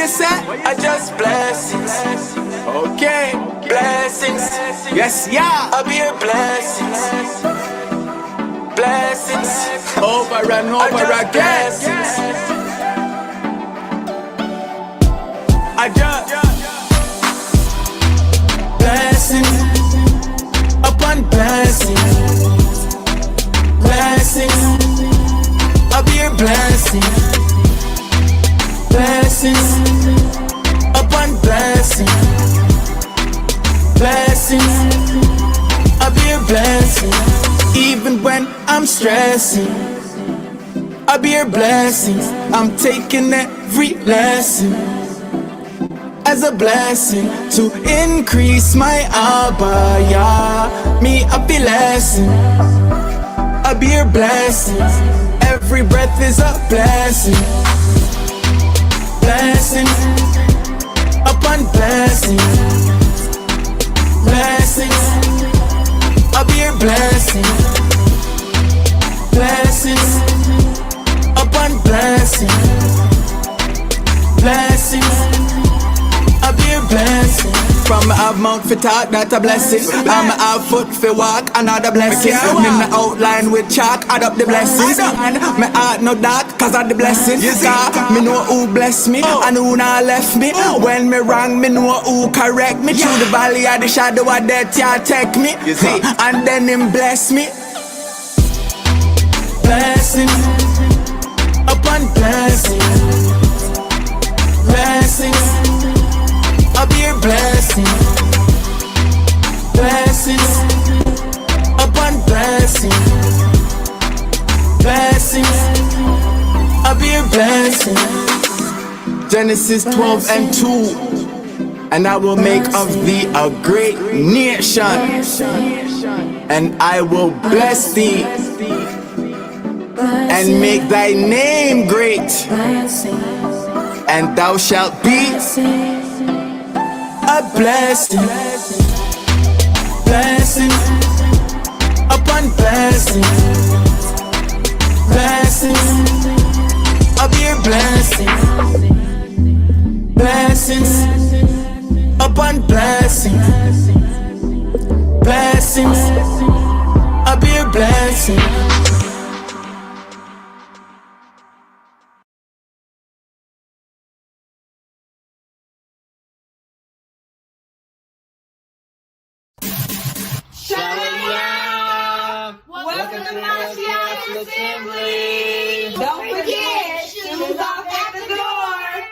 you say? I just blessings. Okay. Blessings. Yes, yeah. I be your blessings. Blessings. Over and I over just again. blessings. I just Blessings upon blessings. Blessings. I be your blessing. Blessings upon blessings. Blessings. I be your blessing. Even when I'm stressing, I be your blessings. I'm taking every lesson as a blessing to increase my abaya. Me a blessing. I be your blessings. Every breath is a blessing. Blessings upon blessings. Blessings. I be your blessing. Blessings upon blessings. Blessings. I be a blessing. From I have mouth for talk, that a blessing. I'm a have foot for walk, another blessing. Me na outline with chalk, add up the blessings. And me heart no dark, cause of the blessing. Cause me know who bless me, and who not left me. When me wrong, me know who correct me. Through the valley of the shadow of death, yeah, take me. And then him bless me. Blessings upon blessings. Blessings. I'll be your blessing. Blessings upon blessings. Blessings. I'll be your blessing. Genesis 12 and 2. And I will make of thee a great nation, and I will bless thee and make thy name great, and thou shalt be a blessing. Blessing upon blessing. Blessings. I'll be your blessing. Blessings upon blessings. Blessings. I'll be your blessing. Welcome to National Assembly. Don't forget, shoes off at the door.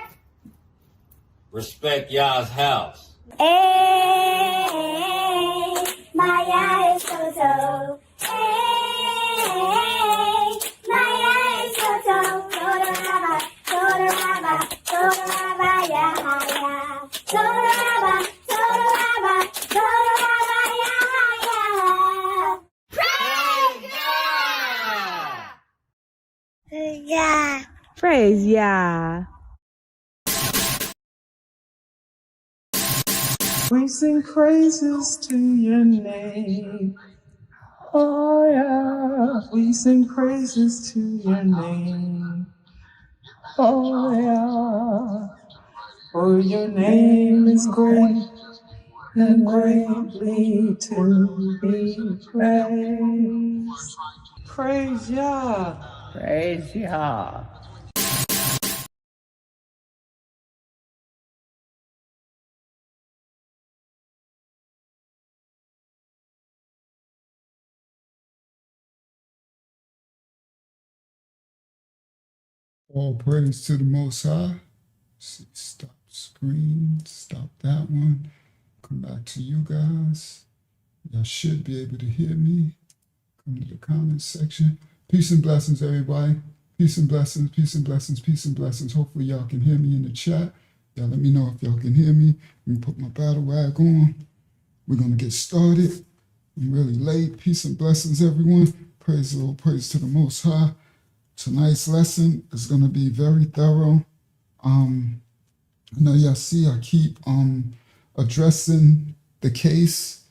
Respect y'all's house. Hey, my eyes so. Hey, my eyes so. Toraba, ya, ya. Toraba, yeah. Praise Yah. We sing praises to your name. Oh yeah. We sing praises to your name. Oh yeah. For your name is great and greatly to be praised. Praise Yah. Praise Yah. All praise to the Most High. Stop screen, stop that one. Come back to you guys. Y'all should be able to hear me. Come to the comments section. Peace and blessings, everybody. Peace and blessings, peace and blessings, peace and blessings. Hopefully y'all can hear me in the chat. Y'all let me know if y'all can hear me. Let me put my battle rag on. We're going to get started. I'm really late. Peace and blessings, everyone. Praise the Lord, praise to the Most High. Tonight's lesson is going to be very thorough. I know y'all see I keep addressing the case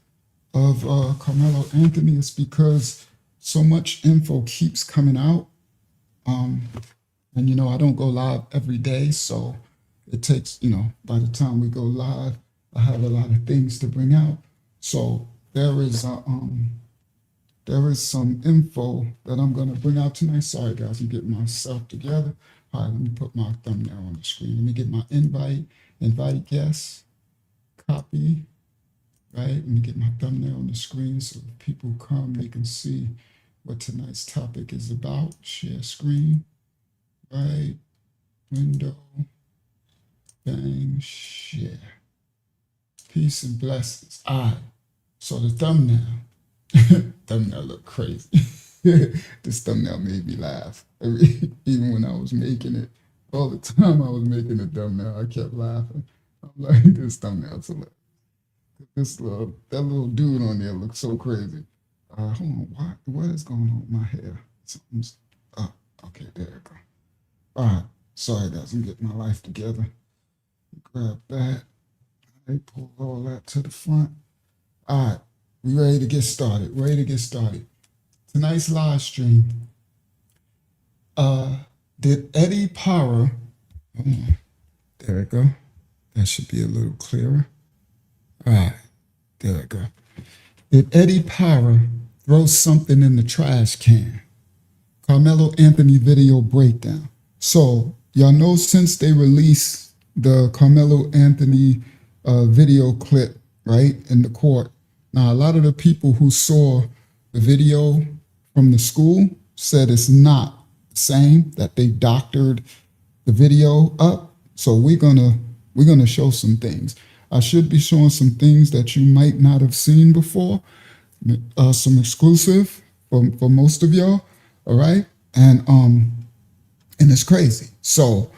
of Karmelo Anthony. It's because so much info keeps coming out. And you know, I don't go live every day, so it takes, you know, by the time we go live, I have a lot of things to bring out. So there is some info that I'm gonna bring out tonight. Sorry guys, I'm getting myself together. All right, let me put my thumbnail on the screen. Let me get my invite guests, copy, right? Let me get my thumbnail on the screen so if people come, they can see what tonight's topic is about. Share screen, right? Window, bang, share. Peace and blessings. All right, so the thumbnail, thumbnail look crazy. This thumbnail made me laugh. Even when I was making it, all the time I was making a thumbnail, I kept laughing. I'm like, this thumbnail's hilarious. That little dude on there looks so crazy. Hold on, what is going on with my hair? Something's up. Okay, there we go. All right, sorry guys, I'm getting my life together. Grab that. I pull all that to the front. All right, we ready to get started. Tonight's live stream. Did Eddie PARRA, hold on, there we go. That should be a little clearer. All right, there we go. Did Eddie PARRA throw something in the trash can? Karmelo Anthony video breakdown. So y'all know since they released the Karmelo Anthony video clip, right, in the court. Now, a lot of the people who saw the video from the school said it's not the same, that they doctored the video up. So we're gonna show some things. I should be showing some things that you might not have seen before, some exclusive for most of y'all, all right? And it's crazy. So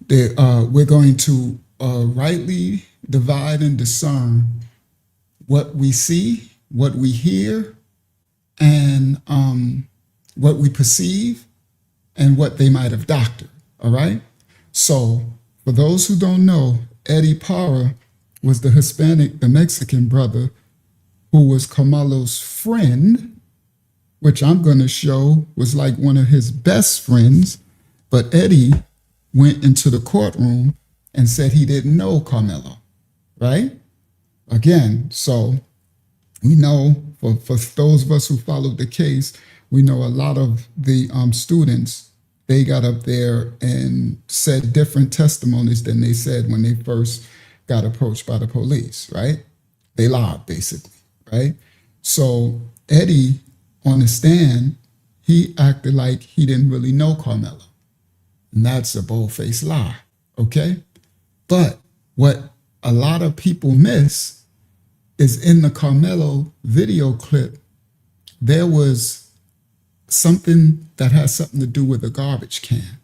we're going to rightly divide and discern what we see, what we hear, and what we perceive, and what they might have doctored, all right? So for those who don't know, Eddie PARRA was the Mexican brother who was Karmelo's friend, which I'm going to show was like one of his best friends. But Eddie went into the courtroom and said he didn't know Karmelo, right? Again, so we know for those of us who followed the case, we know a lot of the students, they got up there and said different testimonies than they said when they first got approached by the police, right? They lied, basically, right? So Eddie, on the stand, he acted like he didn't really know Karmelo. And that's a bold-faced lie, okay? But what a lot of people miss is in the Karmelo video clip, there was something that has something to do with a garbage can.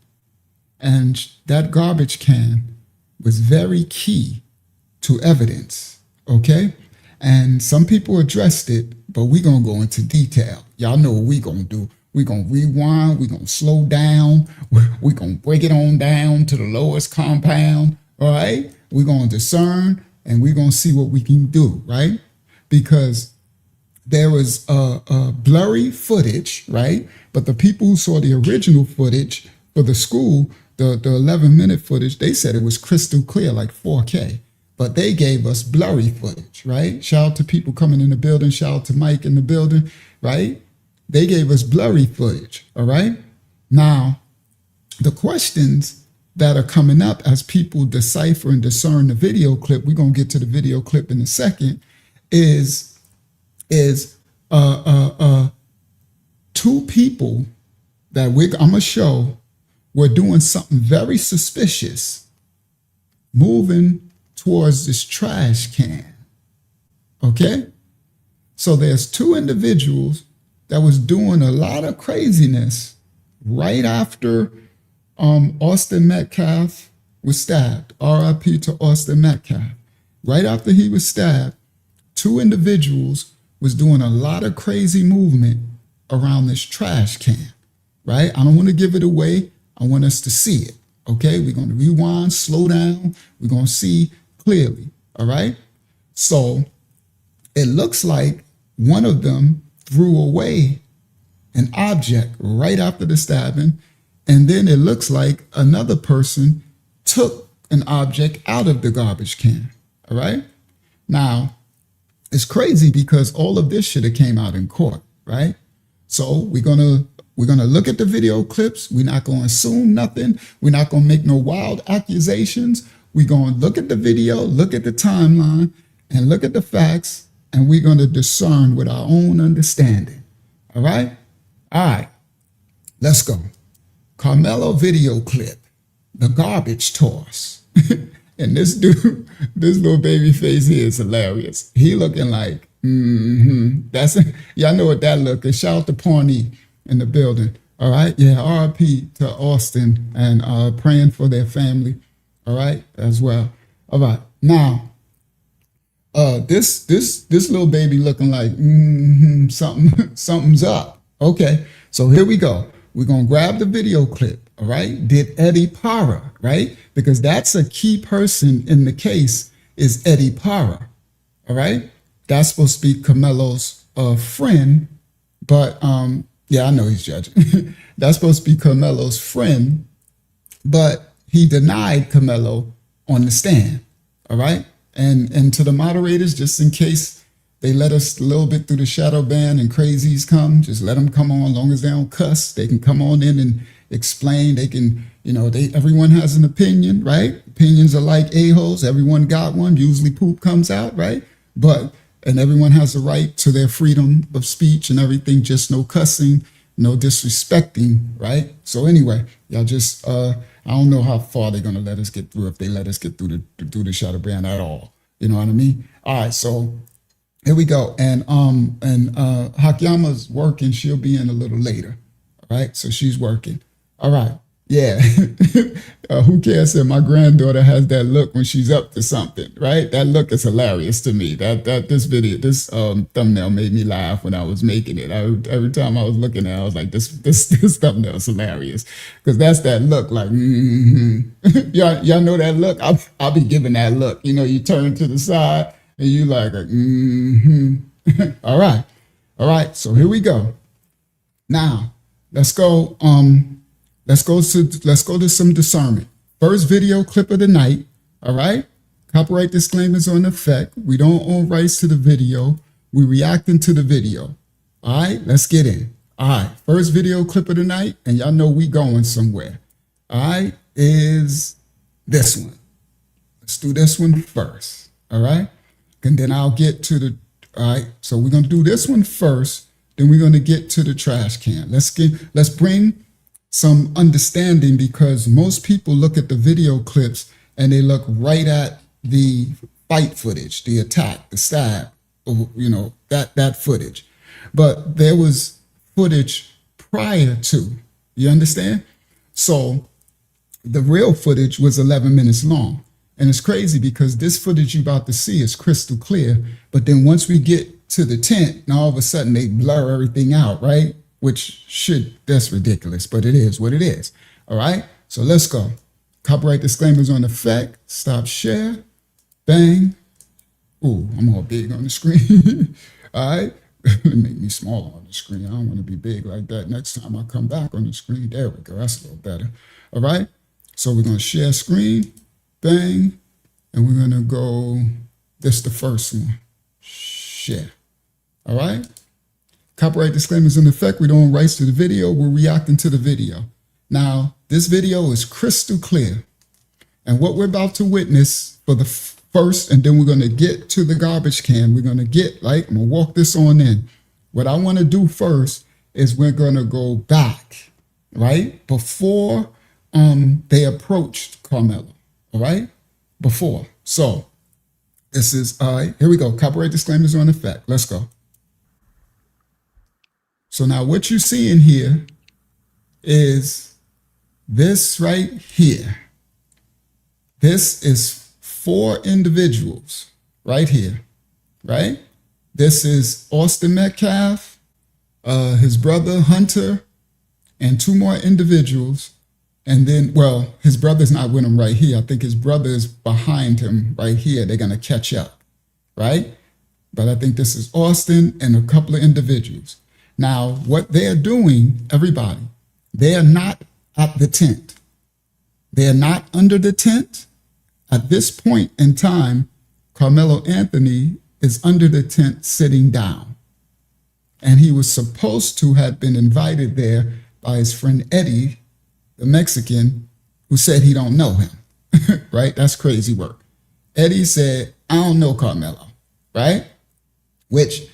And that garbage can was very key to evidence, okay? And some people addressed it, but we're going to go into detail. Y'all know what we're going to do. We're going to rewind. We're going to slow down. We're going to break it on down to the lowest compound, all right? We're going to discern, and we're going to see what we can do, right? Because there was blurry footage, right? But the people who saw the original footage for the school, the 11-minute footage, they said it was crystal clear, like 4K. But they gave us blurry footage, right? Shout out to people coming in the building. Shout out to Mike in the building, right? They gave us blurry footage, all right? Now, the questions that are coming up as people decipher and discern the video clip, we're going to get to the video clip in a second, is two people that I'm going to show were doing something very suspicious, moving towards this trash can, okay? So there's two individuals that was doing a lot of craziness right after Austin Metcalf was stabbed. RIP to Austin Metcalf. Right after he was stabbed, two individuals was doing a lot of crazy movement around this trash can, right? I don't want to give it away. I want us to see it, okay? We're going to rewind, slow down. We're going to see clearly, all right? So it looks like one of them threw away an object right after the stabbing, and then it looks like another person took an object out of the garbage can. All right. Now, it's crazy because all of this should have came out in court, right? So we're gonna look at the video clips. We're not gonna assume nothing. We're not gonna make no wild accusations. We're gonna look at the video, look at the timeline, and look at the facts, and we're gonna discern with our own understanding. All right? All right. Let's go. Karmelo video clip, the garbage toss. And this dude, this little baby face here is hilarious. He looking like, that's, y'all know what that look is. Shout out to Pawnee in the building. All right. Yeah. RIP to Austin, and praying for their family. All right. As well. All right. Now, this little baby looking like, something's up. Okay. So here we go. We're going to grab the video clip. All right. Did Eddie PARRA, right? Because that's a key person in the case, is Eddie PARRA. All right. That's supposed to be Karmelo's friend. But yeah, I know he's judging. That's supposed to be Karmelo's friend. But he denied Karmelo on the stand. All right. And to the moderators, just in case they let us a little bit through the shadow ban and crazies come, just let them come on. As long as they don't cuss, they can come on in and explain. They can, everyone has an opinion, right? Opinions are like a-holes. Everyone got one. Usually poop comes out, right? And everyone has a right to their freedom of speech and everything, just no cussing, no disrespecting, right? So anyway, y'all just, I don't know how far they're going to let us get through, if they let us get through the shadow ban at all. You know what I mean? All right, so here we go. And Hakyama's working. She'll be in a little later. All right. So she's working. All right. Yeah. Who cares if my granddaughter has that look when she's up to something, right? That look is hilarious to me. This thumbnail made me laugh when I was making it. Every time I was looking at it, I was like, this thumbnail is hilarious. Because that's that look like, y'all know that look? I'll be giving that look. You turn to the side and you like, All right. All right. So here we go. Now, let's go to some discernment. First video clip of the night. All right. Copyright disclaimers on effect. We don't own rights to the video. We reacting to the video. All right. Let's get in. All right. First video clip of the night. And y'all know we going somewhere. All right. Is this one. Let's do this one first. All right. And then I'll get to the, all right. So we're going to do this one first. Then we're going to get to the trash can. Let's bring some understanding, because most people look at the video clips and they look right at the fight footage, the attack, the stab, that footage. But there was footage prior to, you understand? So the real footage was 11 minutes long. And it's crazy because this footage you're about to see is crystal clear. But then once we get to the tent, now all of a sudden they blur everything out, right? That's ridiculous, but it is what it is. All right, so let's go. Copyright disclaimers on effect. Stop share. Bang. Ooh, I'm all big on the screen. All right, make me smaller on the screen. I don't want to be big like that. Next time I come back on the screen, there we go. That's a little better. All right, so we're going to share screen. Bang. And we're going to go, this the first one. Share. All right. Copyright disclaimers in effect. We don't own rights to the video. We're reacting to the video. Now, this video is crystal clear. And what we're about to witness for the first, and then we're going to get to the garbage can. We're going to get, I'm going to walk this on in. What I want to do first is we're going to go back, right? Before they approached Karmelo, all right? Before. So this is, all right, here we go. Copyright disclaimers are in effect. Let's go. So now what you see in here is this right here. This is 4 individuals right here, right? This is Austin Metcalf, his brother Hunter, and 2 more individuals. And then, well, his brother's not with him right here. I think his brother is behind him right here. They're going to catch up, right? But I think this is Austin and a couple of individuals. Now, what they're doing, everybody, they are not at the tent. They are not under the tent. At this point in time, Carmelo Anthony is under the tent sitting down. And he was supposed to have been invited there by his friend Eddie, the Mexican, who said he don't know him, right? That's crazy work. Eddie said, I don't know Carmelo, right? Which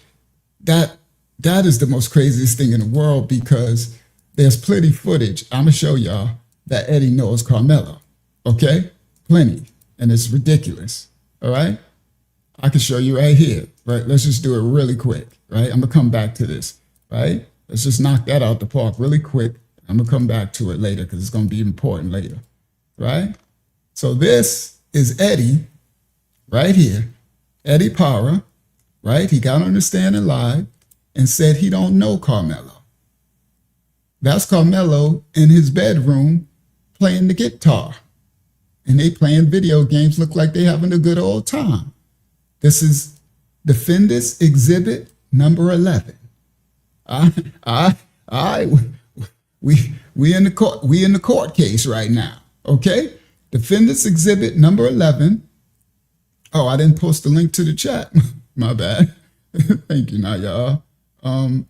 that is the most craziest thing in the world, because there's plenty footage, I'm gonna show y'all, that Eddie knows Carmelo, okay? Plenty, and it's ridiculous, all right? I can show you right here, right? Let's just do it really quick, right? I'm gonna come back to this, right? Let's just knock that out the park really quick. I'm gonna come back to it later because it's gonna be important later, right? So this is Eddie right here, Eddie PARRA, right? He got on the stand and lied and said he don't know Carmelo. That's Carmelo in his bedroom playing the guitar, and they playing video games, look like they having a good old time. This is Defendant's Exhibit number 11. We in the court case right now, okay? Defendant's Exhibit number 11. Oh, I didn't post the link to the chat. My bad. Thank you, now y'all. Hold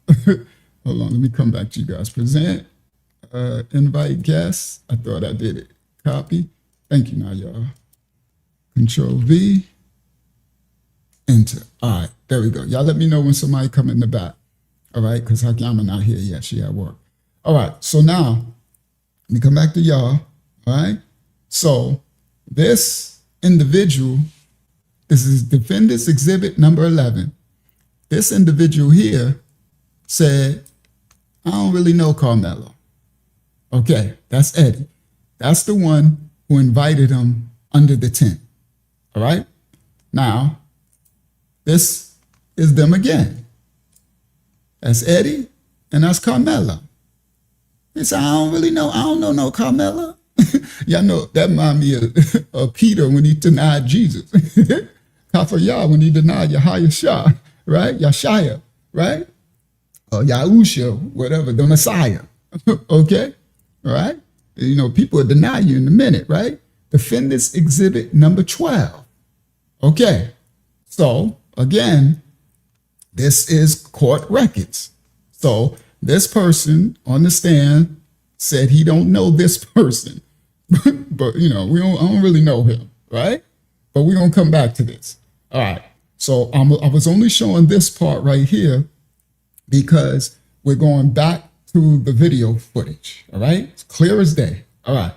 on, let me come back to you guys. Present, invite guests. I thought I did it. Copy. Thank you, now y'all. Control V. Enter. All right, there we go. Y'all let me know when somebody come in the back. All right, because Hakyama not here yet. She at work. All right, so now, let me come back to y'all. All right, so this individual, this is Defendant's Exhibit number 11. This individual here said, I don't really know Carmelo. Okay, that's Eddie. That's the one who invited him under the tent. All right, now, this is them again. That's Eddie and that's Carmelo. They say, I don't know no Carmelo. Y'all know that remind me of Peter when he denied Jesus. Kafayah when he denied Yahya, right? Yashaya, right? Or Yahusha, whatever, the Messiah. Okay? All right? You know, people will deny you in a minute, right? Defendant's Exhibit number 12. Okay. So, again, this is court records. So this person on the stand said he don't know this person, but you know, I don't really know him, right? But we're gonna come back to this. All right. So I was only showing this part right here because we're going back to the video footage. All right. It's clear as day. All right.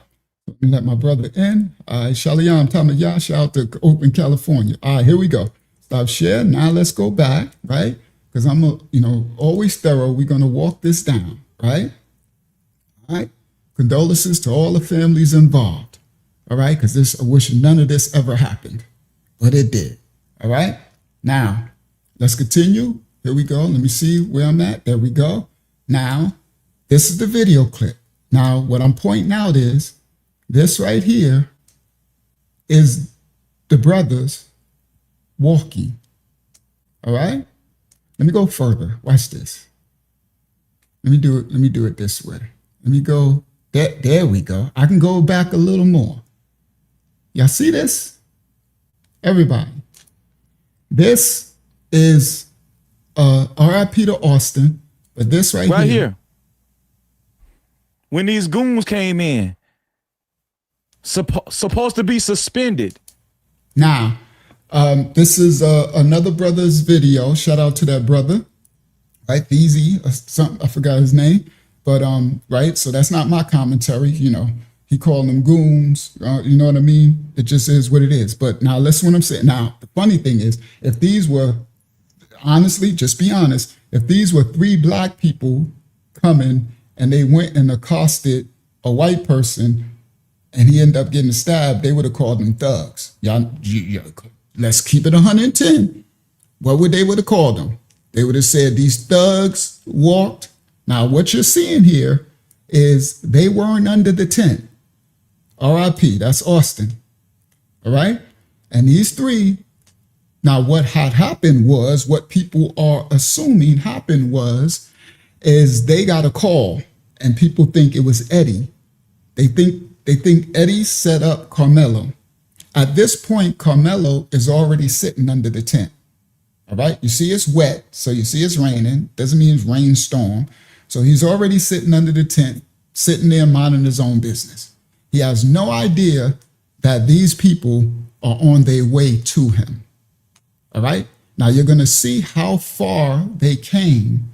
Let me let my brother in. All right. Shalom Tamaya, shout out to Oakland, California. All right, here we go. Stop share. Now let's go back, right? Because I'm always thorough. We're going to walk this down, right? All right. Condolences to all the families involved, all right? Because I wish none of this ever happened, but it did, all right? Now, let's continue. Here we go. Let me see where I'm at. There we go. Now, this is the video clip. Now, what I'm pointing out is this right here is the brothers walking, all right? Let me go further. Watch this. Let me do it this way. Let me go. There we go. I can go back a little more. Y'all see this? Everybody. This is R.I.P. to Austin, but this right here. When these goons came in, supposed to be suspended. Now, this is another brother's video. Shout out to that brother, right? Easy, I forgot his name, but right. So that's not my commentary. You know, he called them goons. You know what I mean? It just is what it is. But now listen what I'm saying. Now the funny thing is, if these were honestly, just be honest, if these were 3 black people coming and they went and accosted a white person and he ended up getting stabbed, they would have called them thugs. Y'all, let's keep it 110. What would they have called them? They would have said these thugs walked. Now, what you're seeing here is they weren't under the tent. R.I.P. That's Austin. All right? And these 3, now what had happened was, what people are assuming happened was, is they got a call and people think it was Eddie. They think Eddie set up Carmelo At this point, Karmelo is already sitting under the tent. All right, you see it's wet, so you see it's raining. Doesn't mean it's rainstorm. So he's already sitting under the tent, sitting there minding his own business. He has no idea that these people are on their way to him. All right, now you're going to see how far they came,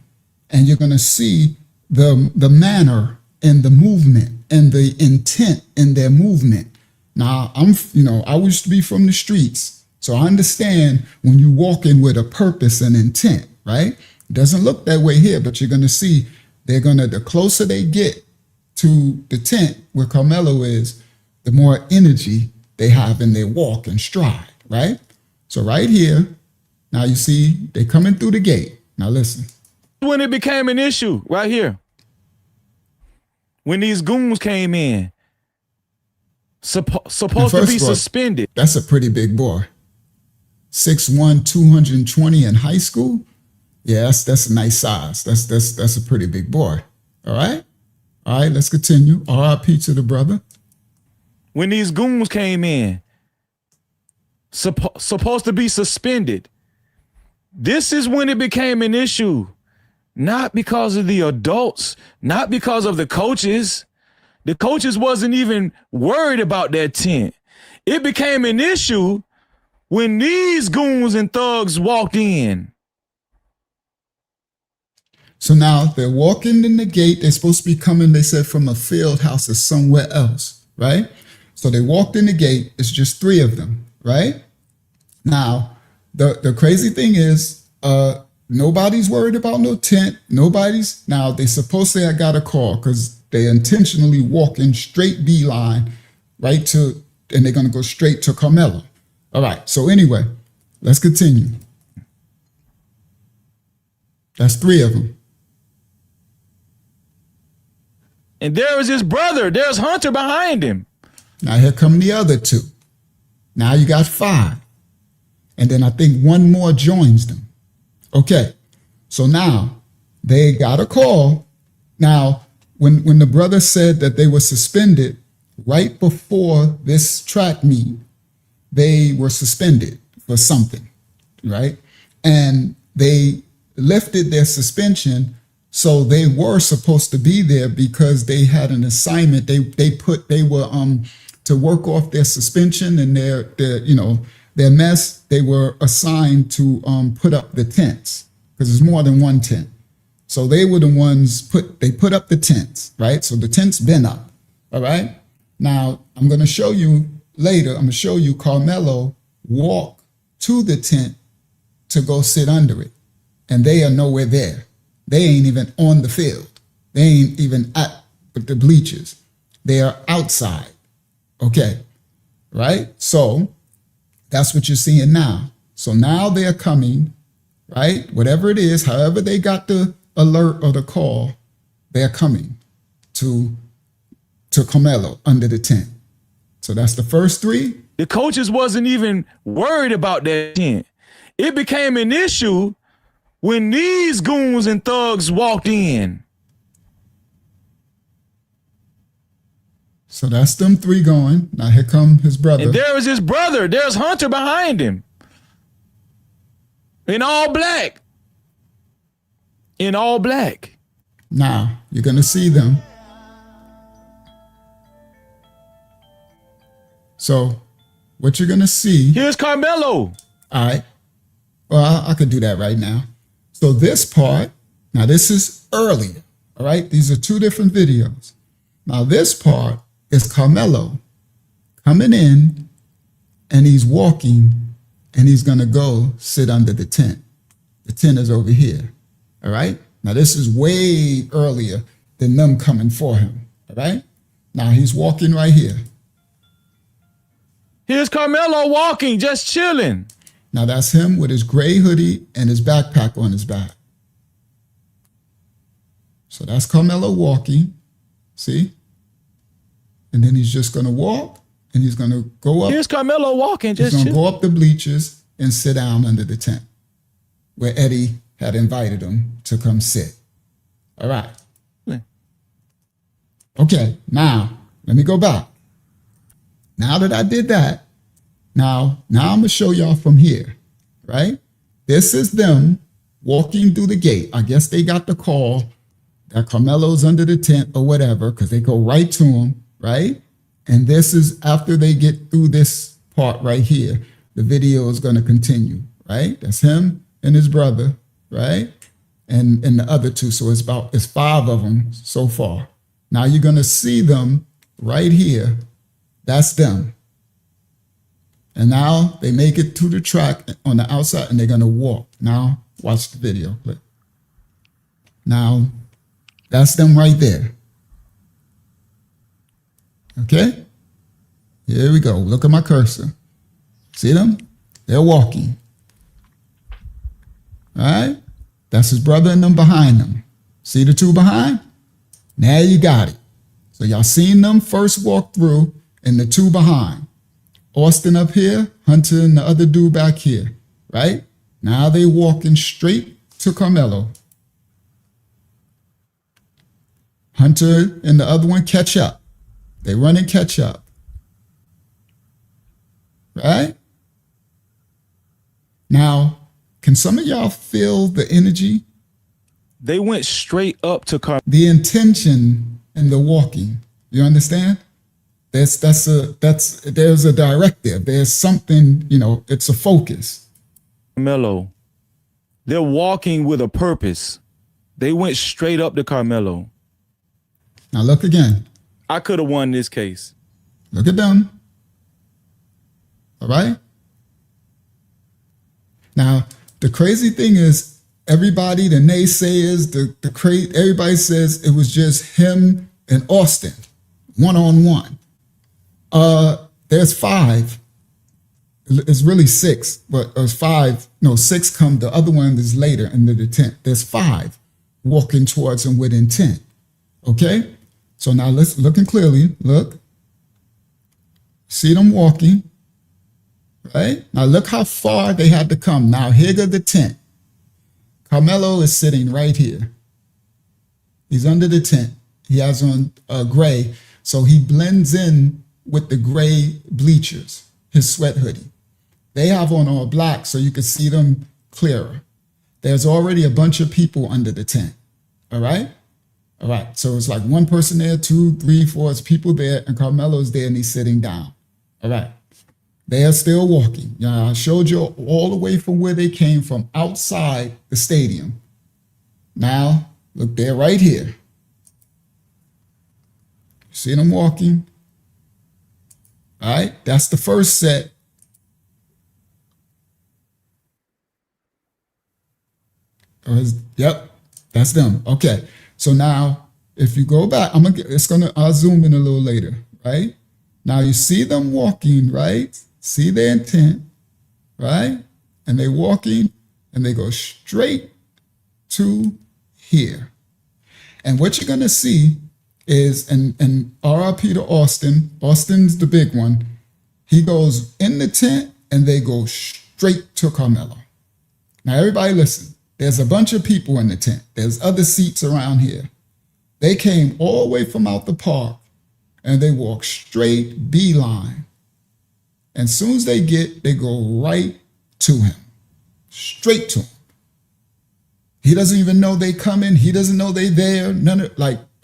and you're going to see the manner and the movement and the intent in their movement. Now, I used to be from the streets. So I understand when you walk in with a purpose and intent, right? It doesn't look that way here, but you're going to see the closer they get to the tent where Karmelo is, the more energy they have in their walk and stride, right? So right here, now you see they coming through the gate. Now listen. When it became an issue, right here. When these goons came in, supposed to be suspended. That's a pretty big boy. 6'1", 220 in high school. Yeah, that's a nice size. That's a pretty big boy. All right, let's continue. R.I.P. to the brother. When these goons came in, supposed to be suspended. This is when it became an issue. Not because of the adults, not because of the coaches. The coaches wasn't even worried about that tent. It became an issue when these goons and thugs walked in. So now they're walking in the gate. They're supposed to be coming, they said, from a field house or somewhere else, right? So they walked in the gate. It's just 3 of them, right? Now, the crazy thing is, nobody's worried about no tent. Now they supposed to have got a call because they intentionally walking straight beeline right to, and they're going to go straight to Karmelo. All right, so anyway, let's continue. That's 3 of them. And there is his brother. There's Hunter behind him. Now here come the other 2. Now you got 5. And then I think 1 more joins them. Okay, so now they got a call. Now, when the brother said that they were suspended right before this track meet, they were suspended for something, right? And they lifted their suspension, so they were supposed to be there because they had an assignment. They were to work off their suspension and their mess. They were assigned to put up the tents because there's more than 1 tent. So they were the ones put up the tents, right? So the tent's been up, all right? Now I'm going to show you later, I'm going to show you Karmelo walk to the tent to go sit under it. And they are nowhere there. They ain't even on the field. They ain't even at the bleachers. They are outside. Okay, right? So that's what you're seeing now. So now they're coming, right? Whatever it is, however they got the alert or the call, they're coming to Karmelo under the tent. So that's the first 3. The coaches wasn't even worried about that tent. It became an issue when these goons and thugs walked in. So that's them 3 going. Now here come his brother. And there is his brother. There's Hunter behind him. In all black. In all black. Now you're going to see them. So what you're going to see. Here's Karmelo. All right. Well, I could do that right now. So this part, now this is earlier. All right. These are 2 different videos. Now this part is Karmelo coming in and he's walking and he's going to go sit under the tent. The tent is over here. All right. Now this is way earlier than them coming for him. All right. Now he's walking right here. Here's Karmelo walking, just chilling. Now that's him with his gray hoodie and his backpack on his back. So that's Karmelo walking. See? And then he's just going to walk and he's going to go up. Here's Karmelo walking, just He's going to chilling. go up the bleachers and sit down under the tent where Eddie had invited him to come sit. All right. Okay, now let me go back. Now that I did that, Now I'm going to show y'all from here, right? This is them walking through the gate. I guess they got the call that Karmelo's under the tent or whatever, because they go right to him, right? And this is after they get through this part right here. The video is going to continue, right? That's him and his brother, right? And the other two. So it's 5 of them so far. Now you're going to see them right here. That's them. And now they make it to the track on the outside and they're going to walk. Now watch the video clip. Now that's them right there. Okay? Here we go. Look at my cursor. See them? They're walking. All right? That's his brother and them behind them. See the 2 behind? Now you got it. So y'all seen them first walk through and the 2 behind. Austin up here, Hunter and the other dude back here, right? Now they walking straight to Karmelo. Hunter and the other one catch up. They run and catch up. Right? Now, can some of y'all feel the energy? They went straight up to Karmelo. The intention and the walking. You understand? There's a directive. There's something, it's a focus. They're walking with a purpose. They went straight up to Karmelo. Now look again. I could have won this case. Look at them. All right? Now, the crazy thing is, everybody, the naysayers, everybody says it was just him and Austin, one-on-one. There's 5. It's really 6, but there's 5. No, 6 come. The other one is later into the tent. There's 5 walking towards him with intent. Okay? So now let's looking clearly. Look. See them walking. Right? Now look how far they had to come. Now here go the tent. Karmelo is sitting right here. He's under the tent. He has on gray. So he blends in with the gray bleachers, his sweat hoodie. They have on all black so you can see them clearer. There's already a bunch of people under the tent. All right? All right. So it's like 1 person there, 2, 3, 4. It's people there, and Karmelo's there and he's sitting down. All right. They are still walking. Yeah, I showed you all the way from where they came from outside the stadium. Now, look, they're right here. See them walking? All right, that's the first set. Yep, that's them. Okay, so now if you go back, I'll zoom in a little later, right? Now you see them walking, right? See their intent, right? And they walking and they go straight to here. And what you're gonna see is, and RIP to Austin, Austin's the big one. He goes in the tent and they go straight to Karmelo. Now everybody listen, there's a bunch of people in the tent. There's other seats around here. They came all the way from out the park and they walk straight beeline. And as soon as they go right to him, straight to him. He doesn't even know they coming. He doesn't know they there.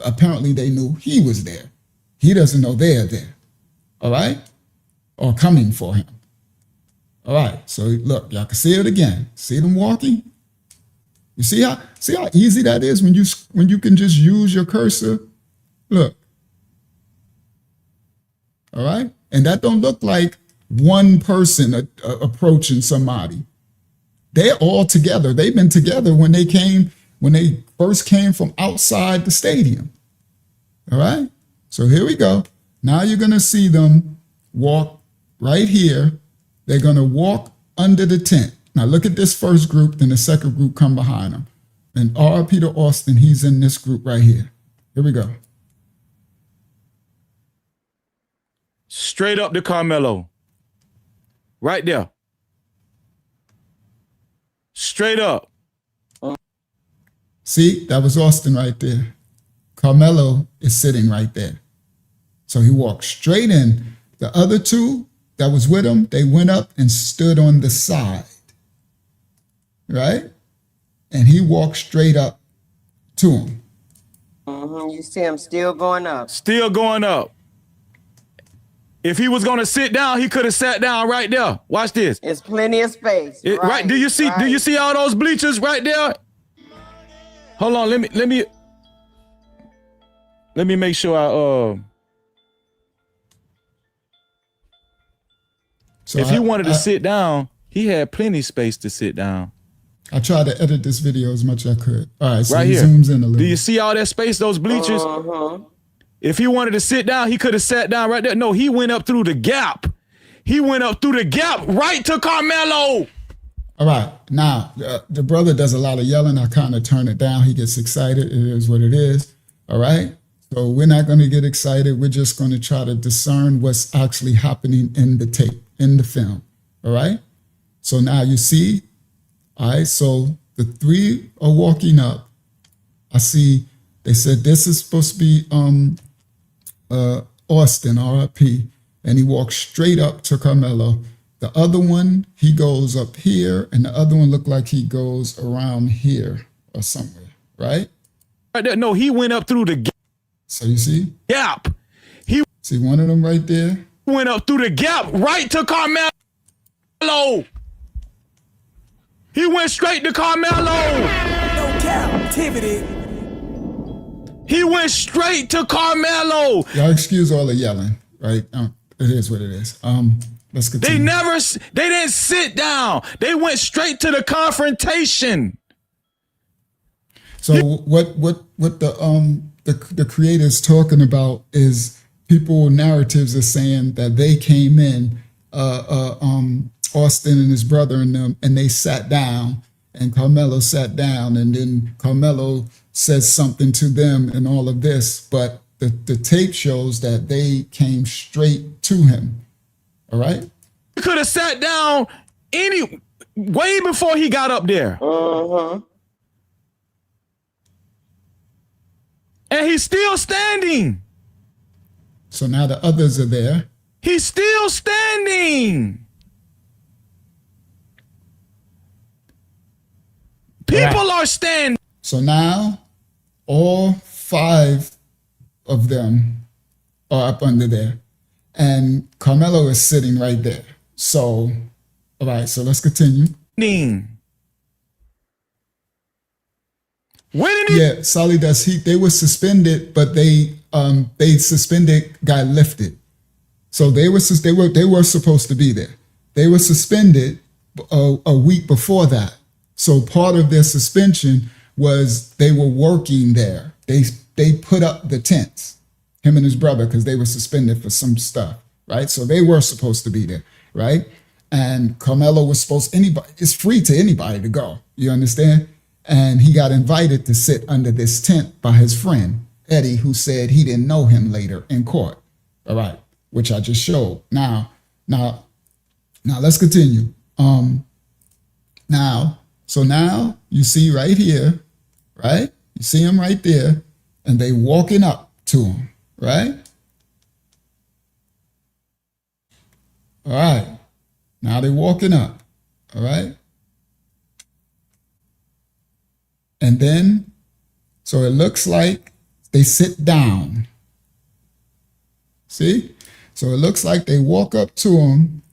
Apparently they knew he was there. He doesn't know they're there. All right? Or coming for him. All right. So look, y'all can see it again. See them walking? You see how easy that is when you can just use your cursor? Look. All right? And that don't look like one person approaching somebody. They're all together. They've been together when they first came from outside the stadium. All right? So here we go. Now you're going to see them walk right here. They're going to walk under the tent. Now look at this first group, then the second group come behind them. And RIP to Austin, he's in this group right here. Here we go. Straight up to Karmelo. Right there. Straight up. See, that was Austin right there. Karmelo is sitting right there. So he walked straight in. The other two, that was with him, they went up and stood on the side, right? And he walked straight up to him. You see him still going up. Still going up. If he was going to sit down, he could have sat down right there. Watch this. It's plenty of space. Right. Do you see? Do you see all those bleachers right there? Hold on. Let me make sure So if he wanted to sit down, he had plenty space to sit down. I tried to edit this video as much as I could. All right, so right he here. zooms in a little. Do you see all that space, those bleachers? If he wanted to sit down, he could have sat down right there. No, he went up through the gap. He went up through the gap right to Karmelo. All right, now the brother does a lot of yelling. I kind of turn it down. He gets excited. It is what it is. All right, so we're not going to get excited. We're just going to try to discern what's actually happening in the tape, in the film. All right, so now you see, all right, so the three are walking up. I see they said this is supposed to be Austin, R.I.P., and he walks straight up to Karmelo. The other one, he goes up here, and the other one looked like he goes around here or somewhere, right? Right there. No, he went up through the gap. So you see? Gap. He See one of them right there? went up through the gap right to Karmelo. He went straight to Karmelo. No captivity. He went straight to Karmelo. Y'all excuse all the yelling, right? It is what it is. Let's continue. They didn't sit down. They went straight to the confrontation. So what the creator's talking about is people narratives are saying that they came in, Austin and his brother and them, and they sat down, and Karmelo sat down, and then Karmelo says something to them and all of this, but the tape shows that they came straight to him. All right? He could have sat down way before he got up there. And he's still standing. So now the others are there. He's still standing. People are standing. So now all five of them are up under there. And Karmelo is sitting right there. So, all right, so let's continue. When did he? Yeah, Solly does. They were suspended, but they suspended got lifted. So they were supposed to be there. They were suspended a week before that. So part of their suspension was they were working there. They put up the tents, him and his brother, because they were suspended for some stuff, right? So they were supposed to be there, right? And Karmelo was it's free to anybody to go, you understand? And he got invited to sit under this tent by his friend, Eddie, who said he didn't know him later in court, all right, which I just showed. Now let's continue. So now you see right here, right? You see him right there, and they walking up to him, right? All right. Now they walking up, all right? And then, so it looks like they sit down. See? So it looks like they walk up to him,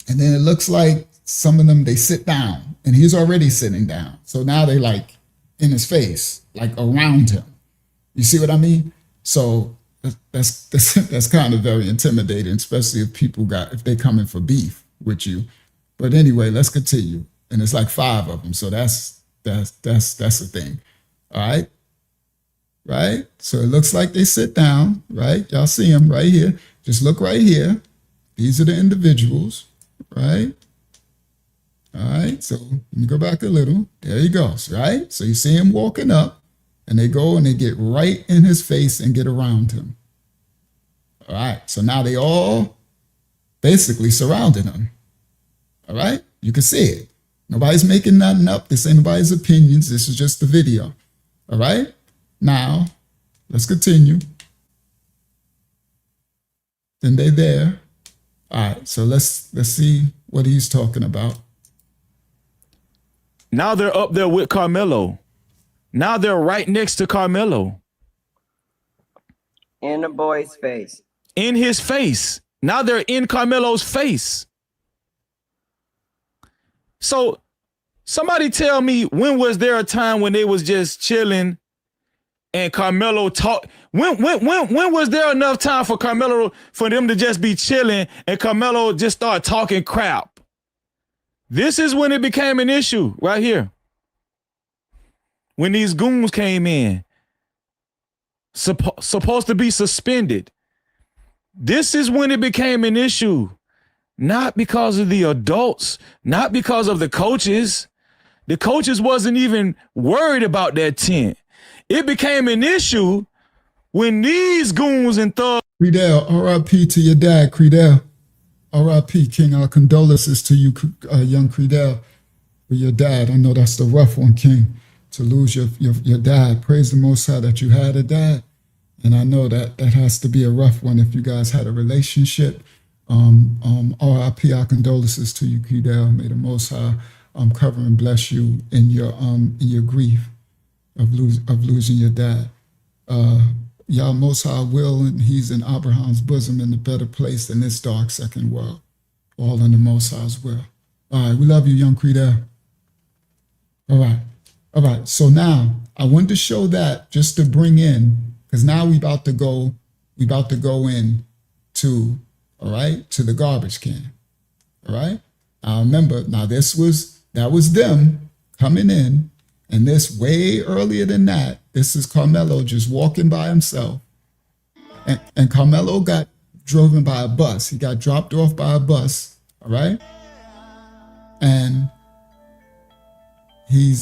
and then it looks like some of them, they sit down, and he's already sitting down. So now they like in his face, like around him. You see what I mean? So that's kind of very intimidating, especially if they come in for beef with you. But anyway, let's continue. And it's like 5 of them. So that's the thing. All right. Right. So it looks like they sit down, right? Y'all see them right here. Just look right here. These are the individuals, right? All right. So let me go back a little. There he goes, right? So you see him walking up, and they go and they get right in his face and get around him. All right. So now they all basically surrounded him. All right. You can see it. Nobody's making nothing up. This ain't nobody's opinions. This is just the video. All right. Now, let's continue. Then they're there. All right, so let's see what he's talking about. Now they're up there with Karmelo. Now they're right next to Karmelo. In the boy's face. In his face. Now they're in Karmelo's face. So somebody tell me, when was there a time when they was just chilling and Karmelo talk? When was there enough time for Karmelo, for them to just be chilling and Karmelo just start talking crap? This is when it became an issue right here. When these goons came in, supposed to be suspended. This is when it became an issue. Not because of the adults, not because of the coaches. The coaches wasn't even worried about that tent. It became an issue when these goons and thugs. Creedell, R.I.P. to your dad, Creedell. R.I.P. King, our condolences to you, young Creedell, for your dad. I know that's the rough one, King, to lose your dad. Praise the Most High that you had a dad. And I know that has to be a rough one if you guys had a relationship. R.I.P. our condolences to you, Creedell. May the Most High cover and bless you in your grief of losing your dad. Yah Most High will, and he's in Abraham's bosom in a better place than this dark second world. All in the Most High's will. All right, we love you, young Creedell. All right. So now I wanted to show that just to bring in, because now we about to go in to, all right, to the garbage can. All right. Now remember, that was them coming in, and this way earlier than that, this is Karmelo just walking by himself. And Karmelo got driven by a bus. He got dropped off by a bus, all right? And he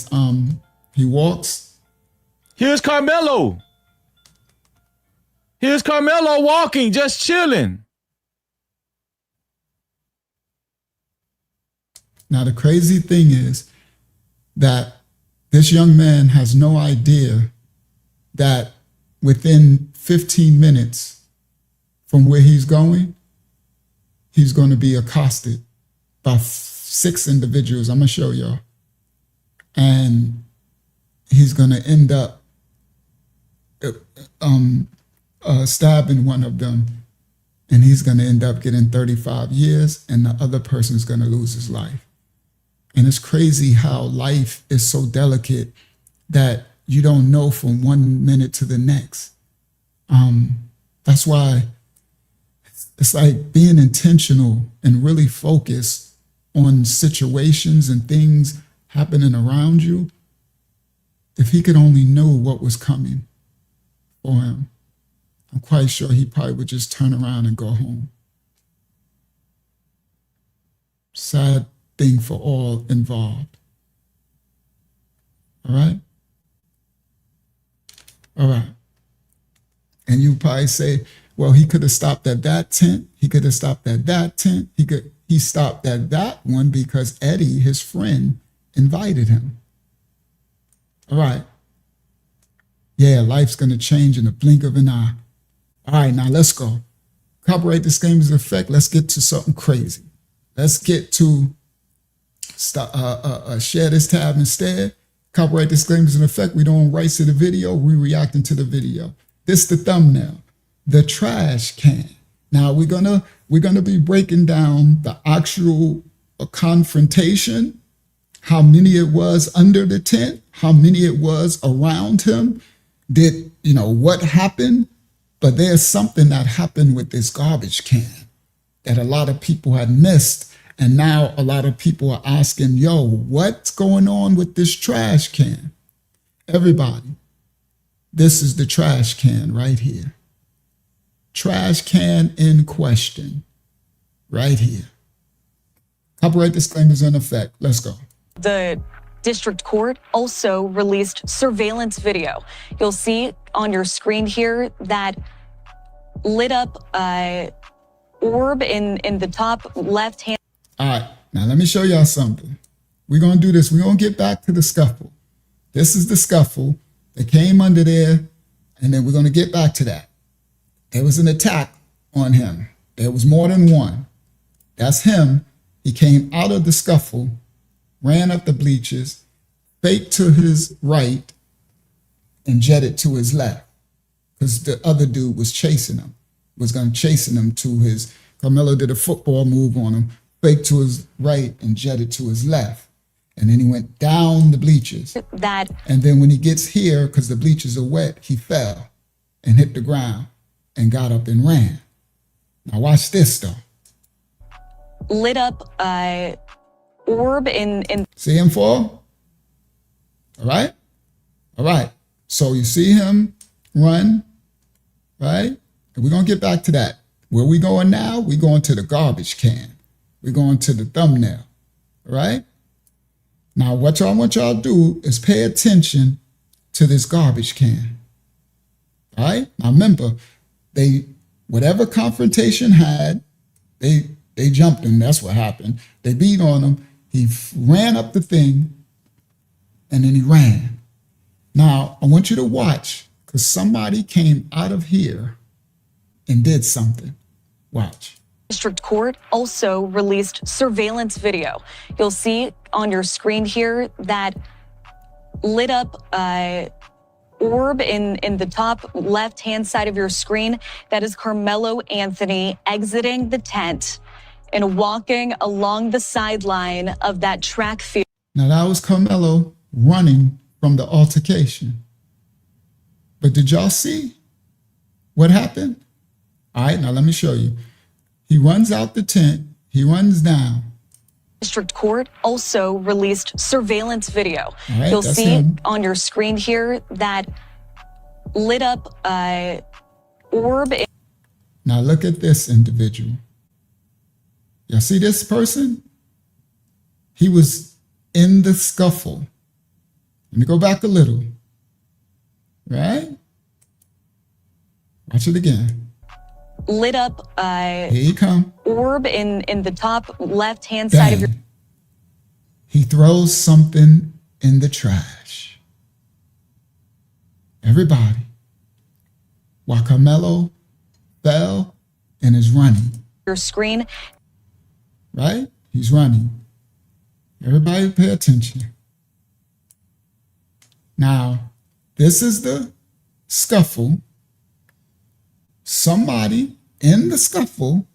walks. Here's Karmelo. Here's Karmelo walking, just chilling. Now the crazy thing is that this young man has no idea that within 15 minutes from where he's going to be accosted by 6 individuals. I'm going to show y'all. And he's going to end up stabbing one of them, and he's going to end up getting 35 years, and the other person's going to lose his life. And it's crazy how life is so delicate that you don't know from one minute to the next. That's why it's like being intentional and really focused on situations and things happening around you. If he could only know what was coming for him, I'm quite sure he probably would just turn around and go home. Sad thing for all involved. All right? All right. And you probably say, well, he could have stopped at that tent. He could have stopped at that tent. He stopped at that one because Eddie, his friend, invited him. All right. Yeah, life's going to change in the blink of an eye. All right, now let's go. Copyright disclaimers in effect. Let's get to something crazy. Let's get to share this tab instead. Copyright disclaimers in effect. We don't rights to the video. We reacting to the video. This the thumbnail. The trash can. Now we're gonna be breaking down the actual confrontation, how many it was under the tent, how many it was around him, what happened. But there's something that happened with this garbage can that a lot of people had missed. And now a lot of people are asking, yo, what's going on with this trash can? Everybody, this is the trash can right here. Trash can in question right here. Copyright disclaimers in effect. Let's go. The district court also released surveillance video. You'll see on your screen here that lit up orb in the top left hand. All right, now let me show y'all something. We're going to do this. We're going to get back to the scuffle. This is the scuffle. They came under there, and then we're going to get back to that. There was an attack on him. There was more than one. That's him. He came out of the scuffle, ran up the bleachers, faked to his right, and jetted to his left. Because the other dude was chasing him, was going to chasing him to his, Karmelo did a football move on him, faked to his right and jetted to his left. And then he went down the bleachers. And then when he gets here, because the bleachers are wet, he fell and hit the ground and got up and ran. Now watch this though. Lit up orb in See him fall? All right? All right. So you see him run, right? And we're going to get back to that. Where we going now? We're going to the garbage can. We're going to the thumbnail, all right? Now, what I want y'all to do is pay attention to this garbage can, all right? Now, remember, whatever confrontation had, they jumped him. That's what happened. They beat on him. He ran up the thing, and then he ran. Now, I want you to watch, because somebody came out of here and did something. Watch. District Court also released surveillance video. You'll see on your screen here that lit up orb in the top left-hand side of your screen. That is Karmelo Anthony exiting the tent and walking along the sideline of that track field. Now that was Karmelo running from the altercation. But did y'all see what happened? All right, now let me show you. He runs out the tent, he runs down. District Court also released surveillance video. Right, you'll see him. On your screen here that lit up orb. Now look at this individual. Y'all see this person? He was in the scuffle. Let me go back a little. Right? Watch it again. Lit up Here you come. orb in the top left-hand side of your... He throws something in the trash. Everybody. While Karmelo fell and is running. Your screen. Right? He's running. Everybody pay attention. Now, this is the scuffle. Somebody in the scuffle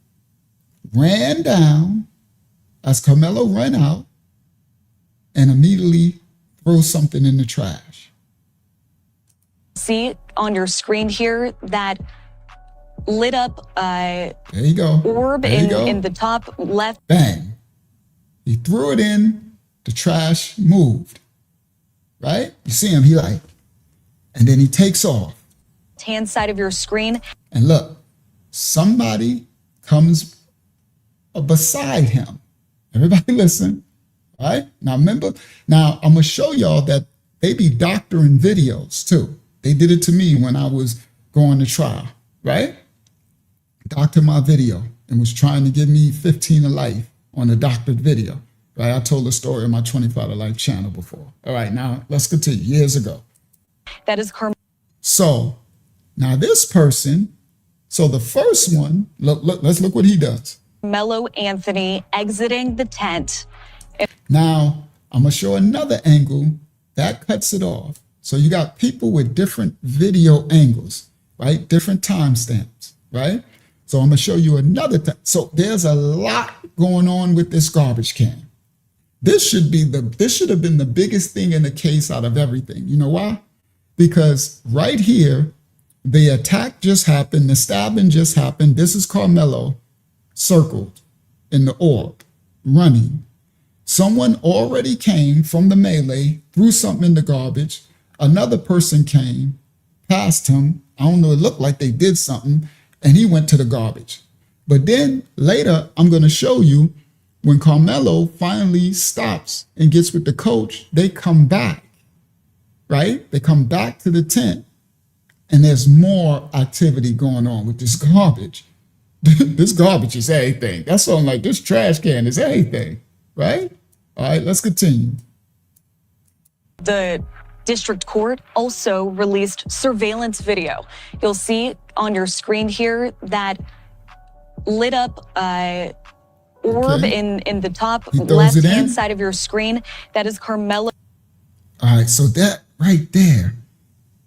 ran down as Karmelo ran out and immediately threw something in the trash. See on your screen here that lit up there you go. orb in the top left. Bang. He threw it in, the trash moved. Right? You see him, he like, and then he takes off. Hand side of your screen. And look, somebody comes beside him. Everybody listen, right? Now remember, now I'm gonna show y'all that they be doctoring videos too. They did it to me when I was going to trial, right? Doctored my video and was trying to give me 15 to life on a doctored video, right? I told the story on my 25 to life channel before. All right, now let's continue, years ago. That is Karmelo. So now this person, so the first one, let's look what he does. Karmelo Anthony exiting the tent. Now I'm gonna show another angle that cuts it off. So you got people with different video angles, right? Different timestamps, right? So I'm gonna show you another time. So there's a lot going on with this garbage can. This should have been the biggest thing in the case out of everything. You know why? Because right here, the attack just happened, the stabbing just happened. This is Karmelo circled in the orb, running. Someone already came from the melee, threw something in the garbage. Another person came, passed him. I don't know, it looked like they did something, and he went to the garbage. But then later, I'm going to show you when Karmelo finally stops and gets with the coach, they come back, right? They come back to the tent, and there's more activity going on with this garbage. This garbage is everything. That's something like this trash can is everything, right? All right, let's continue. The district court also released surveillance video. You'll see on your screen here that lit up orb Okay. in the top He throws it left-hand in. side of your screen. That is Karmelo. All right, so that right there,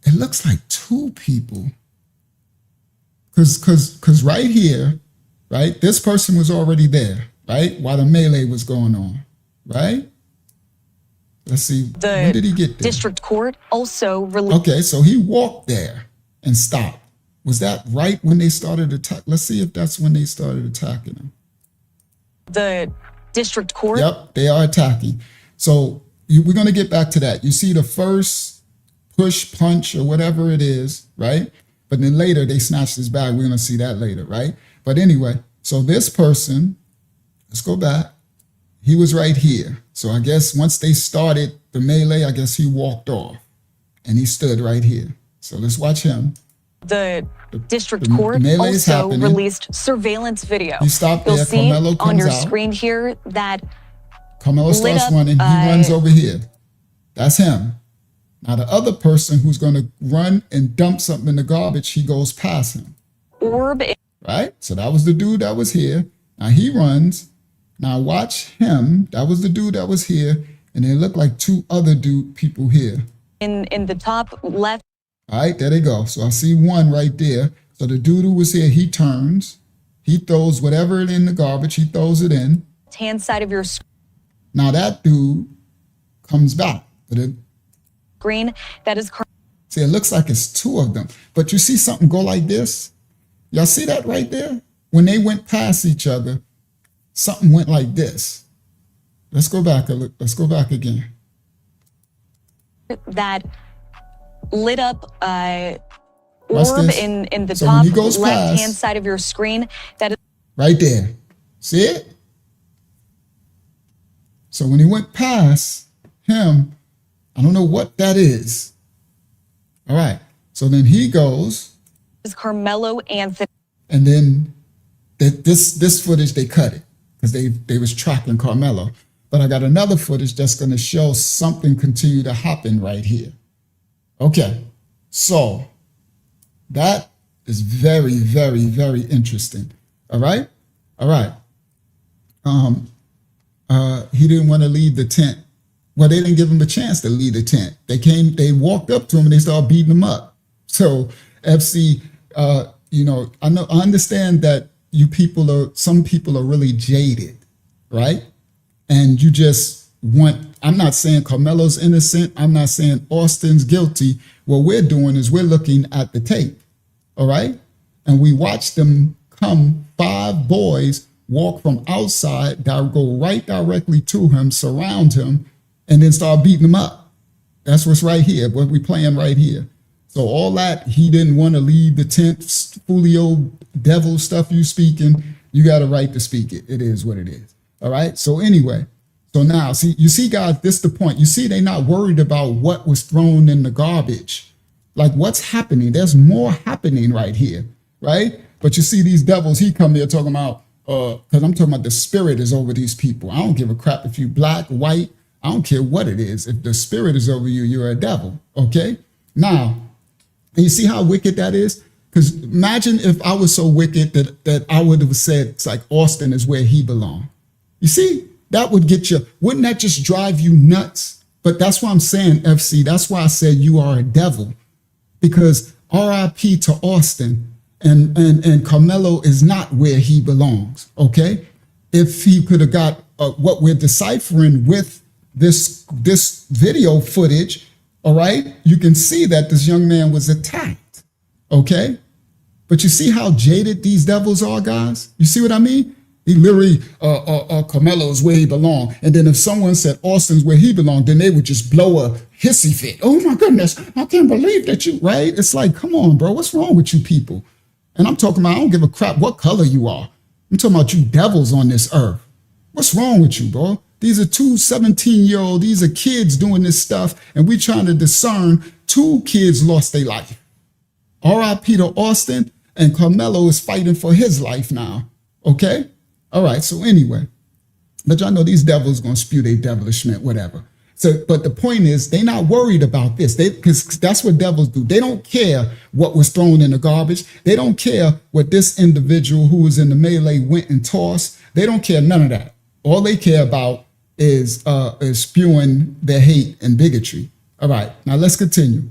it looks like two people. Because right here, right, this person was already there, right, while the melee was going on, right? Let's see, when did he get there? District Court also released. Okay, so he walked there and stopped. Was that right when they started attacking? Let's see if that's when they started attacking him. The District Court. Yep, they are attacking. So we're going to get back to that. You see the first push, punch, or whatever it is, right? But then later they snatched his bag. We're going to see that later, right? But anyway, so this person, let's go back. He was right here. So I guess once they started the melee, I guess he walked off and he stood right here. So let's watch him. The District the Court melee is also happening. released surveillance video. He stopped You'll there. see Karmelo on comes your out. screen here that Karmelo lit starts up, running. He runs over here. That's him. Now the other person who's going to run and dump something in the garbage, he goes past him. orb. Right? So that was the dude that was here. Now he runs. Now watch him. That was the dude that was here. And they look like two other people here. In the top left. All right, there they go. So I see one right there. So the dude who was here, he turns. He throws whatever in the garbage. He throws it in. Hand side of your Now that dude comes back. screen. That is. See, it looks like it's two of them. But you see something go like this? Y'all see that right there? When they went past each other, something went like this. Let's go back a look. Let's go back again. That lit up Watch orb this. in the So when top he goes left-hand past- side of your screen. That is. Right there. See it? So when he went past him, I don't know what that is. All right. So then he goes, Is Karmelo Anthony. and then this footage, they cut it because they was tracking Karmelo. But I got another footage that's going to show something continue to happen right here. Okay. So that is very, very, very interesting. All right. All right. He didn't want to leave the tent. Well, they didn't give him a chance to leave the tent. They walked up to him and they started beating him up. So FC, I understand that some people are really jaded, right? And you just I'm not saying Karmelo's innocent. I'm not saying Austin's guilty. What we're doing is we're looking at the tape, all right? And we watched them come, 5 boys walk from outside, go right directly to him, surround him, and then start beating him up. That's what's right here, what we're playing right here. So all that, he didn't want to leave the tent, Fulio devil stuff you speaking, you got a right to speak it. It is what it is. All right. So anyway, so now you see, guys, this is the point. You see, they're not worried about what was thrown in the garbage. Like what's happening? There's more happening right here. Right. But you see these devils, he come there talking about, because I'm talking about the spirit is over these people. I don't give a crap if you black, white, I don't care what it is. If the spirit is over you, you're a devil. Okay. Now, and you see how wicked that is? Because imagine if I was so wicked that I would have said it's like Austin is where he belonged. You see, that would get you, wouldn't that just drive you nuts? But that's why I'm saying, FC, that's why I said you are a devil. Because RIP to Austin and Karmelo is not where he belongs, okay? If he could have got what we're deciphering with this video footage, all right, you can see that this young man was attacked, okay? But you see how jaded these devils are, guys? You see what I mean? He literally, Karmelo is where he belonged. And then if someone said Austin's where he belonged, then they would just blow a hissy fit. Oh my goodness, I can't believe that you, right? It's like, come on, bro, what's wrong with you people? And I'm talking about, I don't give a crap what color you are. I'm talking about you devils on this earth. What's wrong with you, bro? These are 2 17-year-old, these are kids doing this stuff, and we trying to discern 2 kids lost their life. R.I.P. to Austin, and Karmelo is fighting for his life now, okay? All right, so anyway, but y'all know these devils gonna spew their devilishment, whatever. So, but the point is, they're not worried about this. Because that's what devils do. They don't care what was thrown in the garbage. They don't care what this individual who was in the melee went and tossed. They don't care none of that. All they care about is spewing their hate and bigotry. All right, now let's continue.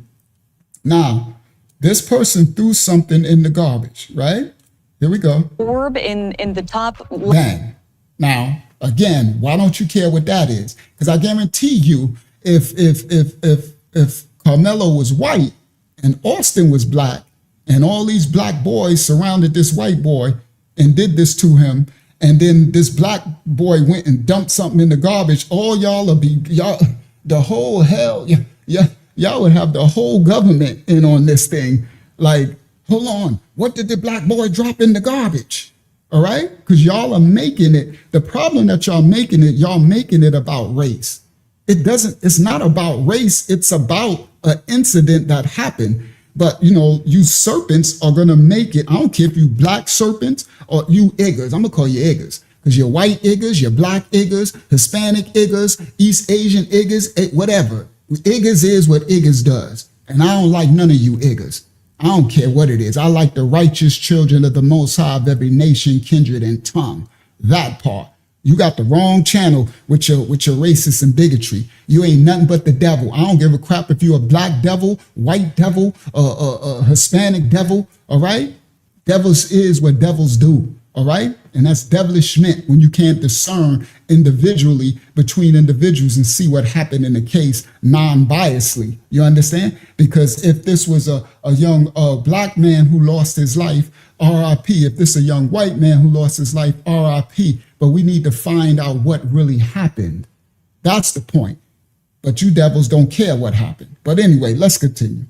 Now, this person threw something in the garbage, right? Here we go. Orb in the top. Bang. Now, again, why don't you care what that is? Because I guarantee you, if Karmelo was white and Austin was black, and all these black boys surrounded this white boy and did this to him, and then this black boy went and dumped something in the garbage, all y'all will be, y'all, the whole hell, y'all would have the whole government in on this thing. Like, hold on, what did the black boy drop in the garbage? All right? Because y'all are making it, the problem that y'all making it about race. It's not about race, it's about an incident that happened. But, you know, you serpents are going to make it. I don't care if you black serpents or you iggers. I'm going to call you iggers. Because you're white iggers, you're black iggers, Hispanic iggers, East Asian iggers, whatever. Iggers is what iggers does. And I don't like none of you iggers. I don't care what it is. I like the righteous children of the Most High of every nation, kindred, and tongue. That part. You got the wrong channel with your racist and bigotry. You ain't nothing but the devil. I don't give a crap if you're a black devil, white devil, Hispanic devil, all right? Devils is what devils do, all right? And that's devilishment when you can't discern individually between individuals and see what happened in the case non-biasly. You understand? Because if this was a young black man who lost his life, RIP. If this is a young white man who lost his life, RIP. But we need to find out what really happened. That's the point. But you devils don't care what happened. But anyway, let's continue.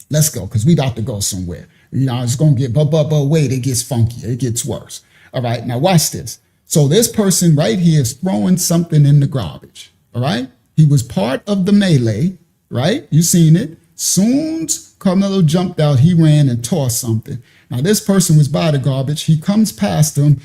Let's go, because we about to go somewhere. You know, it's going to get, but wait, it gets funky. It gets worse. All right, now watch this. So this person right here is throwing something in the garbage. All right. He was part of the melee, right? You seen it. Soon as Karmelo jumped out, he ran and tossed something. Now this person was by the garbage. He comes past him.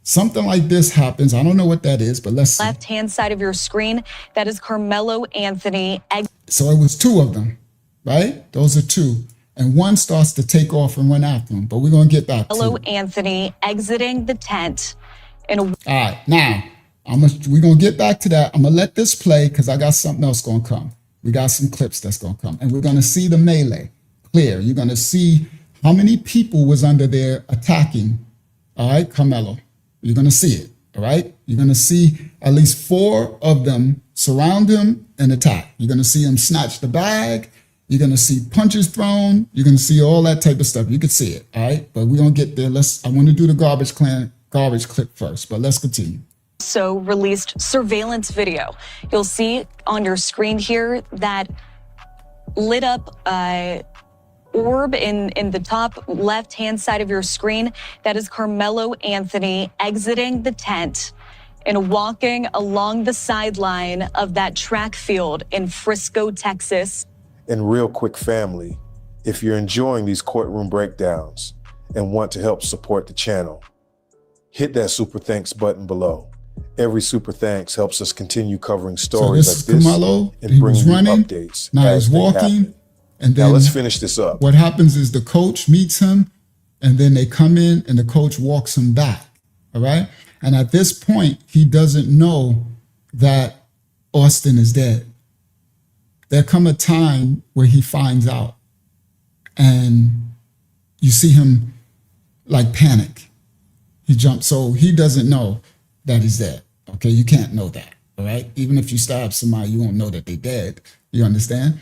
Something like this happens. I don't know what that is, but let's see. Left-hand side of your screen, that is Karmelo Anthony. So it was two of them, right? Those are two. And one starts to take off and run after him. But we're going to get back to Karmelo Anthony exiting the tent. All right, now, we're going to get back to that. I'm going to let this play because I got something else going to come. We got some clips that's going to come. And we're going to see the melee clear. You're going to see how many people was under there attacking, all right, Karmelo. You're going to see it, all right? You're going to see at least 4 of them surround him and attack. You're going to see him snatch the bag. You're going to see punches thrown. You're going to see all that type of stuff. You can see it, all right? But we're going to get there. I want to do the garbage clip first, but let's continue. So released surveillance video. You'll see on your screen here that lit up orb in the top left-hand side of your screen. That is Karmelo Anthony exiting the tent and walking along the sideline of that track field in Frisco, Texas. And real quick, family, if you're enjoying these courtroom breakdowns and want to help support the channel, hit that super thanks button below. Every super thanks helps us continue covering stories like this Karmelo, and bringing you updates. Now he's walking. And then now let's finish this up. What happens is the coach meets him, and then they come in and the coach walks him back. All right. And at this point, he doesn't know that Austin is dead. There come a time where he finds out, and you see him like panic. He jumps. So he doesn't know that he's dead. Okay. You can't know that. All right. Even if you stab somebody, you won't know that they're dead. You understand?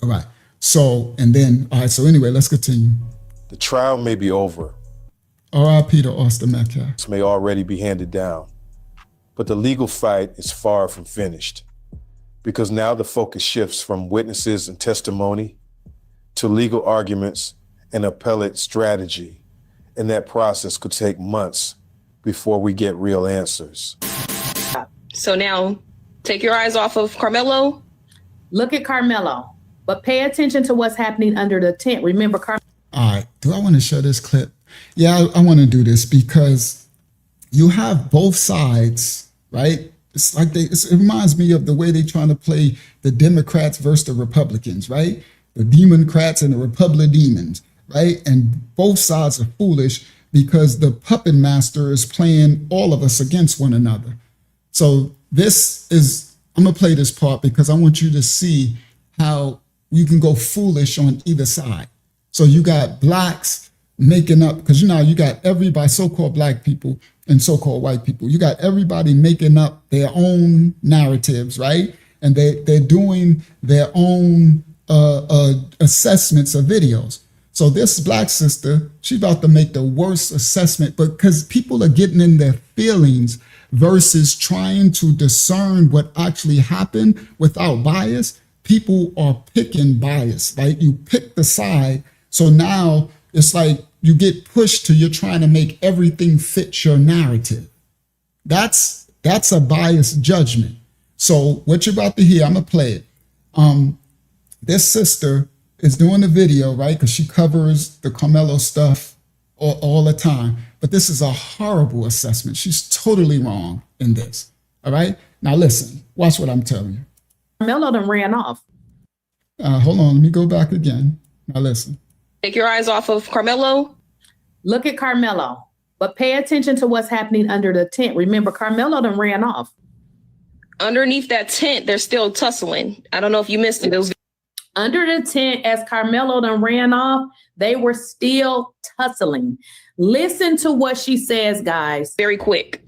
All right. So, and then, all right, so anyway, let's continue. The trial may be over. R.I.P. to Austin Metcalf. This may already be handed down, but the legal fight is far from finished because now the focus shifts from witnesses and testimony to legal arguments and appellate strategy, and that process could take months before we get real answers. So now, take your eyes off of Karmelo. Look at Karmelo. But pay attention to what's happening under the tent. Remember, all right. Do I want to show this clip? Yeah, I want to do this because you have both sides, right? It's like it reminds me of the way they're trying to play the Democrats versus the Republicans, right? The Democrats and the Republic demons, right? And both sides are foolish because the puppet master is playing all of us against one another. So this is, I'm gonna play this part because I want you to see how you can go foolish on either side. So you got blacks making up, because you know, you got everybody, so-called black people and so-called white people, you got everybody making up their own narratives, right? And they're doing their own assessments of videos. So this black sister, she's about to make the worst assessment, but because people are getting in their feelings versus trying to discern what actually happened without bias, people are picking bias, right? You pick the side. So now it's like you get pushed to, you're trying to make everything fit your narrative. That's a biased judgment. So what you're about to hear, I'm gonna play it. This sister is doing the video, right? Because she covers the Karmelo stuff all the time. But this is a horrible assessment. She's totally wrong in this. All right. Now listen, watch what I'm telling you. Karmelo done ran off. Hold on, let me go back again. Now listen. Take your eyes off of Karmelo. Look at Karmelo, but pay attention to what's happening under the tent. Remember, Karmelo done ran off. Underneath that tent, they're still tussling. I don't know if you missed it. It was under the tent, as Karmelo done ran off, they were still tussling. Listen to what she says, guys. Very quick.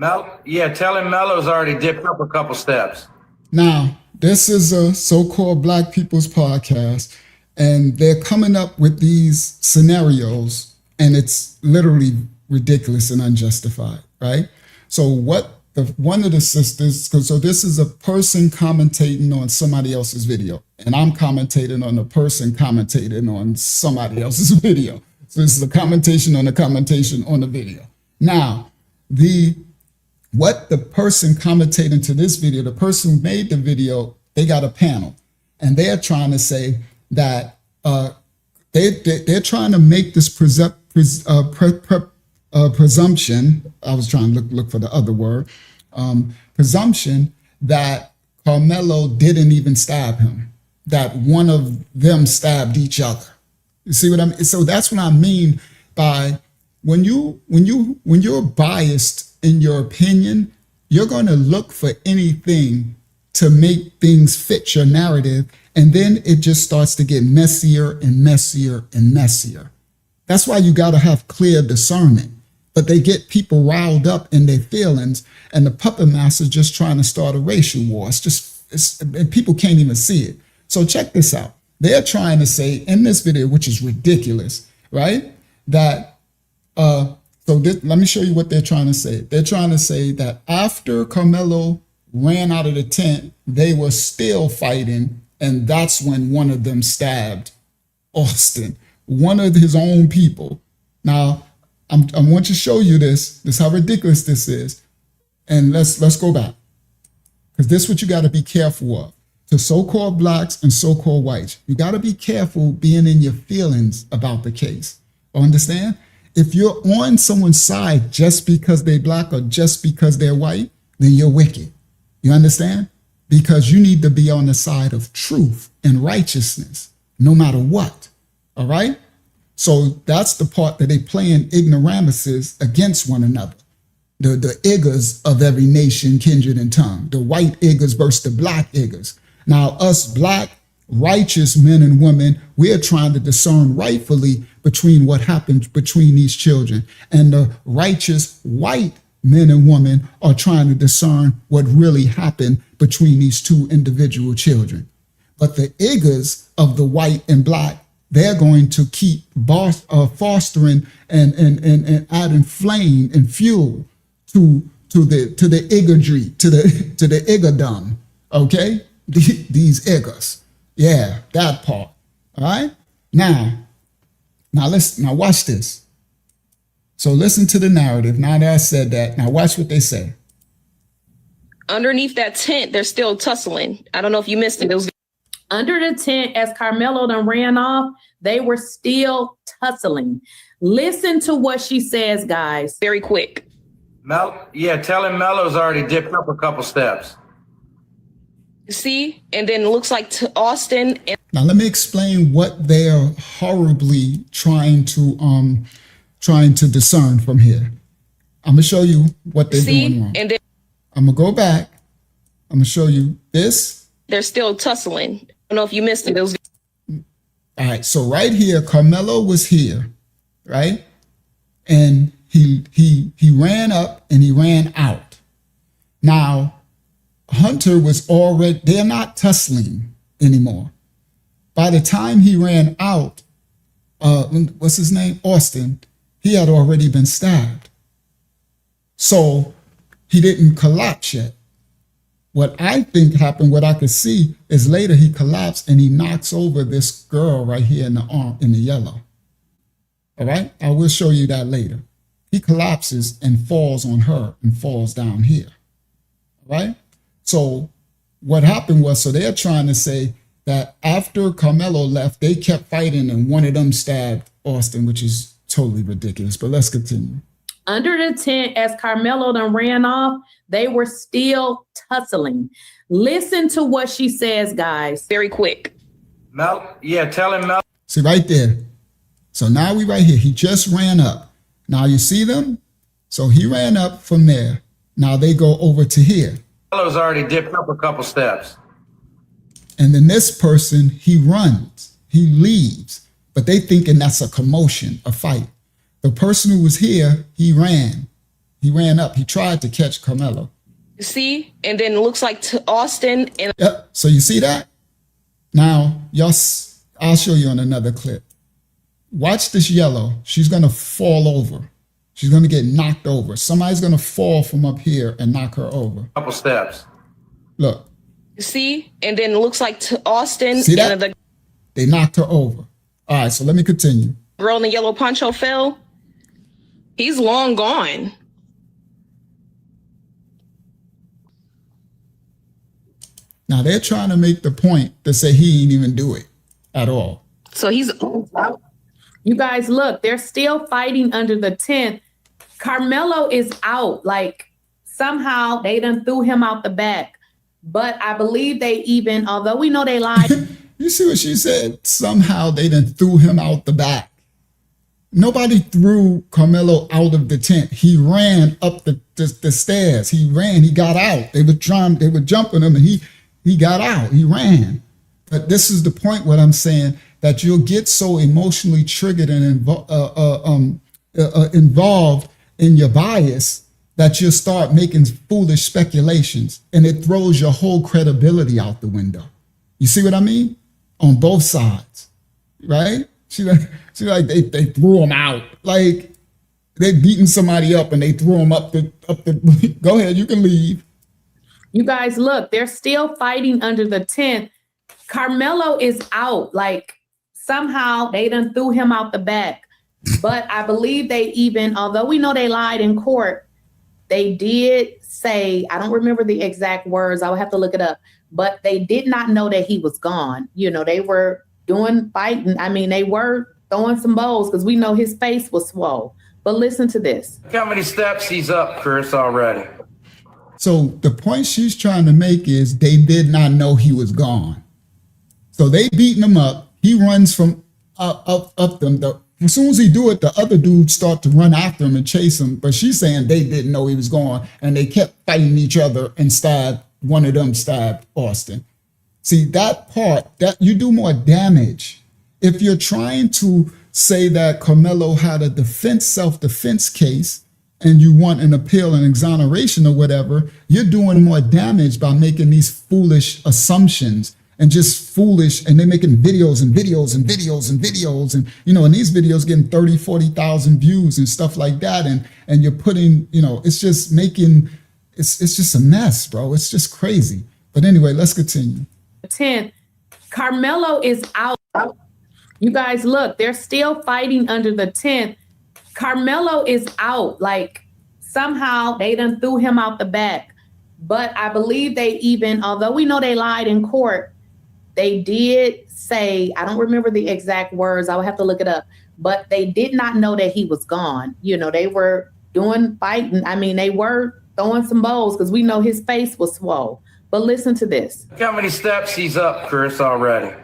Tell him Melo's already dipped up a couple steps. Now, this is a so-called Black People's Podcast, and they're coming up with these scenarios, and it's literally ridiculous and unjustified, right? So one of the sisters, so this is a person commentating on somebody else's video, and I'm commentating on a person commentating on somebody else's video. So this is a commentation on a commentation on the video. Now, what the person commentating to this video, the person who made the video, they got a panel, and they're trying to say that they're trying to make this presumption. I was trying to look for the other word. Presumption that Karmelo didn't even stab him, that one of them stabbed each other. You see what I mean? So that's what I mean by when you're biased in your opinion, you're going to look for anything to make things fit your narrative, and then it just starts to get messier and messier and messier. That's why you got to have clear discernment. But they get people riled up in their feelings, and the puppet master is just trying to start a racial war. And people can't even see it. So check this out. They're trying to say in this video, which is ridiculous, right? That, let me show you what they're trying to say. They're trying to say that after Karmelo ran out of the tent, they were still fighting, and that's when one of them stabbed Austin, one of his own people. Now, I want to show you this how ridiculous this is. And let's go back. Because this is what you got to be careful of. To so-called blacks and so-called whites, you got to be careful being in your feelings about the case. Understand? If you're on someone's side just because they're black or just because they're white, then you're wicked. You understand? Because you need to be on the side of truth and righteousness, no matter what. All right? So that's the part that they playing ignoramuses against one another. The Iggers of every nation, kindred, and tongue. The white Iggers versus the black Iggers. Now, us black, righteous men and women, we're trying to discern rightfully between what happened between these children. And the righteous white men and women are trying to discern what really happened between these two individual children. But the Iggers of the white and black, they're going to keep fostering and adding flame and fuel to the iggerdry, to the iggerdom. Okay, these Iggers, yeah, that part. All right, now watch this. So listen to the narrative. Now that I said that, now watch what they say. Underneath that tent, they're still tussling. I don't know if you missed it. It was under the tent, as Karmelo done ran off, they were still tussling. Listen to what she says, guys. Very quick. Tell him Melo's already dipped up a couple steps. See? And then it looks like to Austin. Now let me explain what they're horribly trying to trying to discern from here. I'm gonna show you what they're doing wrong. And then I'm gonna go back. I'm gonna show you this. they're still tussling. I don't know if you missed it. It was All right, so right here, Karmelo was here, right? And he ran up and he ran out. Now, Hunter was already, they're not tussling anymore. By the time he ran out, what's his name? Austin, he had already been stabbed. So he didn't collapse yet. What I think happened, what I could see, is later he collapsed and he knocks over this girl right here in the arm, in the yellow. All right, I will show you that later. He collapses and falls on her and falls down here. All right, so what happened was, so they're trying to say that after Karmelo left, they kept fighting and one of them stabbed Austin, which is totally ridiculous, but let's continue. Under the tent, as Karmelo done ran off, they were still tussling. Listen to what she says, guys. very quick. Mel, yeah, tell him Mel. See right there. So now we right here. He just ran up. Now you see them? So he ran up from there. Now they go over to here. Melo's already dipped up a couple steps. And then this person, he runs, he leaves, but they thinking that's a commotion, a fight. The person who was here, he ran up, he tried to catch Karmelo. You see? And then it looks like to Austin and Yep, so you see that? Now, I'll show you on another clip. Watch this yellow, she's gonna fall over. She's gonna get knocked over. Somebody's gonna fall from up here and knock her over. Couple steps. Look. you see? And then it looks like to Austin See that? and the They knocked her over. All right, so let me continue. girl in the yellow poncho fell. He's long gone. Now they're trying to make the point to say he didn't even do it at all. So he's You guys, look, they're still fighting under the tent. Karmelo is out. Like, somehow they done threw him out the back. But I believe they even, although we know they lied. You see what she said? Somehow they done threw him out the back. Nobody threw Karmelo out of the tent. He ran up the stairs. He ran, he got out. They were jumping him and he got out, he ran. But this is the point, what I'm saying, that you'll get so emotionally triggered and involved in your bias that you'll start making foolish speculations and it throws your whole credibility out the window. You see what I mean? On both sides, right? She like they threw him out. Like they beating somebody up and they threw him up the go ahead, you can leave. You guys, look, they're still fighting under the tent. Karmelo is out. Like, somehow they done threw him out the back. But I believe they even, although we know they lied in court, they did say, I don't remember the exact words, I would have to look it up, but they did not know that he was gone. You know, they were fighting. I mean, they were throwing some bowls because we know his face was swole. But listen to this. Look how many steps he's up, Chris, already. So the point she's trying to make is they did not know he was gone. So they beating him up. He runs from up them. As soon as he do it, the other dudes start to run after him and chase him. But she's saying they didn't know he was gone and they kept fighting each other and one of them stabbed Austin. See, that part, that you do more damage. If you're trying to say that Karmelo had a self-defense case and you want an appeal and exoneration or whatever, you're doing more damage by making these foolish assumptions and just foolish, and they're making videos and videos and videos and videos. And, you know, and these videos getting 30, 40,000 views and stuff like that. And you're putting, you know, it's just making, it's just a mess, bro. It's just crazy. But anyway, let's continue. 10, Karmelo is out. You guys, look, they're still fighting under the tent. Karmelo is out. Like, somehow they done threw him out the back. But I believe they even, although we know they lied in court, they did say, I don't remember the exact words, I would have to look it up, but they did not know that he was gone. You know, they were fighting. I mean, they were throwing some bowls because we know his face was swole. But listen to this. Look how many steps he's up, Chris, already.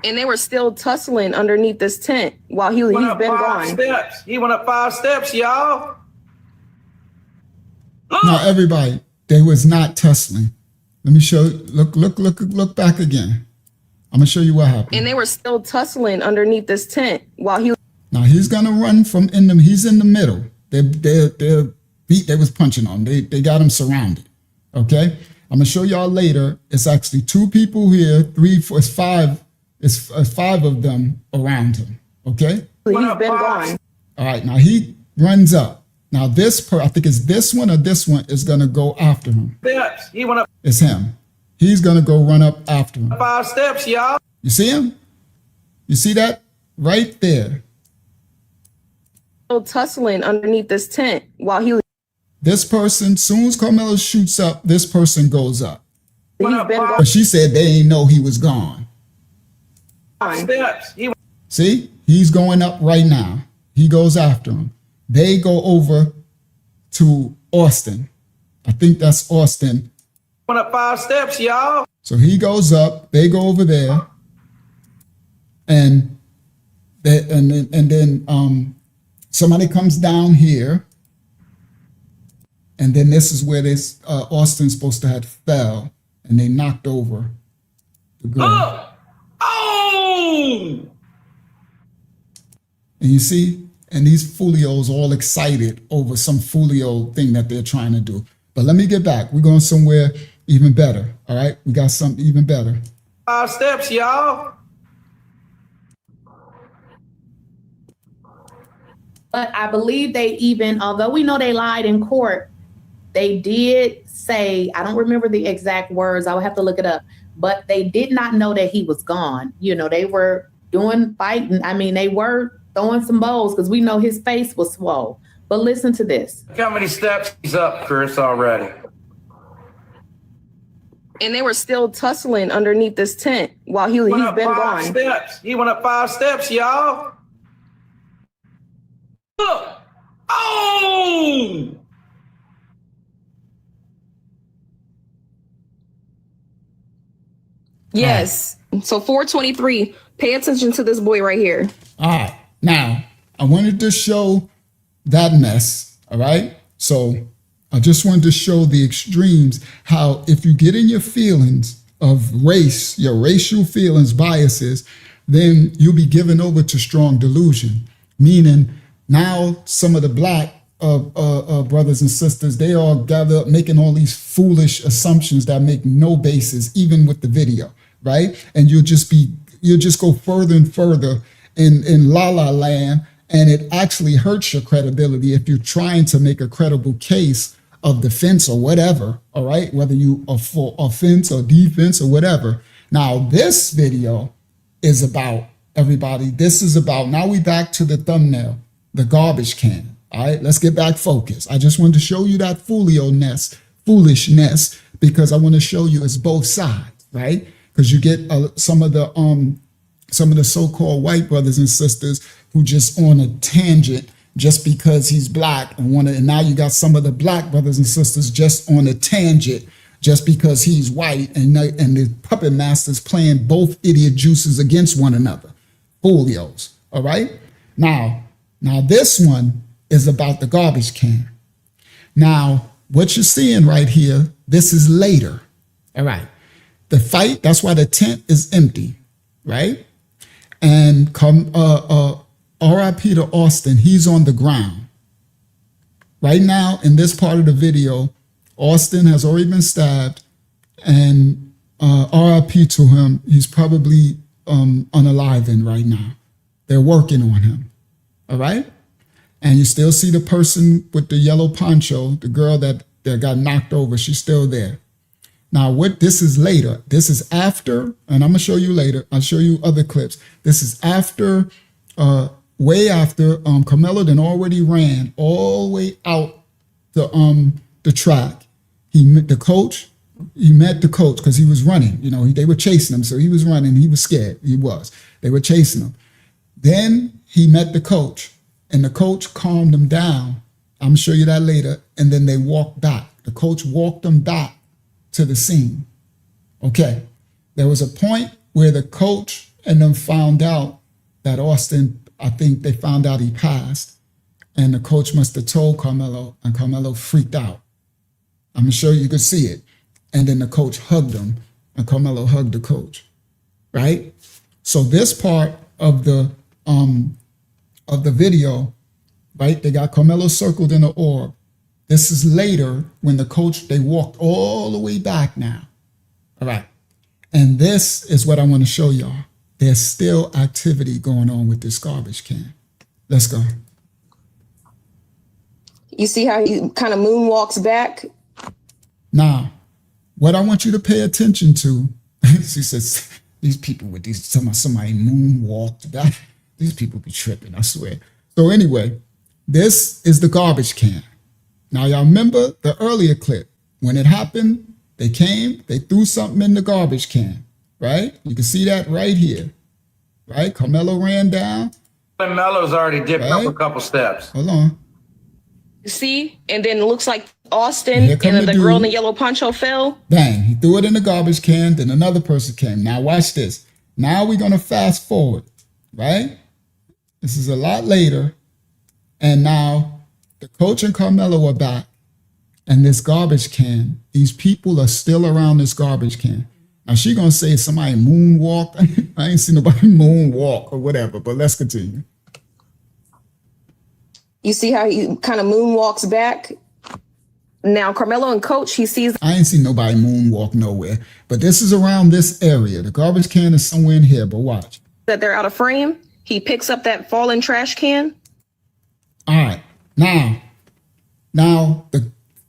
And they were still tussling underneath this tent while he's been gone. Steps. He went up 5 steps, y'all. Now, everybody, they was not tussling. Let me show you. Look back again. I'm going to show you what happened. And they were still tussling underneath this tent while he. Now, he's going to run from in them. He's in the middle. They was punching on him. They got him surrounded. Okay? I'm going to show y'all later. It's actually 2 people here, 3, 4, it's 5. It's 5 of them around him. Okay? He's been gone. All right. Now, he runs up. Now, I think it's this one or this one is going to go after him. Steps. He went up It's him. He's going to go run up after him. 5 steps, y'all. You see him? You see that? Right there. Still tussling underneath this tent while he. This person, soon as Karmelo shoots up, this person goes up. He's been gone. But she said they ain't know he was gone. Steps. See? He's going up right now. He goes after him. They go over to Austin. I think that's Austin. Went up 5 steps, y'all. So he goes up. They go over there, and then somebody comes down here, and then this is where this Austin's supposed to have fell, and they knocked over the girl. Oh! And you see, and these folios all excited over some folio thing that they're trying to do. But let me get back. We're going somewhere even better. All right, we got something even better. 5 steps, y'all. But I believe they even, although we know they lied in court, they did say, I don't remember the exact words, I would have to look it up, but they did not know that he was gone. You know, they were fighting. I mean, they were throwing some bowls because we know his face was swole. But listen to this. Look how many steps he's up, Chris, already. And they were still tussling underneath this tent while he's been gone. Steps. He went up 5 steps, y'all. Look. Oh! Yes. So 423. Pay attention to this boy right here. All right. Now, I wanted to show that mess. All right. So I just wanted to show the extremes, how if you get in your feelings of race, your racial feelings, biases, then you'll be given over to strong delusion. Meaning now some of the black brothers and sisters, they all gather up making all these foolish assumptions that make no basis, even with the video, right? And you'll just go further and further in la-la land, and it actually hurts your credibility if you're trying to make a credible case of defense or whatever, all right? Whether you are for offense or defense or whatever. Now, this video is about, everybody, this is about, now we back to the thumbnail, the garbage can. All right, let's get back focused. I just wanted to show you that foolishness, because I want to show you it's both sides, right? Because you get some of the so-called white brothers and sisters who just on a tangent just because he's black and now you got some of the black brothers and sisters just on a tangent just because he's white, and the puppet masters playing both idiot juices against one another. Folios, all right? Now this one is about the garbage can. Now, what you're seeing right here, this is later, all right? The fight, that's why the tent is empty, right? And R.I.P. to Austin, he's on the ground. Right now, in this part of the video, Austin has already been stabbed, and R.I.P. to him, he's probably unaliving right now. They're working on him, all right? And you still see the person with the yellow poncho, the girl that got knocked over, she's still there. Now, this is later. This is after, and I'm going to show you later. I'll show you other clips. This is after, way after Karmelo then already ran all the way out the track. He met the coach because he was running. You know, they were chasing him, so he was running. He was scared. They were chasing him. Then he met the coach, and the coach calmed him down. I'm going to show you that later. And then they walked back. The coach walked them back to the scene. Okay. There was a point where the coach and then found out that Austin, I think they found out he passed, and the coach must have told Karmelo, and Karmelo freaked out. I'm sure you could see it. And then the coach hugged him, and Karmelo hugged the coach, right? So this part of the video, right? They got Karmelo circled in the orb. This is later when the coach, they walked all the way back now. All right. And this is what I want to show y'all. There's still activity going on with this garbage can. Let's go. You see how he kind of moonwalks back? Now, what I want you to pay attention to, she says, these people with these, somebody moonwalked back. These people be tripping, I swear. So anyway, this is the garbage can. Now, y'all remember the earlier clip. When it happened, they came, they threw something in the garbage can, right? You can see that right here, right? Karmelo ran down. Melo's already dipped up a couple steps. Hold on. You see? And then it looks like Austin Here and come then the the girl in the dude. yellow poncho fell. Bang, he threw it in the garbage can, then another person came. Now watch this. Now we're gonna fast forward, right? This is a lot later. And now the coach and Karmelo are back, and this garbage can, these people are still around this garbage can. Now she gonna say somebody moonwalked. I ain't seen nobody moonwalk or whatever, but let's continue. You see how he kind of moonwalks back? Now, Karmelo and coach, he sees. I ain't seen nobody moonwalk nowhere, but this is around this area. The garbage can is somewhere in here, but watch. That they're out of frame. He picks up that fallen trash can. All right. Now,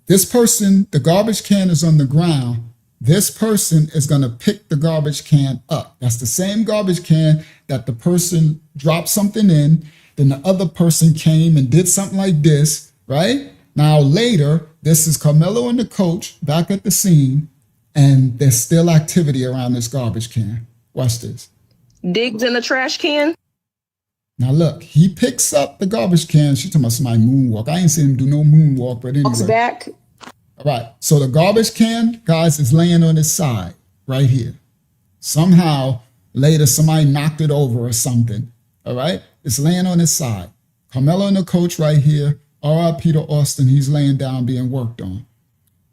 this person, the garbage can is on the ground. This person is going to pick the garbage can up. That's the same garbage can that the person dropped something in. Then the other person came and did something like this, right? Now, later, this is Karmelo and the coach back at the scene, and there's still activity around this garbage can. Watch this. Digs in the trash can. Now look, he picks up the garbage can. She's talking about somebody moonwalk. I ain't seen him do no moonwalk, but anyway. Walks back. All right, so the garbage can, guys, is laying on its side right here. Somehow, later, somebody knocked it over or something, all right? It's laying on its side. Karmelo and the coach right here, R.I.P. to Austin, he's laying down being worked on.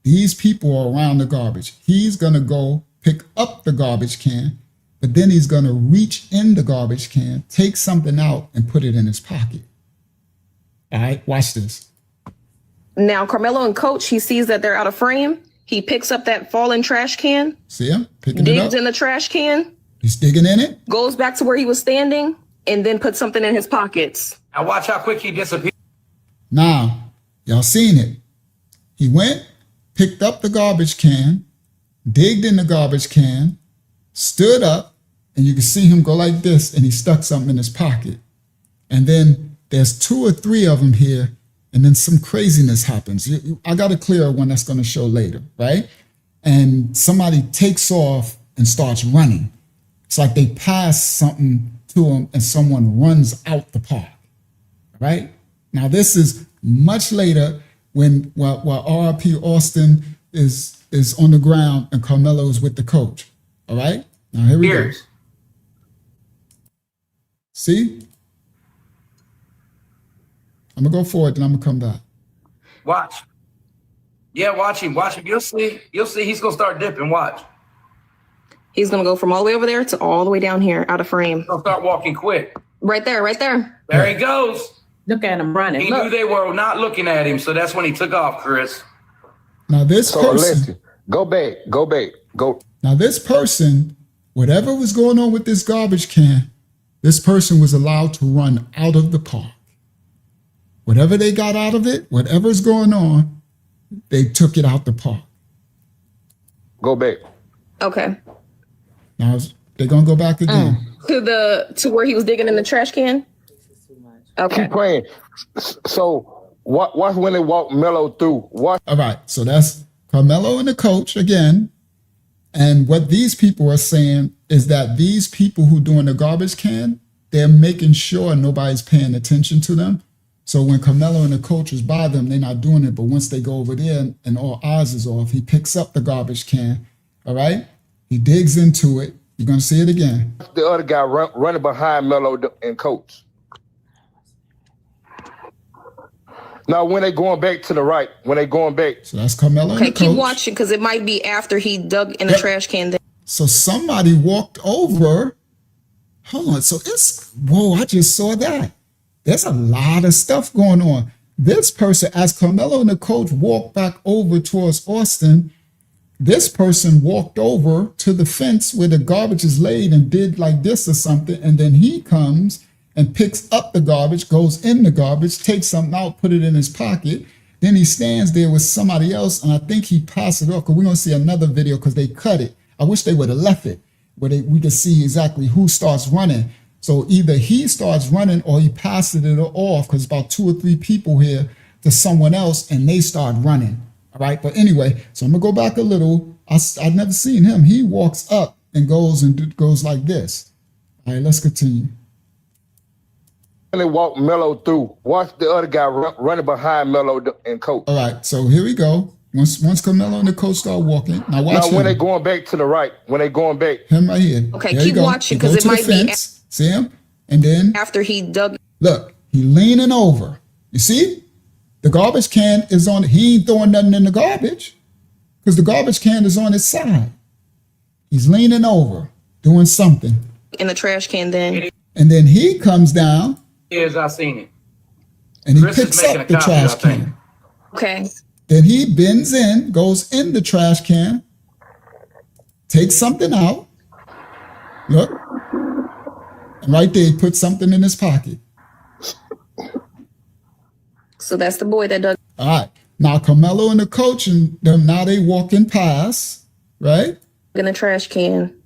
These people are around the garbage. He's going to go pick up the garbage can, but then he's going to reach in the garbage can, take something out, and put it in his pocket. All right, watch this. Now, Karmelo and coach, he sees that they're out of frame. He picks up that fallen trash can. See him picking it up? Digs in the trash can. He's digging in it. Goes back to where he was standing and then puts something in his pockets. Now watch how quick he disappears. Now, y'all seen it. He went, picked up the garbage can, digged in the garbage can, stood up, and you can see him go like this, and he stuck something in his pocket. And then there's 2 or 3 of them here, and then some craziness happens. I got a clearer one that's going to show later, right? And somebody takes off and starts running. It's like they pass something to them, and someone runs out the park, right? Now, this is much later while R.I.P. Austin is on the ground and Karmelo is with the coach. All right? Now, here we go. See? I'm going to go forward, then I'm going to come back. Watch. Yeah, watch him. Watch him. You'll see. You'll see he's going to start dipping. Watch. He's going to go from all the way over there to all the way down here, out of frame. He'll start walking quick. Right there, right there. There he goes. Look at him running. He knew they were not looking at him, so that's when he took off, Chris. Now this person, go back. Now this person, whatever was going on with this garbage can, this person was allowed to run out of the park. Whatever they got out of it, whatever's going on, they took it out the park. Go back. Okay. Now they're gonna go back again. To where he was digging in the trash can? Okay. Keep playing. So watch when they walk Melo through. Watch. All right, so that's Karmelo and the coach again. And what these people are saying is that these people who doing the garbage can, they're making sure nobody's paying attention to them. So when Karmelo and the coach is by them, they're not doing it. But once they go over there and all eyes is off, he picks up the garbage can, all right? He digs into it, You're gonna see it again. The other guy running behind Melo and Coach. Now, when they going back to the right, when they going back. So that's Karmelo and Okay, the keep coach. watching because it might be after he dug in the trash can. So somebody walked over. Hold on. So it's, whoa, I just saw that. There's a lot of stuff going on. This person, as Karmelo and the coach walked back over towards Austin, this person walked over to the fence where the garbage is laid and did like this or something. And then he comes and picks up the garbage, goes in the garbage, takes something out, put it in his pocket. Then he stands there with somebody else. And I think he passed it off because we're going to see another video because they cut it. I wish they would have left it where we could see exactly who starts running. So either he starts running or he passes it off because about 2 or 3 people here to someone else and they start running. All right. But anyway, so I'm going to go back a little. I've never seen him. He walks up and goes like this. All right, let's continue. When they walk Melo through, watch the other guy running behind Melo and Coach. All right. So here we go. Once Karmelo and the coach start walking. Now watch him. When they going back to the right, when they going back. Him right here. Okay, there keep watching because it might be see him? And then after he dug. Look, he leaning over. You see? The garbage can is on, he ain't throwing nothing in the garbage because the garbage can is on his side. He's leaning over, doing something. In the trash can then. And then he comes down. Years I seen it. And he Chris picks up the trash can. Okay. Then he bends in, goes in the trash can, takes something out. Look. And right there, he puts something in his pocket. So that's the boy that dug. All right. Now, Karmelo and the coach, and them, now they walking past, right? In a trash can.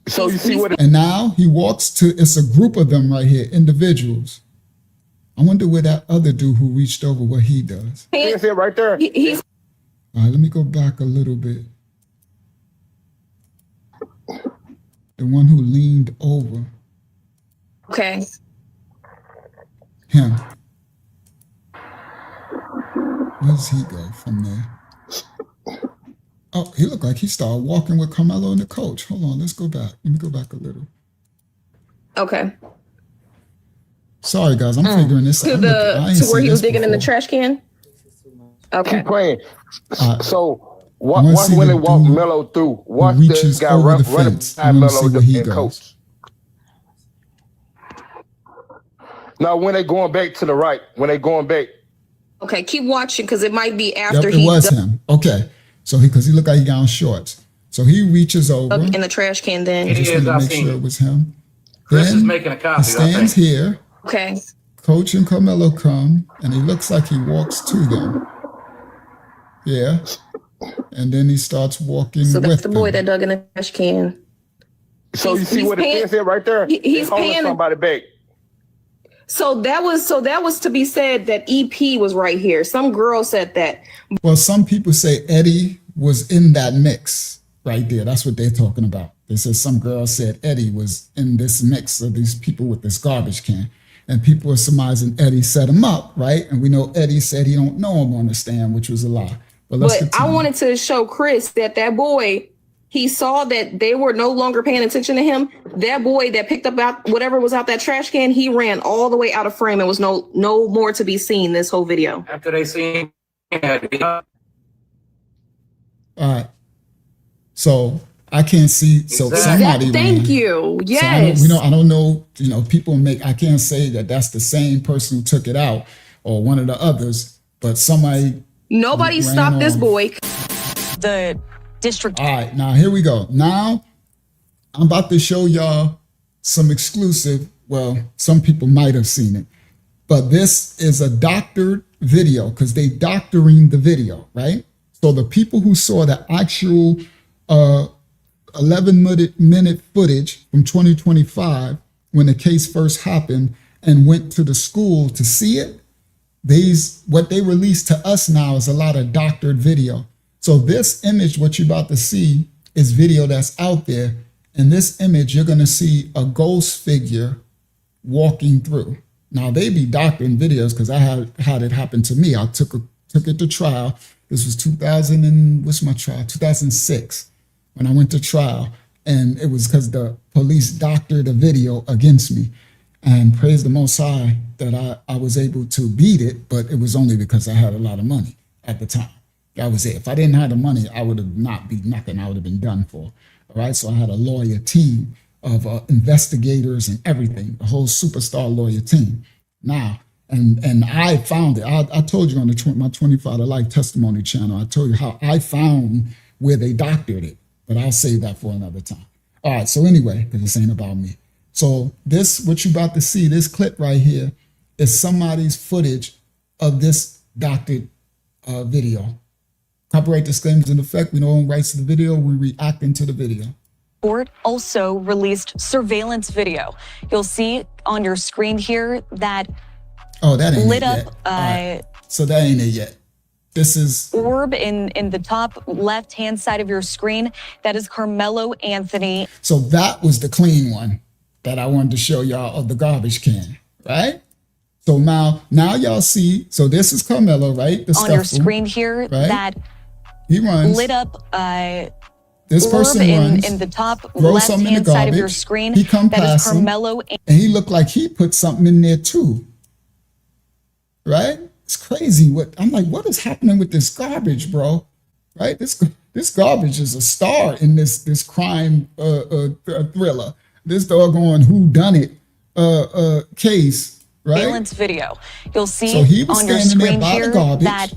So you see what? And now he walks to, it's a group of them right here, individuals. I wonder where that other dude who reached over, what he does. He's it right there. He's. All right, let me go back a little bit. The one who leaned over. Okay. Him. Where does he go from there? Oh, he looked like he started walking with Karmelo and the coach. Hold on, let's go back. Let me go back a little. Okay. Sorry, guys, I'm figuring this out. To where he was digging in the trash can? Okay. Keep playing. So watch when they walk Melo through. Watch the guy running behind Melo and Coach. Now, when they going back to the right, when they going back. Okay, keep watching because it might be after it was him. Okay. So because he looked like he got on shorts. So he reaches over. In the trash can then. I just wanted to make sure it was him. Chris is making a copy. He stands here. Okay. Coach and Karmelo come, and he looks like he walks to them. Yeah. And then he starts walking with them. So that's the boy that dug in the trash can. So you see what it says right there? He's holding somebody back. So that was to be said that EP was right here. Some girl said that. Well, some people say Eddie was in that mix right there. That's what they're talking about. They said some girl said Eddie was in this mix of these people with this garbage can. And people are surmising Eddie set him up, right? And we know Eddie said he don't know him on the stand, which was a lie. But I wanted to show Chris that boy, he saw that they were no longer paying attention to him. That boy that picked up out whatever was out that trash can, he ran all the way out of frame and was no more to be seen this whole video. After they seen all right. So I can't see. So somebody. Thank you. Yes. So I don't know. People I can't say that that's the same person who took it out or one of the others, but somebody. Nobody stopped this boy. The district. All right. Now here we go. Now I'm about to show y'all some exclusive. Well, some people might have seen it, but this is a doctored video because they doctoring the video, right? So the people who saw the actual 11-minute footage from 2025 when the case first happened and went to the school to see it, what they released to us now is a lot of doctored video. So this image, what you're about to see, is video that's out there. In this image, you're going to see a ghost figure walking through. Now, they be doctoring videos because I had it happen to me. I took it to trial. This was 2006 when I went to trial. And it was because the police doctored a video against me. And praise the Most High that I was able to beat it, but it was only because I had a lot of money at the time. That was it. If I didn't have the money, I would have not been nothing. I would have been done for. All right. So I had a lawyer team of investigators and everything, a whole superstar lawyer team. Now, and I found it. I told you on my 25 to Life testimony channel, I told you how I found where they doctored it, but I'll save that for another time. All right. So anyway, because this ain't about me. So this, what you about to see, this clip right here is somebody's footage of this doctored video. Copyright disclaimers in effect. We don't own rights to the video. We reacting to the video. Court also released surveillance video. You'll see on your screen here that that ain't lit it up yet. Right. So that ain't it yet. This is orb in the top left-hand side of your screen. That is Karmelo Anthony. So that was the clean one that I wanted to show y'all of the garbage can, right? So now y'all see, so this is Karmelo, right? On your screen here, right? That he runs. Lit up this person runs, in the top throws something in the left-hand garbage, side of your screen. He come that past is Karmelo. And he looked like he put something in there too, right? It's crazy. I'm like, what is happening with this garbage, bro? Right? This garbage is a star in this crime thriller. This doggone whodunit case, right? Surveillance video. You'll see so he was on your standing screen there by here the garbage. that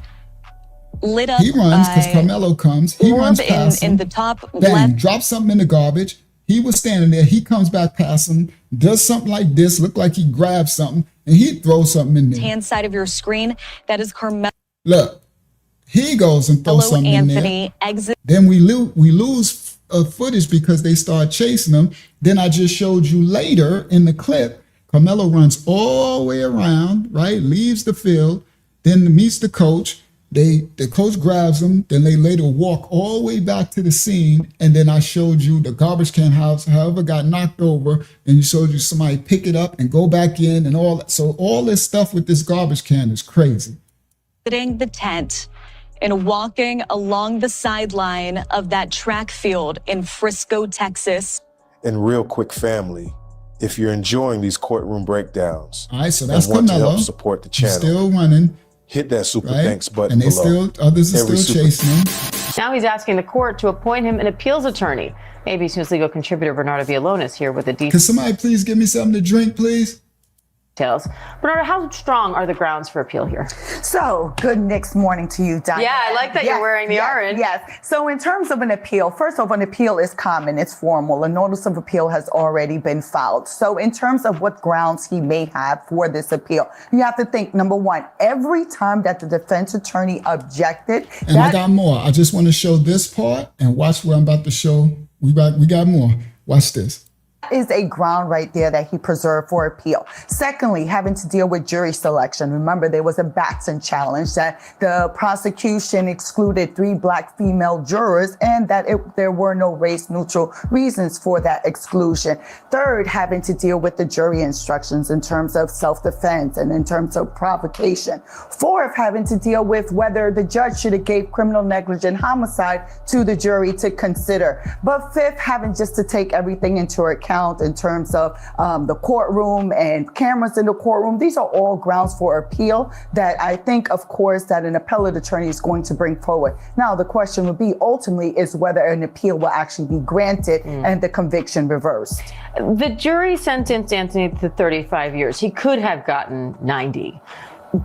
lit up. He runs because Karmelo comes. He runs past him. In the top Bang, left. drops something in the garbage. He was standing there. He comes back past him, does something like this, look like he grabs something, and he throws something in there. Hand side of your screen. That is Karmelo. Look, he goes and throws something Anthony in there. Exit. Then we lose footage because they start chasing him. Then I just showed you later in the clip, Karmelo runs all the way around, right? Leaves the field, then meets the coach. The coach grabs him, then they later walk all the way back to the scene. And then I showed you the garbage can house, however, got knocked over, and you showed you somebody pick it up and go back in and all that. So all this stuff with this garbage can is crazy. Sitting the tent and walking along the sideline of that track field in Frisco, Texas. And real quick, family, if you're enjoying these courtroom breakdowns, all right, so that's and want to help Karmelo. support the channel, Still running. Hit that super right? thanks button and they below. Others are still chasing him. Now he's asking the court to appoint him an appeals attorney. ABC's News legal contributor Bernardo Villalona here with the details. Can somebody please give me something to drink, please? Bernardo, how strong are the grounds for appeal here? So, good next morning to you, Diane. Yeah, I like that you're wearing the orange. Yes. So, in terms of an appeal, first off, an appeal is common, it's formal. A notice of appeal has already been filed. So, in terms of what grounds he may have for this appeal, you have to think, number one, every time that the defense attorney objected. And I got more. I just want to show this part and watch what I'm about to show. We got more. Watch this. Is a ground right there that he preserved for appeal. Secondly, having to deal with jury selection. Remember, there was a Batson challenge that the prosecution excluded 3 black female jurors and that there were no race neutral reasons for that exclusion. Third, having to deal with the jury instructions in terms of self-defense and in terms of provocation. Fourth, having to deal with whether the judge should have gave criminal negligent homicide to the jury to consider. But fifth, having just to take everything into account in terms of the courtroom and cameras in the courtroom. These are all grounds for appeal that I think, of course, that an appellate attorney is going to bring forward. Now, the question would be ultimately is whether an appeal will actually be granted and the conviction reversed. The jury sentenced Anthony to 35 years. He could have gotten 90.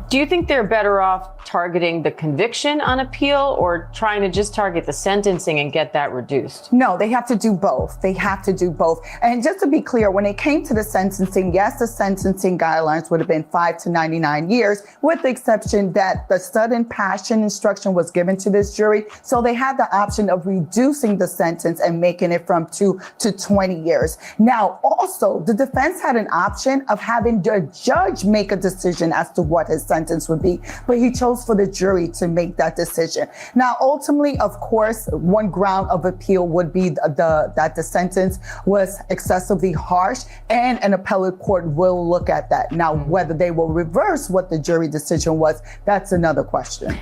Do you think they're better off targeting the conviction on appeal or trying to just target the sentencing and get that reduced? No, they have to do both. They have to do both. And just to be clear, when it came to the sentencing, yes, the sentencing guidelines would have been 5 to 99 years, with the exception that the sudden passion instruction was given to this jury. So they had the option of reducing the sentence and making it from 2 to 20 years. Now, also, the defense had an option of having the judge make a decision as to what his sentence would be, but he chose details for the jury to make that decision. Now, ultimately, of course, one ground of appeal would be that the sentence was excessively harsh, and an appellate court will look at that. Now, whether they will reverse what the jury decision was, that's another question.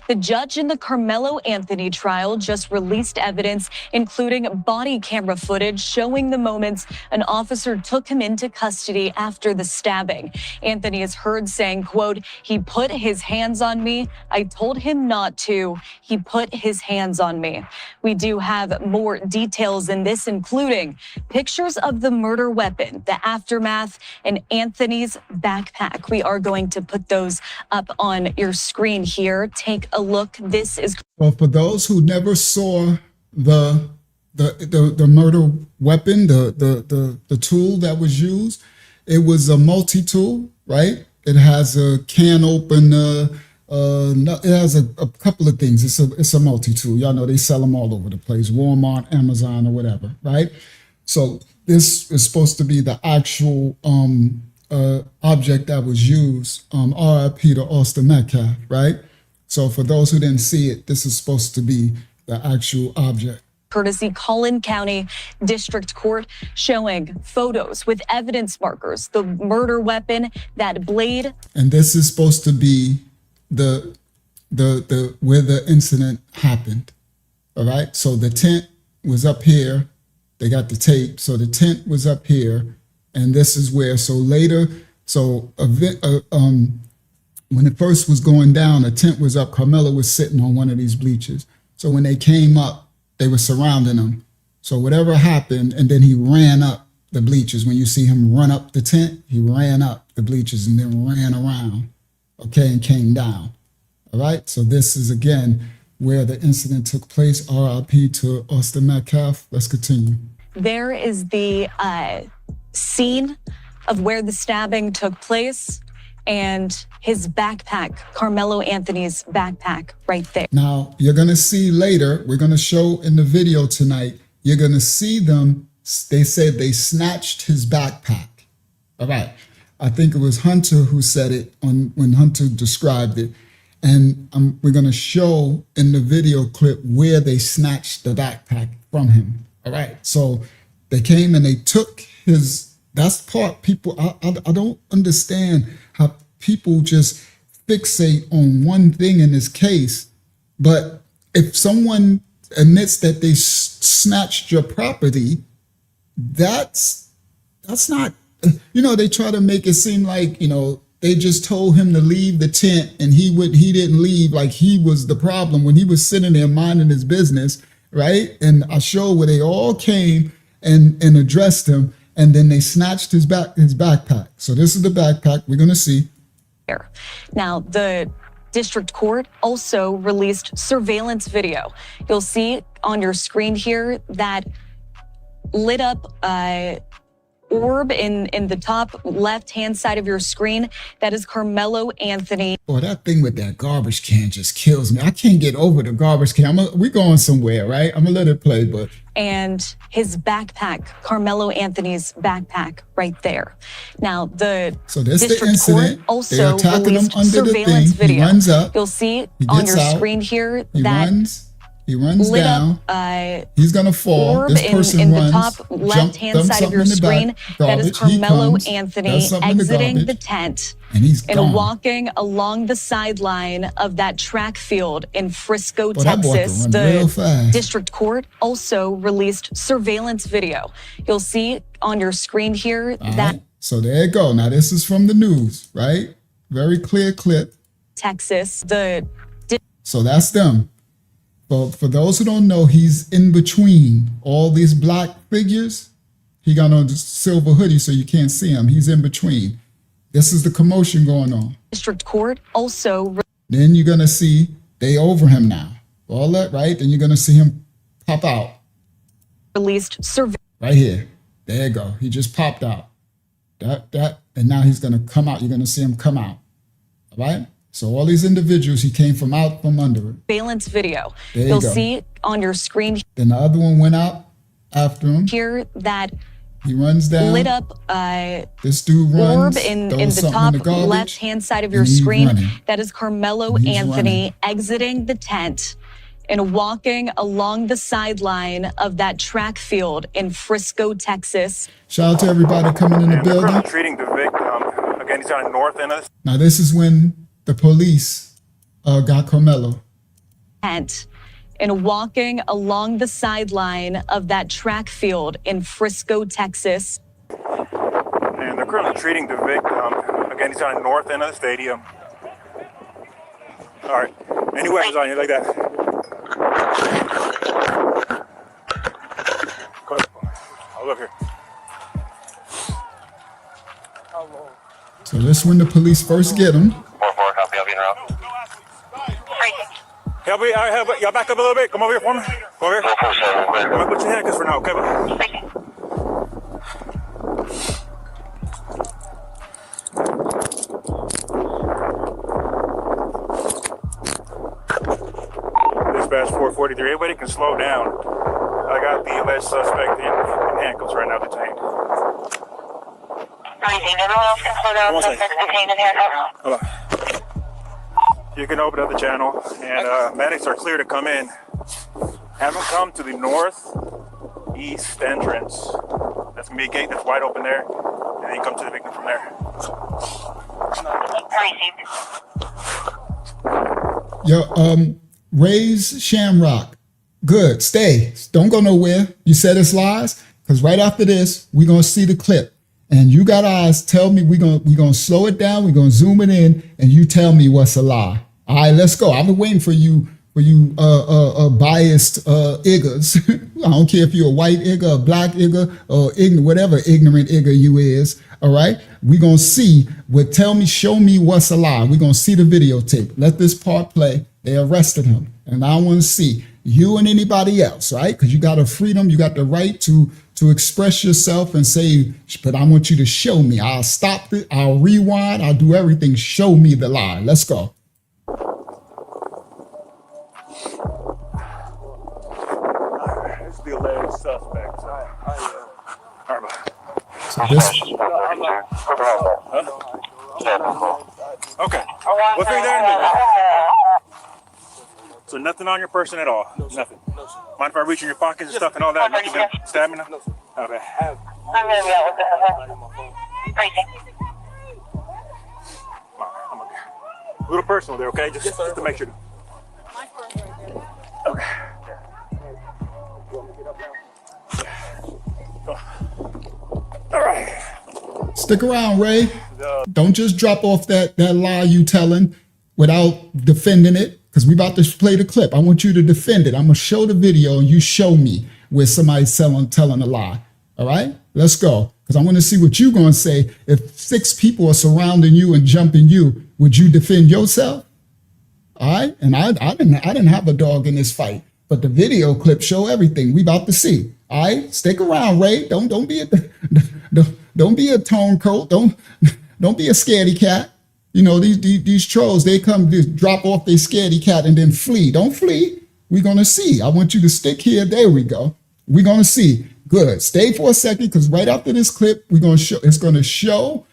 The judge in the Karmelo Anthony trial just released evidence, including body camera footage showing the moments an officer took him into custody after the stabbing. Anthony is heard saying, quote, "He put his hands on me. I told him not to. He put his hands on me." We do have more details in this, including pictures of the murder weapon, the aftermath, and Anthony's backpack. We are going to put those up on your screen here. Take a look. This is. Well, for those who never saw the murder weapon, the tool that was used, it was a multi-tool, right? It has a can opener. It has a couple of things. It's a multi-tool. Y'all know they sell them all over the place, Walmart, Amazon, or whatever, right? So this is supposed to be the actual object that was used. RIP to Austin Metcalf, right? So for those who didn't see it, this is supposed to be the actual object. Courtesy Collin County District Court, showing photos with evidence markers, the murder weapon, that blade. And this is supposed to be the where the incident happened. All right. So the tent was up here. They got the tape. So the tent was up here, and this is where. So later, when it first was going down, a tent was up. Karmelo was sitting on one of these bleachers. So when they came up, they were surrounding him. So whatever happened, and then he ran up the bleachers. When you see him run up the tent, he ran up the bleachers and then ran around, okay, and came down. All right, so this is, again, where the incident took place. RIP to Austin Metcalf. Let's continue. There is the scene of where the stabbing took place, and his backpack, Karmelo Anthony's backpack, right there. Now, you're going to see later, we're going to show in the video tonight, you're going to see them, they said they snatched his backpack. All right. I think it was Hunter who said it when Hunter described it. And we're going to show in the video clip where they snatched the backpack from him. All right. So they came and they took his, that's part people, I don't understand how people just fixate on one thing in this case. But if someone admits that they snatched your property, that's not, they try to make it seem like, they just told him to leave the tent and he didn't leave, like he was the problem when he was sitting there minding his business, right? And I showed where they all came and addressed him, and then they snatched his backpack. So this is the backpack we're gonna see. Now, the district court also released surveillance video. You'll see on your screen here that lit up orb in the top left-hand side of your screen. That is Karmelo Anthony. Boy, that thing with that garbage can just kills me. I can't get over the garbage can. We're going somewhere, right? I'm gonna let it play, but. And his backpack, Karmelo Anthony's backpack, right there. Now, the district court also released surveillance video. He runs up. You'll see on your screen here that he runs lit down. up He's gonna fall. orb This person in runs. the top left-hand side of your screen. That is Karmelo Anthony exiting the tent and he's gone. walking along the sideline of that track field in Frisco, Texas. The district court also released surveillance video. You'll see on your screen here that. So there you go. Now this is from the news, right? Very clear clip. Texas. So that's them. But for those who don't know, he's in between all these black figures. He got on the silver hoodie so you can't see him. He's in between. This is the commotion going on. District court also. Then you're going to see they over him now. All that, right? Then you're going to see him pop out. Released surveillance. Right here. There you go. He just popped out. And now he's going to come out. You're going to see him come out. All right? So all these individuals, he came from out from under it. Surveillance video. You'll see on your screen. Then the other one went out after him. Here that He runs down. lit up This dude runs. orb in throws the something top in the garbage, left-hand side of and your he's screen. running. That is Karmelo And he's Anthony exiting the tent and walking along the sideline of that track field in Frisco, Texas. Shout out to everybody coming in the building. Treating the victim. Again, he's on the north end of the Now this is when the police got Karmelo. Tent and walking along the sideline of that track field in Frisco, Texas. And they're currently treating the victim. Again, he's on the north end of the stadium. All right. Any weapons on you like that? Go ahead. I'll look here. So this is when the police first get him. Help me, y'all back up a little bit. Come over here for me. Come over here. I'm gonna put your handcuffs for now, okay? Dispatch 443. Everybody can slow down. I got the alleged suspect in handcuffs right now detained. Everyone else can slow down. Suspect's detained in handcuffs. Hold on. You can open up the channel, and medics are clear to come in. Have them come to the northeast entrance. That's gonna be a gate that's wide open there, and then you come to the victim from there. Yo, Ray's Shamrock. Good, stay. Don't go nowhere. You said it's lies, because right after this, we're gonna see the clip. And you got eyes, tell me we're gonna slow it down, we're gonna zoom it in, and you tell me what's a lie. All right, let's go. I've been waiting for you biased iggers. I don't care if you're a white igger, a black igger, or whatever ignorant igger you is. All right, we're gonna see show me what's a lie. We're gonna see the videotape. Let this part play. They arrested him, and I want to see you and anybody else, right? Because you got a freedom, you got the right to express yourself and say, but I want you to show me. I'll stop it, I'll rewind, I'll do everything. Show me the lie. Let's go. This is the alleged suspect. So this, Okay. We'll figure that in a minute. So nothing on your person at all? Nothing? Mind if I reach in your pockets and stuff and all that? Nothing been stabbing? Okay. I'm gonna be out with this. A little personal there, okay? Just to make sure. Okay. All right. Stick around, Ray. Don't just drop off that lie you telling without defending it, because we about to play the clip. I want you to defend it. I'm gonna show the video and you show me where somebody's telling a lie. All right, let's go. Because I want to see what you're gonna say. If 6 people are surrounding you and jumping you, would you defend yourself? All right, and I didn't have a dog in this fight, but the video clip show everything. We about to see. All right, stick around, Ray. Don't be a turncoat. Don't be a scaredy cat. You know, these trolls, they come just drop off their scaredy cat and then flee. Don't flee. We're gonna see. I want you to stick here. There we go. We're gonna see. Good. Stay for a second, because right after this clip, we're gonna show. It's gonna show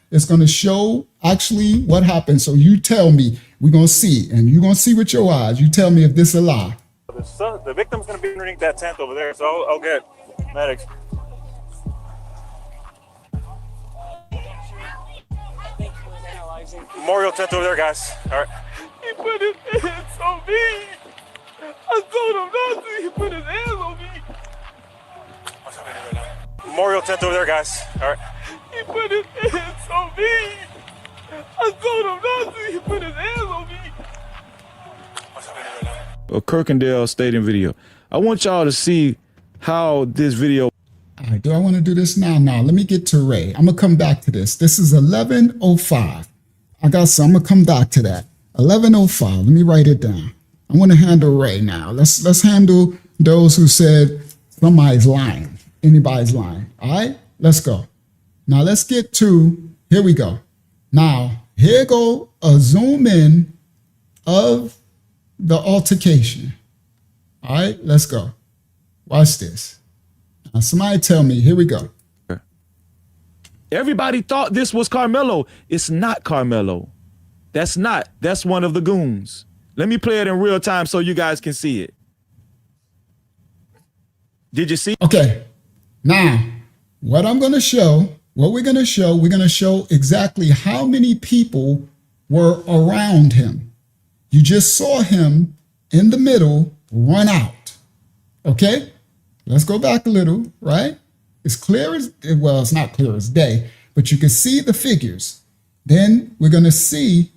actually what happened. So you tell me. We're gonna see, and you're gonna see with your eyes. You tell me if this is a lie. The victim's gonna be underneath that tent over there, so I'll get medics. Memorial tent over there, guys. All right. He put his hands on me. I told him not to. He put his hands on me. Memorial tent over there, guys. All right. He put his hands on me. I told him not to. He put his hands on me. A Kirkendale Stadium video. I want y'all to see how this video. All right, do I want to do this now? Now, let me get to Ray. I'm gonna come back to this. This is 11:05. I'm gonna come back to that. 11:05. Let me write it down. I want to handle Ray now. Let's handle those who said somebody's lying. Anybody's lying. All right, let's go. Now let's get to, here we go. Now, here go a zoom in of the altercation. All right, let's go. Watch this. Now somebody tell me, here we go. Everybody thought this was Karmelo. It's not Karmelo. That's one of the goons. Let me play it in real time so you guys can see it. Did you see? Okay. Now, what we're going to show exactly how many people were around him. You just saw him in the middle run out. Okay? Let's go back a little, right? It's clear as, well, it's not clear as day, but you can see the figures. Then you're going to see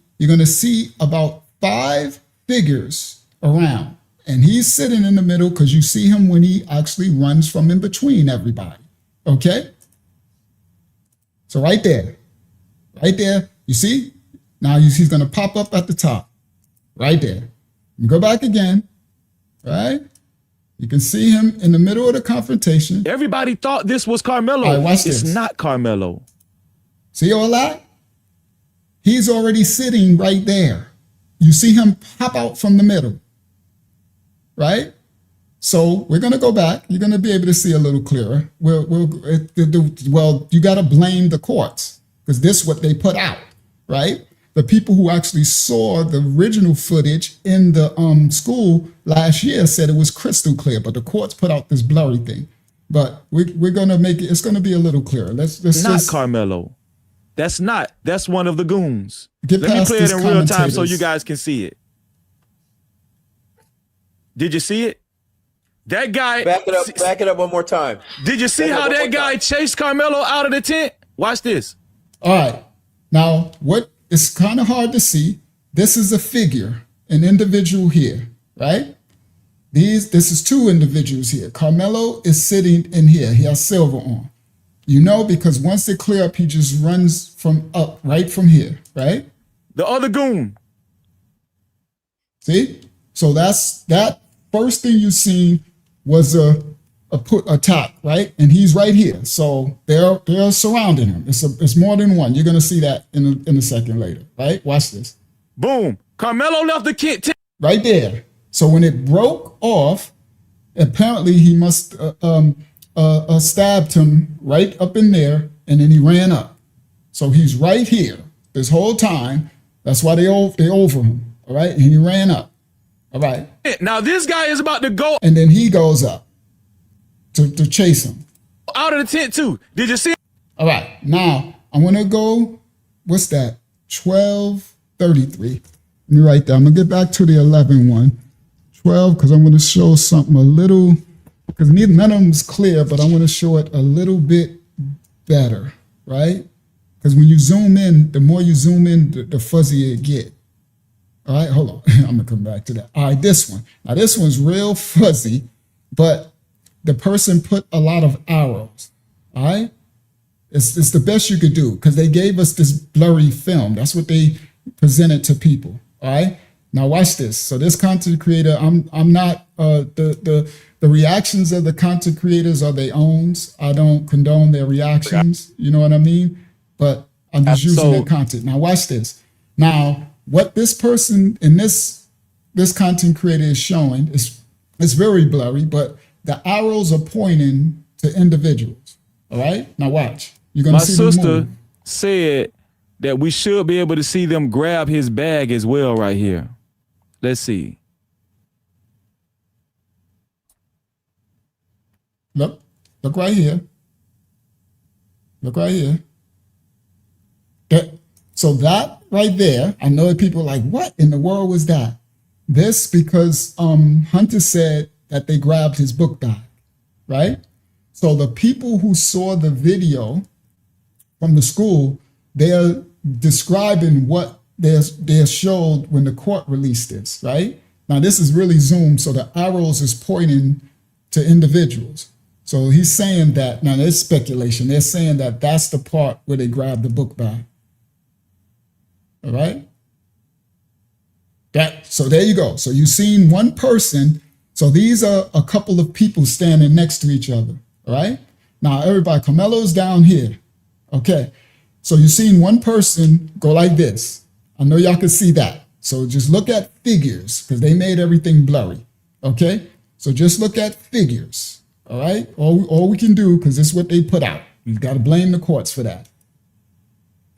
about 5 figures around. And he's sitting in the middle because you see him when he actually runs from in between everybody. Okay? So right there, you see? Now he's going to pop up at the top. Right there. You go back again, right? You can see him in the middle of the confrontation. Everybody thought this was Karmelo. All right, watch it's this. not Karmelo. See all that? He's already sitting right there. You see him pop out from the middle, right? So we're going to go back. You're going to be able to see a little clearer. Well, you got to blame the courts because this is what they put out, right? The people who actually saw the original footage in the school last year said it was crystal clear, but the courts put out this blurry thing. But we're going to make it, it's going to be a little clearer. Let's not just, Karmelo. That's one of the goons. Get Let me past play it this in real time so commentators. you guys can see it. Did you see it? That guy. Back it up one more time. Did you see how that guy chased Karmelo out of the tent? Watch this. all right. Now, what it's kind of hard to see. This is a figure, an individual here, right? This is 2 individuals here. Karmelo is sitting in here. He has silver on. You know, because once they clear up, he just runs from up, right from here, right? The other goon. See? So that first thing you seen was a top, right? And he's right here. So they're surrounding him. It's more than one. You're gonna see that in a second later, right? Watch this. Boom. Karmelo left the kid. Right there. So when it broke off, apparently he must stabbed him right up in there, and then he ran up. So he's right here this whole time. That's why they over him. All right, and he ran up. All right. Now this guy is about to go, and then he goes up to chase him out of the tent too. Did you see? All right. Now I'm gonna go. What's that? 12:33. Let me write that. I'm gonna get back to the 11 one. 12 because I'm gonna show something a little. Because none of them is clear, but I want to show it a little bit better, right? Because when you zoom in, the more you zoom in, the fuzzier it get. All right, hold on. I'm going to come back to that. All right, this one. Now, this one's real fuzzy, but the person put a lot of arrows, all right? It's the best you could do because they gave us this blurry film. That's what they presented to people, all right? Now, watch this. So this content creator, I'm not, the reactions of the content creators are their own. I don't condone their reactions. You know what I mean? But I'm just using their content. Now watch this. Now, what this person in this content creator is showing is very blurry, but the arrows are pointing to individuals. All right? Now watch. You're gonna see my them sister move. said that we should be able to see them grab his bag as well right here. Let's see. Look right here. Look right here. So that right there, I know that people are like, what in the world was that? This because Hunter said that they grabbed his book bag, right? So the people who saw the video from the school, they're describing what they showed when the court released this, right? Now this is really zoomed, so the arrows is pointing to individuals. So he's saying that, now there's speculation, they're saying that that's the part where they grabbed the book bag. All right? So there you go. So you've seen one person. So these are a couple of people standing next to each other. All right? Now everybody, Karmelo's down here. Okay. So you've seen one person go like this. I know y'all can see that. So just look at figures because they made everything blurry. Okay? So just look at figures. All right? All we can do, because this is what they put out. You've got to blame the courts for that.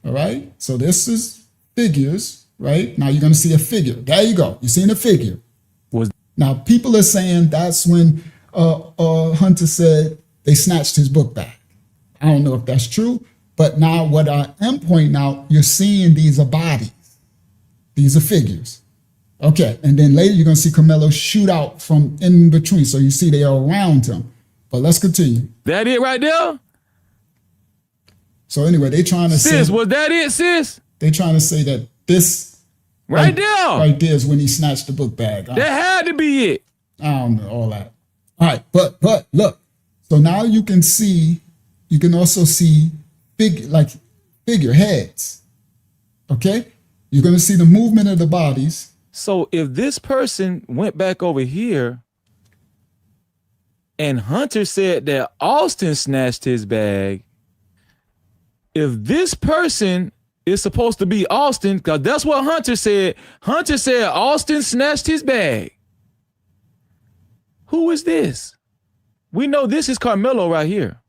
All right. So this is figures, right? Now you're going to see a figure. There you go. You're seeing a figure. Now people are saying that's when Hunter said they snatched his book back. I don't know if that's true, but now what I am pointing out, you're seeing these are bodies. These are figures. Okay, and then later you're going to see Karmelo shoot out from in between. So you see they are around him. But let's continue. That it right there? So anyway, they trying to say... Sis, was that it, sis? They trying to say that this... Right there. Right there is when he snatched the book bag. That had to be it. I don't know, all that. All right, but look. So now you can see, you can also see figureheads. Okay? You're going to see the movement of the bodies. So if this person went back over here and Hunter said that Austin snatched his bag, if this person is supposed to be Austin, because that's what Hunter said. Hunter said Austin snatched his bag. Who is this? We know this is Karmelo right here.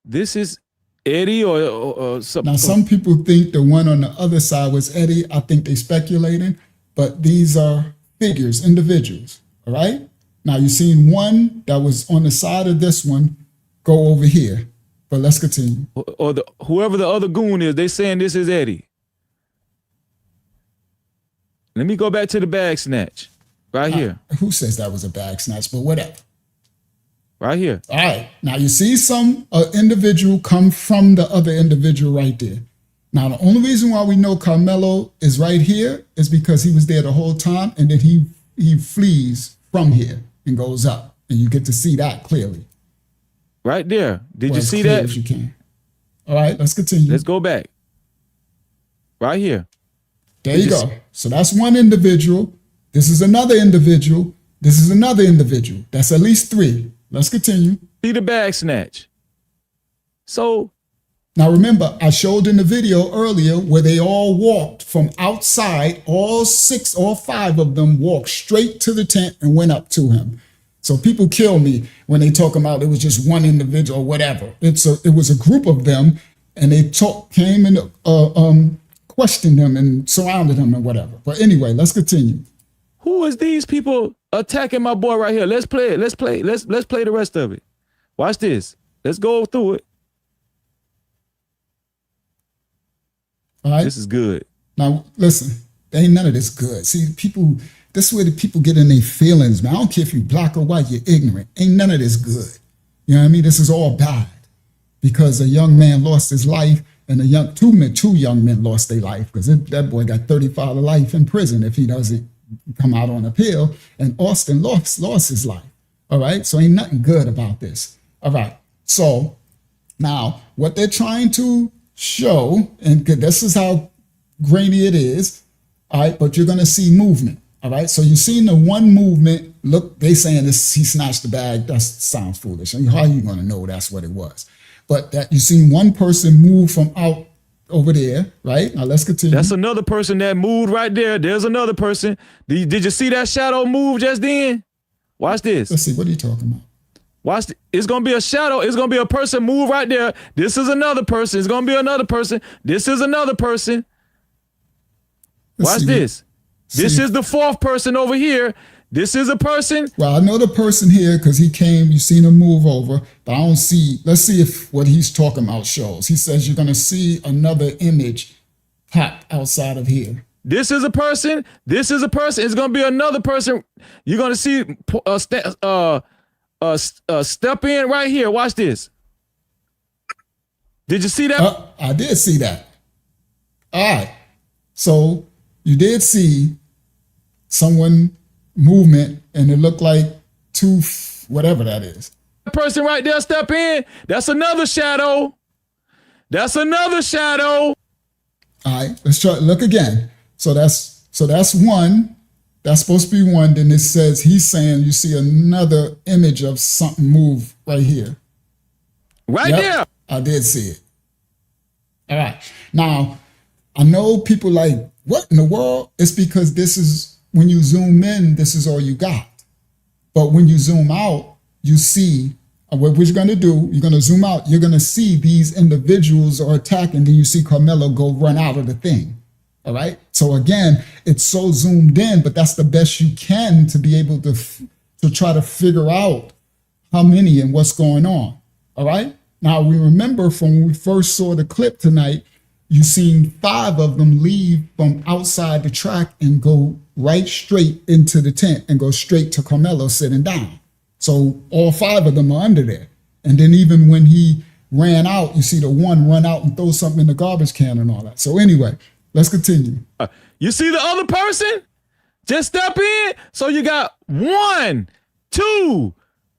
This is Eddie or something. Now, some people think the one on the other side was Eddie. I think they speculating, but these are figures, individuals, all right? Now, you've seen one that was on the side of this one go over here, but let's continue. Or whoever the other goon is, they saying this is Eddie. Let me go back to the bag snatch right here. Who says that was a bag snatch, but whatever. Right here. All right. Now you see some individual come from the other individual right there. Now, the only reason why we know Karmelo is right here is because he was there the whole time, and then he flees from here and goes up, and you get to see that clearly. Right there. Did you see clear that? as you can. All right, let's continue. Let's go back. Right here. There you go. So that's one individual. This is another individual. This is another individual. That's at least three. Let's continue. See the bag snatch. So now remember, I showed in the video earlier where they all walked from outside. All five of them walked straight to the tent and went up to him. So people kill me when they talk about it was just one individual or whatever. It was a group of them, and they came and questioned him and surrounded him and whatever. But anyway, let's continue. Who is these people attacking my boy right here? Let's play it. Let's play the rest of it. Watch this. Let's go through it. All right. This is good. Now, listen, ain't none of this good. See, people, this is where the people get in their feelings, man. I don't care if you black or white, you're ignorant. Ain't none of this good. You know what I mean? This is all bad because a young man lost his life and two young men lost their life because that boy got 35 to life in prison if he doesn't come out on appeal, and Austin lost his life. All right, so ain't nothing good about this. All right, so now what they're trying to show, and this is how grainy it is, all right, but you're gonna see movement. All right, so you've seen the one movement. Look, they saying this, he snatched the bag. That sounds foolish. I mean, how are you gonna know that's what it was? But that you've seen one person move from out over there, right? Now let's continue. That's another person that moved right there. There's another person. Did you see that shadow move just then? Watch this. Let's see, what are you talking about? Watch, it's gonna be a shadow. It's gonna be a person move right there. This is another person. It's gonna be another person. This is another person. Watch this. This is the fourth person over here. This is a person. Well, I know the person here because he came, you seen him move over, but I don't see, let's see if what he's talking about shows. He says you're going to see another image pop outside of here. This is a person. This is a person. It's going to be another person. You're going to see step in right here. Watch this. Did you see that? I did see that. All right. So you did see someone movement, and it looked like two, whatever that is. That person right there step in. That's another shadow. That's another shadow. All right, let's try. Look again. So that's one. That's supposed to be one. Then it says he's saying you see another image of something move right here. Right there. I did see it. All right. Now I know people like, what in the world? It's because this is. When you zoom in, this is all you got. But when you zoom out, you see What we're going to do, you're going to zoom out. You're going to see these individuals are attacking. Then you see Karmelo go run out of the thing. All right. So again, it's so zoomed in, but that's the best you can to be able to try to figure out how many and what's going on. All right. Now we remember from when we first saw the clip tonight, you seen 5 of them leave from outside the track and go right straight into the tent and go straight to Karmelo sitting down. So all 5 of them are under there. And then even when he ran out, you see the one run out and throw something in the garbage can and all that. So anyway, let's continue. You see the other person? Just step in. So you got 1, 2,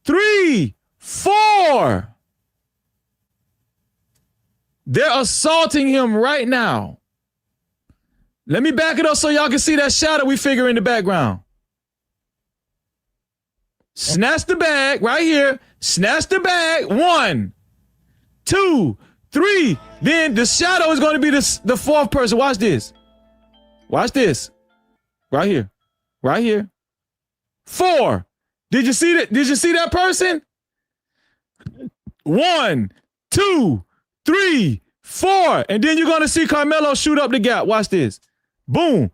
3, 4. They're assaulting him right now. Let me back it up so y'all can see that shadow we figure in the background. Snatch the bag right here. Snatch the bag. 1, 2, 3. Then the shadow is going to be the 4th person. Watch this. Watch this. Right here. Right here. 4. Did you see that? Did you see that person? 1, 2, 3, 4. And then you're going to see Karmelo shoot up the gap. Watch this. Boom.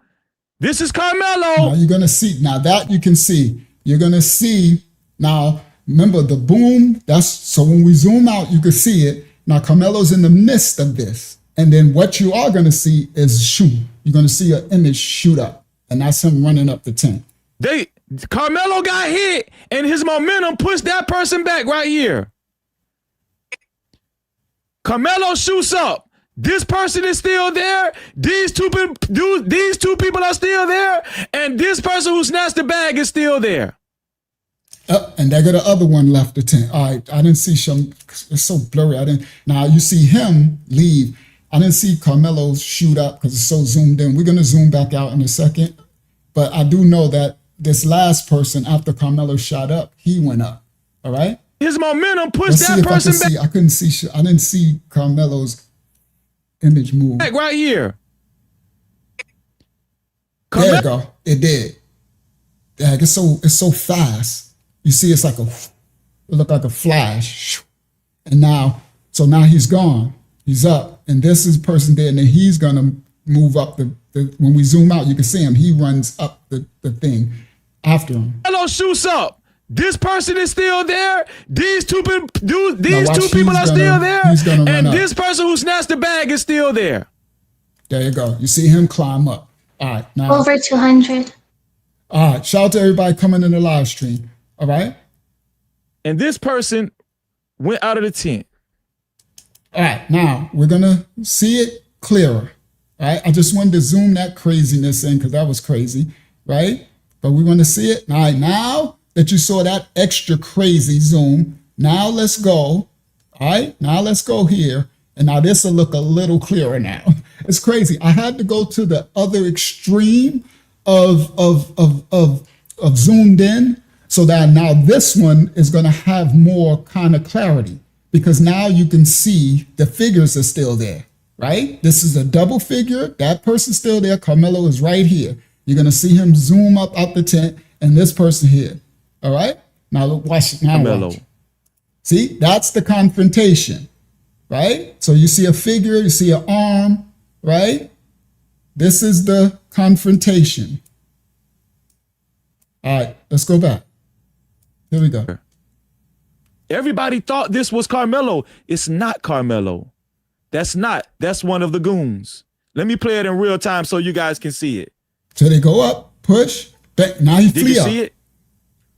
This is Karmelo. Now you're going to see. Now that you can see. You're going to see. Now, remember the boom. That's so when we zoom out, you can see it. Now Karmelo's in the midst of this. And then what you are going to see is shoot. You're going to see an image shoot up. And that's him running up the tent. Karmelo got hit and his momentum pushed that person back right here. Karmelo shoots up. This person is still there. These two people are still there. And this person who snatched the bag is still there. And there go the other one left the tent. All right, I didn't see some. It's so blurry. Now you see him leave. I didn't see Karmelo shoot up because it's so zoomed in. We're going to zoom back out in a second. But I do know that this last person, after Karmelo shot up, he went up. All right? His momentum pushed that person back. I couldn't see. I didn't see Karmelo's image move. Right here. There you go. It did. Yeah, it's so fast. You see, it looked like a flash. And now he's gone. He's up. And this is the person there. And then he's going to move up when we zoom out, you can see him. He runs up the thing after him. Hello, shoots up. This person is still there. These two people are still there. And this person who snatched the bag is still there. There you go. You see him climb up. All right. Now, Over 200. All right. Shout out to everybody coming in the live stream. All right. And this person went out of the tent. All right. Now we're going to see it clearer. All right. I just wanted to zoom that craziness in because that was crazy. Right. But we want to see it. All right. Now that you saw that extra crazy zoom, now let's go. All right. Now let's go here. And now this will look a little clearer now. It's crazy. I had to go to the other extreme of zoomed in so that now this one is going to have more kind of clarity because now you can see the figures are still there, right? This is a double figure. That person's still there. Karmelo is right here. You're going to see him zoom up out the tent and this person here. All right. Now watch. Now watch. See, that's the confrontation, right? So you see a figure, you see an arm, right? This is the confrontation. All right, let's go back. Here we go. Everybody thought this was Karmelo. It's not Karmelo. That's one of the goons. Let me play it in real time so you guys can see it. So they go up, push, back. Now he flee up. Did you see it?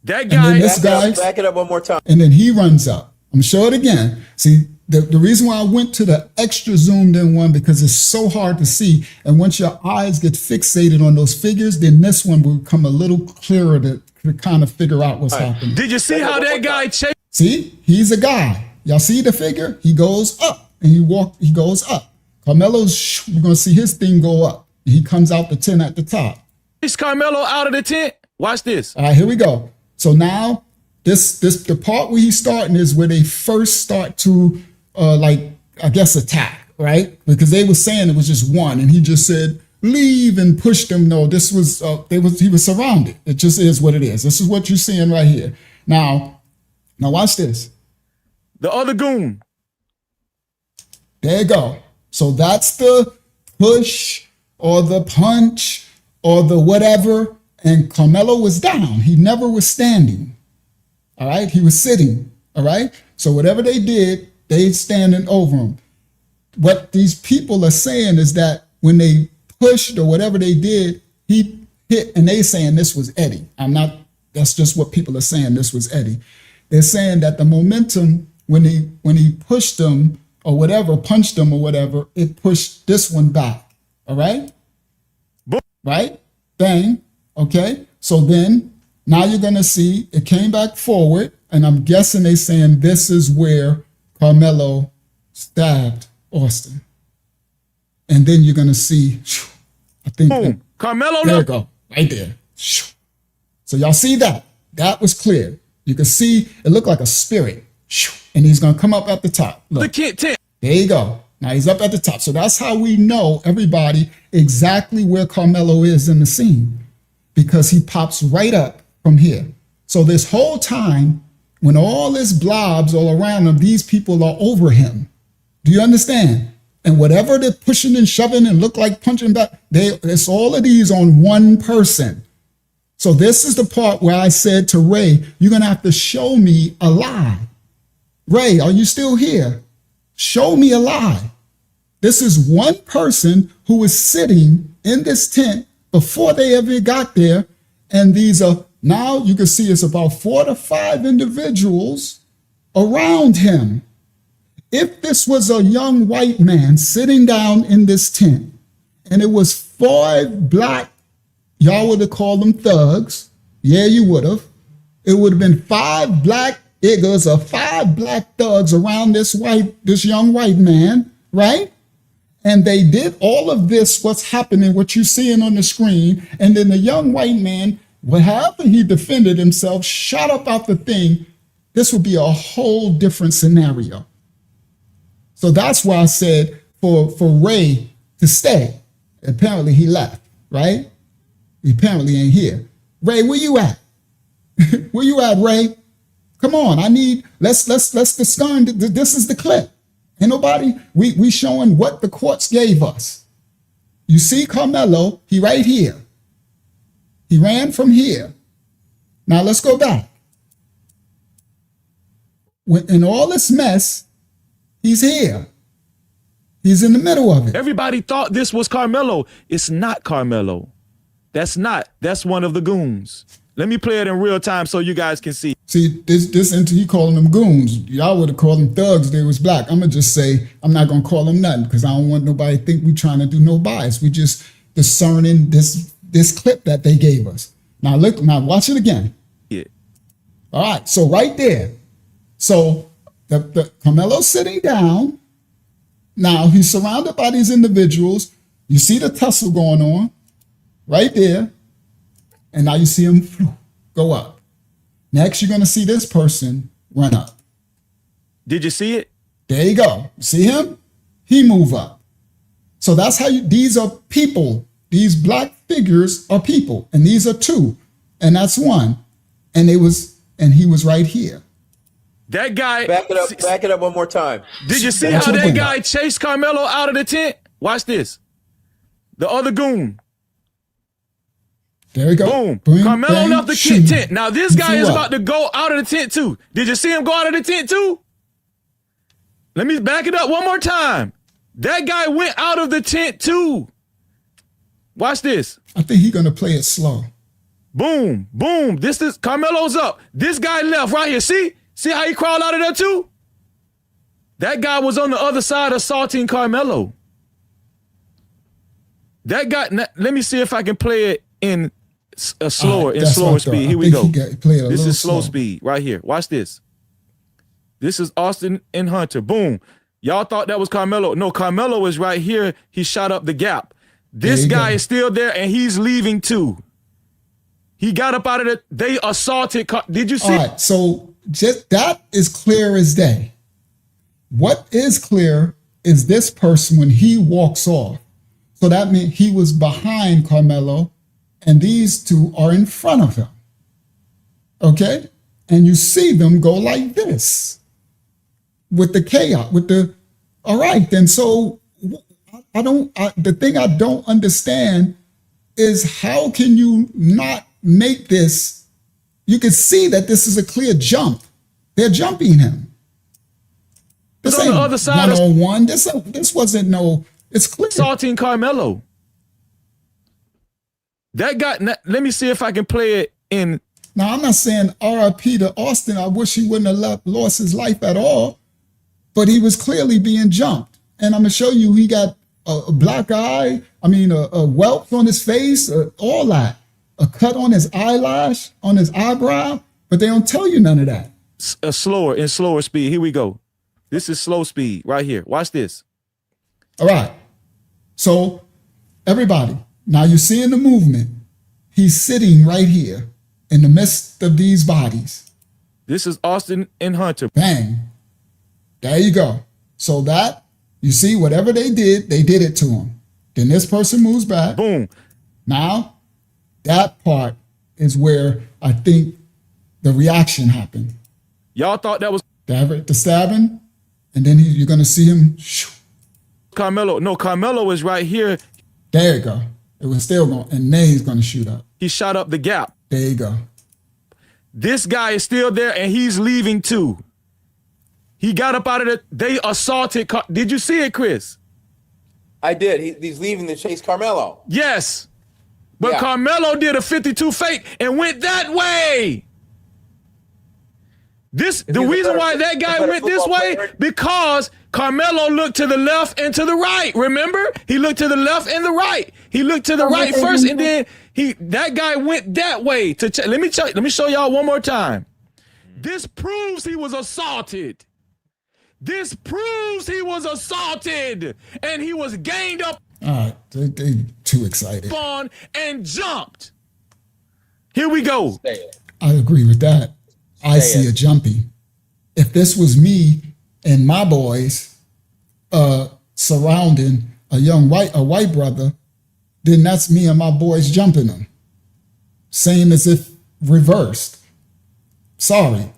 That guy. Back it up one more time. And then he runs up. I'm gonna show it again. See, the reason why I went to the extra zoomed in one because it's so hard to see. And once your eyes get fixated on those figures, then this one will become a little clearer to kind of figure out what's happening. Did you see how that guy chased? See, he's a guy. Y'all see the figure? He goes up and he goes up. Carmelo's, you're gonna see his thing go up. He comes out the tent at the top. Is Karmelo out of the tent? Watch this. All right, here we go. So now the part where he's starting is where they first start to attack, right? Because they were saying it was just one, and he just said leave and pushed them. No, this was he was surrounded. It just is what it is. This is what you're seeing right here. Now watch this. The other goon. There you go. So that's the push or the punch or the whatever. And Karmelo was down. He never was standing. All right. He was sitting. All right. So whatever they did, they standing over him. What these people are saying is that when they pushed or whatever they did, he hit, and they saying this was Eddie. That's just what people are saying. This was Eddie. They're saying that the momentum, when he pushed him or whatever, punched him or whatever, it pushed this one back. All right? Boom. Right? Bang. Okay. So then now you're going to see it came back forward, and I'm guessing they saying this is where Karmelo stabbed Austin. And then you're going to see, I think. Boom. Karmelo. There you go. Right there. So y'all see that? That was clear. You can see it looked like a spirit. And he's going to come up at the top. Look. The kid 10. There you go. Now he's up at the top. So that's how we know, everybody, exactly where Karmelo is in the scene. Because he pops right up from here. So this whole time, when all this blobs all around him, these people are over him. Do you understand? And whatever they're pushing and shoving and look like punching back, it's all of these on one person. So this is the part where I said to Ray, you're going to have to show me a lie. Ray, are you still here? Show me a lie. This is one person who is sitting in this tent before they ever got there. And these are, now you can see it's about 4 to 5 individuals around him. If this was a young white man sitting down in this tent and it was 5 black, y'all would have called them thugs. Yeah, you would have. It would have been 5 black niggas or 5 black thugs around this young white man, right? And they did all of this, what's happening, what you're seeing on the screen. And then the young white man, however he defended himself, shot up out the thing. This would be a whole different scenario. So that's why I said for Ray to stay. Apparently he left, right? He apparently ain't here. Ray, where you at? Where you at, Ray? Come on, let's discern. This is the clip. Ain't nobody, we showing what the courts gave us. You see Karmelo, he right here. He ran from here. Now let's go back. In all this mess, he's here. He's in the middle of it. Everybody thought this was Karmelo. It's not Karmelo. That's one of the goons. Let me play it in real time so you guys can see. See, he calling them goons. Y'all would have called them thugs. They was black. I'm going to just say, I'm not going to call them nothing because I don't want nobody to think we trying to do no bias. We just discerning this clip that they gave us. Now look, watch it again. Yeah. All right. So right there. So the Karmelo's sitting down. Now he's surrounded by these individuals. You see the tussle going on right there. And now you see him go up. Next, you're going to see this person run up. Did you see it? There you go. See him? He move up. So that's how these are people. These black figures are people. And these are 2. And that's 1. And he was right here. That guy. Back it up one more time. Did you see how that guy chased Karmelo out of the tent? Watch this. The other goon. There we go. Boom. Boom, Karmelo bang, left the tent. Now this guy is about to go out of the tent too. Did you see him go out of the tent too? Let me back it up one more time. That guy went out of the tent too. Watch this. I think he's going to play it slow. Boom. Boom. This is Karmelo's up. This guy left right here. See how he crawled out of there too? That guy was on the other side assaulting Karmelo. That guy, let me see if I can play it in slower speed. Here we go. This is slow speed right here. Watch this. This is Austin and Hunter. Boom. Y'all thought that was Karmelo. No, Karmelo is right here. He shot up the gap. This guy is still there and he's leaving too. He got up out of it. They assaulted. Did you see? All right. So just that is clear as day. What is clear is this person when he walks off. So that means he was behind Karmelo. And these 2 are in front of him. Okay? And you see them go like this. with the chaos, with the, all right, then so the thing I don't understand is how can you not make this, you can see that this is a clear jump. They're jumping him. This on ain't the other side one-on-one. This wasn't no, it's clear. Assaulting Karmelo. That guy, let me see if I can play it in. Now, I'm not saying RIP to Austin. I wish he wouldn't have lost his life at all, but he was clearly being jumped. And I'm going to show you, he got a black eye, a welt on his face, all that. A cut on his eyelash, on his eyebrow, but they don't tell you none of that. Slower speed. Here we go. This is slow speed right here. Watch this. All right. So, everybody, now you're seeing the movement. He's sitting right here in the midst of these bodies. This is Austin and Hunter. Bang. There you go. So that, you see, whatever they did it to him. Then this person moves back. Boom. Now, that part is where I think the reaction happened. Y'all thought that was the stabbing, and then you're going to see him. Karmelo. No, Karmelo is right here. There you go. It was still going, and then he's going to shoot up. He shot up the gap. There you go. This guy is still there, and he's leaving too. He got up out of the, they assaulted. Did you see it, Chris? I did. He's leaving to chase Karmelo. Yes. But yeah. Karmelo did a 52 fake and went that way. The reason why that guy went this way, because Karmelo looked to the left and to the right. Remember? He looked to the left and the right. He looked to the right first, and then that guy went that way to check. Let me show y'all one more time. This proves he was assaulted. This proves he was assaulted, and he was gained up. All right, they too excited. On and jumped. Here we go. I agree with that. I see a jumpy. If this was me and my boys surrounding a white brother, then that's me and my boys jumping him. Same as if reversed. Sorry.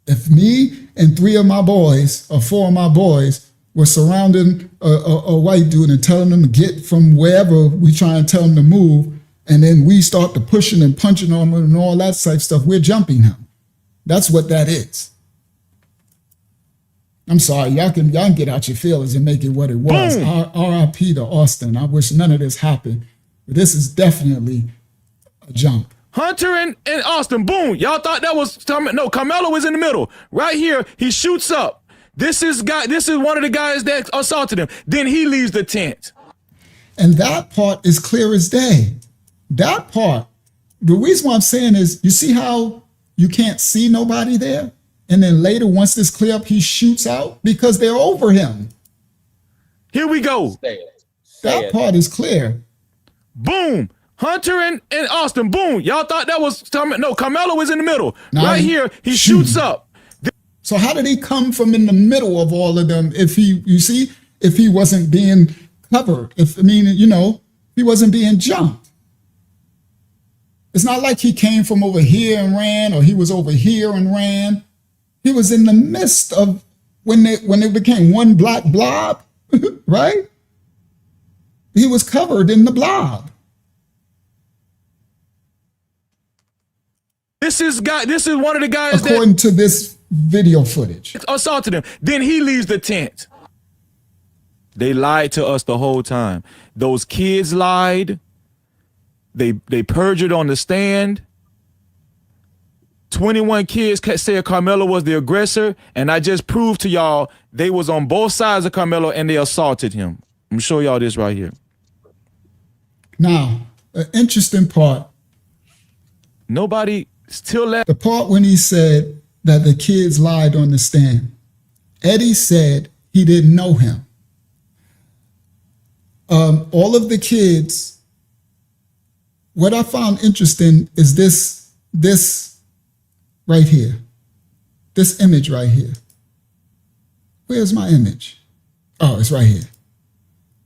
If me and 3 of my boys or 4 of my boys were surrounding a white dude and telling them to get from wherever we try and tell him to move, and then we start to pushing and punching on him and all that type stuff, we're jumping him. That's what that is. I'm sorry, y'all can get out your feelings and make it what it was. R.I.P. to Austin. I wish none of this happened, but this is definitely a jump. Hunter and Austin, boom. Y'all thought that was, no, Karmelo was in the middle. Right here, he shoots up. This is one of the guys that assaulted him. Then he leaves the tent. And that part is clear as day. That part, the reason why I'm saying is, you see how you can't see nobody there? And then later, once this clear up, he shoots out because they're over him. Here we go. That part is clear. Boom. Hunter and Austin, boom. Y'all thought that was, no, Karmelo was in the middle. Now right here, he shoots up. So how did he come from in the middle of all of them if he wasn't being covered? He wasn't being jumped. It's not like he came from over here and ran, or he was over here and ran. He was in the midst of when they became one black blob, right? He was covered in the blob. This is one of the guys according to this video footage, assaulted him. Then he leaves the tent. They lied to us the whole time. Those kids lied. They perjured on the stand. 21 kids said Karmelo was the aggressor, and I just proved to y'all they was on both sides of Karmelo and they assaulted him. I'm gonna show y'all this right here. Now, an interesting part. Nobody still left. The part when he said that the kids lied on the stand. Eddie said he didn't know him. All of the kids, what I found interesting is this right here, this image right here. Where's my image? Oh, it's right here.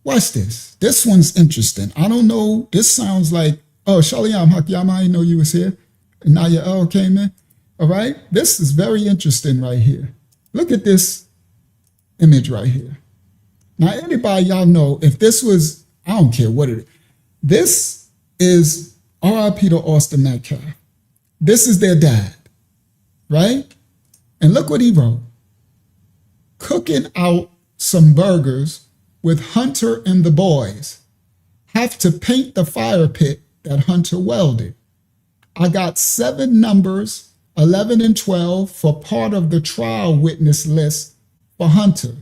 Watch this. This one's interesting. I don't know. This sounds like, oh, Shaliyam Hakyama, I didn't know you was here. And now your L came in. All right. This is very interesting right here. Look at this image right here. Now, anybody y'all know, if this was, I don't care what it is, this is R.I.P. to Austin Metcalf. This is their dad, right? And look what he wrote. Cooking out some burgers with Hunter and the boys. Have to paint the fire pit that Hunter welded. I got 7 numbers, 11 and 12, for part of the trial witness list for Hunter.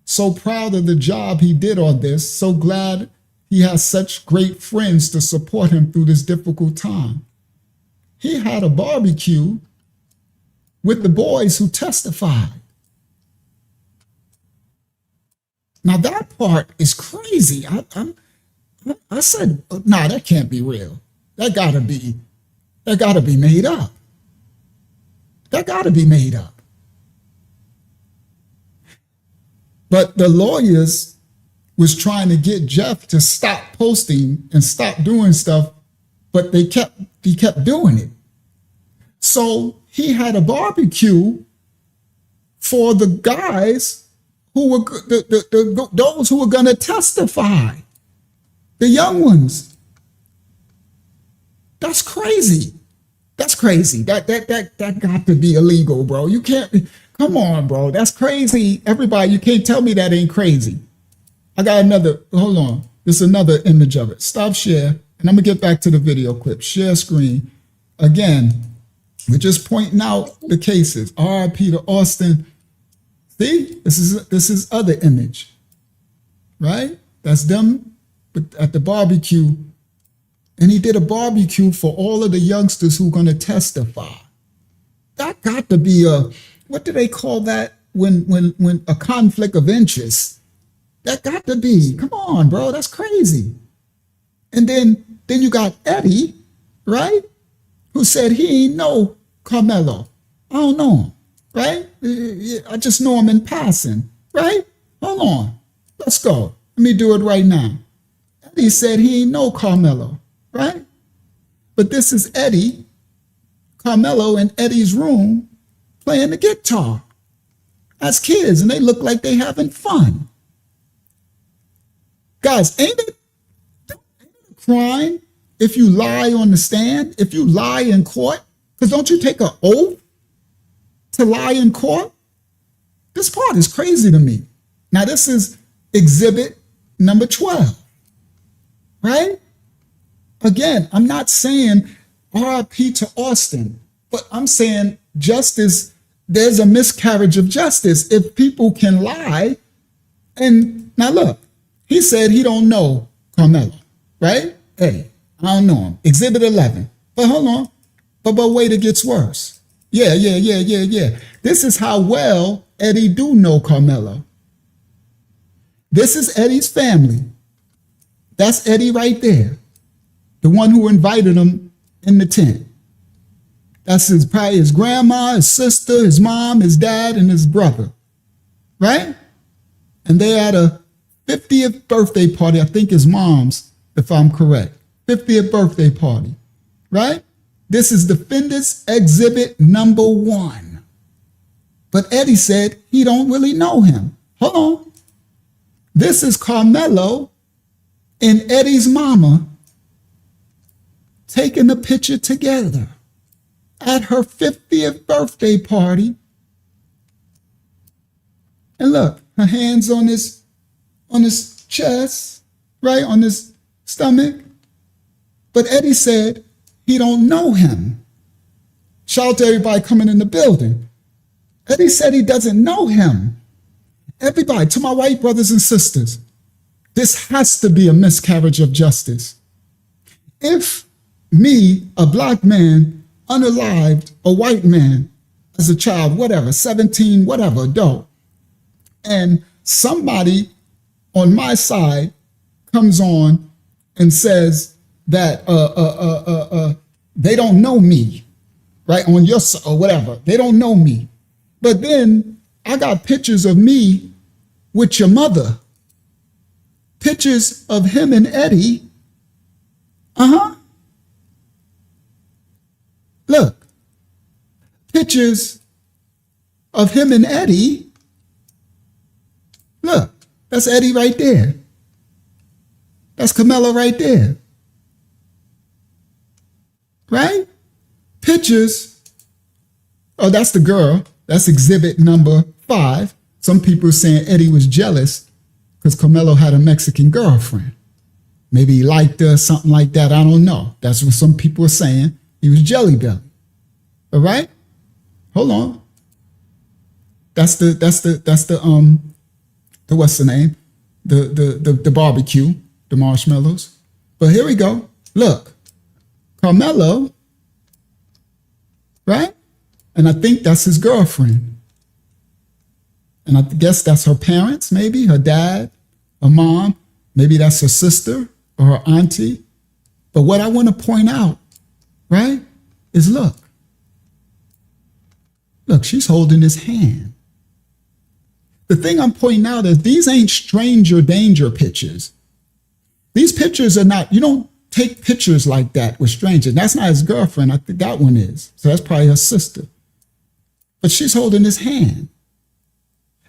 So proud of the job he did on this. So glad he has such great friends to support him through this difficult time. He had a barbecue with the boys who testified. Now that part is crazy. I said, nah, that can't be real. That gotta be made up. That gotta be made up. But the lawyers was trying to get Jeff to stop posting and stop doing stuff, but he kept doing it. So he had a barbecue for the guys who were those who were going to testify, the young ones. That's crazy. That's crazy. That got to be illegal, bro. You can't be. Come on, bro. That's crazy. Everybody, you can't tell me that ain't crazy. I got another. Hold on. There's another image of it. Stop share, and I'm gonna get back to the video clip. Share screen. Again, we're just pointing out the cases. R.I.P. to Austin. See, this is other image, right? That's them at the barbecue, and he did a barbecue for all of the youngsters who are going to testify. That got to be a, what do they call that when a conflict of interest? That got to be. Come on, bro, that's crazy. And then you got Eddie, right? Who said he ain't know Karmelo. I don't know him. Right? I just know him in passing, right? Hold on. Let's go. Let me do it right now. Eddie said he ain't know Karmelo, right? But this is Eddie, Karmelo in Eddie's room playing the guitar as kids, and they look like they having fun. Guys, ain't it a crime if you lie on the stand, if you lie in court? Because don't you take an oath to lie in court? This part is crazy to me. Now, this is exhibit number 12, right? Again, I'm not saying RIP to Austin, but I'm saying justice, there's a miscarriage of justice if people can lie. And now look, he said he don't know Karmelo, right? Eddie, I don't know him. Exhibit 11. But hold on. But wait, it gets worse. Yeah. This is how well Eddie do know Karmelo. This is Eddie's family. That's Eddie right there. The one who invited him in the tent. That's probably his grandma, his sister, his mom, his dad, and his brother. Right? And they had a 50th birthday party. I think his mom's, if I'm correct. 50th birthday party. Right? This is defendant's exhibit number 1. But Eddie said he don't really know him. Hold on. This is Karmelo and Eddie's mama taking a picture together at her 50th birthday party. And look, her hands on his chest, right, on his stomach. But Eddie said he don't know him. Shout out to everybody coming in the building. Eddie said he doesn't know him. Everybody, to my white brothers and sisters, this has to be a miscarriage of justice. If me, a black man, unalived, a white man, as a child, whatever, 17, whatever, adult, and somebody on my side comes on and says that they don't know me, right, on your side or whatever, they don't know me. But then I got pictures of me with your mother, pictures of him and Eddie. Look, pictures of him and Eddie That's Eddie right there. That's Karmelo right there. Right? Pictures. Oh, that's the girl. That's exhibit number 5. Some people are saying Eddie was jealous because Karmelo had a Mexican girlfriend. Maybe he liked her, something like that. I don't know. That's what some people are saying. He was jelly belly. All right? Hold on. That's the what's the name? The barbecue, the marshmallows. But here we go. Look. Karmelo, right? And I think that's his girlfriend. And I guess that's her parents, maybe, her dad, her mom, maybe that's her sister or her auntie. But what I want to point out, right, is look. Look, she's holding his hand. The thing I'm pointing out is these ain't stranger danger pictures. These pictures are not, you don't take pictures like that with strangers. That's not his girlfriend. I think that one is. So that's probably her sister. But she's holding his hand.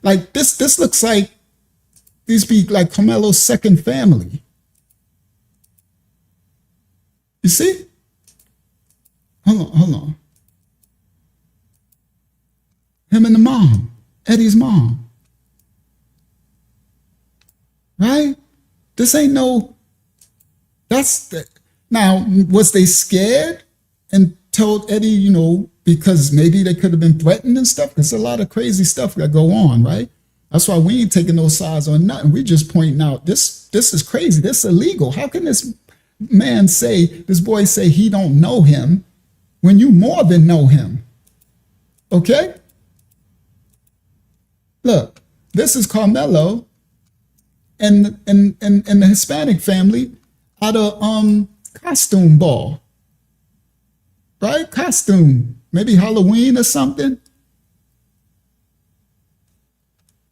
Like this looks like these be like Karmelo's second family. You see? Hold on. Him and the mom, Eddie's mom. Right? This ain't no, now, was they scared and told Eddie, you know, because maybe they could have been threatened and stuff? There's a lot of crazy stuff that go on, right? That's why we ain't taking no sides on nothing. We just pointing out this is crazy. This is illegal. How can this boy say he don't know him when you more than know him? Okay? Look, this is Karmelo and the Hispanic family at a costume ball. Right? Costume. Maybe Halloween or something.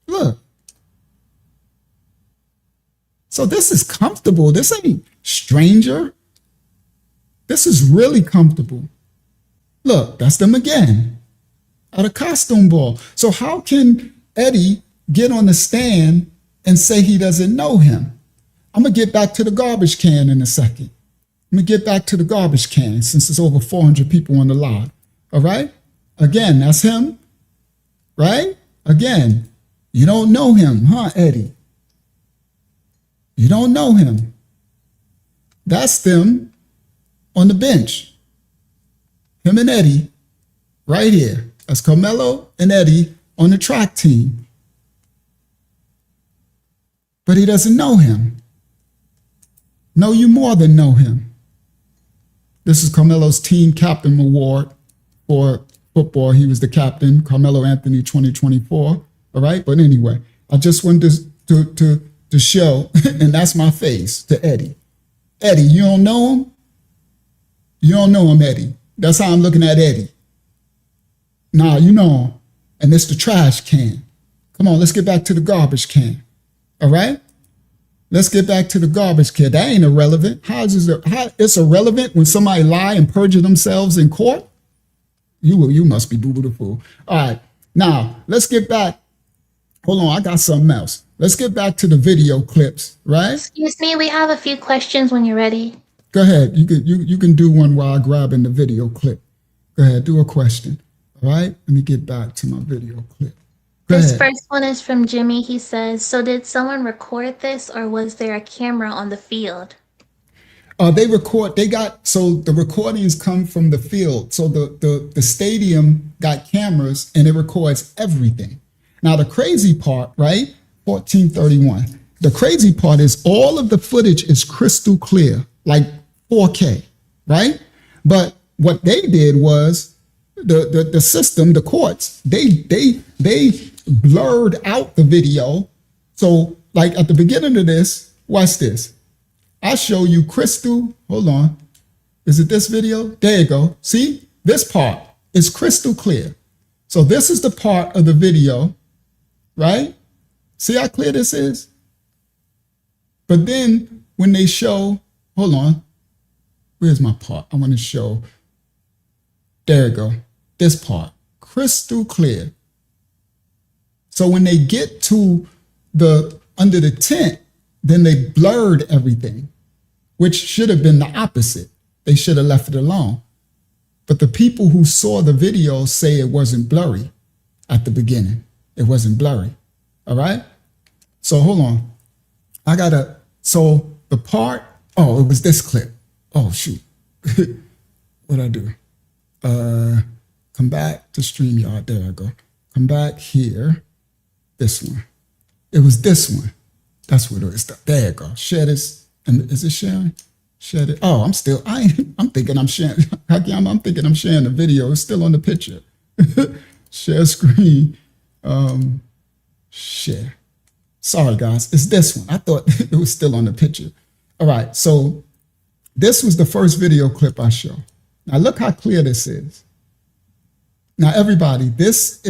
Look. So this is comfortable. This ain't stranger. This is really comfortable. Look, that's them again at a costume ball. So how can Eddie get on the stand and say he doesn't know him? I'm going to get back to the garbage can in a second. Let me get back to the garbage can since there's over 400 people on the live. All right? Again, that's him. Right? Again, you don't know him, huh, Eddie? You don't know him. That's them on the bench. Him and Eddie right here. That's Karmelo and Eddie on the track team. But he doesn't know him. Know you more than know him. This is Karmelo's team captain award for football. He was the captain, Karmelo Anthony 2024. All right. But anyway, I just wanted to show, and that's my face to Eddie. Eddie, you don't know him? You don't know him, Eddie. That's how I'm looking at Eddie. Nah, you know him. And it's the trash can. Come on, let's get back to the garbage can. All right? Let's get back to the garbage can. That ain't irrelevant. It's irrelevant when somebody lie and perjure themselves in court? You must be beautiful. All right. Now, let's get back. Hold on, I got something else. Let's get back to the video clips, right? Excuse me, we have a few questions when you're ready. Go ahead. You can do one while I grab in the video clip. Go ahead, do a question. All right? Let me get back to my video clip. This first one is from Jimmy. He says, so did someone record this or was there a camera on the field? So the recordings come from the field. So the stadium got cameras and it records everything. Now the crazy part, right? 1431. The crazy part is all of the footage is crystal clear, like 4K, right? But what they did was the system, the courts, they blurred out the video. So like at the beginning of this, watch this. I show you crystal, hold on. Is it this video? There you go. See, this part is crystal clear. So this is the part of the video, right? See how clear this is? But then when they show, hold on, where's my part? I want to show, there you go, this part, crystal clear. So when they get to the under the tent, then they blurred everything, which should have been the opposite. They should have left it alone. But the people who saw the video say it wasn't blurry at the beginning. It wasn't blurry. All right? So hold on. So the part, it was this clip. Oh, shoot. What'd I do? Come back to StreamYard. There I go. Come back here. This one. It was this one. That's what it is. There you go. Share this. And is it sharing? Share it. Oh, I'm thinking I'm sharing. I'm thinking I'm sharing the video. It's still on the picture. Share screen. Share. Sorry, guys. It's this one. I thought it was still on the picture. All right. So this was the first video clip I showed. Now look how clear this is. Now, everybody, this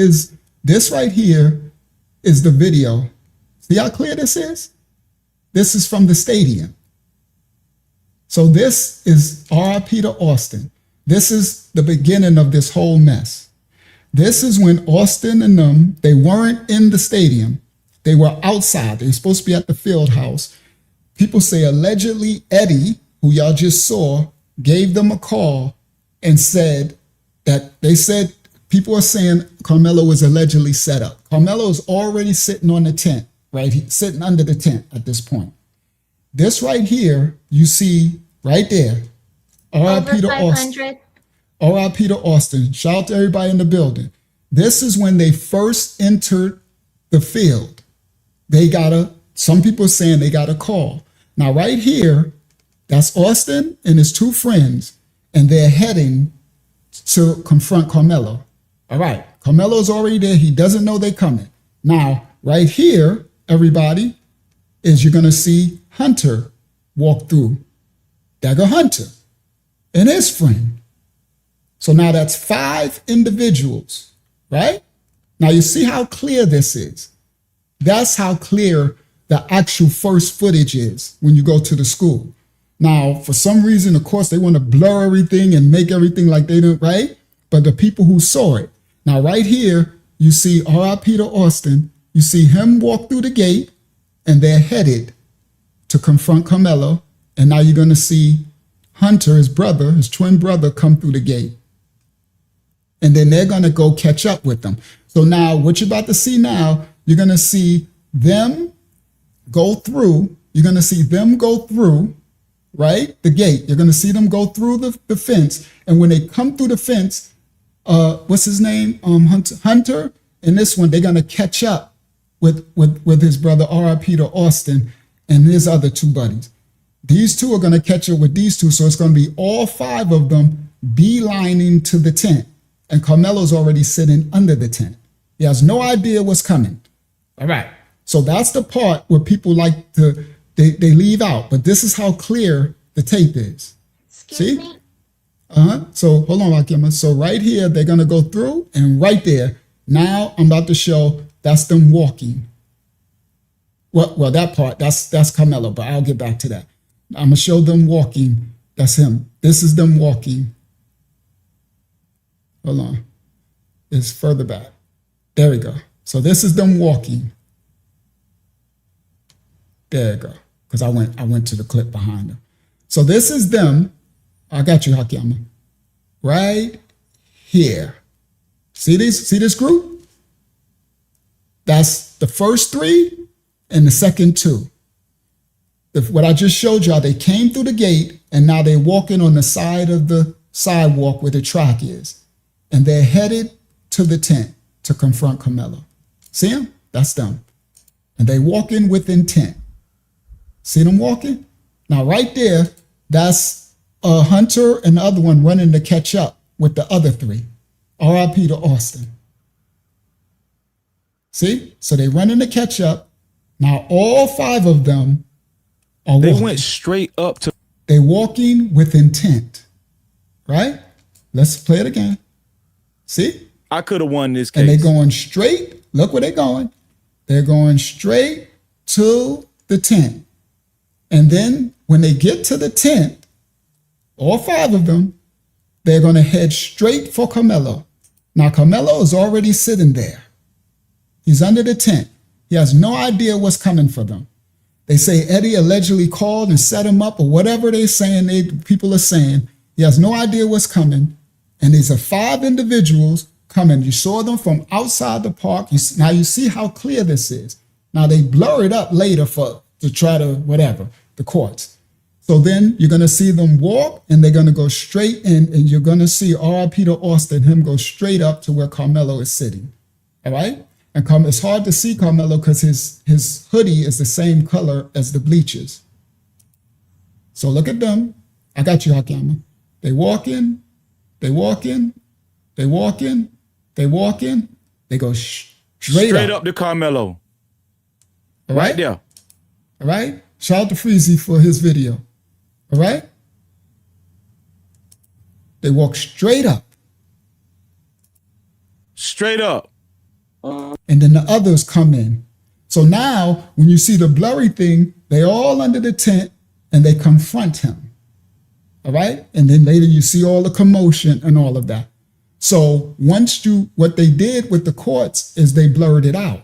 right here is the video. See how clear this is? This is from the stadium. So this is RIP to Austin. This is the beginning of this whole mess. This is when Austin and them, they weren't in the stadium. They were outside. They were supposed to be at the field house. People say allegedly Eddie, who y'all just saw, gave them a call and said that people are saying Karmelo was allegedly set up. Karmelo is already sitting on the tent, right? He's sitting under the tent at this point. This right here, you see right there, RIP to Austin. RIP to Austin. Shout out to everybody in the building. This is when they first entered the field. Some people are saying they got a call. Now right here, that's Austin and his two friends, and they're heading to confront Karmelo. All right, Karmelo's already there. He doesn't know they're coming. Now, right here, everybody, is you're going to see Hunter walk through. There go Hunter and his friend. So now that's 5 individuals, right? Now you see how clear this is. That's how clear the actual first footage is when you go to the school. Now, for some reason, of course, they want to blur everything and make everything like they do, right? But the people who saw it. Now, right here, you see RIP to Austin. You see him walk through the gate, and they're headed to confront Karmelo. And now you're going to see Hunter, his brother, his twin brother, come through the gate. And then they're going to go catch up with them. So now what you're about to see now, you're going to see them go through. You're going to see them go through, right? The gate. You're going to see them go through the fence. And when they come through the fence, what's his name? Hunter. And this one, they're going to catch up with his brother, RIP to Austin, and his other 2 buddies. These 2 are going to catch up with these 2. So it's going to be all 5 of them beelining to the tent. And Karmelo's already sitting under the tent. He has no idea what's coming. All right. So that's the part where people like to, they leave out. But this is how clear the tape is. Excuse See? So hold on, Akima. So right here, they're going to go through, and right there, now I'm about to show that's them walking. Well, that part, that's Karmelo, but I'll get back to that. I'm going to show them walking. That's him. This is them walking. Hold on. It's further back. There we go. So this is them walking. There you go. Because I went to the clip behind them. So this is them. I got you, Hakiyama. Right here. See this group? That's the first 3 and the second 2. What I just showed y'all, they came through the gate, and now they're walking on the side of the sidewalk where the track is. And they're headed to the tent to confront Karmelo. See them? That's them. And they walk in with intent. See them walking? Now right there, that's Hunter and the other one running to catch up with the other 3. RIP to Austin. See? So they running to catch up. Now all 5 of them are walking. They went straight up to. They're walking with intent. Right? Let's play it again. See? I could have won this case. And they're going straight. Look where they're going. They're going straight to the tent. And then when they get to the tent, all 5 of them, they're going to head straight for Karmelo. Now, Karmelo is already sitting there. He's under the tent. He has no idea what's coming for them. They say Eddie allegedly called and set him up or whatever they're saying, people are saying. He has no idea what's coming. And these are 5 individuals coming. You saw them from outside the park. Now you see how clear this is. Now they blur it up later to try to whatever, the courts. So then you're going to see them walk and they're going to go straight in and you're going to see R.I.P. to Austin, him go straight up to where Karmelo is sitting. All right? And it's hard to see Karmelo because his hoodie is the same color as the bleachers. So look at them. I got you, Hakama. They walk in, they walk in, they walk in, they walk in, they go straight up to Karmelo. All right? Right there. All right? Shout out to Freezy for his video. All right? They walk straight up. Straight up. And then the others come in. So now, when you see the blurry thing, they all under the tent and they confront him. All right? And then later you see all the commotion and all of that. So what they did with the courts is they blurred it out.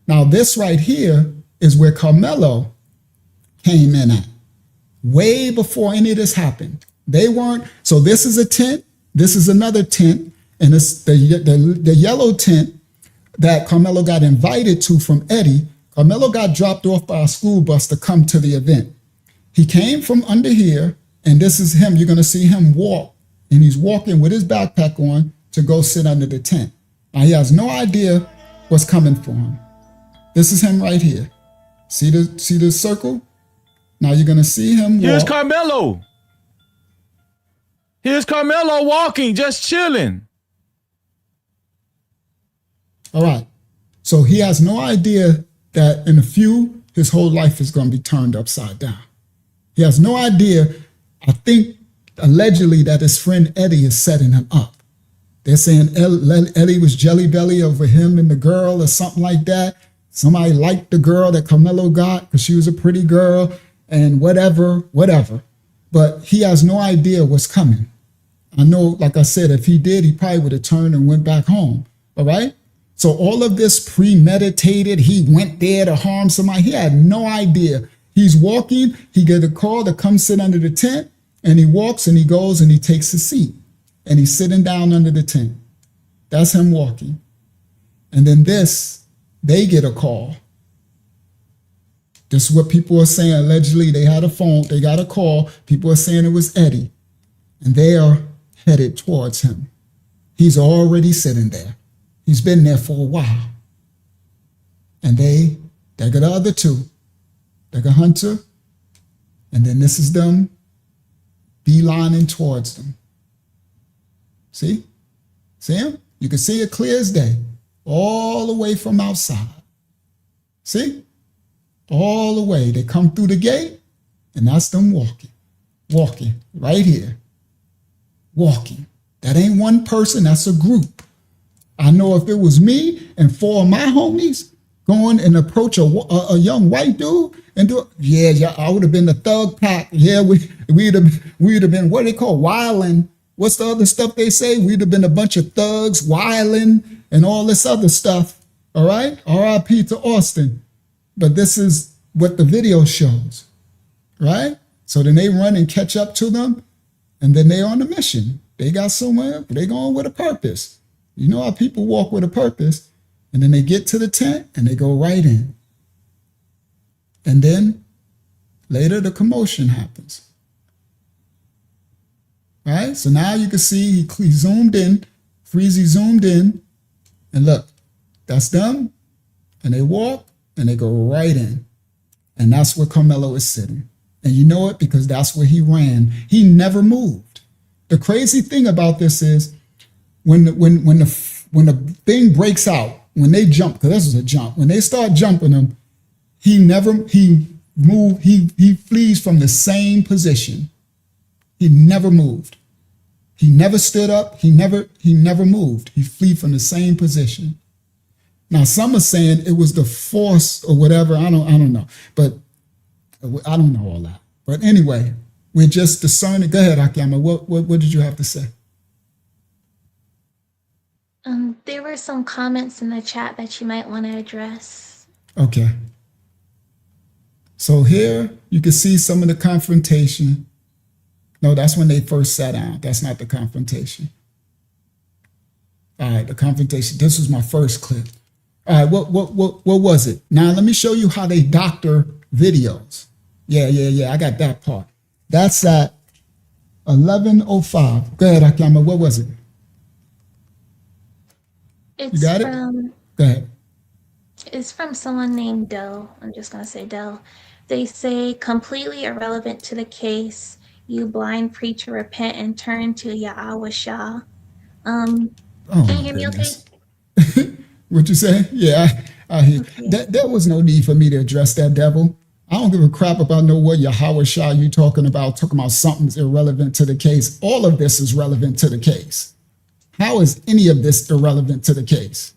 Now this right here is where Karmelo came in at. Way before any of this happened. They weren't, so this is a tent, this is another tent, and it's the yellow tent that Karmelo got invited to from Eddie. Karmelo got dropped off by a school bus to come to the event. He came from under here, and this is him. You're going to see him walk, and he's walking with his backpack on to go sit under the tent. Now, he has no idea what's coming for him. This is him right here. See the circle? Now, you're going to see him walk. Here's Karmelo. Here's Karmelo walking, just chilling. All right. So he has no idea that in a few, his whole life is going to be turned upside down. He has no idea, I think, allegedly, that his friend Eddie is setting him up. They're saying Eddie was jelly belly over him and the girl or something like that. Somebody liked the girl that Karmelo got because she was a pretty girl and whatever. But he has no idea what's coming. I know, like I said, if he did, he probably would have turned and went back home. All right? So all of this premeditated, he went there to harm somebody. He had no idea. He's walking, he get a call to come sit under the tent, and he walks and he goes and he takes a seat. And he's sitting down under the tent. That's him walking. And then they get a call. This is what people are saying. Allegedly, they had a phone, they got a call. People are saying it was Eddie. And they are headed towards him. He's already sitting there. He's been there for a while. And they got the other 2. They got Hunter. And then this is them beelining towards them. See? See him? You can see it clear as day. All the way from outside. See? All the way. They come through the gate, and that's them walking. Walking. Right here. Walking. That ain't one person, that's a group. I know if it was me and 4 of my homies going and approach a young white dude and do it, yeah, I would have been the thug pack. Yeah, we'd have been, what they call, wilding. What's the other stuff they say? We'd have been a bunch of thugs, wilding, and all this other stuff. All right? R.I.P. to Austin. But this is what the video shows. Right? So then they run and catch up to them, and then they're on a mission. They got somewhere, they're going with a purpose. You know how people walk with a purpose, and then they get to the tent and they go right in. And then later the commotion happens. Right? So now you can see he zoomed in, Freezy zoomed in, and look, that's them. And they walk and they go right in. And that's where Karmelo is sitting. And you know it because that's where he ran. He never moved. The crazy thing about this is when the thing breaks out, when they jump, because this is a jump, when they start jumping him, he flees from the same position. He never moved. He never stood up. He never moved. He flee from the same position. Now some are saying it was the force or whatever. I don't know, but I don't know all that. But anyway, we're just discerning. Go ahead, Akiyama. What did you have to say? There were some comments in the chat that you might want to address. Okay. So here you can see some of the confrontation. No, that's when they first sat down. That's not the confrontation. All right, the confrontation. This was my first clip. All right, what was it? Now let me show you how they doctor videos. Yeah. I got that part. That's at 11:05. Go ahead, Akama. What was it? You got it? Go ahead. It's from someone named Dell. I'm just going to say Dell. They say, completely irrelevant to the case, you blind preacher, repent and turn to Yahweh Shah. Can you hear me okay? What you say? Yeah, I hear. Okay. There was no need for me to address that devil. I don't give a crap about no what Yahweh Shah you talking about something's irrelevant to the case. All of this is relevant to the case. How is any of this irrelevant to the case?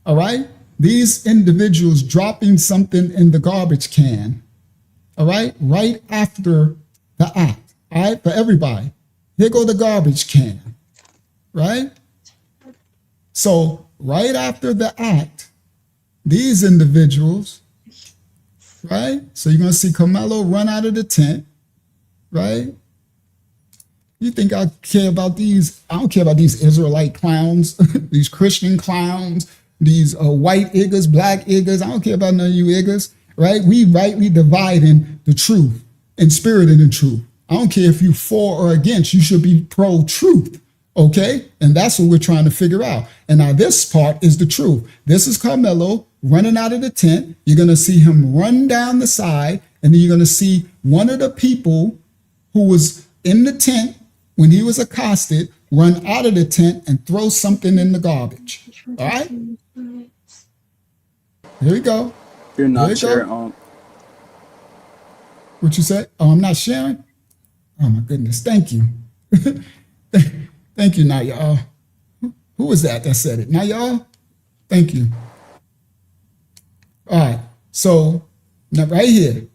All right? These individuals dropping something in the garbage can, all right after the act, all right, for everybody. Here go the garbage can, right? So right after the act, these individuals, right? So you're going to see Karmelo run out of the tent, right? You think I care about these? I don't care about these Israelite clowns, these Christian clowns, these white iggers, black iggers. I don't care about none of you iggers, right? We rightly dividing the truth and spirit in the truth. I don't care if you for or against, you should be pro-truth, okay? And that's what we're trying to figure out. And now this part is the truth. This is Karmelo running out of the tent. You're going to see him run down the side, and then you're going to see one of the people who was in the tent when he was accosted run out of the tent and throw something in the garbage. All right? Here we go. You're not sharing. What you say? Oh, I'm not sharing? Oh, my goodness. Thank you. Thank you, now y'all. Who was that said it? Now y'all? Thank you. All right. So now right here,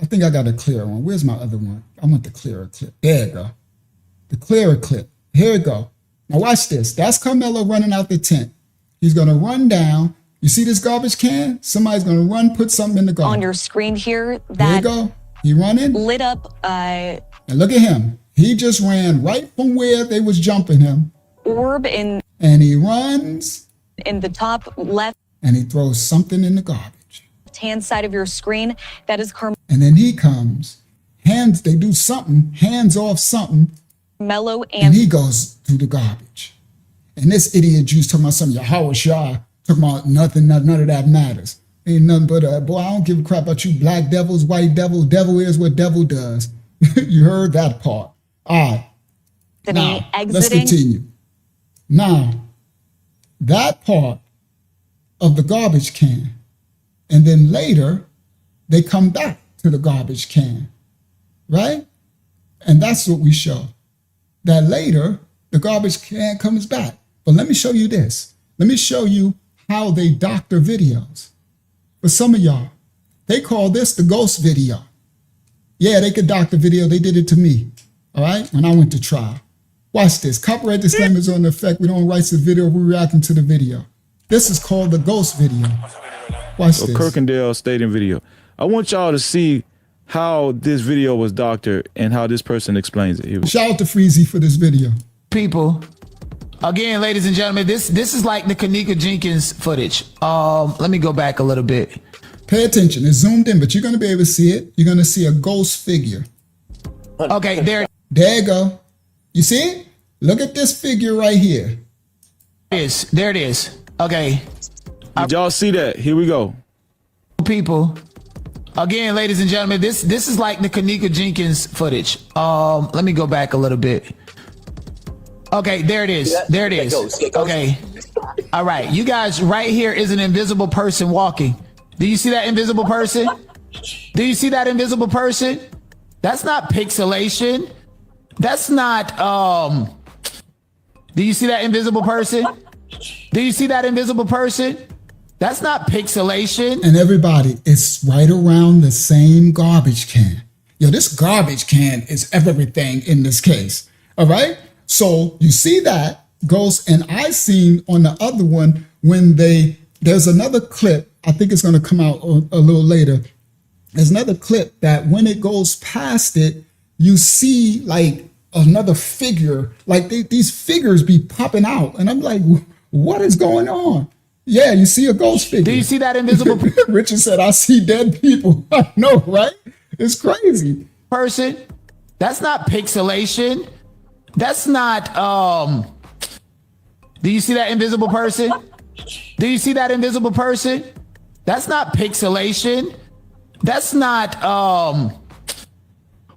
I think I got a clearer one. Where's my other one? I want the clearer clip. There you go. The clearer clip. Here we go. Now watch this. That's Karmelo running out the tent. He's going to run down. You see this garbage can? Somebody's going to run, put something in the garbage. On your screen here, There you that go. He running. lit up And look at him. He just ran right from where they was jumping him. orb in And he runs the top left and he throws something in the garbage. hand side of your screen. That is And then he comes, they do something, hands off something, Carmelo and and he goes through the garbage. And this idiot Jew's talking about something, Yahweh Shah, talking about nothing, none of that matters. Ain't nothing but boy, I don't give a crap about you black devils, white devils. Devil is what devil does. You heard that part. All right. Now, let's continue. Now, that part of the garbage can, and then later, they come back to the garbage can, right? And that's what we show. That later, the garbage can comes back. But let me show you this. Let me show you how they doctor videos. For some of y'all, they call this the ghost video. Yeah, they could doctor video. They did it to me, all right, when I went to trial. Watch this. Copyright disclaimers on the effect. We don't write the video. We're reacting to the video. This is called the ghost video. Watch this. Kirkendale Stadium video. I want y'all to see how this video was doctored and how this person explains it. Shout out to Freezy for this video. People, again, ladies and gentlemen, this is like the Kanika Jenkins footage. Let me go back a little bit. Pay attention. It's zoomed in, but you're going to be able to see it. You're going to see a ghost figure. Okay, there you go. You see it? Look at this figure right here. There it is. Okay. Did y'all see that? Here we go. People, again, ladies and gentlemen, this is like the Kanika Jenkins footage. Let me go back a little bit. Okay, there it is. There it is. Okay. All right. You guys, right here is an invisible person walking. Do you see that invisible person? Do you see that invisible person? That's not pixelation. That's not, do you see that invisible person? Do you see that invisible person? That's not pixelation. And everybody, it's right around the same garbage can. Yo, this garbage can is everything in this case. All right. So you see that ghost, and I seen on the other one when there's another clip I think it's going to come out a little later. There's another clip that when it goes past it, you see like another figure, like these figures be popping out. And I'm like, what is going on? Yeah, you see a ghost figure. Do you see that invisible Richard said, I see dead people. I know, right? It's crazy. person? That's not pixelation. That's not, do you see that invisible person? Do you see that invisible person? That's not pixelation. That's not,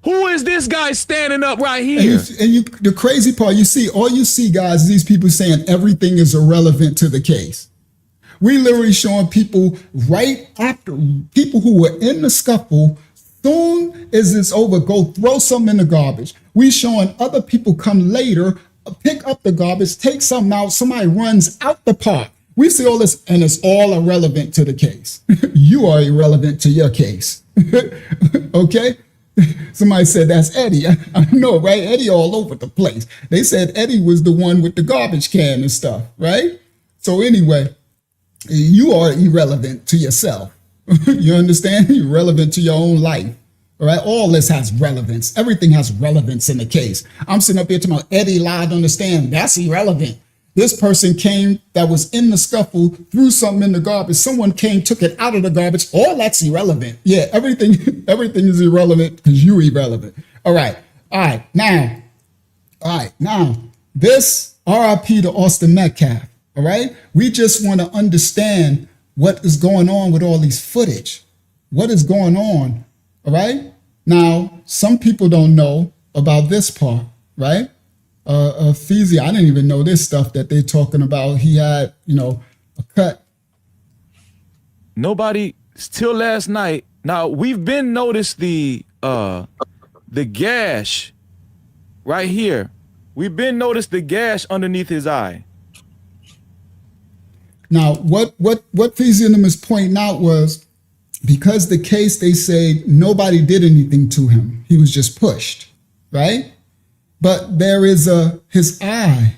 who is this guy standing up right here? The crazy part, all you see, guys, is these people saying everything is irrelevant to the case. We literally showing people right after, people who were in the scuffle, soon as it's over, go throw something in the garbage. We showing other people come later, pick up the garbage, take something out, somebody runs out the park. We see all this, and it's all irrelevant to the case. You are irrelevant to your case. Okay? Somebody said that's Eddie. I know, right? Eddie all over the place. They said Eddie was the one with the garbage can and stuff, right? So anyway, you are irrelevant to yourself. You understand? You're relevant to your own life. All right? All this has relevance. Everything has relevance in the case. I'm sitting up here talking about Eddie lied on the stand. That's irrelevant. This person came that was in the scuffle, threw something in the garbage. Someone came, took it out of the garbage. All that's irrelevant. Yeah, everything is irrelevant because you're irrelevant. All right. Now, this RIP to Austin Metcalf. All right. We just want to understand what is going on with all these footage. What is going on? All right. Now, some people don't know about this part, right? Feezy, I didn't even know this stuff that they're talking about. He had, a cut. Nobody till last night. Now we've been noticed the gash right here. We've been noticed the gash underneath his eye. Now, what Feezy and them is pointing out was because the case, they say nobody did anything to him. He was just pushed, right? But there is his eye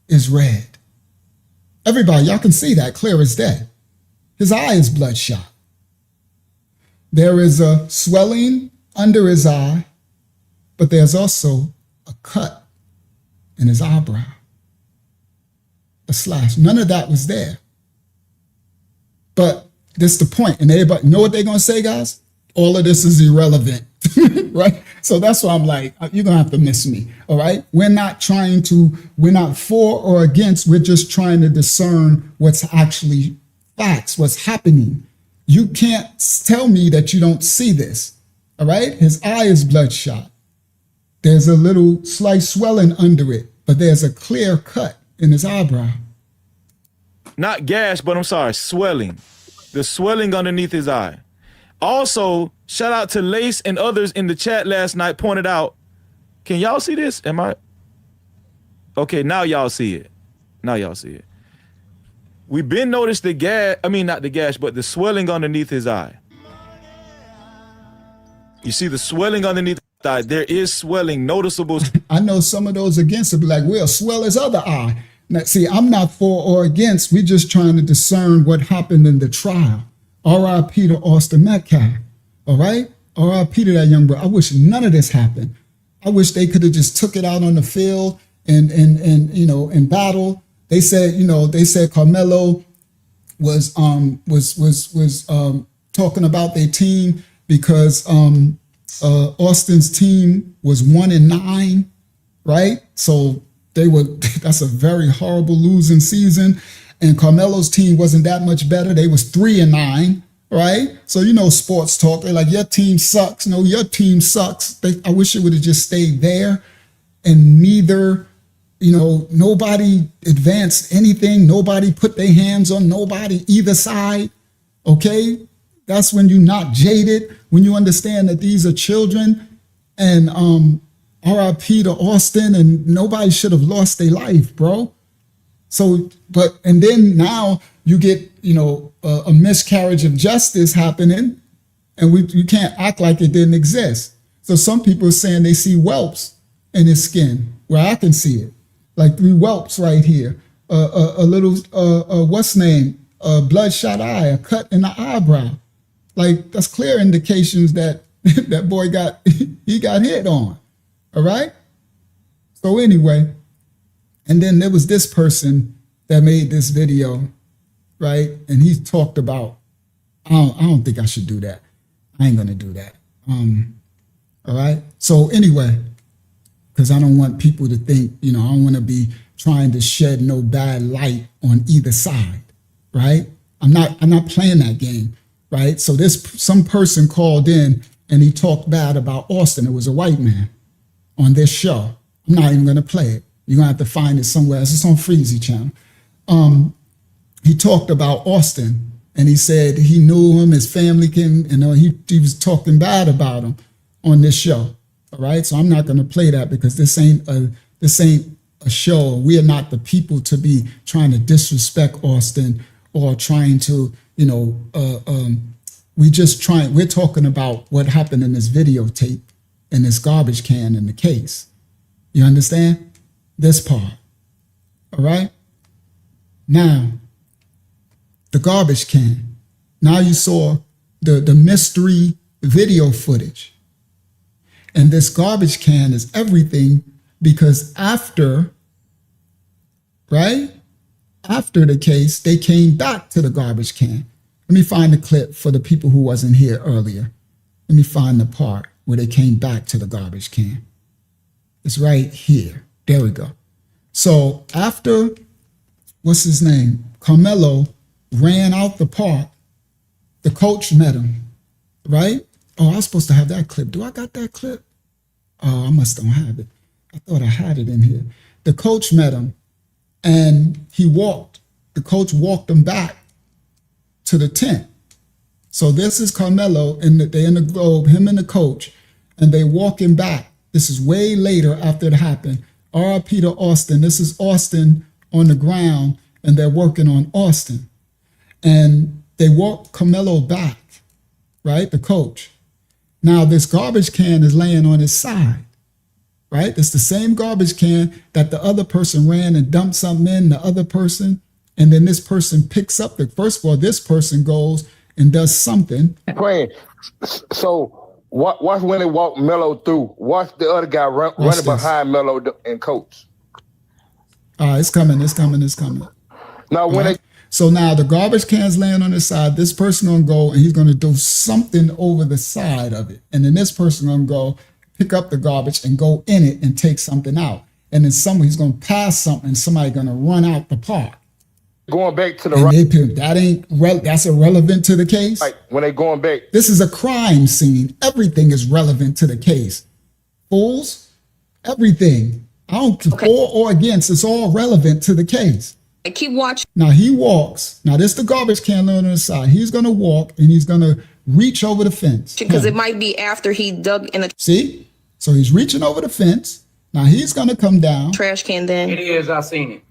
is red. Everybody, y'all can see that clear as day. His eye is bloodshot. There is a swelling under his eye, but there's also a cut in his eyebrow. A slash. None of that was there. But this is the point. And everybody, know what they're going to say, guys? All of this is irrelevant, right? So that's why I'm like, you're going to have to miss me, all right? We're not for or against. We're just trying to discern what's actually facts, what's happening. You can't tell me that you don't see this, all right? His eye is bloodshot. There's a little slight swelling under it, but there's a clear cut in his eyebrow. Not gash, but I'm sorry, swelling. The swelling underneath his eye. Also, shout out to Lace and others in the chat last night pointed out. Can y'all see this? Am I? Okay, now y'all see it. Now y'all see it. We've been noticed the gash, not the gash, but the swelling underneath his eye. You see the swelling underneath the eye. There is swelling noticeable. I know some of those against it be like, well, swell his other eye. Now, see, I'm not for or against. We're just trying to discern what happened in the trial. R.I.P. to Austin Metcalf. All right? R.I.P. to that young bro. I wish none of this happened. I wish they could have just took it out on the field and in battle. They said, Karmelo was talking about their team because Austin's team was 1-9, right? So that's a very horrible losing season. And Karmelo's team wasn't that much better. They was 3-9, right? So, sports talk. They're like, your team sucks. No, your team sucks. I wish it would have just stayed there. And neither, nobody advanced anything. Nobody put their hands on nobody, either side. Okay? That's when you're not jaded, when you understand that these are children. And RIP to Austin, and nobody should have lost their life, bro. So, and then now you get, a miscarriage of justice happening, and you can't act like it didn't exist. So some people are saying they see whelps in his skin, where I can see it, like 3 whelps right here. A little, what's name? a bloodshot eye, a cut in the eyebrow. Like, that's clear indications that that boy got hit on. All right. So anyway, and then there was this person that made this video, right? And he talked about, I don't think I should do that. I ain't gonna do that. All right. So anyway, because I don't want people to think, I don't want to be trying to shed no bad light on either side, right? I'm not playing that game, right? So some person called in and he talked bad about Austin. It was a white man on this show. I'm not even gonna play it. You're gonna have to find it somewhere else. It's on Freezy channel. He talked about Austin and he said he knew him, his family came, he was talking bad about him on this show. All right. So I'm not gonna play that because this ain't a show. We are not the people to be trying to disrespect Austin or trying to, we're talking about what happened in this videotape in this garbage can in the case. You understand? This part. All right. Now, the garbage can. Now you saw the mystery video footage. And this garbage can is everything because after the case, they came back to the garbage can. Let me find the clip for the people who wasn't here earlier. Let me find the part where they came back to the garbage can. It's right here. There we go. So after, what's his name? Karmelo ran out the park, the coach met him, right? Oh, I was supposed to have that clip. Do I got that clip? Oh, I must don't have it. I thought I had it in here. The coach met him and the coach walked him back to the tent. So this is Karmelo they're in the Globe, him and the coach, and they walking back. This is way later after it happened. R.I.P. to Austin. This is Austin on the ground and they're working on Austin. And they walk Karmelo back, right? The coach. Now this garbage can is laying on his side, right? It's the same garbage can that the other person ran and dumped something in, the other person. And then this person picks up first of all, this person goes and does something. So watch when they walk Melo through. Watch the other guy running behind Melo and coach. It's coming. Now so now the garbage can's laying on the side. This person gonna go and he's gonna do something over the side of it. And then this person gonna go pick up the garbage and go in it and take something out. And then he's gonna pass something and somebody gonna run out the park. Going back to the right. That's irrelevant to the case. Right, when they going back. This is a crime scene. Everything is relevant to the case. Fools, everything. I don't for or against. It's all relevant to the case. I keep watching. Now he walks. Now this the garbage can on the side. He's gonna walk and he's gonna reach over the fence. Because it might be after he dug in the See? So he's reaching over the fence. Now he's gonna come down. Trash can then. It is, I seen it.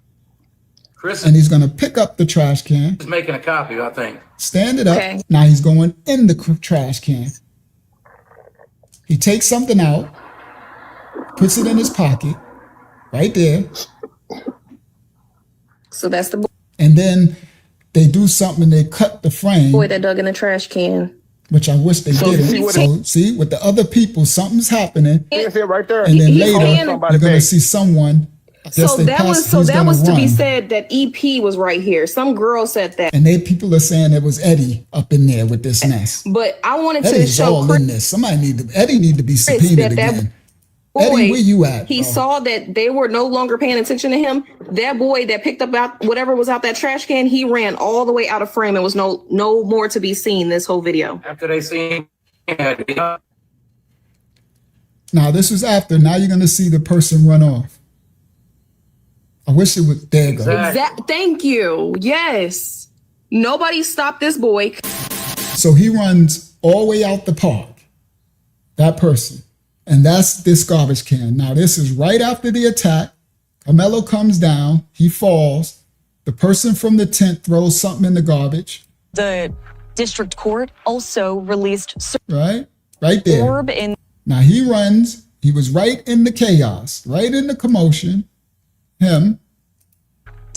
Chris and he's gonna pick up the trash can. He's making a copy, I think. Stand it up. Okay. Now he's going in the trash can. He takes something out, puts it in his pocket, right there. So that's the boy. And then they do something, they cut the frame. Boy that dug in the trash can. Which I wish they didn't. So see, with the other people, something's happening. It's it right there. And then later, you're gonna see someone. So that was to be said that EP was right here. Some girl said that. And people are saying it was Eddie up in there with this mess. But I wanted Eddie's to show all in this. Eddie need to be subpoenaed again. Boy, Eddie, where you at? He saw that they were no longer paying attention to him. That boy that picked up whatever was out that trash can, he ran all the way out of frame and was no more to be seen this whole video. After they seen Now this was after. Now you're gonna see the person run off. I wish it was there. Thank you. Yes. Nobody stopped this boy. So he runs all the way out the park. That person. And that's this garbage can. Now this is right after the attack. Karmelo comes down. He falls. The person from the tent throws something in the garbage. The district court also released right there. Now he runs. He was right in the chaos, right in the commotion. Him.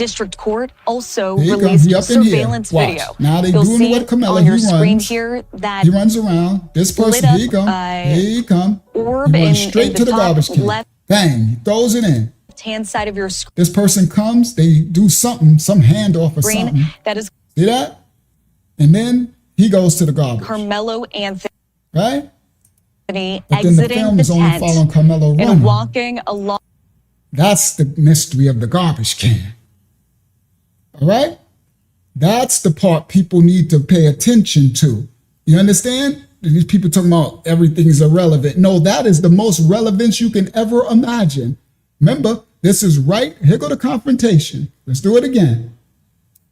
District Court also Here he comes. released He up in here. surveillance Watch. video. Now they You'll doing see what Karmelo. on your He screen runs. here that He runs around. This person, lit here he up, come. Here he come. orb He runs in straight the to the top garbage can. left Bang. He throws it in. hand side of your This person comes. They do something, some handoff or screen. something. That is See that? And then he goes to the garbage. Karmelo Anthony. Right? But then the Exiting film the is only tent following Karmelo and running. walking along. That's the mystery of the garbage can. All right? That's the part people need to pay attention to. You understand? These people talking about everything is irrelevant. No, that is the most relevance you can ever imagine. Remember, this is right. Here go the confrontation. Let's do it again.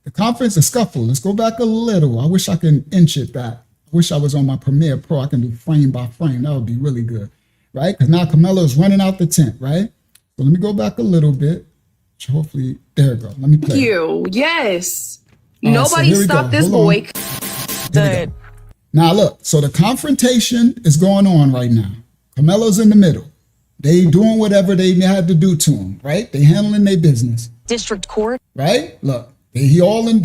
The conference, the scuffle. Let's go back a little. I wish I can inch it back. I wish I was on my Premiere Pro. I can do frame by frame. That would be really good, right? Because now Karmelo is running out the tent, right? So let me go back a little bit. Hopefully, there we go. Let me play. Thank you. Yes. So Nobody here we stopped go. this Hold boy. Here we go. Now look, so the confrontation is going on right now. Karmelo's in the middle. They doing whatever they had to do to him, right? They handling their business. District Court. Right? Look, they handling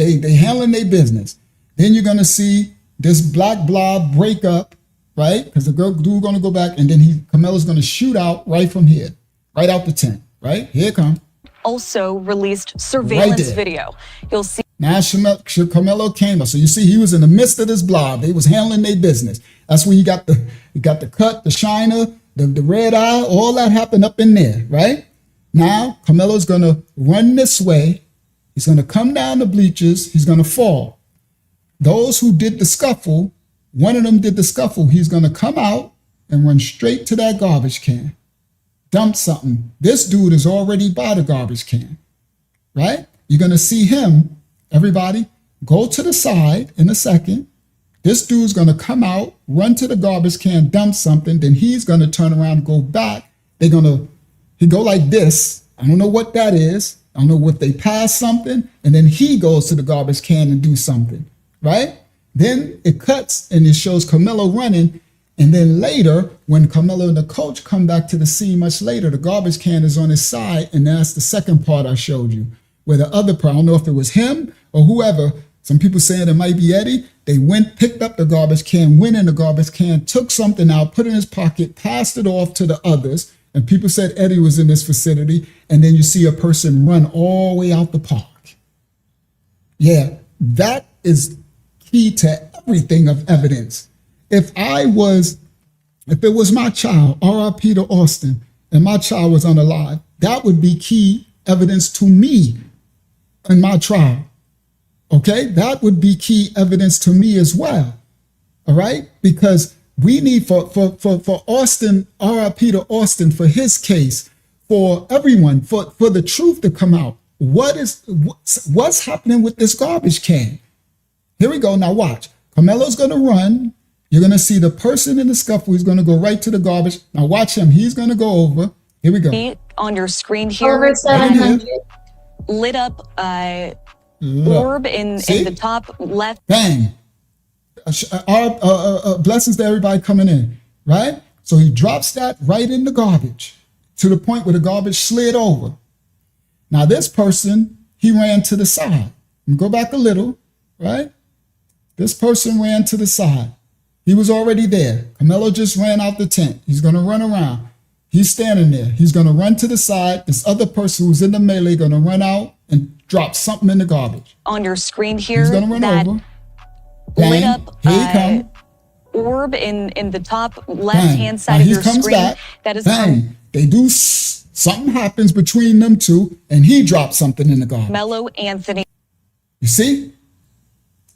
their business. Then you're gonna see this black blob break up, right? Because the dude gonna go back, and then Karmelo's gonna shoot out right from here, right out the tent, right? Here it come. Also released surveillance there. video. You'll see Now Karmelo came up. So you see he was in the midst of this blob. They was handling their business. That's when you got the cut, the shiner, the red eye, all that happened up in there, right? Now Karmelo's gonna run this way. He's gonna come down the bleachers. He's gonna fall. Those who did the scuffle, one of them did the scuffle. He's gonna come out and run straight to that garbage can. Dump something. This dude is already by the garbage can, right? You're gonna see him, everybody, go to the side in a second. This dude's gonna come out, run to the garbage can, dump something, then he's gonna turn around and go back. He go like this. I don't know what that is. I don't know if they pass something, and then he goes to the garbage can and do something, right? Then it cuts and it shows Karmelo running. And then later, when Karmelo and the coach come back to the scene much later, the garbage can is on his side. And that's the second part I showed you, where the other part, I don't know if it was him or whoever, some people saying it might be Eddie. They went, picked up the garbage can, went in the garbage can, took something out, put it in his pocket, passed it off to the others. And people said Eddie was in this vicinity. And then you see a person run all the way out the park. Yeah, that is key to everything of evidence. If it was my child, R.I.P. to Austin, and my child was unalive, that would be key evidence to me in my trial. Okay, that would be key evidence to me as well. All right, because we need for Austin, R.I.P. to Austin, for his case, for everyone, for the truth to come out. What's happening with this garbage can? Here we go. Now watch. Karmelo's gonna run. You're going to see the person in the scuffle. He's going to go right to the garbage. Now watch him. He's going to go over. Here we go. On your screen here, Over 700. lit up orb in the top left. Bang. Blessings to everybody coming in, right? So he drops that right in the garbage to the point where the garbage slid over. Now this person, he ran to the side. Go back a little, right? This person ran to the side. He was already there. Karmelo just ran out the tent. He's going to run around. He's standing there. He's going to run to the side. This other person who's in the melee going to run out and drop something in the garbage. On your screen here, he's going to run over. Lit up orb in the top left-hand side of your screen. Back. That is Bang. They do something happens between them two, and he drops something in the garbage. Karmelo Anthony. You see?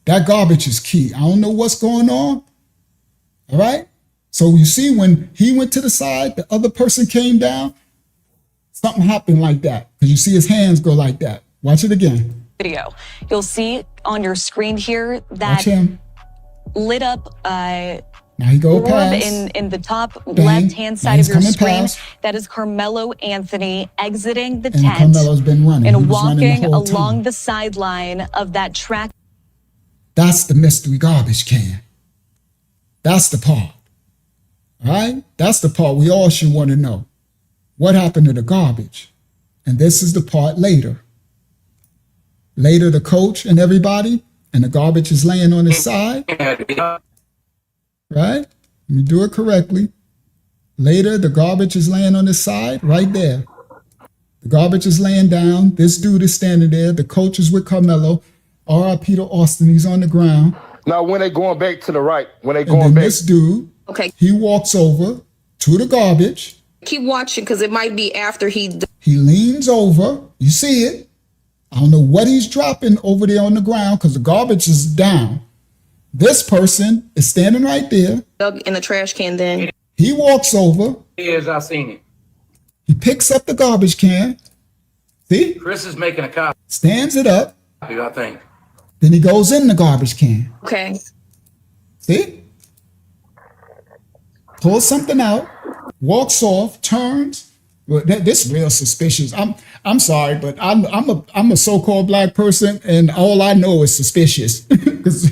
That garbage is key. I don't know what's going on. All right. So you see, when he went to the side, the other person came down, something happened like that. Because you see his hands go like that. Watch it again. Video. You'll see on your screen here that lit up now he go orb past. in the top Bang. left-hand side of your screen. Past. That is Karmelo Anthony exiting the And tent Karmelo's been running. and walking the along the sideline of that track. That's the mystery garbage can. That's the part. All right? That's the part we all should want to know. What happened to the garbage? And this is the part later. Later, the coach and everybody, and the garbage is laying on his side. Right? Let me do it correctly. Later, the garbage is laying on his side, right there. The garbage is laying down. This dude is standing there. The coach is with Karmelo. R.I.P. to Austin. He's on the ground. Now, when they going back to the right, this dude, he walks over to the garbage. Keep watching because it might be after he leans over. You see it. I don't know what he's dropping over there on the ground because the garbage is down. This person is standing right there. dug in the trash can then. He walks over. Yes, I seen it. He picks up the garbage can. See? Chris is making a copy, Stands it up. I think. Then he goes in the garbage can. Okay. See? Pulls something out, walks off, turns. Well, this is real suspicious. I'm sorry, but I'm a so-called black person, and all I know is suspicious. Because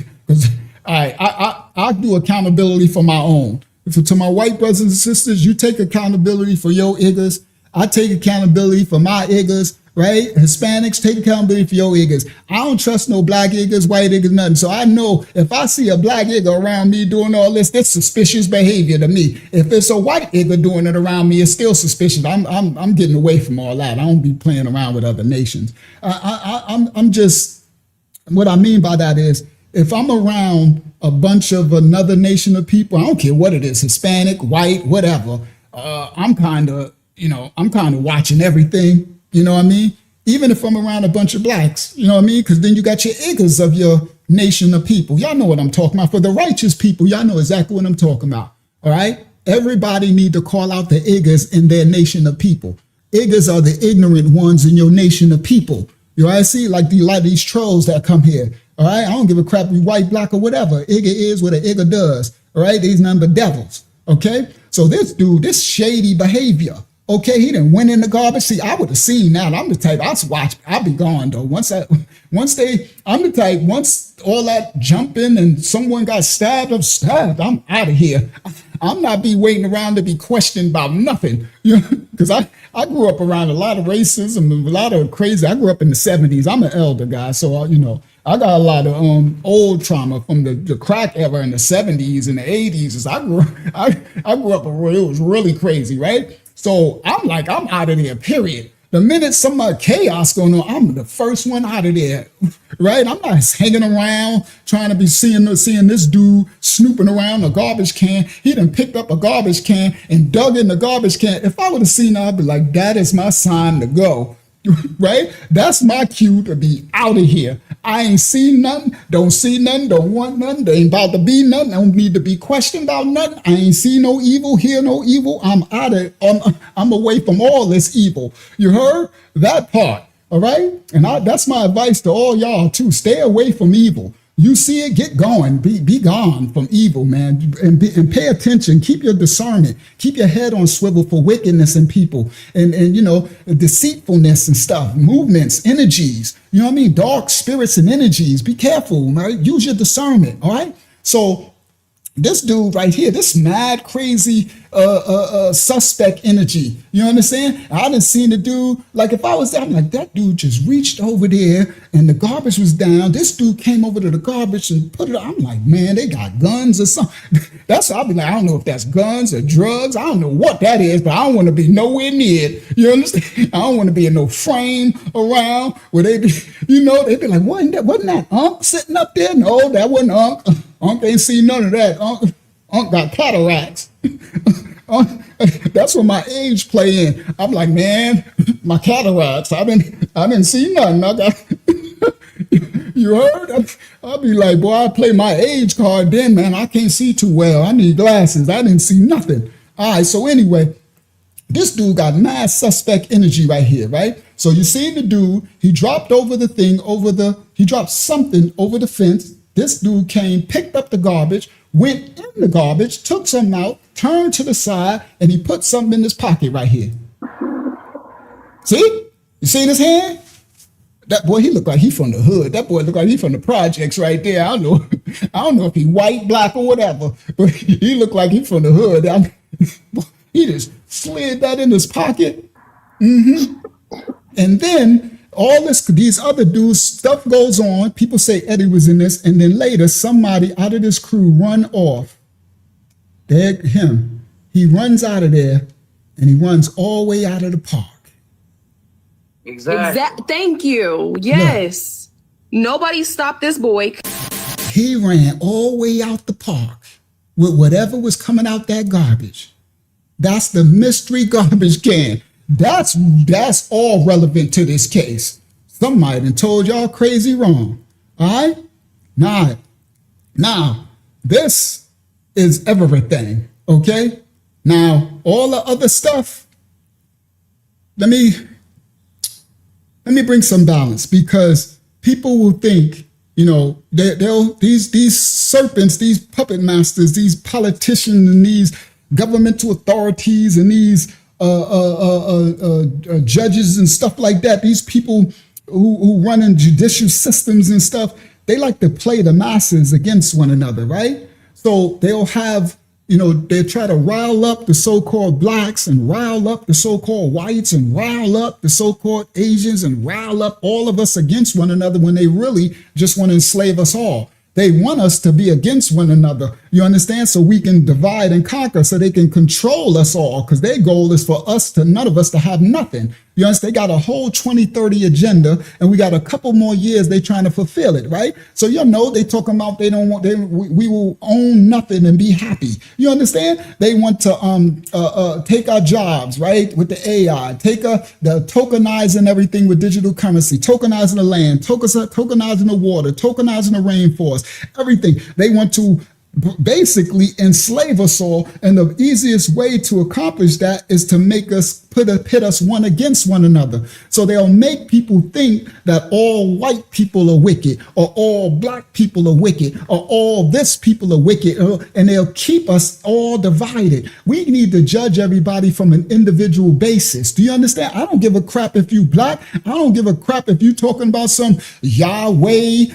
I do accountability for my own. To my white brothers and sisters, you take accountability for your iggers. I take accountability for my iggers, right? Hispanics take accountability for your iggers. I don't trust no black iggers, white iggers, nothing. So I know if I see a black igger around me doing all this, that's suspicious behavior to me. If it's a white igger doing it around me, it's still suspicious. I'm getting away from all that. I don't be playing around with other nations. I'm just, what I mean by that is, if I'm around a bunch of another nation of people, I don't care what it is, Hispanic, white, whatever, I'm kind of watching everything, you know what I mean? Even if I'm around a bunch of blacks, you know what I mean? Because then you got your iggers of your nation of people. Y'all know what I'm talking about. For the righteous people, y'all know exactly what I'm talking about, all right? Everybody need to call out the iggers in their nation of people. Iggers are the ignorant ones in your nation of people. You know what I see? Like these trolls that come here. All right, I don't give a crap if you white, black, or whatever. Igger is what an igger does. All right, these none but devils. Okay, so this dude, this shady behavior. Okay, he done went in the garbage. See, I would have seen that. I'm the type. I'll be gone though. I'm the type. Once all that jumping and someone got stabbed, I'm out of here. I'm not be waiting around to be questioned about nothing. You know, because I grew up around a lot of racism, a lot of crazy. I grew up in the 70s. I'm an elder guy, so I got a lot of old trauma from the crack era in the 70s and the 80s. I grew up, it was really crazy, right? So I'm out of there, period. The minute some chaos going on, I'm the first one out of there, right? I'm not hanging around trying to be seeing this dude snooping around a garbage can. He done picked up a garbage can and dug in the garbage can. If I would have seen that, I'd be like, that is my sign to go. Right? That's my cue to be out of here. I ain't seen nothing, don't see nothing, don't want nothing, there ain't about to be nothing, I don't need to be questioned about nothing. I ain't see no evil, hear no evil. I'm out of I'm away from all this evil. You heard? That part. All right? And that's my advice to all y'all too. Stay away from evil. You see it, get going. Be gone from evil, man. And pay attention. Keep your discernment. Keep your head on swivel for wickedness in people. And deceitfulness and stuff. Movements, energies. You know what I mean? Dark spirits and energies. Be careful, right? Use your discernment, all right? So this dude right here, this mad, crazy suspect energy. You understand? I done seen the dude, like if I was there, I'm like, that dude just reached over there and the garbage was down. This dude came over to the garbage and put it, I'm like, man, they got guns or something. That's what I'll be like, I don't know if that's guns or drugs. I don't know what that is, but I don't want to be nowhere near it. You understand? I don't want to be in no frame around where they be, they be like, wasn't that Unc sitting up there? No, that wasn't Unc. Unc ain't seen none of that. Unc got cataracts. That's what my age play in. I'm like, man, my cataracts. I didn't see nothing. I got you heard? I'll be like, boy, I play my age card then, man. I can't see too well. I need glasses. I didn't see nothing. All right, so anyway, this dude got mad suspect energy right here, right? So you see the dude, he dropped over the thing, he dropped something over the fence. This dude came, picked up the garbage, went in the garbage, took something out, turned to the side, and he put something in his pocket right here. See? You see his hand? That boy, he looked like he from the hood. That boy looked like he from the projects right there. I don't know if he white, black, or whatever, but he looked like he from the hood. He just slid that in his pocket. And then all these other dudes, stuff goes on. People say Eddie was in this, and then later somebody out of this crew run off. There, him. He runs out of there, and he runs all the way out of the park. Exactly. Thank you. Yes. Look, nobody stopped this boy. He ran all the way out the park with whatever was coming out that garbage. That's the mystery garbage can. That's all relevant to this case. Somebody done told y'all crazy wrong. All right? Now, this is everything, okay? Now, all the other stuff, let me bring some balance, because people will think, you know, these serpents, these puppet masters, these politicians, and these governmental authorities, and these judges and stuff like that, these people who run in judicial systems and stuff, they like to play the masses against one another, right? So they'll have, you know, they try to rile up the so-called blacks and rile up the so-called whites and rile up the so-called Asians and rile up all of us against one another when they really just want to enslave us all. They want us to be against one another, you understand? So we can divide and conquer, so they can control us all, because their goal is for none of us to have nothing. You understand? They got a whole 2030 agenda, and we got a couple more years they trying to fulfill it, right? So you know they talking about we will own nothing and be happy. You understand? They want to take our jobs, right, with the AI, take the tokenizing everything with digital currency, tokenizing the land, tokenizing the water, tokenizing the rainforest, everything. They want to basically enslave us all, and the easiest way to accomplish that is to make us pit us one against one another. So they'll make people think that all white people are wicked, or all black people are wicked, or all this people are wicked, and they'll keep us all divided. We need to judge everybody from an individual basis. Do you understand? I don't give a crap if you black. I don't give a crap if you talking about some Yahweh,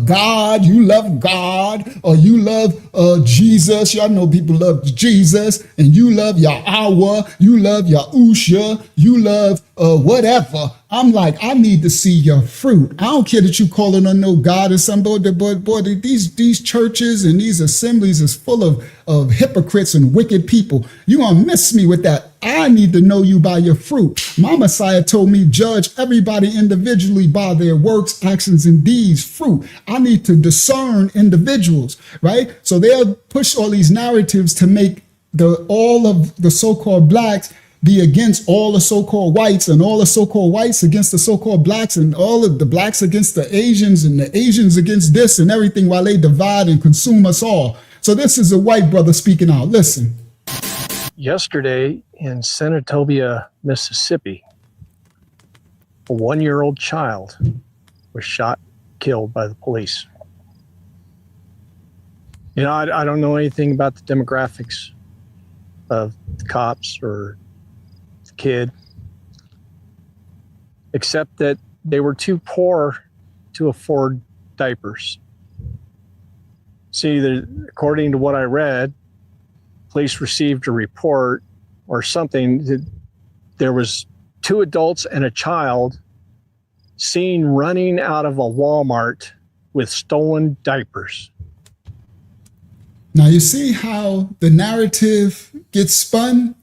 God, you love God, or you love Jesus. Y'all know people love Jesus, and you love Yahweh, you love Yahusha, you love whatever. I'm like, I need to see your fruit. I don't care that you call it on no God or something, but boy, these churches and these assemblies is full of hypocrites and wicked people. You gonna miss me with that. I need to know you by your fruit. My Messiah told me, judge everybody individually by their works, actions, and deeds, fruit. I need to discern individuals, right? So they'll push all these narratives to make all of the so-called blacks be against all the so-called whites, and all the so-called whites against the so-called blacks, and all of the blacks against the Asians, and the Asians against this and everything, while they divide and consume us all. So this is a white brother speaking out. Listen. Yesterday in Senatobia, Mississippi, a 1-year-old child was shot, killed by the police. You know, I don't know anything about the demographics of the cops or the kid, except that they were too poor to afford diapers. See, according to what I read, police received a report or something that there was 2 adults and a child seen running out of a Walmart with stolen diapers. Now you see how the narrative gets spun?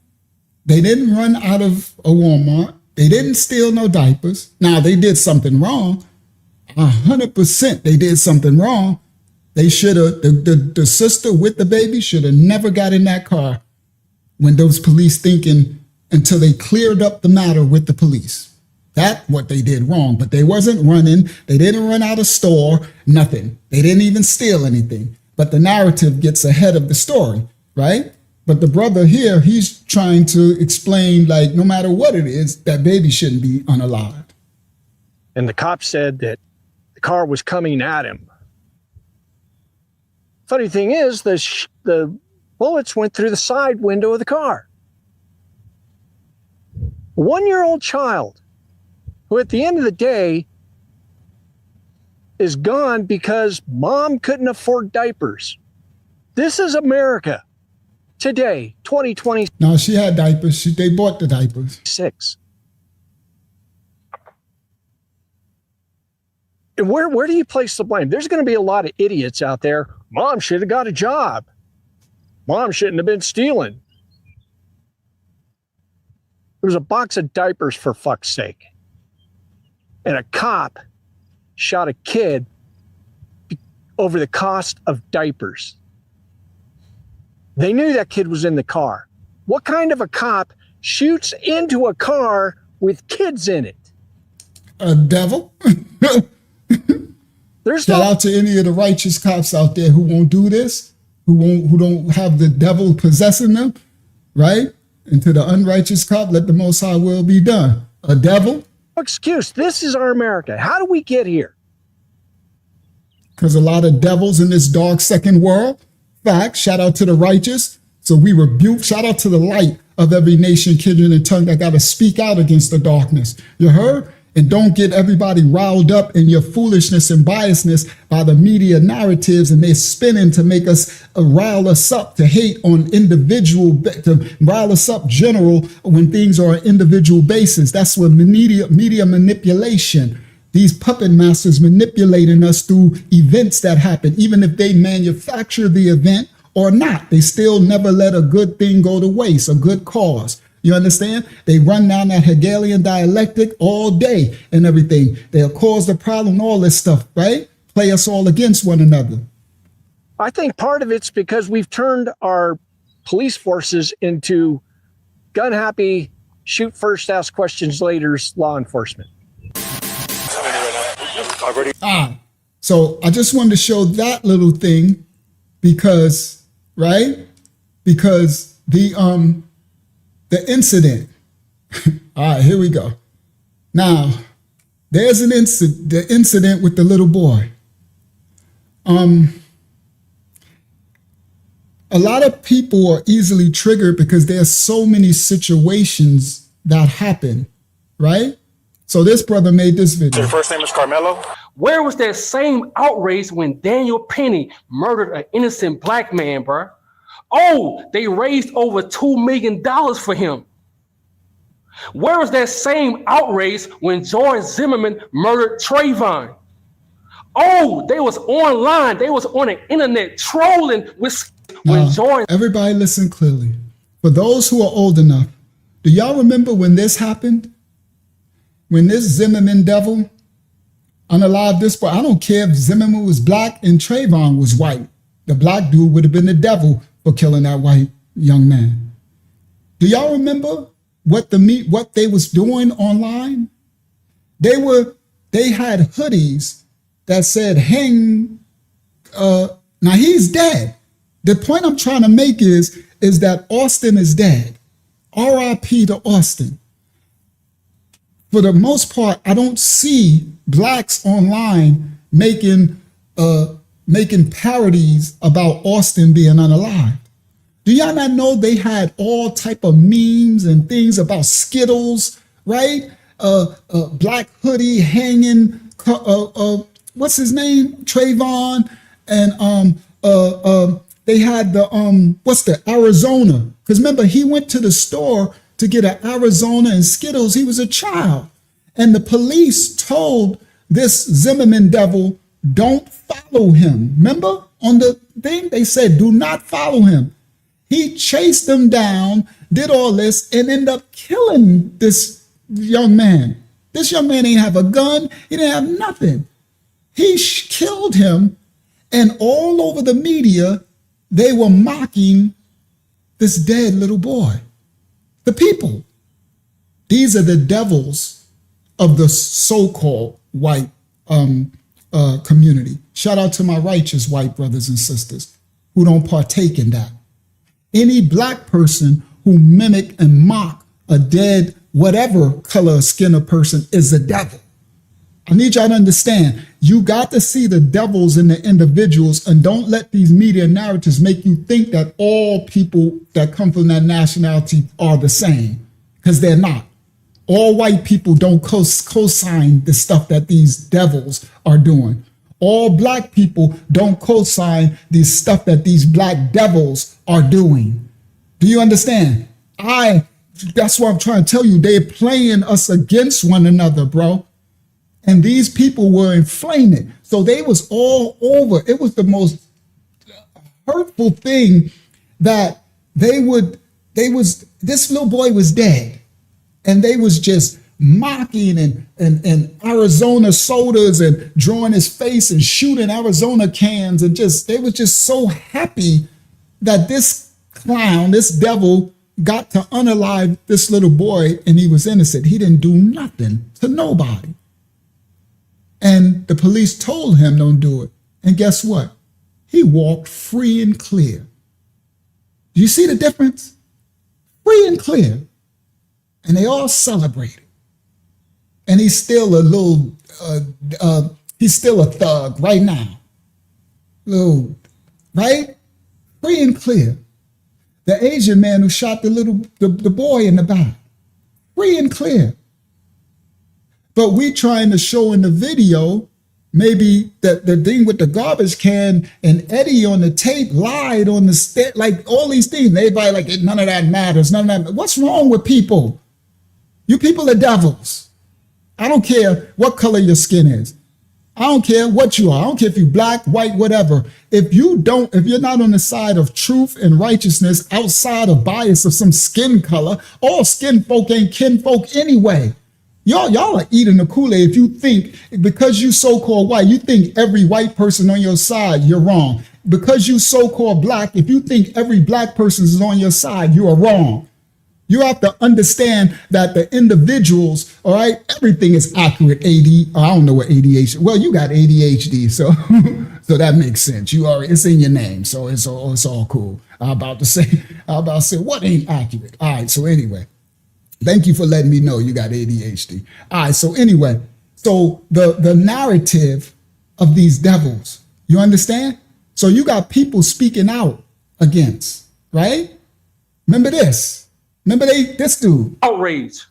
They didn't run out of a Walmart. They didn't steal no diapers. Now they did something wrong. 100% they did something wrong. They should have, the sister with the baby should have never got in that car when those police thinking, until they cleared up the matter with the police. That's what they did wrong, but they wasn't running. They didn't run out of store, nothing. They didn't even steal anything. But the narrative gets ahead of the story, right? But the brother here, he's trying to explain, like, no matter what it is, that baby shouldn't be unalived. And the cop said that the car was coming at him. Funny thing is, the bullets went through the side window of the car. A 1-year-old child who at the end of the day is gone because mom couldn't afford diapers. This is America today, 2020. No, she had diapers. They bought the diapers. And where do you place the blame? There's going to be a lot of idiots out there. Mom should have got a job. Mom shouldn't have been stealing. There was a box of diapers, for fuck's sake. And a cop shot a kid over the cost of diapers. They knew that kid was in the car. What kind of a cop shoots into a car with kids in it? A devil. Shout out to any of the righteous cops out there who won't do this, who don't have the devil possessing them, right? And to the unrighteous cop, let the Most High will be done. A devil. Excuse. This is our America. How do we get here? Because a lot of devils in this dark second world. Fact. Shout out to the righteous. So we rebuke. Shout out to the light of every nation, kindred, and tongue that got to speak out against the darkness. You heard? And don't get everybody riled up in your foolishness and biasness by the media narratives, and they're spinning to make us rile us up to hate on individual, to rile us up general when things are on individual basis. That's what media manipulation. These puppet masters manipulating us through events that happen, even if they manufacture the event or not, they still never let a good thing go to waste, a good cause. You understand? They run down that Hegelian dialectic all day and everything. They'll cause the problem, all this stuff, right? Play us all against one another. I think part of it's because we've turned our police forces into gun happy, shoot first, ask questions later law enforcement. So I just wanted to show that little thing because, right? Because the incident. All right, here we go. Now, there's an incident, the incident with the little boy. A lot of people are easily triggered because there's so many situations that happen, right? So this brother made this video. So your first name is Karmelo? Where was that same outrage when Daniel Penny murdered an innocent black man, bro? Oh, they raised over $2 million for him. Where was that same outrage when George Zimmerman murdered Trayvon? Oh, they was online. They was on the internet trolling with when George. Everybody listen clearly. For those who are old enough, do y'all remember when this happened? When this Zimmerman devil unalived this boy? I don't care if Zimmerman was black and Trayvon was white. The black dude would have been the devil for killing that white young man. Do y'all remember what they was doing online? They had hoodies that said hang. Now he's dead. The point I'm trying to make is that Austin is dead. R.I.P. to Austin. For the most part, I don't see blacks online making parodies about Austin being unalived. Do y'all not know they had all type of memes and things about Skittles, right? Black hoodie hanging, what's his name? Trayvon. And they had the Arizona. Because remember, he went to the store to get an Arizona and Skittles. He was a child. And the police told this Zimmerman devil, don't follow him. Remember on the thing, they said, do not follow him. He chased them down, did all this, and ended up killing this young man. This young man didn't have a gun. He didn't have nothing. He killed him, and all over the media, they were mocking this dead little boy. The people. These are the devils of the so-called white community. Shout out to my righteous white brothers and sisters who don't partake in that. Any black person who mimic and mock a dead, whatever color skin a person is a devil. I need y'all to understand, you got to see the devils in the individuals, and don't let these media narratives make you think that all people that come from that nationality are the same, because they're not. All white people don't co-sign the stuff that these devils are doing. All black people don't co-sign the stuff that these black devils are doing. Do you understand? That's what I'm trying to tell you. They're playing us against one another, bro. And these people were inflaming. So they was all over. It was the most hurtful thing that this little boy was dead. And they was just mocking and Arizona sodas and drawing his face and shooting Arizona cans and they were just so happy that this clown, this devil, got to unalive this little boy and he was innocent. He didn't do nothing to nobody. And the police told him don't do it. And guess what? He walked free and clear. Do you see the difference? Free and clear. And they all celebrated. And he's still a little, he's still a thug right now. Little, right? Free and clear. The Asian man who shot the boy in the back. Free and clear. But we trying to show in the video, maybe that the thing with the garbage can and Eddie on the tape lied on the like all these things. Everybody like, none of that matters. None of that. What's wrong with people? You people are devils. I don't care what color your skin is. I don't care what you are. I don't care if you're black, white, whatever. If you're not on the side of truth and righteousness outside of bias of some skin color, all skin folk ain't kin folk anyway. Y'all are eating the Kool-Aid if you think, because you so-called white, you think every white person on your side, you're wrong. Because you so-called black, if you think every black person is on your side, you are wrong. You have to understand that the individuals, all right, everything is accurate. I don't know what ADHD. Well, you got ADHD, so so that makes sense. It's in your name, so it's all cool. I'm about to say what ain't accurate. All right, so anyway, thank you for letting me know you got ADHD. All right, so anyway, so the narrative of these devils, you understand? So you got people speaking out against, right? Remember this. Remember this dude. Outrage.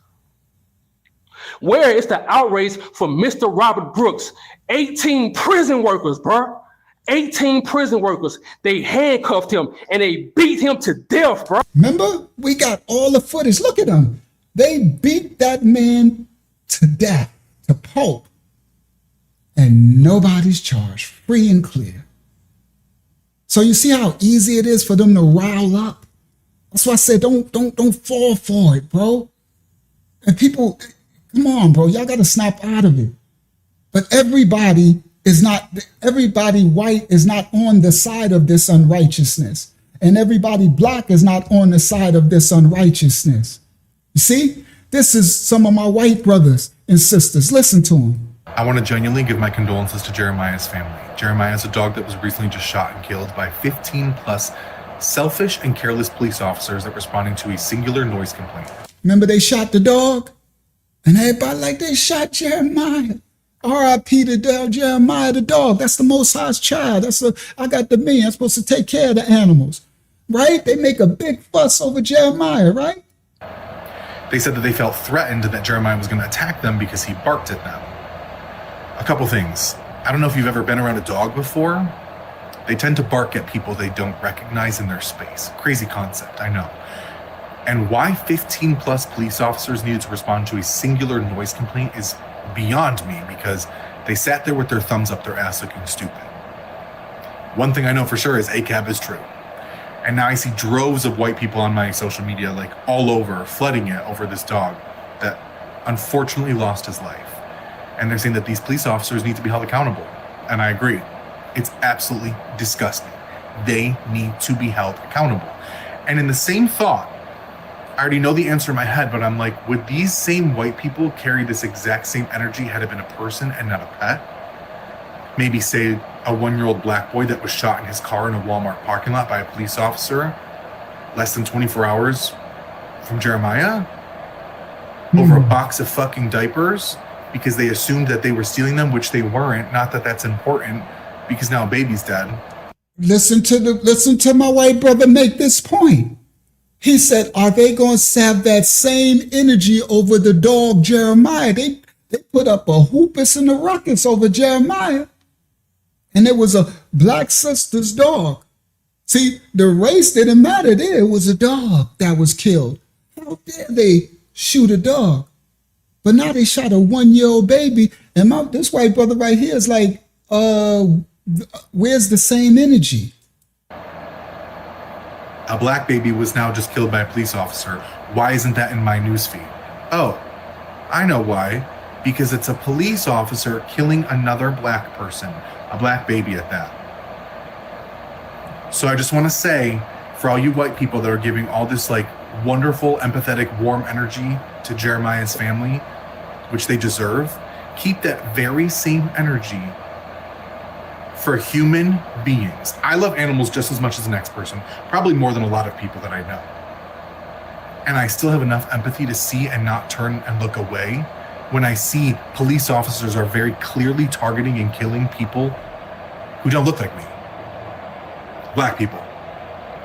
Where is the outrage for Mr. Robert Brooks? 18 prison workers, bro. 18 prison workers. They handcuffed him and they beat him to death, bro. Remember? We got all the footage. Look at them. They beat that man to death, to pulp. And nobody's charged, free and clear. So you see how easy it is for them to rile up? That's why I said don't fall for it, bro. And people, come on, bro, y'all gotta snap out of it. But everybody white is not on the side of this unrighteousness. And everybody black is not on the side of this unrighteousness. You see, this is some of my white brothers and sisters. Listen to them. I want to genuinely give my condolences to Jeremiah's family. Jeremiah is a dog that was recently just shot and killed by 15 plus selfish and careless police officers that were responding to a singular noise complaint. Remember they shot the dog? And everybody like they shot Jeremiah. R.I.P. to Jeremiah the dog. That's the Most High's child. I got the me. I'm supposed to take care of the animals. Right? They make a big fuss over Jeremiah, right? They said that they felt threatened and that Jeremiah was going to attack them because he barked at them. A couple things. I don't know if you've ever been around a dog before. They tend to bark at people they don't recognize in their space. Crazy concept, I know. And why 15 plus police officers needed to respond to a singular noise complaint is beyond me, because they sat there with their thumbs up their ass looking stupid. One thing I know for sure is ACAB is true. And now I see droves of white people on my social media, like all over, flooding it over this dog that unfortunately lost his life. And they're saying that these police officers need to be held accountable. And I agree. It's absolutely disgusting. They need to be held accountable. And in the same thought, I already know the answer in my head, but I'm like, would these same white people carry this exact same energy had it been a person and not a pet? Maybe say a 1-year-old black boy that was shot in his car in a Walmart parking lot by a police officer less than 24 hours from Jeremiah over a box of fucking diapers because they assumed that they were stealing them, which they weren't. Not that that's important, because now a baby's dead. Listen to my white brother make this point. He said, are they going to have that same energy over the dog Jeremiah? They put up a hoopus and a ruckus over Jeremiah. And it was a black sister's dog. See, the race didn't matter there. It was a dog that was killed. How dare they shoot a dog? But now they shot a 1-year-old baby, and this white brother right here is like, where's the same energy? A black baby was now just killed by a police officer. Why isn't that in my newsfeed? Oh, I know why. Because it's a police officer killing another black person, a black baby at that. So I just want to say, for all you white people that are giving all this like wonderful, empathetic, warm energy to Jeremiah's family, which they deserve, keep that very same energy for human beings. I love animals just as much as the next person, probably more than a lot of people that I know. And I still have enough empathy to see and not turn and look away when I see police officers are very clearly targeting and killing people who don't look like me. Black people.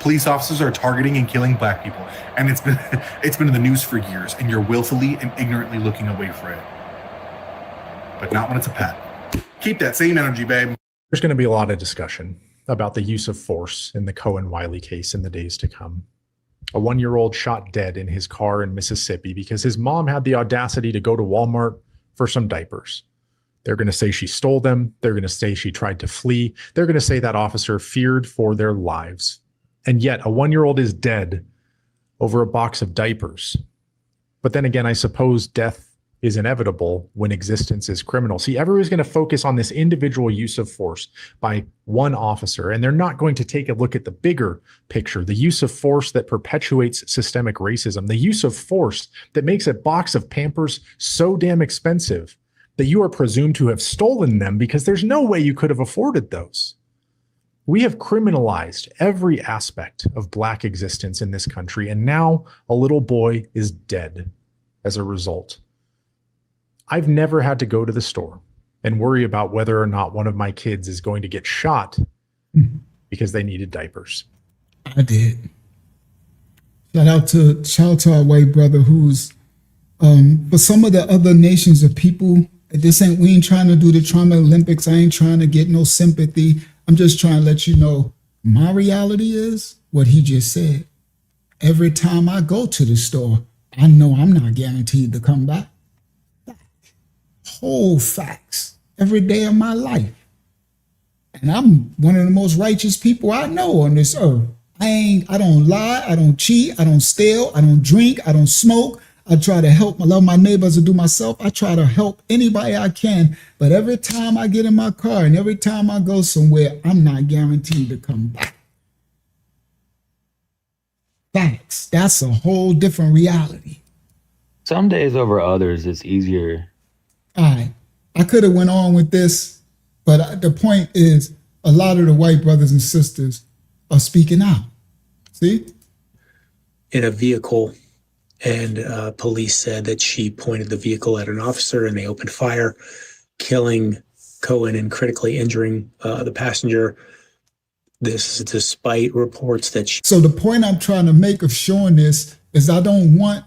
Police officers are targeting and killing black people. And it's been in the news for years, and you're willfully and ignorantly looking away from it. But not when it's a pet. Keep that same energy, babe. There's going to be a lot of discussion about the use of force in the Cohen-Wiley case in the days to come. A 1-year-old shot dead in his car in Mississippi because his mom had the audacity to go to Walmart for some diapers. They're going to say she stole them. They're going to say she tried to flee. They're going to say that officer feared for their lives. And yet a 1-year-old is dead over a box of diapers. But then again, I suppose death is inevitable when existence is criminal. See, everyone's going to focus on this individual use of force by one officer, and they're not going to take a look at the bigger picture, the use of force that perpetuates systemic racism, the use of force that makes a box of Pampers so damn expensive that you are presumed to have stolen them because there's no way you could have afforded those. We have criminalized every aspect of Black existence in this country, and now a little boy is dead as a result. I've never had to go to the store and worry about whether or not one of my kids is going to get shot because they needed diapers. I did. Shout out to our white brother who's, for some of the other nations of people, we ain't trying to do the trauma Olympics. I ain't trying to get no sympathy. I'm just trying to let you know my reality is what he just said. Every time I go to the store, I know I'm not guaranteed to come back. Whole facts every day of my life. And I'm one of the most righteous people I know on this earth. I don't lie, I don't cheat, I don't steal, I don't drink, I don't smoke. I try to help, I love my neighbors and do myself. I try to help anybody I can. But every time I get in my car and every time I go somewhere, I'm not guaranteed to come back. Facts. That's a whole different reality. Some days over others, it's easier. All right. I could have went on with this, but the point is a lot of the white brothers and sisters are speaking out. See? In a vehicle, and police said that she pointed the vehicle at an officer and they opened fire, killing Cohen and critically injuring the passenger. This is despite reports that she... So the point I'm trying to make of showing this is I don't want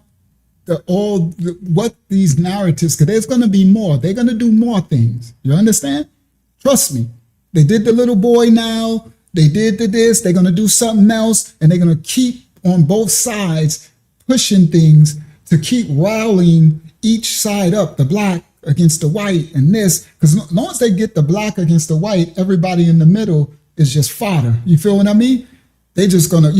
what these narratives, because there's going to be more. They're going to do more things. You understand? Trust me. They did the little boy now. They did this. They're going to do something else. And they're going to keep on both sides pushing things to keep rallying each side up, the black against the white and this. Because as long as they get the black against the white, everybody in the middle is just fodder. You feel what I mean? They just gonna,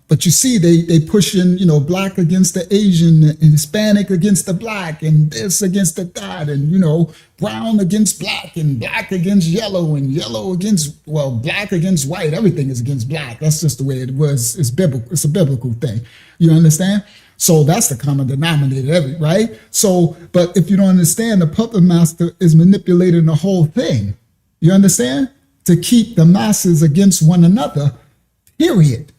but you see, they pushing, black against the Asian and Hispanic against the black and this against the that and, brown against black and black against yellow and yellow against, black against white. Everything is against black. That's just the way it was. It's biblical. It's a biblical thing. You understand? So that's the common denominator, right? So, but if you don't understand, the puppet master is manipulating the whole thing. You understand? To keep the masses against one another. Period.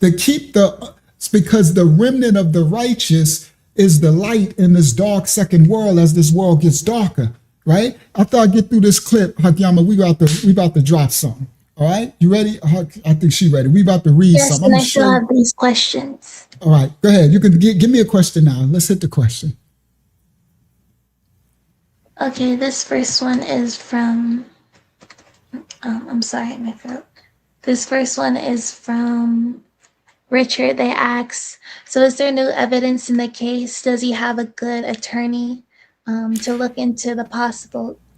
To keep it's because the remnant of the righteous is the light in this dark second world as this world gets darker, right? After I get through this clip, Hakyama, we about to drop something. All right, you ready? I think she's ready. We about to read something. Yes, and I still have these questions. All right, go ahead. You can give me a question now. Let's hit the question. Okay, this first one is from. I'm sorry, my throat. This first one is from Richard, they ask, so is there new evidence in the case? Does he have a good attorney to look into the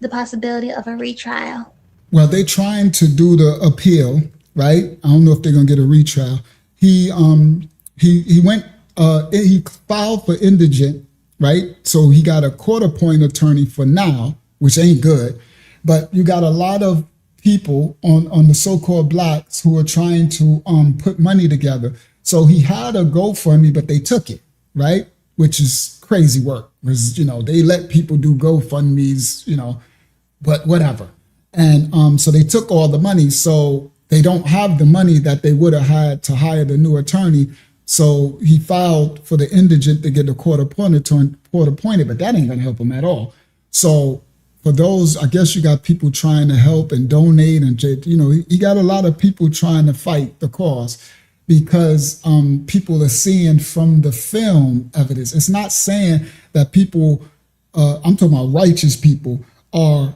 possibility of a retrial? Well, they're trying to do the appeal, right? I don't know if they're gonna get a retrial. He went he filed for indigent, right? So he got a court-appointed attorney for now, which ain't good. But you got a lot of people on the so-called blacks who are trying to put money together. So he had a GoFundMe, but they took it, right? Which is crazy work. Because, they let people do GoFundMes, but whatever. And so they took all the money. So they don't have the money that they would have had to hire the new attorney. So he filed for the indigent to get the court appointed, but that ain't gonna help him at all. So for those, I guess you got people trying to help and donate, and he got a lot of people trying to fight the cause because people are seeing from the film evidence. It's not saying that people, I'm talking about righteous people, are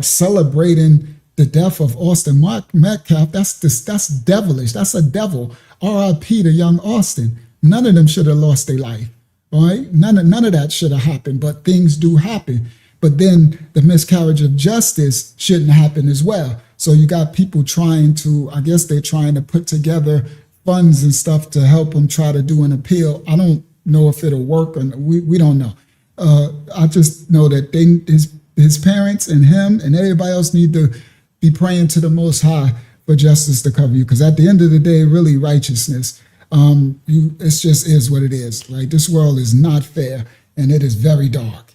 celebrating the death of Austin Metcalf. That's devilish. That's a devil. R.I.P. to young Austin. None of them should have lost their life. All right? None of that should have happened, but things do happen. But then the miscarriage of justice shouldn't happen as well. So you got people trying to, I guess they're trying to put together funds and stuff to help them try to do an appeal. I don't know if it'll work, or we don't know. I just know that his parents and him and everybody else need to be praying to the Most High for justice to cover you. Because at the end of the day, really righteousness, it just is what it is. Right? This world is not fair, and it is very dark.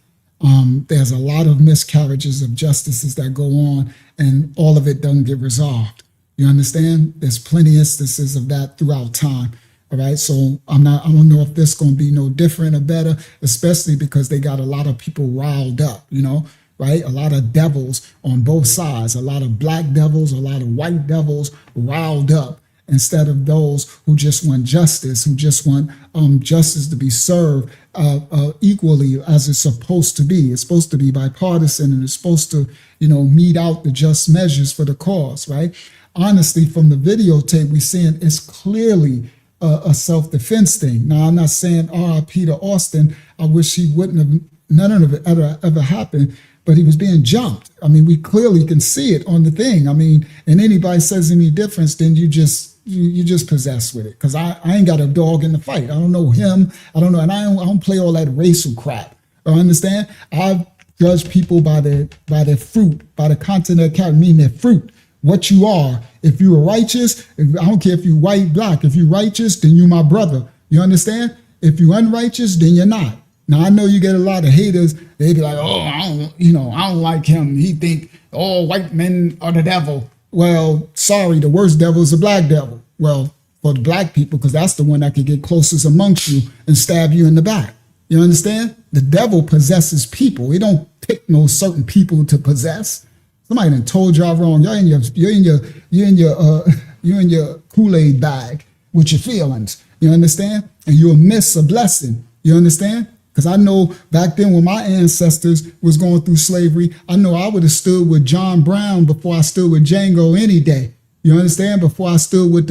There's a lot of miscarriages of justices that go on, and all of it doesn't get resolved. You understand? There's plenty of instances of that throughout time. All right. So I don't know if this going to be no different or better, especially because they got a lot of people riled up, right? A lot of devils on both sides, a lot of black devils, a lot of white devils riled up, instead of those who just want justice, who just want justice to be served equally as it's supposed to be. It's supposed to be bipartisan, and it's supposed to, mete out the just measures for the cause, right? Honestly, from the videotape, we're seeing it's clearly a self-defense thing. Now, I'm not saying R.I.P. to Austin. I wish he wouldn't have, none of it ever happened, but he was being jumped. I mean, we clearly can see it on the thing. I mean, and anybody says any difference, then you just possessed with it. Because I ain't got a dog in the fight. I don't know him. I don't know. And I don't play all that racial crap. I understand? I judge people by their fruit, by the content of their character, meaning their fruit. What you are. If you are righteous, I don't care if you white, black. If you righteous, then you my brother. You understand? If you unrighteous, then you're not. Now, I know you get a lot of haters. They be like, oh, I don't like him. He think all white men are the devil. Well, sorry, the worst devil is the black devil. Well, for the black people, because that's the one that could get closest amongst you and stab you in the back. You understand? The devil possesses people. He don't pick no certain people to possess. Somebody done told y'all wrong. You're in your Kool-Aid bag with your feelings. You understand? And you'll miss a blessing. You understand? Because I know back then when my ancestors was going through slavery, I know I would have stood with John Brown before I stood with Django any day. You understand? Before I stood with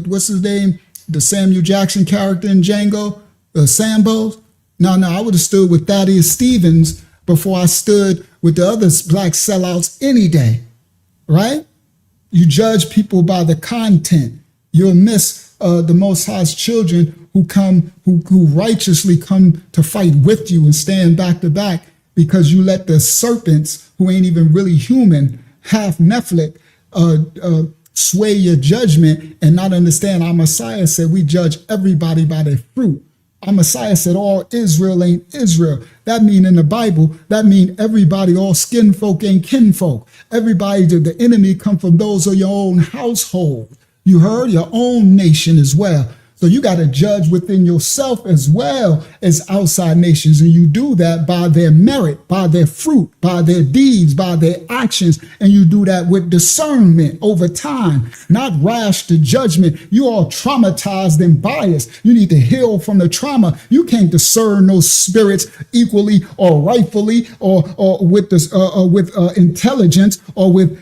what's his name? The Samuel Jackson character in Django, Sambo. No, I would have stood with Thaddeus Stevens before I stood with the other black sellouts any day, right? You judge people by the content. You'll miss the Most High's children who righteously come to fight with you and stand back to back, because you let the serpents who ain't even really human, half Nephilim, sway your judgment and not understand. Our Messiah said we judge everybody by their fruit. Our Messiah said all Israel ain't Israel. That mean in the Bible, that mean everybody, all skin folk ain't kinfolk. Everybody, the enemy come from those of your own household. You heard? Your own nation as well. So you got to judge within yourself as well as outside nations. And you do that by their merit, by their fruit, by their deeds, by their actions. And you do that with discernment over time, not rash to judgment. You all traumatized and biased. You need to heal from the trauma. You can't discern those spirits equally or rightfully or with intelligence or with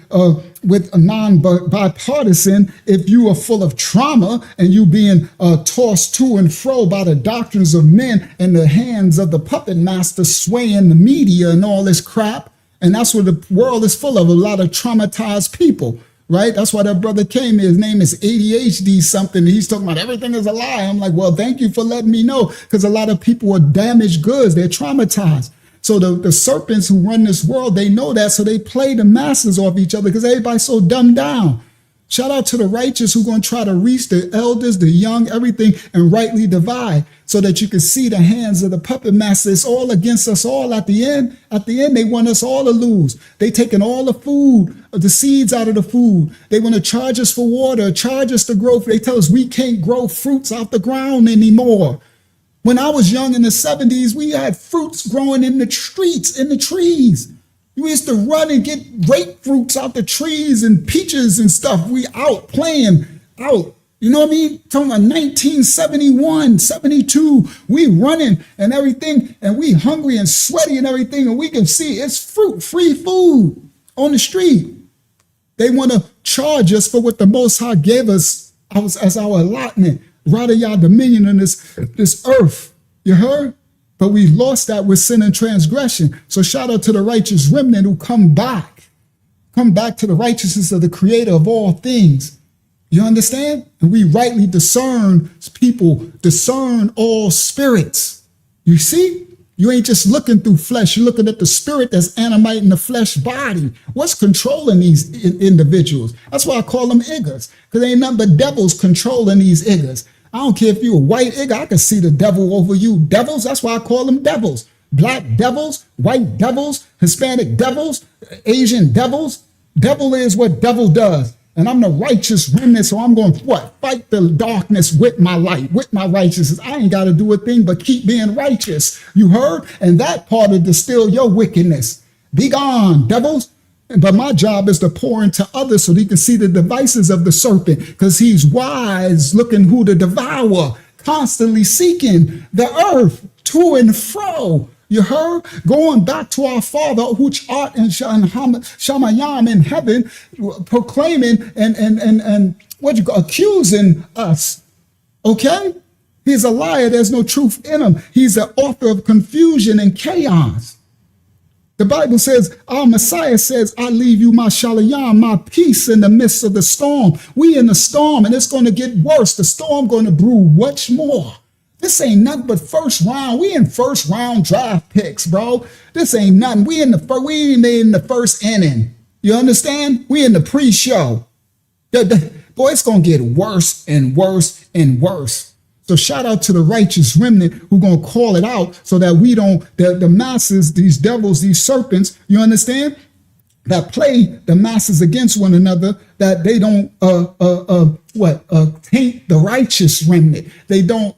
with a non-bipartisan, if you are full of trauma and you being tossed to and fro by the doctrines of men and the hands of the puppet master swaying the media and all this crap, and that's what the world is full of, a lot of traumatized people, right? That's why that brother came here. His name is ADHD something. He's talking about everything is a lie. I'm like, well, thank you for letting me know, because a lot of people are damaged goods. They're traumatized. So the serpents who run this world, they know that, so they play the masses off each other because everybody's so dumbed down. Shout out to the righteous who going to try to reach the elders, the young, everything, and rightly divide so that you can see the hands of the puppet master. It's all against us all at the end. At the end, they want us all to lose. They taking all the food, the seeds out of the food. They want to charge us for water, charge us to grow. They tell us we can't grow fruits out the ground anymore. When I was young in the 70s, we had fruits growing in the streets, in the trees. We used to run and get grapefruits out the trees and peaches and stuff. We out playing out. You know what I mean? Talking about 1971, 72, we running and everything, and we hungry and sweaty and everything, and we can see it's fruit-free food on the street. They want to charge us for what the Most High gave us as our allotment. Rather y'all dominion on this earth, you heard? But we lost that with sin and transgression. So shout out to the righteous remnant who come back to the righteousness of the creator of all things. You understand? And we rightly discern people, discern all spirits. You see? You ain't just looking through flesh. You're looking at the spirit that's animating the flesh body. What's controlling these individuals? That's why I call them iggers, because ain't nothing but devils controlling these iggers. I don't care if you're a white igger, I can see the devil over you. Devils, that's why I call them devils. Black devils, white devils, Hispanic devils, Asian devils. Devil is what devil does. And I'm the righteous remnant, so I'm going to what? Fight the darkness with my light, with my righteousness. I ain't got to do a thing but keep being righteous. You heard? And that part of distill your wickedness. Be gone, devils. But my job is to pour into others so they can see the devices of the serpent, because he's wise, looking who to devour, constantly seeking the earth to and fro. You heard? Going back to our Father, which art in Shamayam in heaven, proclaiming and accusing us. Okay? He's a liar. There's no truth in him. He's the author of confusion and chaos. The Bible says, our Messiah says, I leave you my shalom, my peace in the midst of the storm. We in the storm, and it's going to get worse. The storm going to brew much more. This ain't nothing but first round. We in first round draft picks, bro. This ain't nothing. We in the first inning. You understand? We in the pre-show. Boy, it's going to get worse and worse and worse. So shout out to the righteous remnant who going to call it out so that we don't, the masses, these devils, these serpents, you understand? That play the masses against one another, that they don't, taint the righteous remnant. They don't,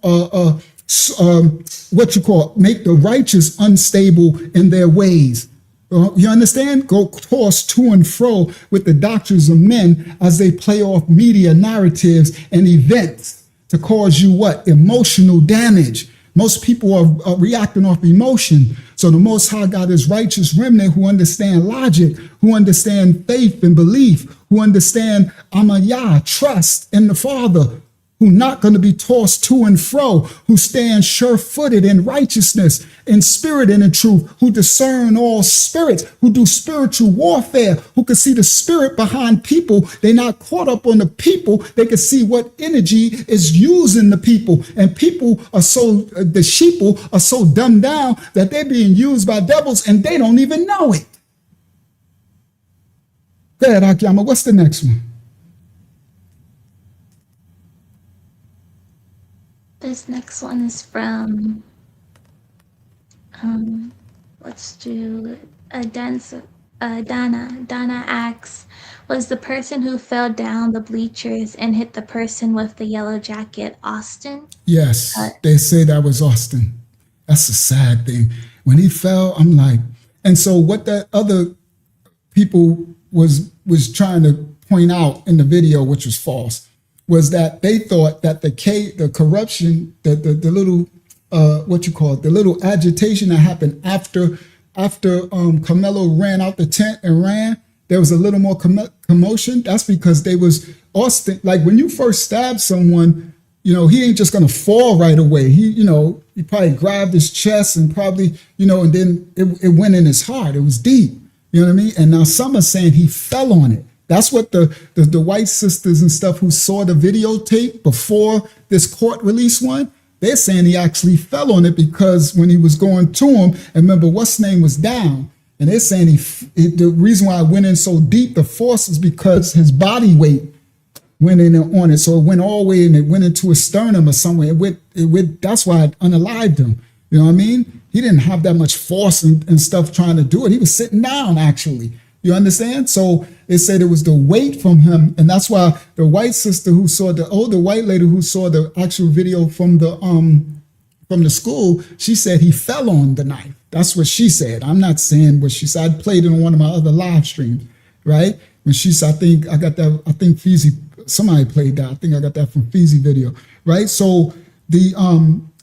make the righteous unstable in their ways. You understand? Go toss to and fro with the doctrines of men as they play off media narratives and events to cause you what? Emotional damage. Most people are reacting off emotion. So the Most High got his righteous remnant who understand logic, who understand faith and belief, who understand Amayah, trust in the Father, who not going to be tossed to and fro, who stand sure-footed in righteousness, in spirit and in truth, who discern all spirits, who do spiritual warfare, who can see the spirit behind people. They're not caught up on the people. They can see what energy is using the people. And people are the sheeple are so dumbed down that they're being used by devils and they don't even know it. Go ahead, Akiyama. What's the next one? This next one is from, let's do Donna. Donna asks, was the person who fell down the bleachers and hit the person with the yellow jacket Austin? Yes, they say that was Austin. That's a sad thing. When he fell, I'm like, and so what that other people was trying to point out in the video, which was false, was that they thought that the corruption, the little the little agitation that happened after Karmelo ran out the tent and ran, there was a little more commotion, that's because they was Austin. Like when you first stab someone, he ain't just gonna fall right away. He probably grabbed his chest and probably, and then it went in his heart. It was deep. You know what I mean? And now some are saying he fell on it. That's what the white sisters and stuff who saw the videotape before this court release one, they're saying he actually fell on it because when he was going to him, and remember what's name was down, and they're saying the reason why it went in so deep, the force is because his body weight went in on it. So it went all the way and it went into his sternum or somewhere. It went, that's why it unalived him. You know what I mean? He didn't have that much force and stuff trying to do it. He was sitting down actually. You understand? So it said it was the weight from him. And that's why the white sister who saw the older white lady who saw the actual video from the school, she said he fell on the knife. That's what she said. I'm not saying what she said. I played it on one of my other live streams, right? When she said, I think Feezy, somebody played that. I think I got that from Feezy video, right? So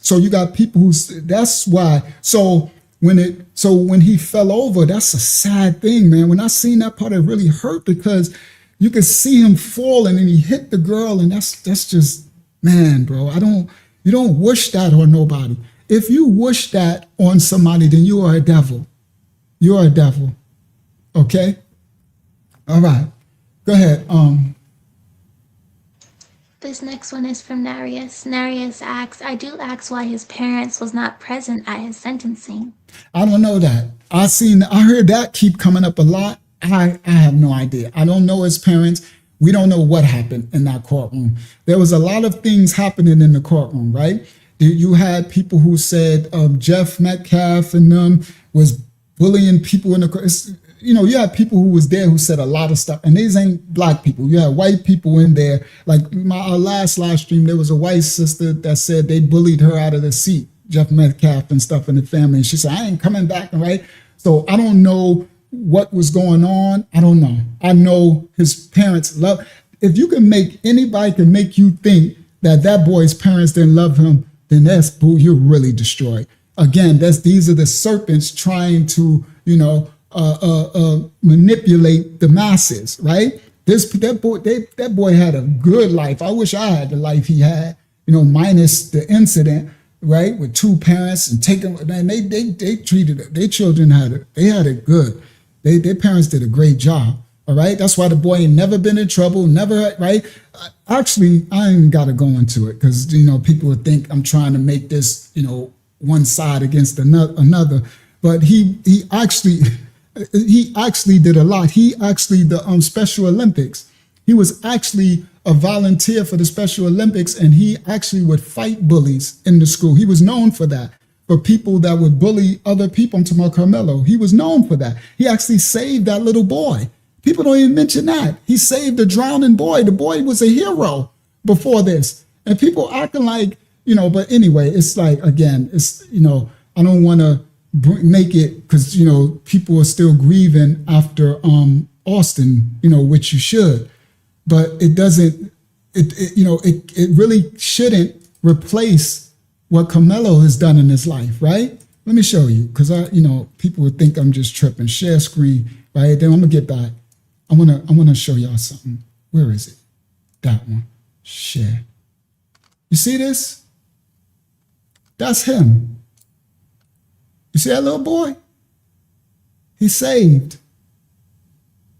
so you got people who, that's why. So when he fell over, that's a sad thing, man. When I seen that part, it really hurt because you could see him falling and he hit the girl, and that's just, man, bro. You don't wish that on nobody. If you wish that on somebody, then you are a devil. You are a devil. Okay? All right. Go ahead. This next one is from Narius. Narius asks, I do ask why his parents was not present at his sentencing. I don't know that. I heard that keep coming up a lot. I have no idea. I don't know his parents. We don't know what happened in that courtroom. There was a lot of things happening in the courtroom, right? You had people who said Jeff Metcalf and them was bullying people in the court. You had people who was there who said a lot of stuff, and these ain't black people. You had white people in there. Like our last live stream, there was a white sister that said they bullied her out of the seat, Jeff Metcalf and stuff in the family. And she said, I ain't coming back, right? So I don't know what was going on. I don't know. I know his parents love. If you can make, anybody can make you think that boy's parents didn't love him, then that's, boo, you're really destroyed. Again, these are the serpents trying to, manipulate the masses, right? That boy had a good life. I wish I had the life he had, minus the incident, right? With two parents and taking, man, they treated it. Their children had it good. Their parents did a great job. All right. That's why the boy ain't never been in trouble, never, right? Actually, I ain't got to go into it because, people would think I'm trying to make this, one side against another. But he actually did a lot. He actually, the Special Olympics, he was actually a volunteer for the Special Olympics, and he actually would fight bullies in the school. He was known for that. For people that would bully other people, I'm talking about Karmelo, he was known for that. He actually saved that little boy. People don't even mention that. He saved a drowning boy. The boy was a hero before this. And people acting like, but anyway, it's like, again, it's, I don't want to make it because, people are still grieving after Austin, which you should. But it doesn't, it really shouldn't replace what Karmelo has done in his life, right? Let me show you, because people would think I'm just tripping. Share screen, right? Then I'm gonna get back. I wanna show y'all something. Where is it? That one. Share. You see this? That's him. You see that little boy? He saved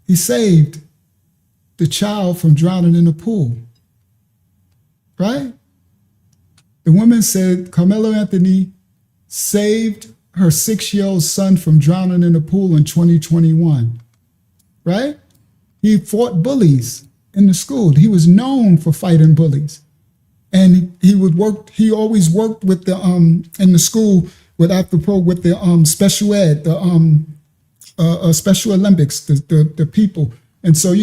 the child from drowning in the pool, right? The woman said Carmelo Anthony saved her 6-year-old son from drowning in the pool in 2021, right? He fought bullies in the school. He was known for fighting bullies. And he always worked with the, in the school with with the special ed, the Special Olympics, the people. And so,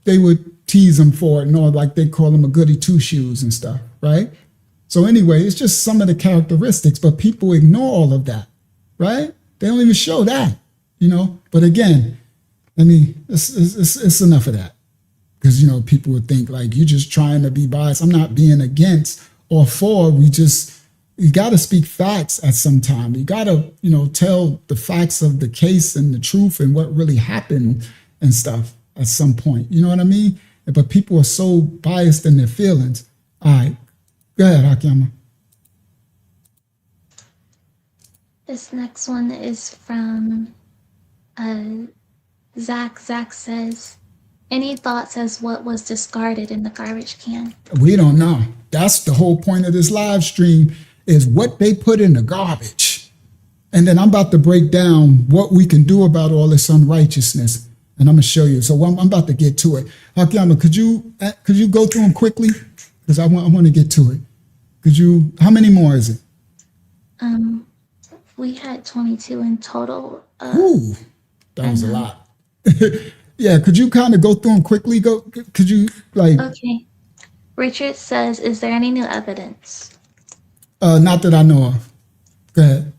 they would tease him for it and all, like they call him a goody two shoes and stuff, right? So anyway, it's just some of the characteristics, but people ignore all of that, right? They don't even show that, But again, it's enough of that. Because, people would think like, you're just trying to be biased. I'm not being against or for. You got to speak facts at some time. You got to, tell the facts of the case and the truth and what really happened and stuff. at some point. You know what I mean? But people are so biased in their feelings. All right. Go ahead, Hakiyama. This next one is from Zach. Zach says, any thoughts as what was discarded in the garbage can? We don't know. That's the whole point of this live stream, is what they put in the garbage. And then I'm about to break down what we can do about all this unrighteousness. And I'm going to show you. So I'm about to get to it. Hakiyama, could you go through them quickly? Because I want to get to it. How many more is it? We had 22 in total. Ooh, that was a lot. Yeah, could you kind of go through them quickly? Could you Okay. Richard says, is there any new evidence? Not that I know of. Go ahead.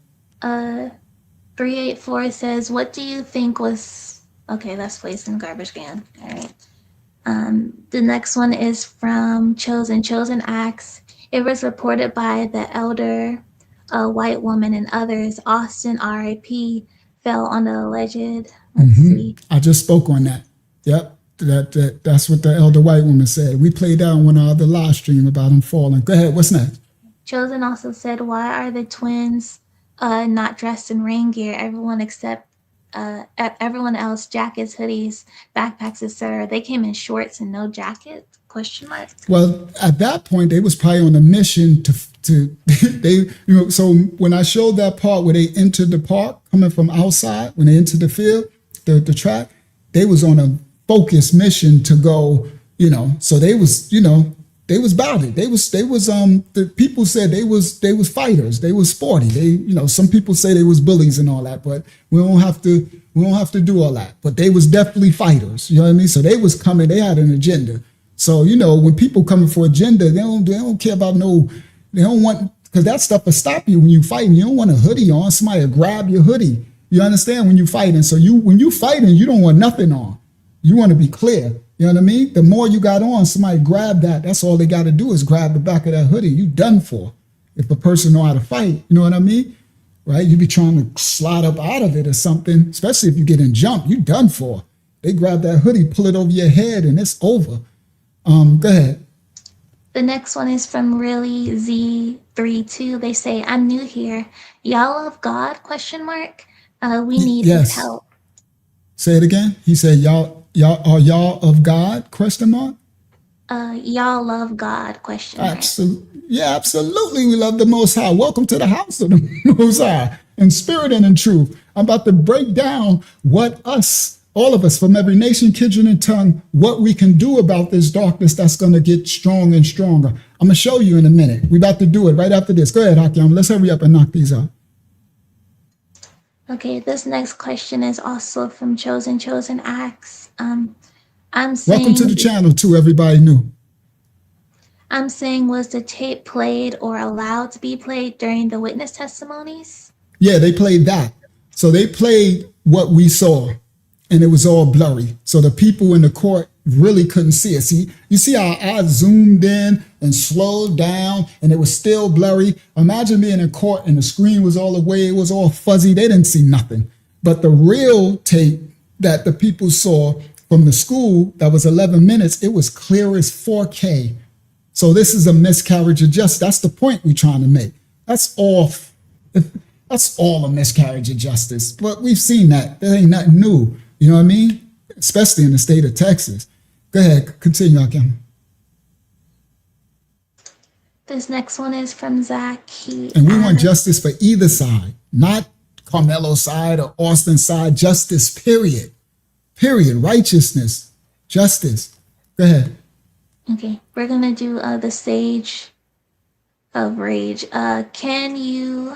384 says, what do you think was, okay, that's placed in the garbage can. All right. The next one is from Chosen. Chosen asks, it was reported by the elder, a white woman and others, Austin RIP fell on the alleged, let's see. I just spoke on that. Yep. That's what the elder white woman said. We played out one other live stream about him falling. Go ahead. What's next? Chosen also said, why are the twins not dressed in rain gear? Everyone else, jackets, hoodies, backpacks, etc. They came in shorts and no jacket? Question mark. Well, at that point, they was probably on a mission to so when I showed that part where they entered the park coming from outside, when they entered the field, the track, they was on a focused mission to go, so they was about it. The people said they was fighters. They was sporty. Some people say they was bullies and all that, but we don't have to do all that. But they was definitely fighters. You know what I mean? So they was coming, they had an agenda. So, when people coming for agenda, they don't care about they don't want, because that stuff will stop you when you fighting. You don't want a hoodie on. Somebody will grab your hoodie. You understand, when you fighting. So when you fighting, you don't want nothing on. You want to be clear. You know what I mean? The more you got on, somebody grab that. That's all they got to do is grab the back of that hoodie. You done for. If a person know how to fight, you know what I mean? Right? You be trying to slide up out of it or something, especially if you get in jump, you done for. They grab that hoodie, pull it over your head, and it's over. Go ahead. The next one is from Really Z32. They say, I'm new here. Y'all love God? Question mark. We need his help. Say it again. He said, y'all are y'all of God? Question mark. Y'all love God? Question mark. Absolutely. Yeah, absolutely. We love the Most High. Welcome to the house of the Most High in spirit and in truth. I'm about to break down what all of us from every nation, kindred, and tongue, what we can do about this darkness that's going to get strong and stronger. I'm going to show you in a minute. We're about to do it right after this. Go ahead, Hakim. Let's hurry up and knock these out. Okay, this next question is also from Chosen. Chosen asks, I'm saying... Welcome to the channel, too, everybody new. I'm saying, was the tape played or allowed to be played during the witness testimonies? Yeah, they played that. So they played what we saw. And it was all blurry. So the people in the court really couldn't see it. See, you see how I zoomed in and slowed down and it was still blurry. Imagine being in court and the screen was all the way, it was all fuzzy. They didn't see nothing. But the real tape that the people saw from the school, that was 11 minutes, it was clear as 4K. So this is a miscarriage of justice. That's the point we're trying to make. That's all a miscarriage of justice. But we've seen that. That ain't nothing new. You know what I mean? Especially in the state of Texas. Go ahead, continue, Hakim. This next one is from Zach. And we want justice for either side, not Karmelo's side or Austin's side. Justice, period. Period. Righteousness. Justice. Go ahead. Okay, we're going to do the stage of rage. How come you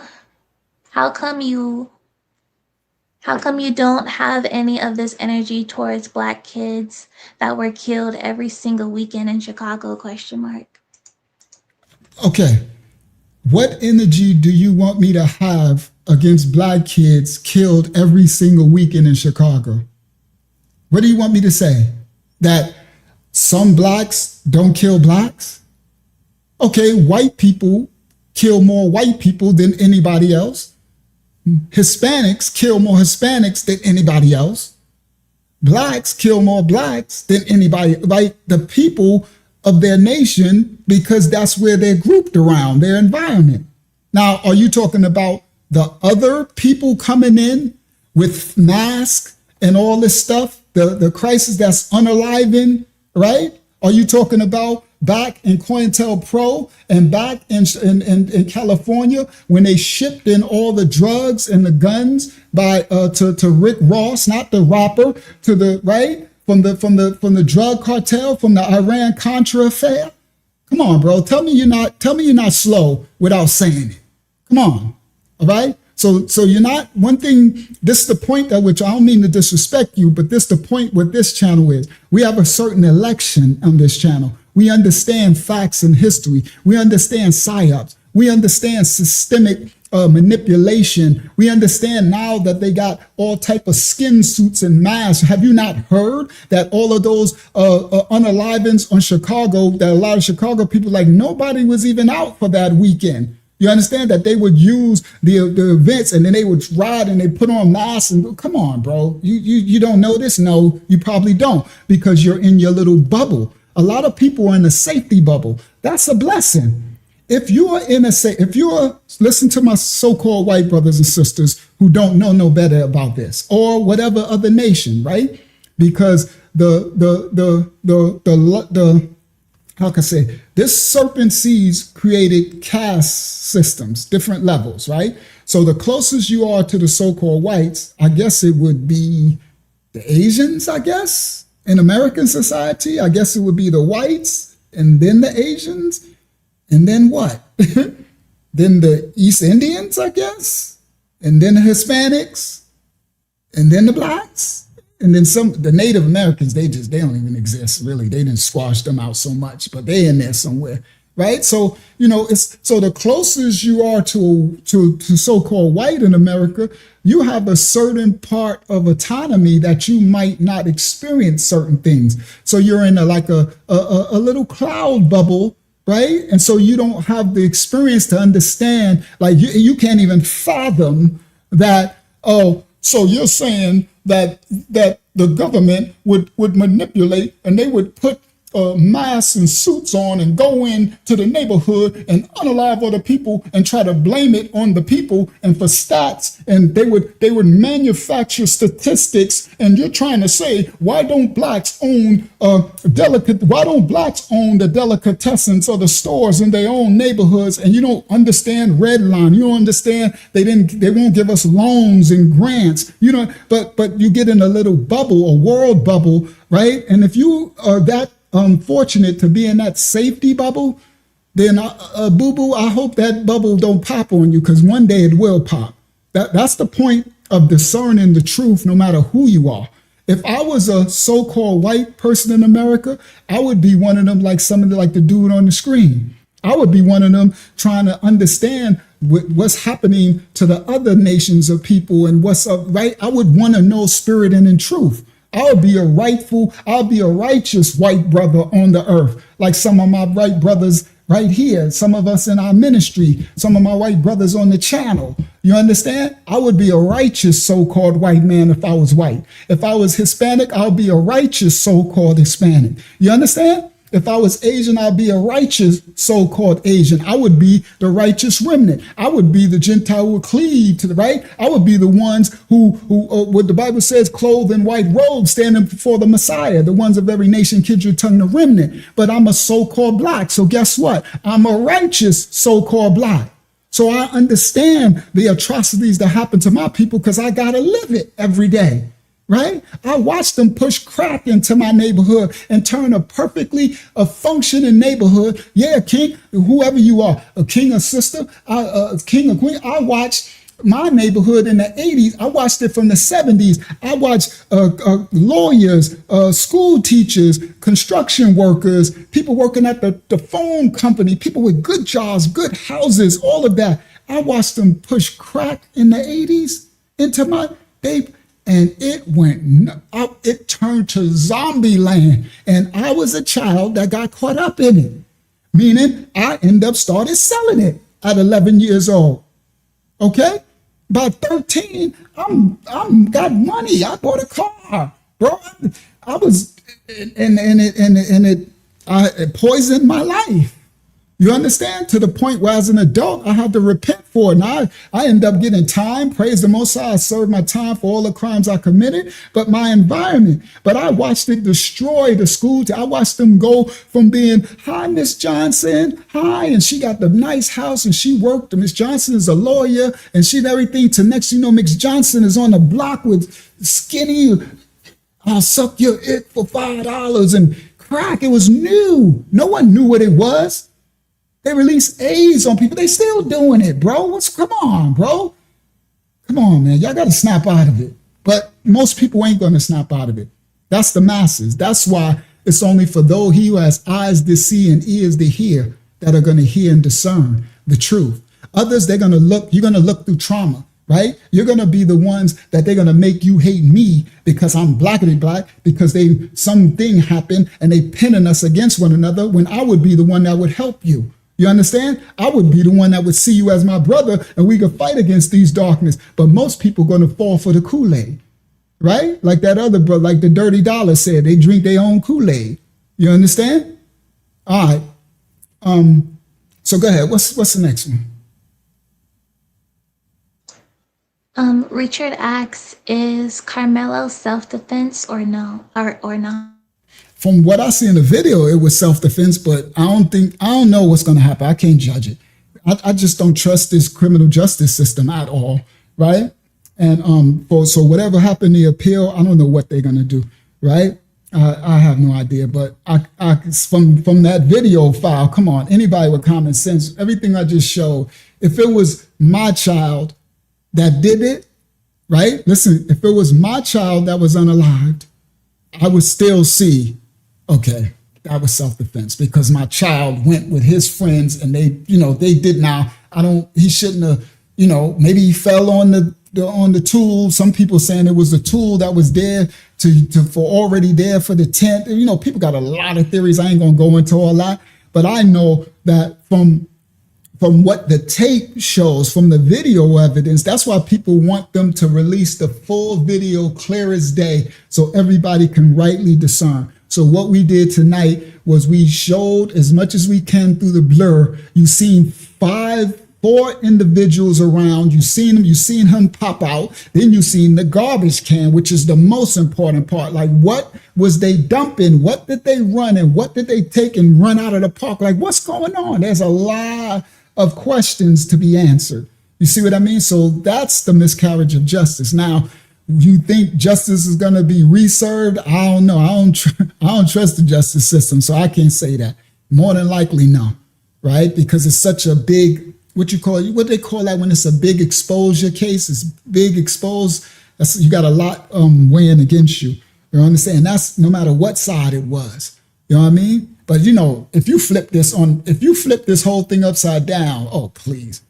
don't have any of this energy towards Black kids that were killed every single weekend in Chicago? Question mark. Okay. What energy do you want me to have against Black kids killed every single weekend in Chicago? What do you want me to say? That some Blacks don't kill Blacks? Okay, white people kill more white people than anybody else. Hispanics kill more Hispanics than anybody else. blacks kill more blacks than anybody, right? The people of their nation, because that's where they're grouped around, their environment. Now, are you talking about the other people coming in with masks and all this stuff, the crisis that's unaliving, right? Are you talking about back in COINTELPRO and back in California when they shipped in all the drugs and the guns by to Rick Ross, not the rapper, to the right from the drug cartel, from the Iran Contra affair? Come on, bro. Tell me you're not slow without saying it. Come on. All right. So you're not, one thing, this is the point at which I don't mean to disrespect you, but this is the point what this channel is. We have a certain election on this channel. We understand facts and history. We understand psyops. We understand systemic manipulation. We understand now that they got all type of skin suits and masks. Have you not heard that all of those unalivings on Chicago, that a lot of Chicago people, like nobody was even out for that weekend? You understand that they would use the events and then they would ride and they put on masks and come on, bro. You don't know this? No, you probably don't, because you're in your little bubble. A lot of people are in a safety bubble. That's a blessing. If you are listen to my so-called white brothers and sisters who don't know no better about this, or whatever other nation, right? Because how can I say, this serpent seeds created caste systems, different levels, right? So the closest you are to the so-called whites, I guess it would be the Asians, I guess, in American society. I guess it would be the whites and then the Asians, and then what? Then the East Indians, I guess, and then the Hispanics, and then the blacks. And then the Native Americans, they don't even exist, really. They didn't squash them out so much, but they're in there somewhere, right? So, so the closest you are to so-called white in America, you have a certain part of autonomy that you might not experience certain things. So you're in a little cloud bubble, right? And so you don't have the experience to understand, like you can't even fathom that, oh, so you're saying that the government would manipulate and they would put masks and suits on and go into the neighborhood and unalive other people and try to blame it on the people and for stats, and they would manufacture statistics, and you're trying to say, why don't blacks own the delicatessens or the stores in their own neighborhoods? And you don't understand redline, you don't understand they won't give us loans and grants, but you get in a little bubble, a world bubble, right? And if you are that unfortunate to be in that safety bubble, then boo-boo, I hope that bubble don't pop on you, because one day it will pop. That's the point of discerning the truth, no matter who you are. If I was a so-called white person in America, I would be one of them, like like the dude on the screen. I would be one of them trying to understand what's happening to the other nations of people and what's up, right? I would want to know spirit and in truth. I'll be a righteous white brother on the earth, like some of my white brothers right here, some of us in our ministry, some of my white brothers on the channel. You understand? I would be a righteous so-called white man if I was white. If I was Hispanic, I'll be a righteous so-called Hispanic. You understand? If I was Asian, I'd be a righteous so-called Asian. I would be the righteous remnant. I would be the Gentile who would cleave to the right. I would be the ones who what the Bible says, clothed in white robes, standing before the Messiah, the ones of every nation, kindred, tongue, the remnant. But I'm a so-called black. So guess what? I'm a righteous so-called black. So I understand the atrocities that happen to my people because I got to live it every day. Right? I watched them push crack into my neighborhood and turn a perfectly functioning neighborhood. Yeah, king, whoever you are, a king or sister, a king or queen. I watched my neighborhood in the 80s. I watched it from the 70s. I watched lawyers, school teachers, construction workers, people working at the phone company, people with good jobs, good houses, all of that. I watched them push crack in the 80s into my baby. And it went up, it turned to zombie land. And I was a child that got caught up in it. Meaning I ended up started selling it at 11 years old. Okay? By 13, I'm got money. I bought a car. bro. I was, and it poisoned my life. You understand? To the point where as an adult, I had to repent for it. And I ended up getting time. Praise the Most High. I served my time for all the crimes I committed, but my environment. But I watched it destroy the school. I watched them go from being, hi, Miss Johnson, hi. And she got the nice house and she worked. Miss Johnson is a lawyer and she did everything to next, Miss Johnson is on the block with skinny, I'll suck your it for $5 and crack. It was new. No one knew what it was. They released AIDS on people. They still doing it, bro. Come on, bro. Come on, man. Y'all got to snap out of it. But most people ain't going to snap out of it. That's the masses. That's why it's only for those he who has eyes to see and ears to hear that are going to hear and discern the truth. Others, you're going to look through trauma, right? You're going to be the ones that they're going to make you hate me because I'm blackity black, because something happened and they pinning us against one another when I would be the one that would help you. You understand? I would be the one that would see you as my brother and we could fight against these darkness. But most people are going to fall for the Kool-Aid, right? Like that other brother, like the Dirty Dollar said, they drink their own Kool-Aid. You understand? All right. So go ahead. What's the next one? Richard asks, is Karmelo self-defense or no? Or not? From what I see in the video, it was self-defense, but I don't know what's going to happen. I can't judge it. I just don't trust this criminal justice system at all, right? And so whatever happened in the appeal, I don't know what they're going to do, right? I have no idea, but from that video file, come on, anybody with common sense, everything I just showed, if it was my child that did it, right? Listen, if it was my child that was unalived, I would still see, okay, that was self-defense because my child went with his friends and they did he shouldn't have, maybe he fell on the tool. Some people saying it was the tool that was there already there for the tent. People got a lot of theories. I ain't gonna go into all that, but I know that from what the tape shows, from the video evidence, that's why people want them to release the full video clear as day so everybody can rightly discern. So what we did tonight was we showed as much as we can through the blur. You've seen four individuals around. You've seen him pop out. Then you've seen the garbage can, which is the most important part. Like, what was they dumping? What did they run? And what did they take and run out of the park? Like, what's going on? There's a lot of questions to be answered. You see what I mean? So that's the miscarriage of justice. Now, you think justice is going to be reserved? I don't know. I don't trust the justice system, so I can't say that. More than likely, no, right? Because it's such a big, what they call that when it's a big exposure case? It's big exposed. You got a lot weighing against you. You understand? That's no matter what side it was. You know what I mean? But if you flip this whole thing upside down, oh please.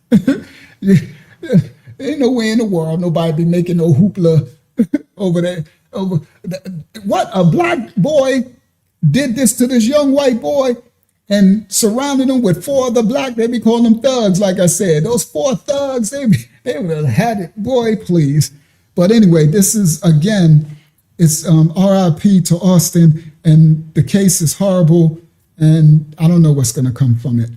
Ain't no way in the world nobody be making no hoopla over there. What a black boy did this to this young white boy and surrounded him with four other black, they be calling them thugs, like I said. Those four thugs, they would have had it, boy, please. But anyway, this is, again, it's RIP to Austin, and the case is horrible, and I don't know what's going to come from it.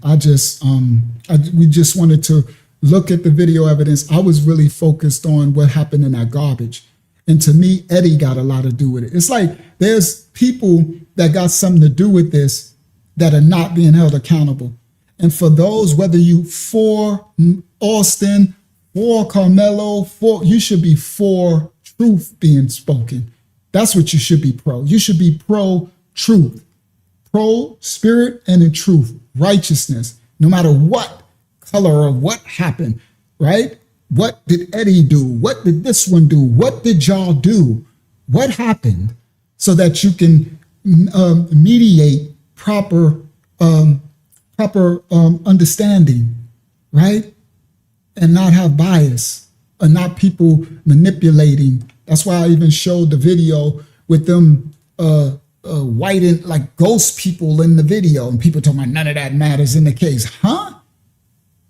We just wanted to look at the video evidence. I was really focused on what happened in that garbage. And to me, Eddie got a lot to do with it. It's like there's people that got something to do with this that are not being held accountable. And for those, whether you for Austin, for Karmelo, you should be for truth being spoken. That's what you should be pro. You should be pro truth, pro spirit and in truth, righteousness, no matter what color of what happened, right? What did Eddie do? What did this one do? What did y'all do? What happened? So that you can mediate proper understanding, right? And not have bias, and not people manipulating. That's why I even showed the video with them white and like ghost people in the video, and people talking about none of that matters in the case, huh?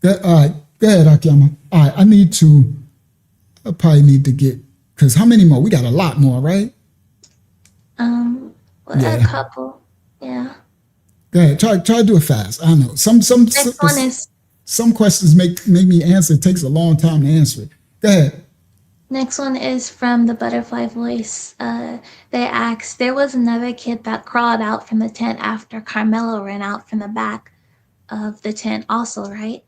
All right, go ahead, Akiyama. All right, I probably need to get, because how many more? We got a lot more, right? A couple. Yeah. Go ahead. Try to do it fast. I know Next one is some questions make me answer. It takes a long time to answer it. Go ahead. Next one is from the Butterfly Voice. They asked, there was another kid that crawled out from the tent after Karmelo ran out from the back of the tent also, right?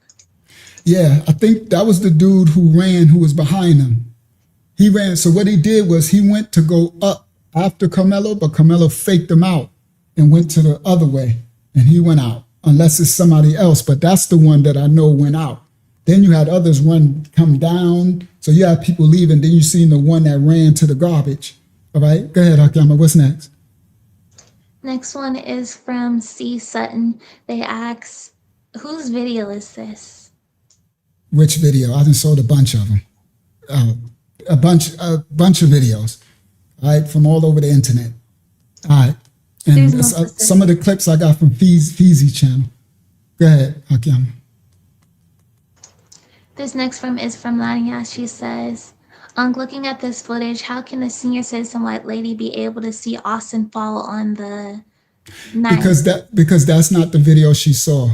Yeah, I think that was the dude who was behind him. He ran. So what he did was he went to go up after Karmelo, but Karmelo faked him out and went to the other way, and he went out, unless it's somebody else. But that's the one that I know went out. Then you had others come down. So you had people leaving. Then you seen the one that ran to the garbage. All right, go ahead, Akiyama. What's next? Next one is from C. Sutton. They ask, whose video is this? Which video? I just sold a bunch of them. A bunch of videos, all right, from all over the internet. All right. And some of the clips I got from Feezy channel. Go ahead, Akiyama. This next one is from Lania. She says, on looking at this footage, how can a senior citizen white lady be able to see Austin fall on the night? Because that's not the video she saw.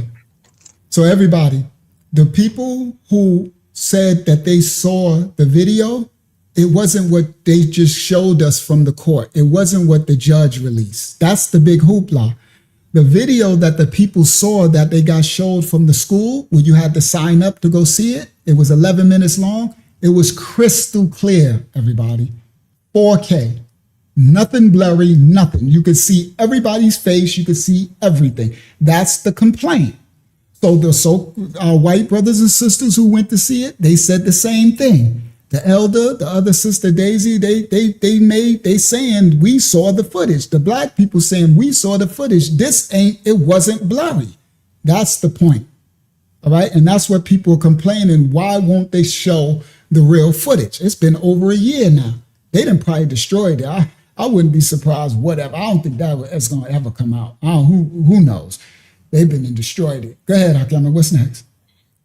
So everybody, the people who said that they saw the video, it wasn't what they just showed us from the court. It wasn't what the judge released. That's the big hoopla. The video that the people saw that they got showed from the school where you had to sign up to go see it, it was 11 minutes long. It was crystal clear, everybody. 4K. Nothing blurry, nothing. You could see everybody's face. You could see everything. That's the complaint. So our white brothers and sisters who went to see it, they said the same thing. The elder, the other sister Daisy, they saying we saw the footage. The black people saying we saw the footage. It wasn't blurry. That's the point. All right. And that's what people are complaining. Why won't they show the real footage? It's been over a year now. They done probably destroyed it. I wouldn't be surprised, whatever. I don't think that's going to ever come out. Who knows? They've been and destroyed it. Go ahead, Akiyama. What's next?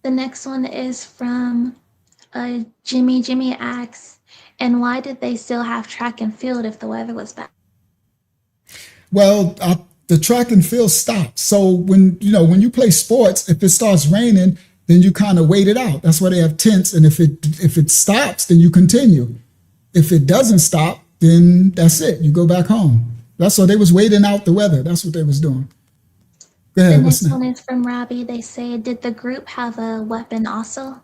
The next one is from Jimmy. Jimmy asks, and why did they still have track and field if the weather was bad? Well, the track and field stopped. So when you play sports, if it starts raining, then you kind of wait it out. That's why they have tents. And if it stops, then you continue. If it doesn't stop, then that's it. You go back home. That's why they was waiting out the weather. That's what they was doing. Go ahead. The next one is from Robbie. They say, did the group have a weapon also?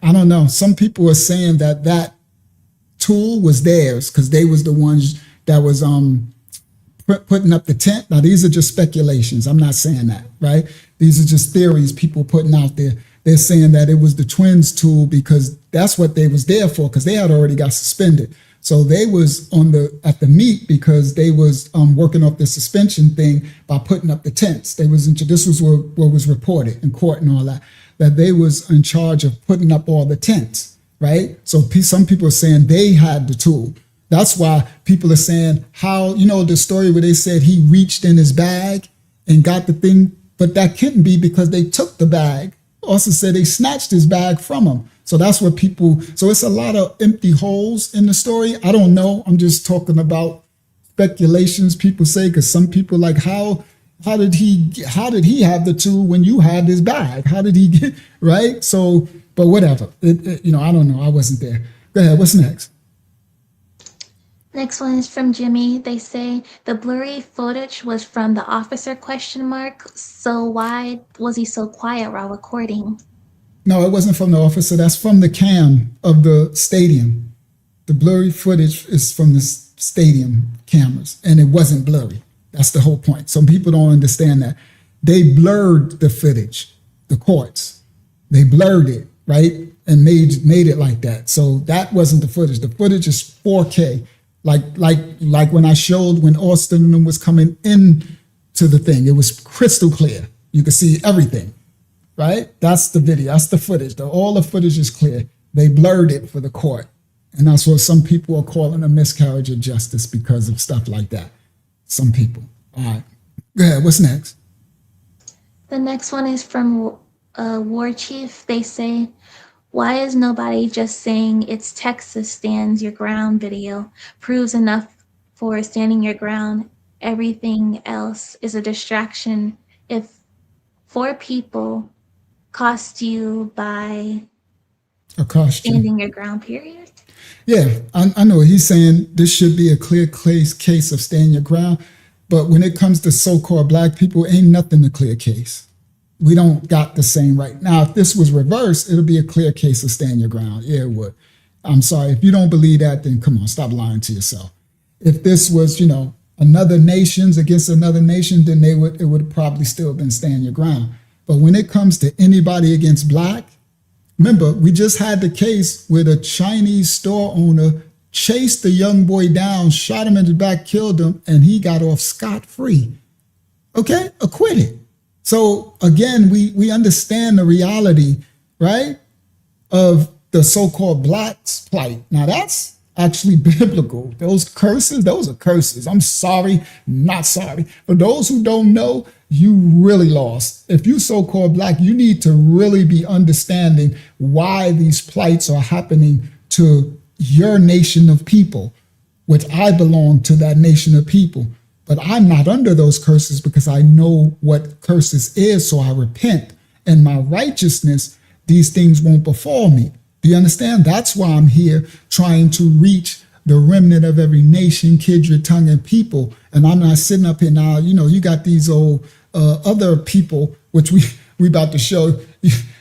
I don't know. Some people are saying that tool was theirs because they was the ones that was putting up the tent. Now, these are just speculations. I'm not saying that, right? These are just theories people putting out there. They're saying that it was the twins tool because that's what they was there for because they had already got suspended. So they was at the meet because they was working off the suspension thing by putting up the tents. This was what was reported in court and all that they was in charge of putting up all the tents, right? So some people are saying they had the tool. That's why people are saying the story where they said he reached in his bag and got the thing, but that couldn't be because they took the bag. Also said they snatched his bag from him. So that's what so it's a lot of empty holes in the story. I don't know. I'm just talking about speculations people say, because some people like, how did he have the tool when you had his bag? How did he get, right? So, but whatever. I don't know. I wasn't there. Go ahead. What's next? Next one is from Jimmy. They say the blurry footage was from the officer ? So why was he so quiet while recording? No, it wasn't from the officer. That's from the cam of the stadium. The blurry footage is from the stadium cameras, and it wasn't blurry. That's the whole point. Some people don't understand that. They blurred the footage, the courts. They blurred it, right? And made it like that. So that wasn't the footage. The footage is 4K. Like when I showed when Austin was coming in to the thing, it was crystal clear. You could see everything, right? That's the video. That's the footage. All the footage is clear. They blurred it for the court. And that's what some people are calling a miscarriage of justice because of stuff like that. Some people. All right. Go ahead. What's next? The next one is from War Chief. They say, why is nobody just saying it's Texas stands your ground video proves enough for standing your ground. Everything else is a distraction. If 4 people cost you by A costume. standing your ground, period. Yeah, I know he's saying this should be a clear case of stand your ground. But when it comes to so-called black people, ain't nothing a clear case. We don't got the same right. Now, if this was reversed, it'll be a clear case of stand your ground. Yeah, it would. I'm sorry. If you don't believe that, then come on, stop lying to yourself. If this was, another nations against another nation, then it would probably still been stand your ground. But when it comes to anybody against black, remember, we just had the case where the Chinese store owner chased the young boy down, shot him in the back, killed him, and he got off scot-free. Okay? Acquitted. So again, we understand the reality, right, of the so-called black's plight. Now that's actually biblical. Those are curses. I'm sorry, not sorry. For those who don't know, you really lost. If you so-called black, you need to really be understanding why these plights are happening to your nation of people, which I belong to that nation of people. But I'm not under those curses because I know what curses is, so I repent. And my righteousness, these things won't befall me. Do you understand? That's why I'm here trying to reach the remnant of every nation, kindred, tongue, and people. And I'm not sitting up here now, you got these old other people, which we about to show.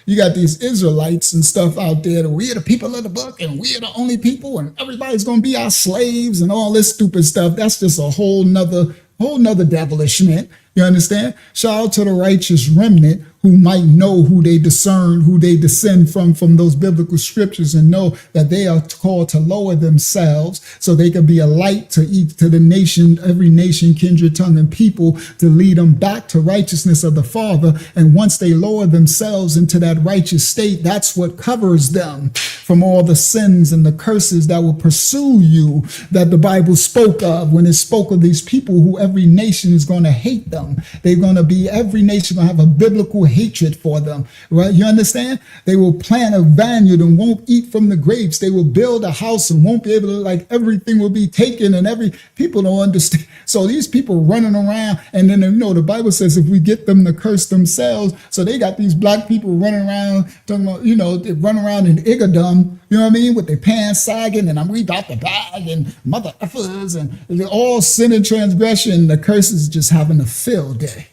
You got these Israelites and stuff out there that we are the people of the book and we are the only people and everybody's going to be our slaves and all this stupid stuff. That's just a whole nother devilishment. You understand? Shout out to the righteous remnant who might know who they discern, who they descend from those biblical scriptures and know that they are called to lower themselves so they can be a light to the nation, every nation, kindred, tongue, and people to lead them back to righteousness of the Father. And once they lower themselves into that righteous state, that's what covers them from all the sins and the curses that will pursue you that the Bible spoke of when it spoke of these people who every nation is going to hate them. They're going to be, every nation going to have a biblical hatred for them, right? You understand? They will plant a vineyard and won't eat from the grapes. They will build a house and won't be able to, everything will be taken and people don't understand. So these people running around and then, the Bible says if we get them to curse themselves, so they got these black people running around, talking about, they run around in Igadum, you know what I mean? With their pants sagging and we got the bag and mother effers and they're all sin and transgression. The curse is just having a field day.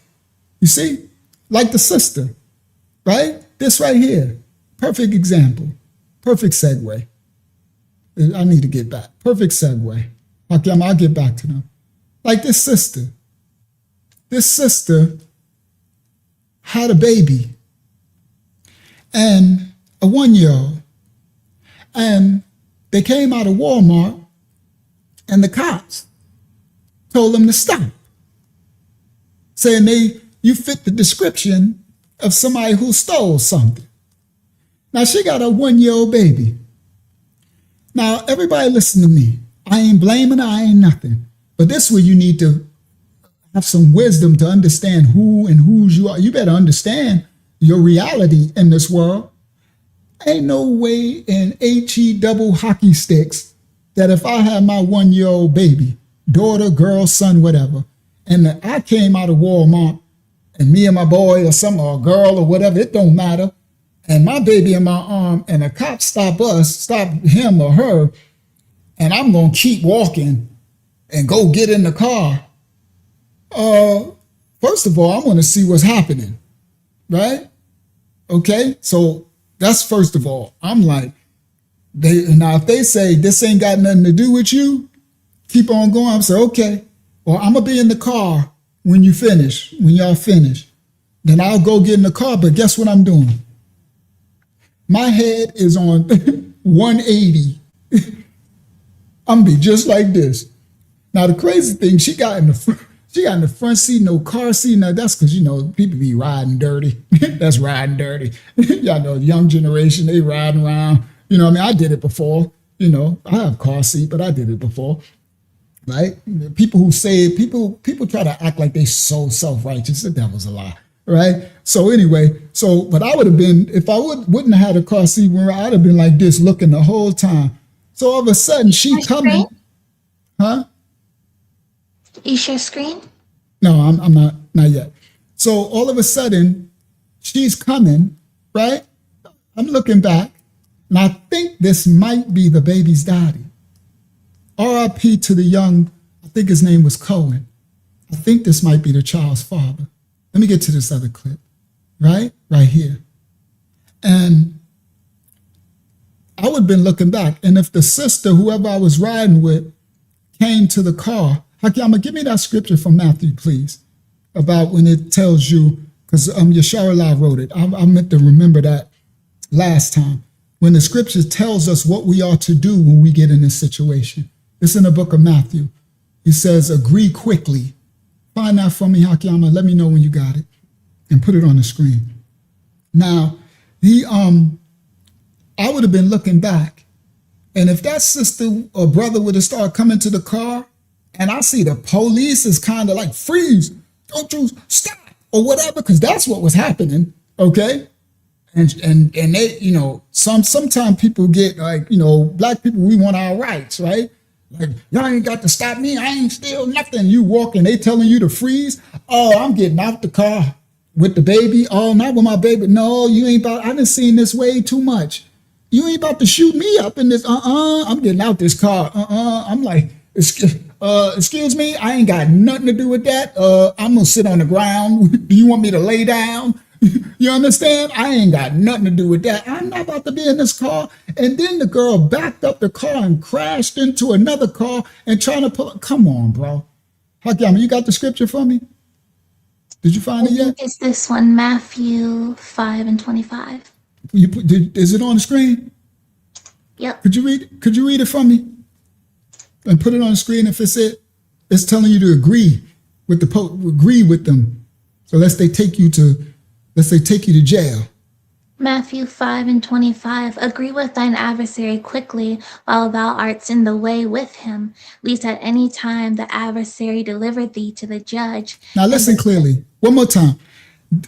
You see? Like the sister, right? This right here, perfect example, perfect segue. I need to get back. Perfect segue. Okay, I'll get back to them. Like this sister. This sister had a baby and a 1-year-old. And they came out of Walmart and the cops told them to stop, saying you fit the description of somebody who stole something. Now she got a 1-year-old baby. Now everybody listen to me. I ain't blaming her, I ain't nothing. But this is where you need to have some wisdom to understand who and whose you are. You better understand your reality in this world. Ain't no way in HE double hockey sticks that if I had my 1-year-old baby, daughter, girl, son, whatever, and I came out of Walmart and me and my boy or a girl or whatever, it don't matter, and my baby in my arm and a cop stop him or her, and I'm going to keep walking and go get in the car. First of all, I want to see what's happening, right? Okay, so that's first of all. I'm like, now if they say this ain't got nothing to do with you, keep on going. I'm saying, okay, well, I'm gonna be in the car when y'all finish. Then I'll go get in the car, but guess what I'm doing? My head is on 180. I'm gonna be just like this. Now the crazy thing, she got in the front seat, no car seat. Now that's because people be riding dirty. That's riding dirty. Y'all know the young generation, they riding around. I did it before. I have car seat, but I did it before. Right? People who say people try to act like they so self-righteous. The devil's a lie. Right? So anyway, but I would have been, if I wouldn't have had a car seat, I'd have been like this looking the whole time. So all of a sudden she coming, huh? You share screen? No, I'm not yet. So all of a sudden, she's coming, right? I'm looking back, and I think this might be the baby's daddy. R.I.P. to the young, I think his name was Cohen. I think this might be the child's father. Let me get to this other clip, right? Right here. And I would have been looking back, and if the sister, whoever I was riding with, came to the car, Hakiyama, give me that scripture from Matthew, please, about when it tells you, because Yesharallah wrote it. I meant to remember that last time. When the scripture tells us what we are to do when we get in this situation. It's in the book of Matthew. He says, agree quickly. Find that for me, Hakiyama. Let me know when you got it. And put it on the screen. Now, I would have been looking back. And if that sister or brother would have started coming to the car, and I see the police is kind of like, freeze, don't you stop, or whatever, because that's what was happening, okay? And they, you know, sometimes people get like, you know, black people, we want our rights, right? Like, y'all ain't got to stop me, I ain't steal nothing. You walking, they telling you to freeze. Oh, I'm getting out the car with the baby. Oh, not with my baby. No, you ain't about, I done seen this way too much. You ain't about to shoot me up in this, I'm getting out this car, I'm like, excuse me, I ain't got nothing to do with that. I'm gonna sit on the ground. Do you want me to lay down? You understand? I ain't got nothing to do with that. I'm not about to be in this car. And then the girl backed up the car and crashed into another car and trying to pull, come on, bro. Hakiyama, you got the scripture for me? Did you find it yet? It's this one, Matthew 5:25. Is it on the screen? Yep. Could you read it for me? And put it on the screen. If it's it, it's telling you to agree with agree with them. So lest they take you to jail. Matthew 5:25. Agree with thine adversary quickly while thou art in the way with him, lest at any time the adversary deliver thee to the judge. Now listen clearly. One more time.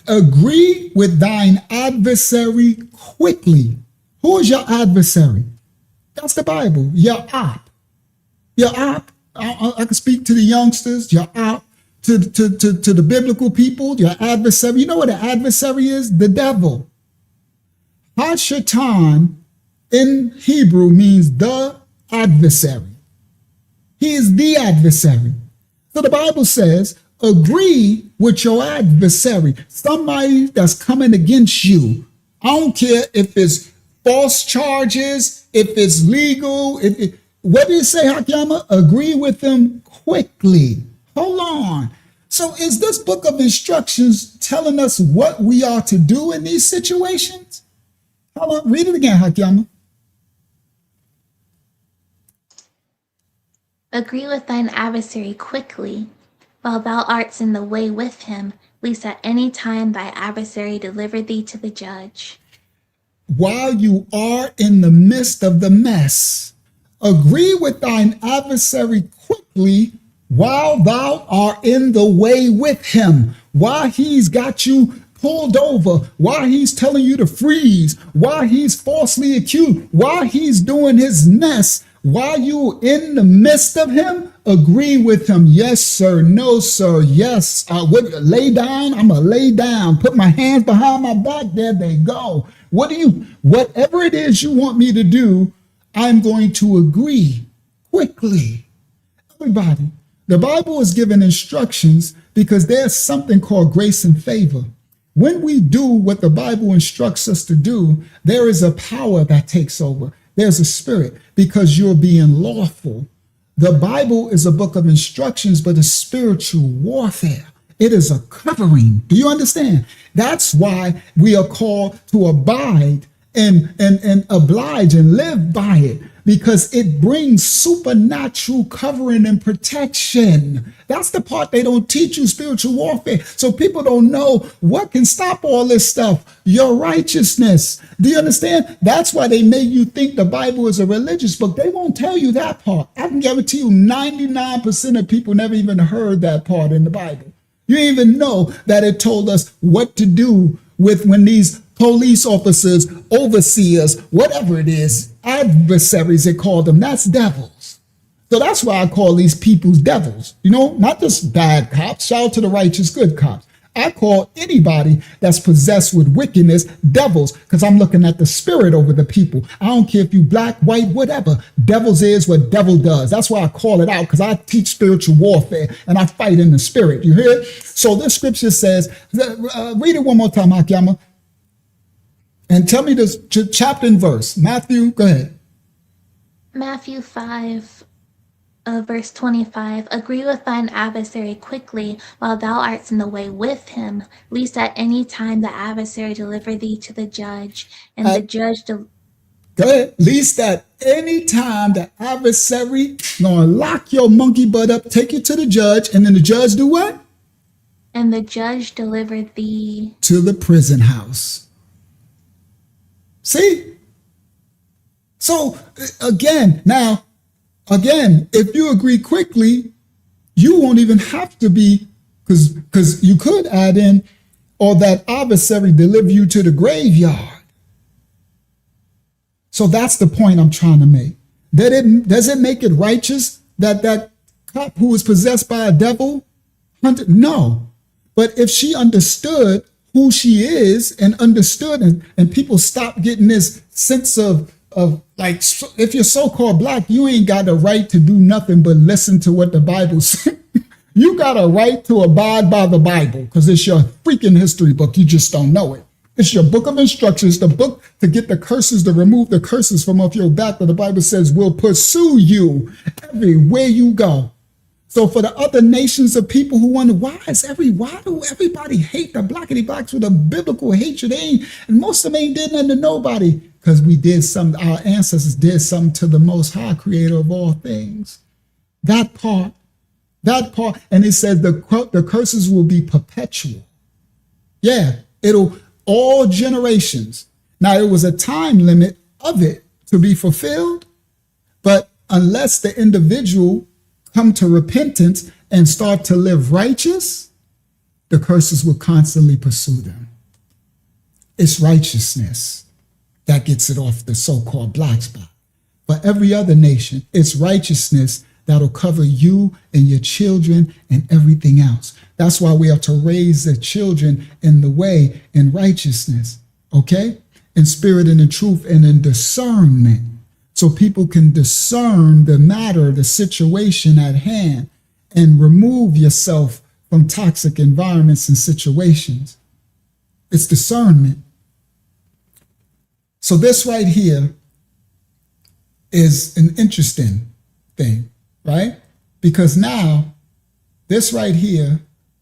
Agree with thine adversary quickly. Who is your adversary? That's the Bible. Your op. Your op. I can speak to the youngsters. Your op. To the biblical people. Your adversary. You know what an adversary is? The devil. Hashatan in Hebrew means the adversary. He is the adversary. So the Bible says, agree with your adversary, somebody that's coming against you. I don't care if it's false charges, if it's legal. What do you say, Hakiyama? Agree with them quickly. Hold on. So is this book of instructions telling us what we are to do in these situations? Hold on. Read it again, Hakiyama. Agree with thine adversary quickly, while thou art in the way with him, lest at any time thy adversary deliver thee to the judge. While you are in the midst of the mess, agree with thine adversary quickly while thou art in the way with him, while he's got you pulled over, while he's telling you to freeze, while he's falsely accused, while he's doing his mess. While you're in the midst of him, agree with him. Yes, sir. No, sir. Yes. Lay down. I'm going to lay down. Put my hands behind my back. There they go. Whatever it is you want me to do, I'm going to agree quickly. Everybody, the Bible is giving instructions because there's something called grace and favor. When we do what the Bible instructs us to do, there is a power that takes over. There's a spirit because you're being lawful. The Bible is a book of instructions, but it's spiritual warfare. It is a covering. Do you understand? That's why we are called to abide and oblige and live by it, because it brings supernatural covering and protection. That's the part they don't teach you, spiritual warfare. So people don't know what can stop all this stuff. Your righteousness. Do you understand? That's why they make you think the Bible is a religious book. They won't tell you that part. I can guarantee you 99% of people never even heard that part in the Bible. You didn't even know that it told us what to do with when these police officers, overseers, whatever it is, adversaries, they call them, that's devils. So that's why I call these people's devils. You know, not just bad cops. Shout out to the righteous, good cops. I call anybody that's possessed with wickedness devils, because I'm looking at the spirit over the people. I don't care if you black, white, whatever. Devils is what devil does. That's why I call it out, because I teach spiritual warfare and I fight in the spirit. You hear it? So this scripture says, read it one more time, Akiyama, and tell me this chapter and verse. Matthew, go ahead. Matthew 5, verse 25. Agree with thine adversary quickly while thou art in the way with him, lest at any time the adversary deliver thee to the judge, and the judge go ahead. Least at any time the adversary gonna lock your monkey butt up, take you to the judge, and then the judge do what? And the judge deliver thee to the prison house. See? So again, if you agree quickly, you won't even have to be, because you could add in, or that adversary deliver you to the graveyard. So that's the point I'm trying to make. Does it make it righteous that cop who was possessed by a devil hunted? No. But if she understood who she is and understood, and people stop getting this sense of like, if you're so-called black, you ain't got a right to do nothing but listen to what the Bible says. You got a right to abide by the Bible, because it's your freaking history book. You just don't know it. It's your book of instructions, the book to get the curses, to remove the curses from off your back, that the Bible says will pursue you everywhere you go. So for the other nations of people who wonder, why do everybody hate the blackity blacks with a biblical hatred? And most of them ain't did nothing to nobody, because our ancestors did something to the Most High, creator of all things. That part, and it says the curses will be perpetual. Yeah, it'll all generations. Now, it was a time limit of it to be fulfilled, but unless the individual come to repentance and start to live righteous, the curses will constantly pursue them. It's righteousness that gets it off the so-called black spot. For every other nation, it's righteousness that'll cover you and your children and everything else. That's why we are to raise the children in the way, in righteousness, okay? In spirit and in truth and in discernment. So people can discern the matter, the situation at hand, and remove yourself from toxic environments and situations. It's discernment. So this right here is an interesting thing, right? Because now, this right here,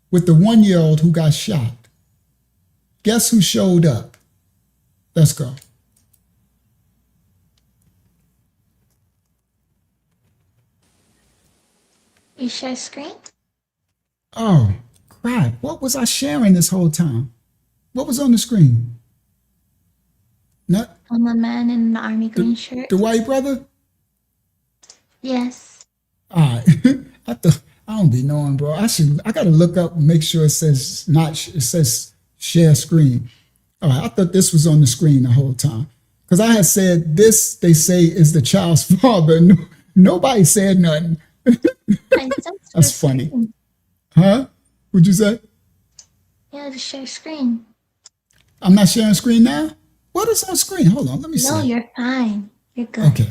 with the 1-year-old who got shot, guess who showed up? Let's go. You share screen? Oh, crap. What was I sharing this whole time? What was on the screen? Not On the man in the army green shirt? the white brother? Yes. All right. I don't be knowing, bro. I gotta look up and make sure it says share screen. All right, I thought this was on the screen the whole time. Because I had said this, they say, is the child's father. Nobody said nothing. That's funny. Screen. Huh? What'd you say? Yeah, just share screen. I'm not sharing screen now? What is on screen? Hold on, let me see. No, you're fine. You're good. Okay.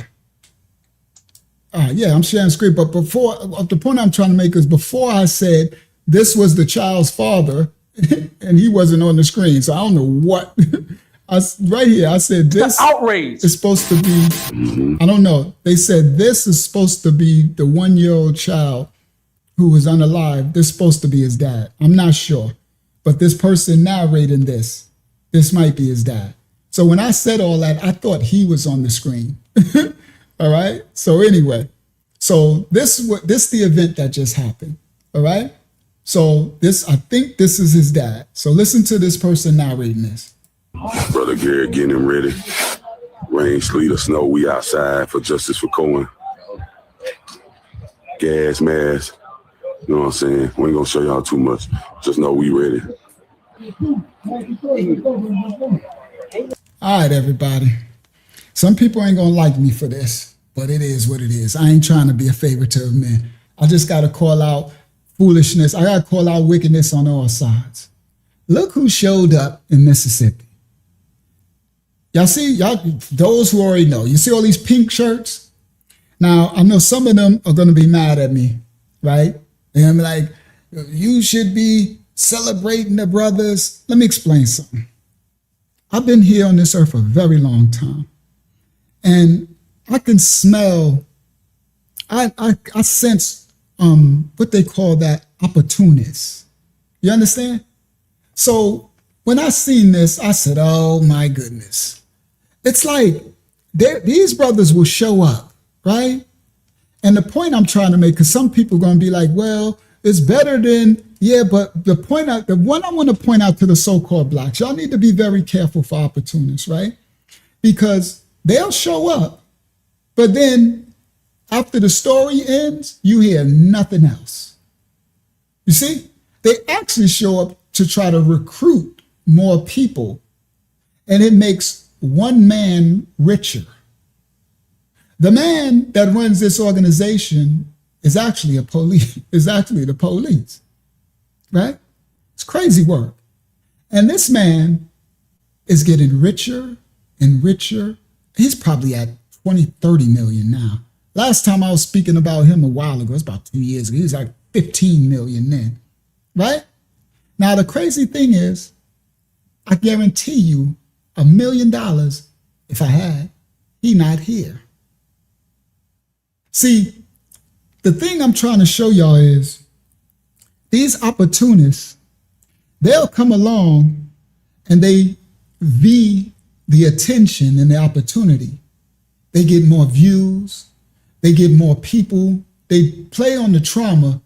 All right, yeah, I'm sharing screen. But before, the point I'm trying to make is before I said this was the child's father and he wasn't on the screen. So I don't know what. Right here, I said this the outrage is supposed to be, I don't know. They said this is supposed to be the 1-year-old child who was unalive. This is supposed to be his dad. I'm not sure. But this person narrating this might be his dad. So when I said all that, I thought he was on the screen. All right. So anyway, so this the event that just happened. All right. So I think this is his dad. So listen to this person narrating this. Brother Garrett getting him ready. Rain, sleet, or snow, we outside for justice for Cohen. Gas mask. You know what I'm saying? We ain't gonna show y'all too much. Just know we ready. All right, everybody. Some people ain't gonna like me for this. but it is what it is. I ain't trying to be a favorite to men. I just got to call out foolishness. I got to call out wickedness on all sides. Look who showed up in Mississippi. Y'all see, those who already know, you see all these pink shirts? Now, I know some of them are going to be mad at me, right? And I'm like, you should be celebrating the brothers. Let me explain something. I've been here on this earth for a very long time. And I can smell, I sense what they call that opportunist. You understand? So when I seen this, I said, oh my goodness. It's like these brothers will show up, right? And the point I'm trying to make, because some people are going to be like, well, it's better than, yeah, but the one I want to point out to the so-called blacks, y'all need to be very careful for opportunists, right? Because they'll show up, but then after the story ends, you hear nothing else. You see, they actually show up to try to recruit more people, and it makes one man richer. The man that runs this organization is actually the police, right? It's crazy work. And this man is getting richer and richer. He's probably at 20, 30 million now. Last time I was speaking about him a while ago, it's about 2 years ago, he was like 15 million then, right? Now, the crazy thing is, I guarantee you $1 million, if I had, he not here. See, the thing I'm trying to show y'all is these opportunists, they'll come along and they the attention and the opportunity. They get more views, they get more people, they play on the trauma,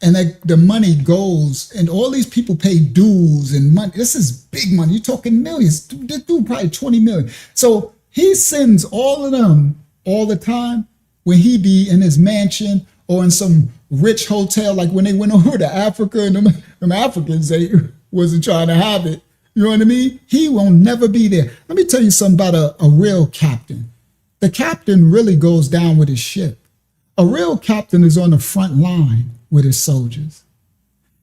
and the money goes, and all these people pay dues and money. This is big money. You're talking millions. This dude probably 20 million. So he sends all of them all the time when he be in his mansion or in some rich hotel, like when they went over to Africa and them Africans, they wasn't trying to have it. You know what I mean? He will never be there. Let me tell you something about a real captain. The captain really goes down with his ship. A real captain is on the front line with his soldiers.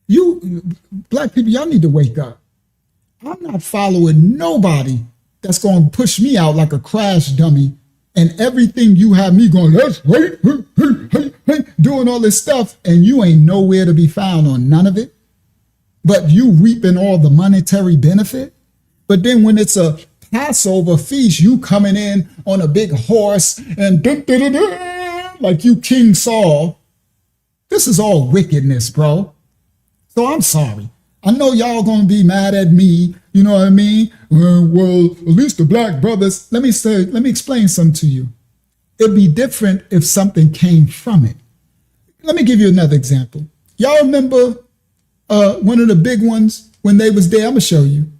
You black people, y'all need to wake up. I'm not following nobody that's going to push me out like a crash dummy, and everything you have me going, let's wait, doing all this stuff, and you ain't nowhere to be found on none of it, but you reaping all the monetary benefit. But then when it's a Passover feast, you coming in on a big horse and like you King Saul. This is all wickedness, bro. So I'm sorry. I know y'all gonna be mad at me. You know what I mean? Well, at least the black brothers. Let me explain something to you. It'd be different if something came from it. Let me give you another example. Y'all remember one of the big ones when they was there? I'm gonna show you.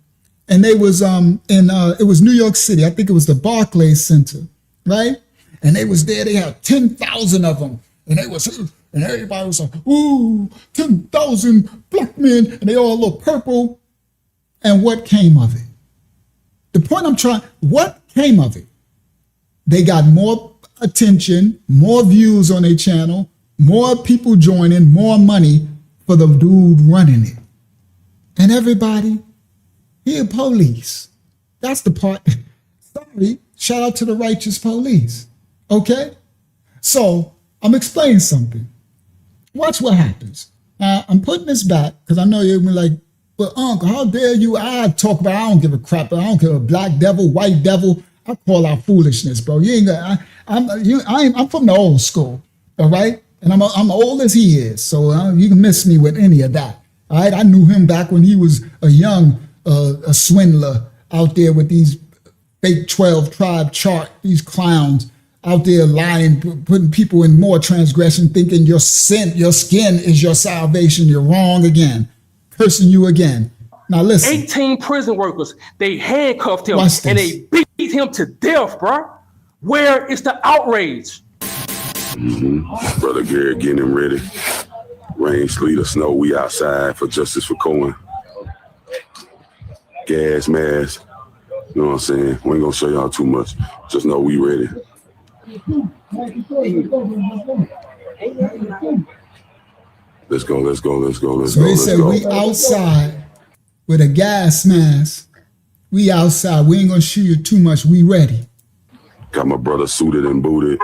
And they was it was New York City. I think it was the Barclays Center, right? And they was there. They had 10,000 of them, and and everybody was like, ooh, 10,000 black men, and they all look purple. And what came of it? The point what came of it? They got more attention, more views on their channel, more people joining, more money for the dude running it. And everybody, he a police. That's the part. Sorry, shout out to the righteous police. Okay? So I'm explaining something. Watch what happens. Now, I'm putting this back because I know you're gonna be like, well, Uncle, how dare you? I talk about, I don't give a crap. I don't give a black devil, white devil. I call out foolishness, bro. You ain't gonna, I'm from the old school, all right? And I'm old as he is, so you can miss me with any of that, all right? I knew him back when he was a young a swindler out there with these fake 12 tribe chart, these clowns out there lying, putting people in more transgression, thinking your skin is your salvation. You're wrong again, cursing you again. Now listen. 18 prison workers, they handcuffed him and they beat him to death, bro. Where is the outrage? Brother Garrett getting him ready. Rain, sleet, or snow, we outside for justice for Cohen. Gas mask. You know what I'm saying? We ain't gonna show y'all too much. Just know we ready. Let's go, let's go, let's go, let's So go, they let's said go. we outside with a gas mask. We outside. We ain't gonna shoot you too much. We ready. Got my brother suited and booted.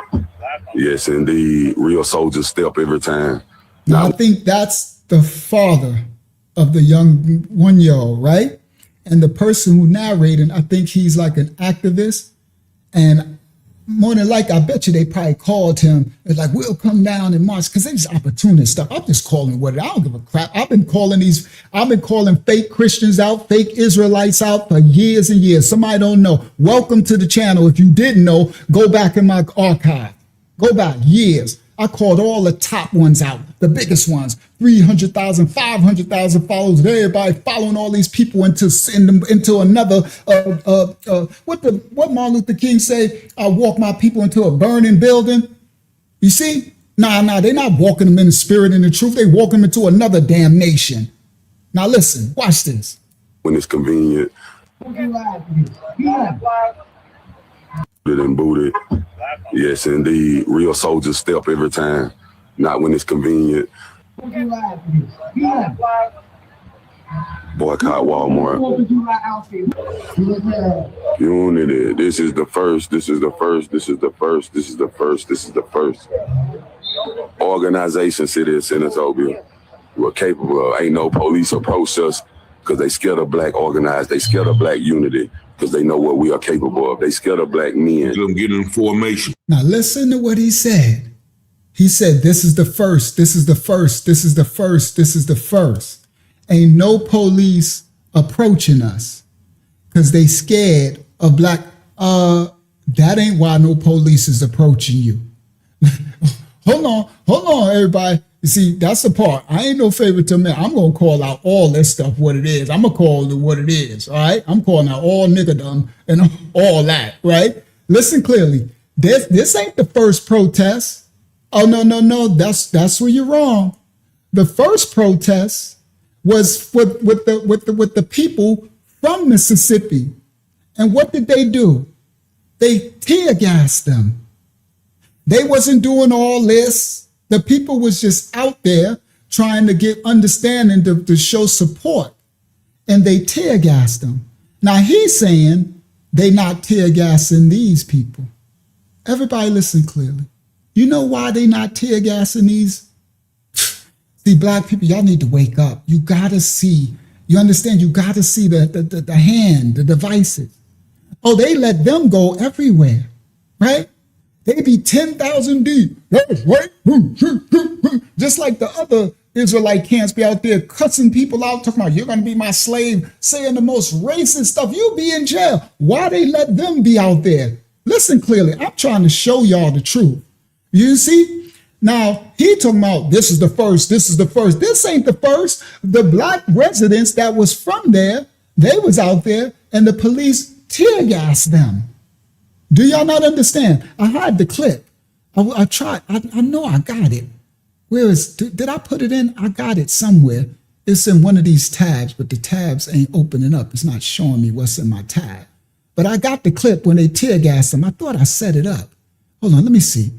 Yes, indeed. Real soldiers step every time. Now I think that's the father of the young 1-year-old, right? And the person who narrated, I think he's like an activist. And more than likely, I bet you they probably called him. It's like, we'll come down and march, because they just opportunist stuff. I'm just calling what it. I don't give a crap. I've been calling fake Christians out, fake Israelites out for years and years. Somebody don't know. Welcome to the channel. If you didn't know, go back in my archive. Go back years. I called all the top ones out, the biggest ones, 300,000, 500,000 followers. Everybody following all these people into another, what Martin Luther King say? I walk my people into a burning building. You see? Nah, they're not walking them in the spirit and the truth. They walk them into another damnation. Now listen, watch this. When it's convenient. And booted. Yes, indeed. Real soldiers step every time. Not when it's convenient. Boycott Walmart. Unity. This is the first. This is the first. This is the first. This is the first. This is the first. Organization, city of Senatobia. We're capable of. Ain't no police approach us because they scared of black organized. They scared of black unity because they know what we are capable of. They scared of black men. Let them get in formation. Now listen to what he said. He said, this is the first. This is the first. This is the first. This is the first. Ain't no police approaching us because they scared of black. That ain't why no police is approaching you. Hold on, everybody. You see, that's the part. I ain't no favorite to me. I'm going to call out all this stuff what it is. I'm going to call it what it is, all right? I'm calling out all niggerdom and all that, right? Listen clearly. This ain't the first protest. Oh, no. That's where you're wrong. The first protest was with the people from Mississippi. And what did they do? They tear gassed them. They wasn't doing all this. The people was just out there trying to get understanding to show support. And they tear gassed them. Now he's saying they not tear gassing these people. Everybody listen clearly. You know why they not tear gassing these? See, black people, y'all need to wake up. You gotta see. You understand? You gotta see the hand, the devices. Oh, they let them go everywhere, right? They be 10,000 deep. Just like the other Israelite camps be out there cussing people out, talking about you're going to be my slave, saying the most racist stuff. You'll be in jail. Why they let them be out there? Listen clearly. I'm trying to show y'all the truth. You see? Now, he talking about this is the first. This is the first. This ain't the first. The black residents that was from there, they was out there and the police tear gassed them. Do y'all not understand? I had the clip. I tried. I know I got it. Where is, did I put it in? I got it somewhere. It's in one of these tabs, but the tabs ain't opening up. It's not showing me what's in my tab. But I got the clip when they tear gassed them. I thought I set it up. Hold on, let me see.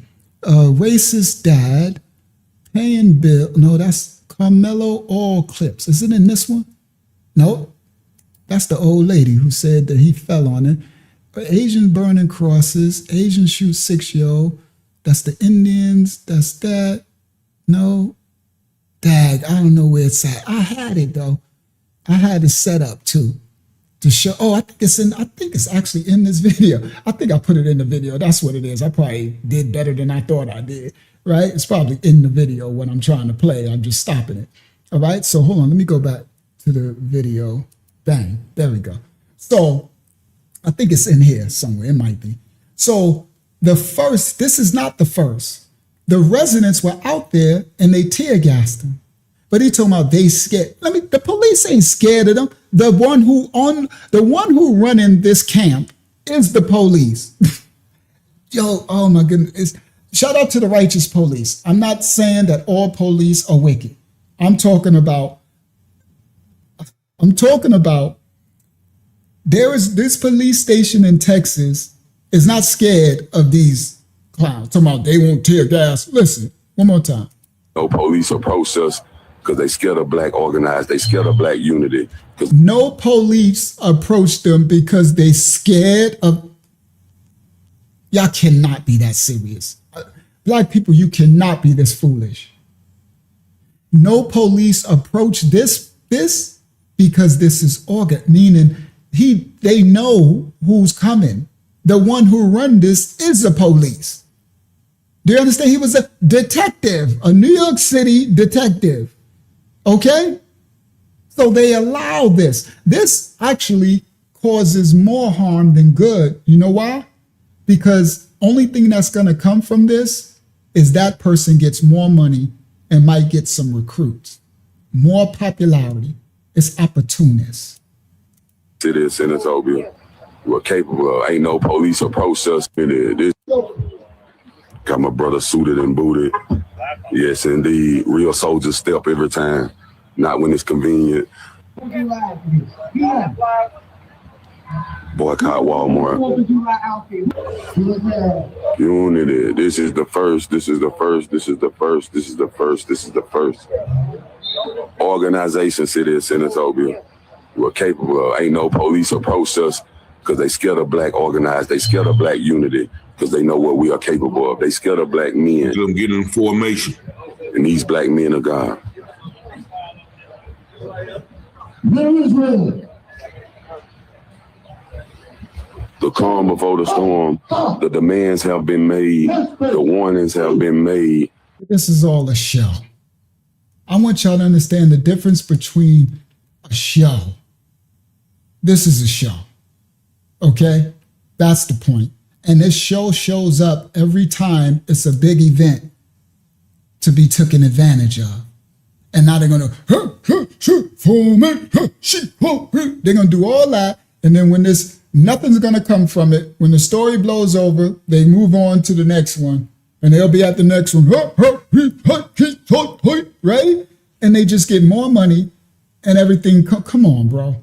Racist dad, paying bill. No, that's Karmelo all clips. Is it in this one? No, that's the old lady who said that he fell on it. Asian burning crosses, Asian shoot 6-year-old. That's the Indians, that's that. No, dag, I don't know where it's at. I had it though. I had it set up too to show. Oh, I think it's actually in this video. I think I put it in the video. That's what it is. I probably did better than I thought I did, right? It's probably in the video when I'm trying to play. I'm just stopping it. All right, so hold on. Let me go back to the video. Bang, there we go. So I think it's in here somewhere. It might be. So the first, this is not the first. The residents were out there and they tear gassed them. But he talking about they scared. The police ain't scared of them. The one who running this camp is the police. Yo, oh my goodness. Shout out to the righteous police. I'm not saying that all police are wicked. I'm talking about there is this police station in Texas is not scared of these clowns. Talking about they won't tear gas. Listen, one more time. No police approach us because they scared of black organized. They scared of black unity. No police approached them because they scared of. Y'all cannot be that serious. Black people, you cannot be this foolish. No police approach this because this is meaning they know who's coming. The one who run this is the police. Do you understand? He was a detective, a New York City detective. Okay? So they allow this. This actually causes more harm than good. You know why? Because only thing that's going to come from this is that person gets more money and might get some recruits. More popularity. It's opportunists. City of Senatobia. We're capable of. Ain't no police approach us. Got my brother suited and booted. Yes, indeed. Real soldiers step every time. Not when it's convenient. Boycott Walmart. Unity. This is the first. This is the first. This is the first. This is the first. This is the first. Organization, City of Senatobia. We're capable of. Ain't no police approach us because they scared of black organized. They scared of black unity because they know what we are capable of. They scared of black men. Them getting in formation. And these black men are gone. The calm before the storm, the demands have been made, the warnings have been made. This is all a show. I want y'all to understand the difference between a show. This is a show. Okay? That's the point. And this show shows up every time it's a big event to be taken advantage of. And now they're going to, they're going to do all that. And then when nothing's going to come from it, when the story blows over, they move on to the next one. And they'll be at the next one, right? And they just get more money and everything. Come on, bro.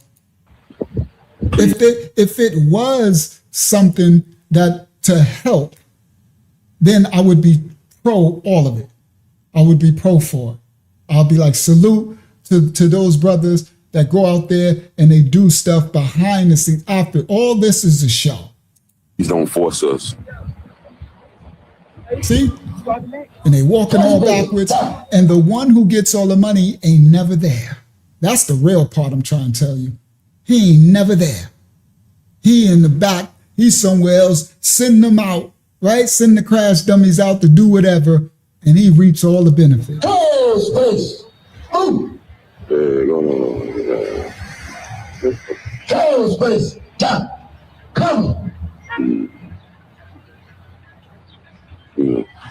If it was something that to help, then I would be pro all of it. I would be pro for it. I'll be like, salute to those brothers that go out there and they do stuff behind the scenes. After all this is a show. Please don't force us. See? And they walking all backwards. And the one who gets all the money ain't never there. That's the real part I'm trying to tell you. He ain't never there. He in the back. He's somewhere else. Send them out, right? Send the crash dummies out to do whatever. And he reaps all the benefits. Space. Move. Space. Come.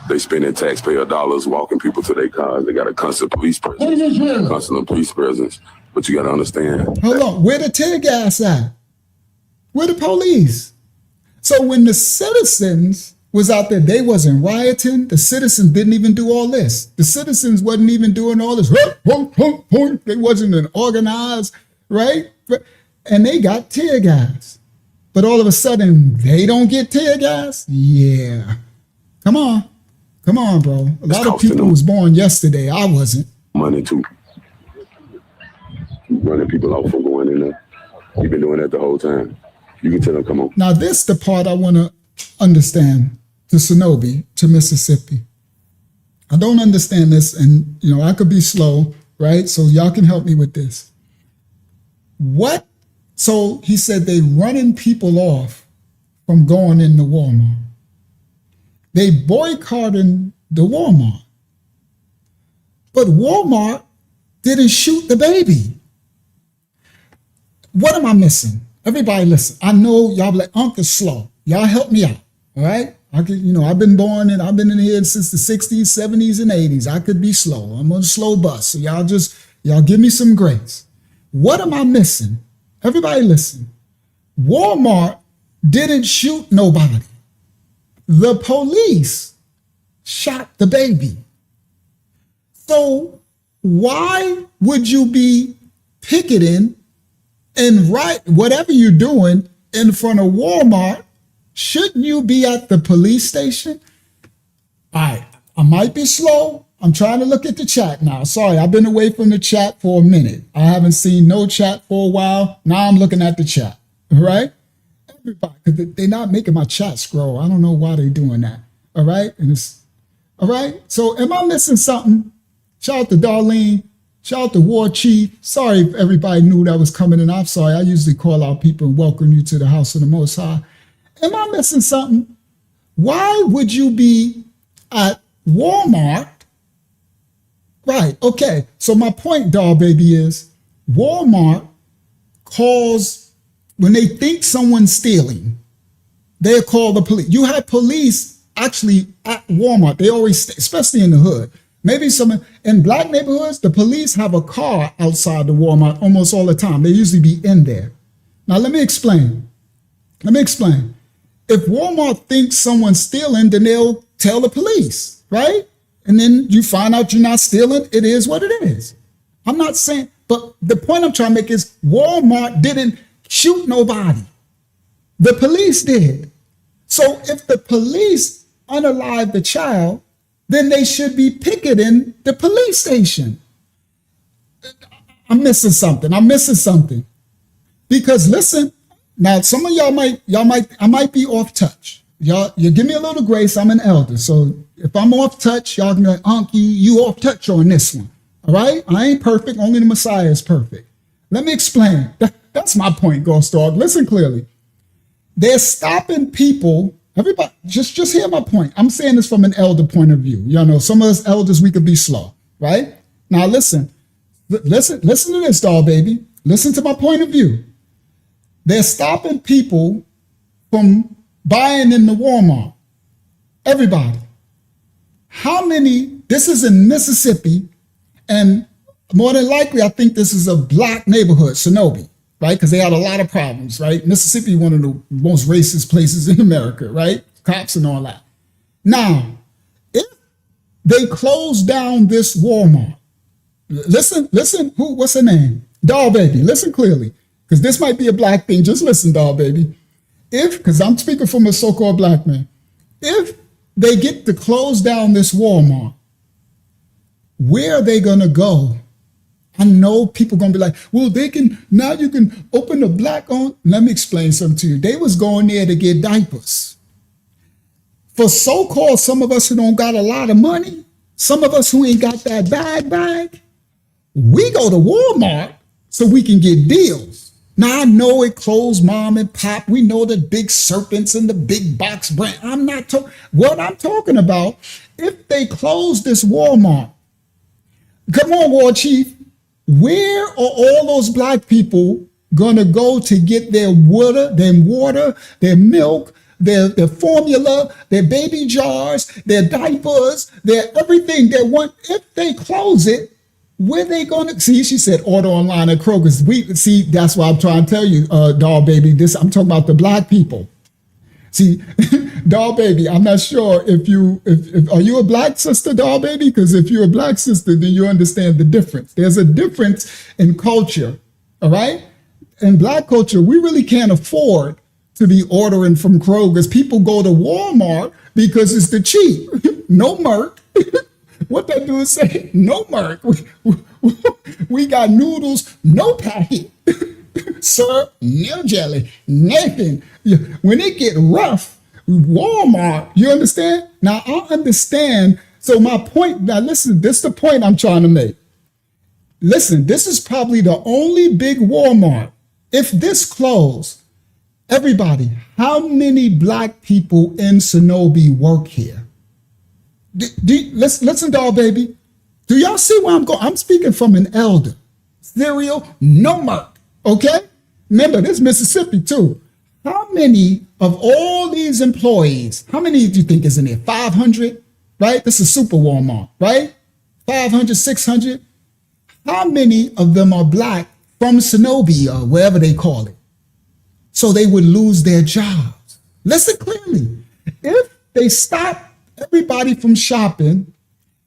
They spending taxpayer dollars walking people to their cars. They got a constant police presence. Constant police presence. But you got to understand. Hold on. Where the tear gas at? Where the police? So when the citizens was out there, they wasn't rioting. The citizens didn't even do all this. The citizens wasn't even doing all this. They wasn't an organized, right? And they got tear gas. But all of a sudden, they don't get tear gas? Yeah. Come on. Come on, bro. A lot of people was born yesterday. I wasn't. Money too. Running people off from going in there. You've been doing that the whole time. You can tell them, come on. Now, this the part I want to understand. To Sonobi, to Mississippi. I don't understand this, and I could be slow, right? So y'all can help me with this. What? So he said they running people off from going into Walmart. They boycotting the Walmart. But Walmart didn't shoot the baby. What am I missing? Everybody listen. I know y'all be like, Uncle Slow. Y'all help me out, all right? I've been born and I've been in here since the 60s, 70s, and 80s. I could be slow. I'm on a slow bus. So y'all give me some grace. What am I missing? Everybody listen. Walmart didn't shoot nobody. The police shot the baby. So why would you be picketing and whatever you're doing in front of Walmart? Shouldn't you be at the police station? All right, I might be slow. I'm trying to look at the chat now. Sorry, I've been away from the chat for a minute. I haven't seen no chat for a while. Now I'm looking at the chat. All right? Everybody, because they're not making my chat scroll. I don't know why they're doing that. All right? And it's all right. So am I missing something? Shout out to Darlene. Shout out to War Chief. Sorry if everybody knew that was coming in. I'm sorry. I usually call out people and welcome you to the house of the Most High. Am I missing something? Why would you be at Walmart? Right. Okay. So my point, doll baby, is Walmart calls when they think someone's stealing, they'll call the police. You have police actually at Walmart. They always, especially in the hood. Maybe some in black neighborhoods, the police have a car outside the Walmart almost all the time. They usually be in there. Now let me explain. If Walmart thinks someone's stealing, then they'll tell the police, right? And then you find out you're not stealing. It is what it is. I'm not saying, but the point I'm trying to make is Walmart didn't shoot nobody. The police did. So if the police unalive the child, then they should be picketing the police station. I'm missing something. Because listen, now some of I might be off touch. Y'all, you give me a little grace. I'm an elder. So if I'm off touch, y'all can be like, Unky, you off touch on this one. All right? I ain't perfect. Only the Messiah is perfect. Let me explain. That's my point, Ghost Dog. Listen clearly. They're stopping people. Everybody, just hear my point. I'm saying this from an elder point of view. You know, some of us elders, we could be slow, right? Now listen to this, doll baby. Listen to my point of view. They're stopping people from buying in the Walmart. Everybody. How many, this is in Mississippi, and more than likely, I think this is a black neighborhood, Sonobe, right? Because they had a lot of problems, right? Mississippi, one of the most racist places in America, right? Cops and all that. Now, if they close down this Walmart, listen, what's her name? Doll baby, listen clearly, because this might be a black thing. Just listen, doll baby. Because I'm speaking from a so-called black man, if they get to close down this Walmart, where are they going to go? I know people going to be like, well, now you can open the black on. Let me explain something to you. They was going there to get diapers. For so-called some of us who don't got a lot of money, some of us who ain't got that bag, we go to Walmart so we can get deals. Now, I know it closed mom and pop. We know the big serpents and the big box brand. What I'm talking about, if they close this Walmart, come on, War Chief, where are all those black people going to go to get their water, their milk, their formula, their baby jars, their diapers, their everything they want? If they close it, where they going to see? She said order online at Kroger's. See, that's why I'm trying to tell you, doll baby. I'm talking about the black people. See, doll baby, I'm not sure if are you a black sister, doll baby? Because if you're a black sister, then you understand the difference. There's a difference in culture, all right? In black culture, we really can't afford to be ordering from Kroger's. People go to Walmart because it's the cheap. No Merc. What that dude say? No Merc. We got noodles, no packet. Sir, no jelly, nothing. When it get rough, Walmart, you understand? Now, I understand. So my point, now listen, this is the point I'm trying to make. Listen, this is probably the only big Walmart. If this closed, everybody, how many black people in Sonobe work here? Listen, doll baby. Do y'all see where I'm going? I'm speaking from an elder. Cereal, no Merc. Okay? Remember, this is Mississippi too. How many of all these employees, how many do you think is in there? 500, right? This is Super Walmart, right? 500, 600. How many of them are black from Sonobe or wherever they call it? So they would lose their jobs. Listen clearly. If they stop everybody from shopping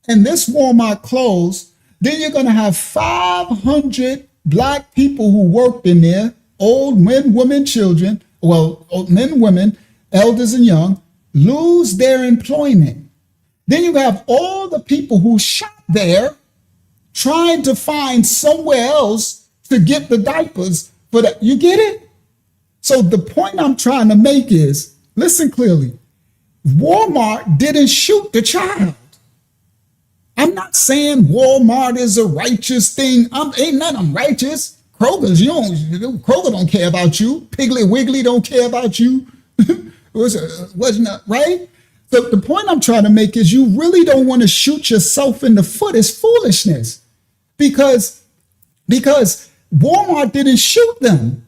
and this Walmart closed, then you're going to have 500 black people who worked in there, old men, women, children, well, men, women, elders and young, lose their employment. Then you have all the people who shop there trying to find somewhere else to get the diapers for that. You get it? So the point I'm trying to make is, listen clearly, Walmart didn't shoot the child. I'm not saying Walmart is a righteous thing. Ain't none of them righteous. Kroger don't care about you. Piggly Wiggly don't care about you. Wasn't that right? So the point I'm trying to make is you really don't want to shoot yourself in the foot. It's foolishness because Walmart didn't shoot them.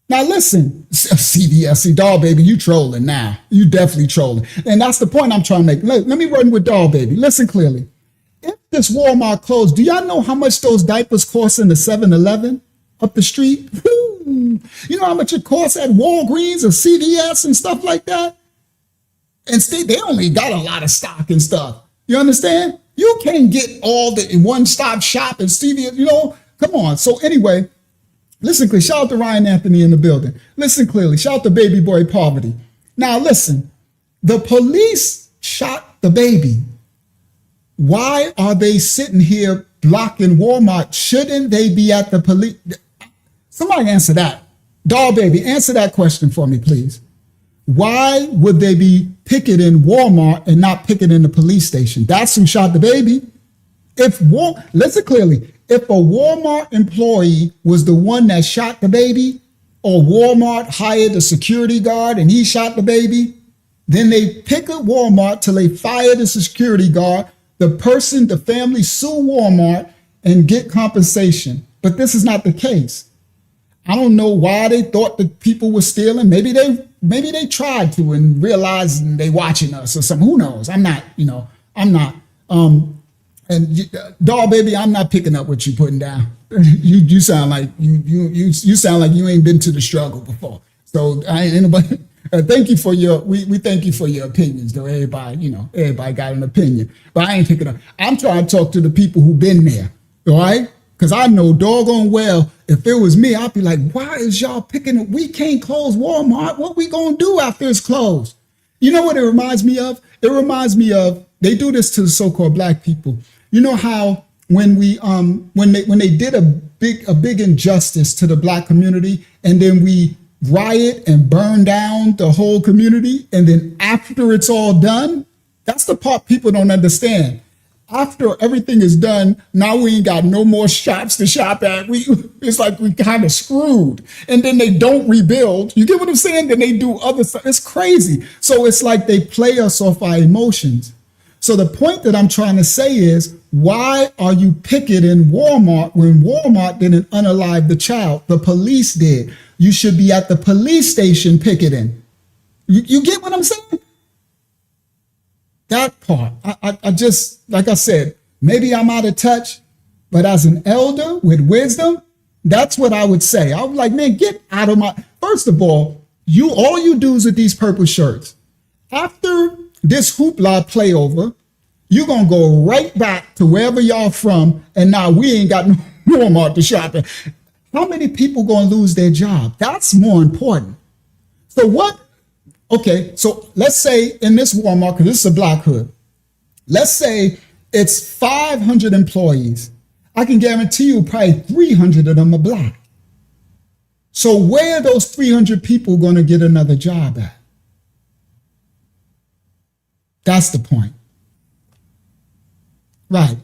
Now listen, CVS, Doll Baby, you trolling now. You definitely trolling. And that's the point I'm trying to make. Let me run with Doll Baby. Listen clearly. If this Walmart closed, do y'all know how much those diapers cost in the 7-Eleven up the street? You know how much it costs at Walgreens or CVS and stuff like that? And they only got a lot of stock and stuff. You understand? You can't get all the one-stop shop and CVS, come on. So anyway, listen clearly. Shout out to Ryan Anthony in the building. Listen clearly. Shout out to Baby Boy Poverty. Now listen, the police shot the baby. Why are they sitting here blocking Walmart? Shouldn't they be at the police? Somebody answer that. Doll Baby, answer that question for me, please. Why would they be picketing Walmart and not picketing the police station? That's who shot the baby. Listen clearly, if a Walmart employee was the one that shot the baby, or Walmart hired a security guard and he shot the baby, then they picket Walmart till they fire the security guard. The family sue Walmart and get compensation. But this is not the case. I don't know why they thought that people were stealing. Maybe they tried to and realized they watching us or something. Who knows? I'm not. And Doll Baby, I'm not picking up what you're putting down. You sound like you sound like you ain't been to the struggle before. So thank you for we thank you for your opinions, though. Everybody got an opinion, but I ain't picking up. I'm trying to talk to the people who've been there, all right? Because I know doggone well, if it was me, I'd be like, why is y'all picking it? We can't close Walmart. What we gonna do after it's closed? You know what it reminds me of? It reminds me of, they do this to the so-called black people. You know how when they did a big injustice to the black community, and then we riot and burn down the whole community, and then after it's all done, that's the part people don't understand. After everything is done, now we ain't got no more shops to shop at. It's like we kind of screwed. And then they don't rebuild. You get what I'm saying? Then they do other stuff. It's crazy. So it's like they play us off our emotions. So the point that I'm trying to say is, why are you picketing Walmart when Walmart didn't unalive the child? The police did. You should be at the police station picketing. You get what I'm saying? That part, I just, like I said, maybe I'm out of touch, but as an elder with wisdom, that's what I would say. I was like, man, get out of first of all you do is with these purple shirts. After this hoopla play over, you're going to go right back to wherever y'all from, and now we ain't got no Walmart to shop at. How many people going to lose their job? That's more important. So what? Okay, so let's say in this Walmart, because this is a black hood, let's say it's 500 employees. I can guarantee you probably 300 of them are black. So where are those 300 people going to get another job at? That's the point. Right.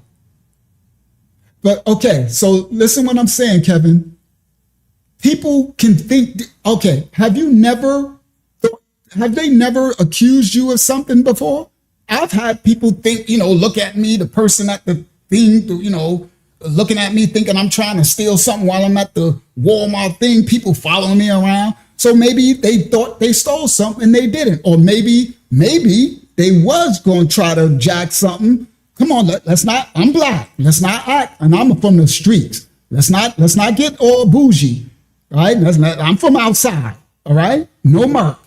But okay, so listen what I'm saying, Kevin. People can think, okay, have they never accused you of something before? I've had people think, look at me, the person at the thing, looking at me thinking I'm trying to steal something while I'm at the Walmart thing, people following me around. So maybe they thought they stole something and they didn't. Or maybe they was going to try to jack something. Come on, let's not, I'm black. Let's not act, and I'm from the streets. Let's not get all bougie, right? I'm from outside, all right? No murk.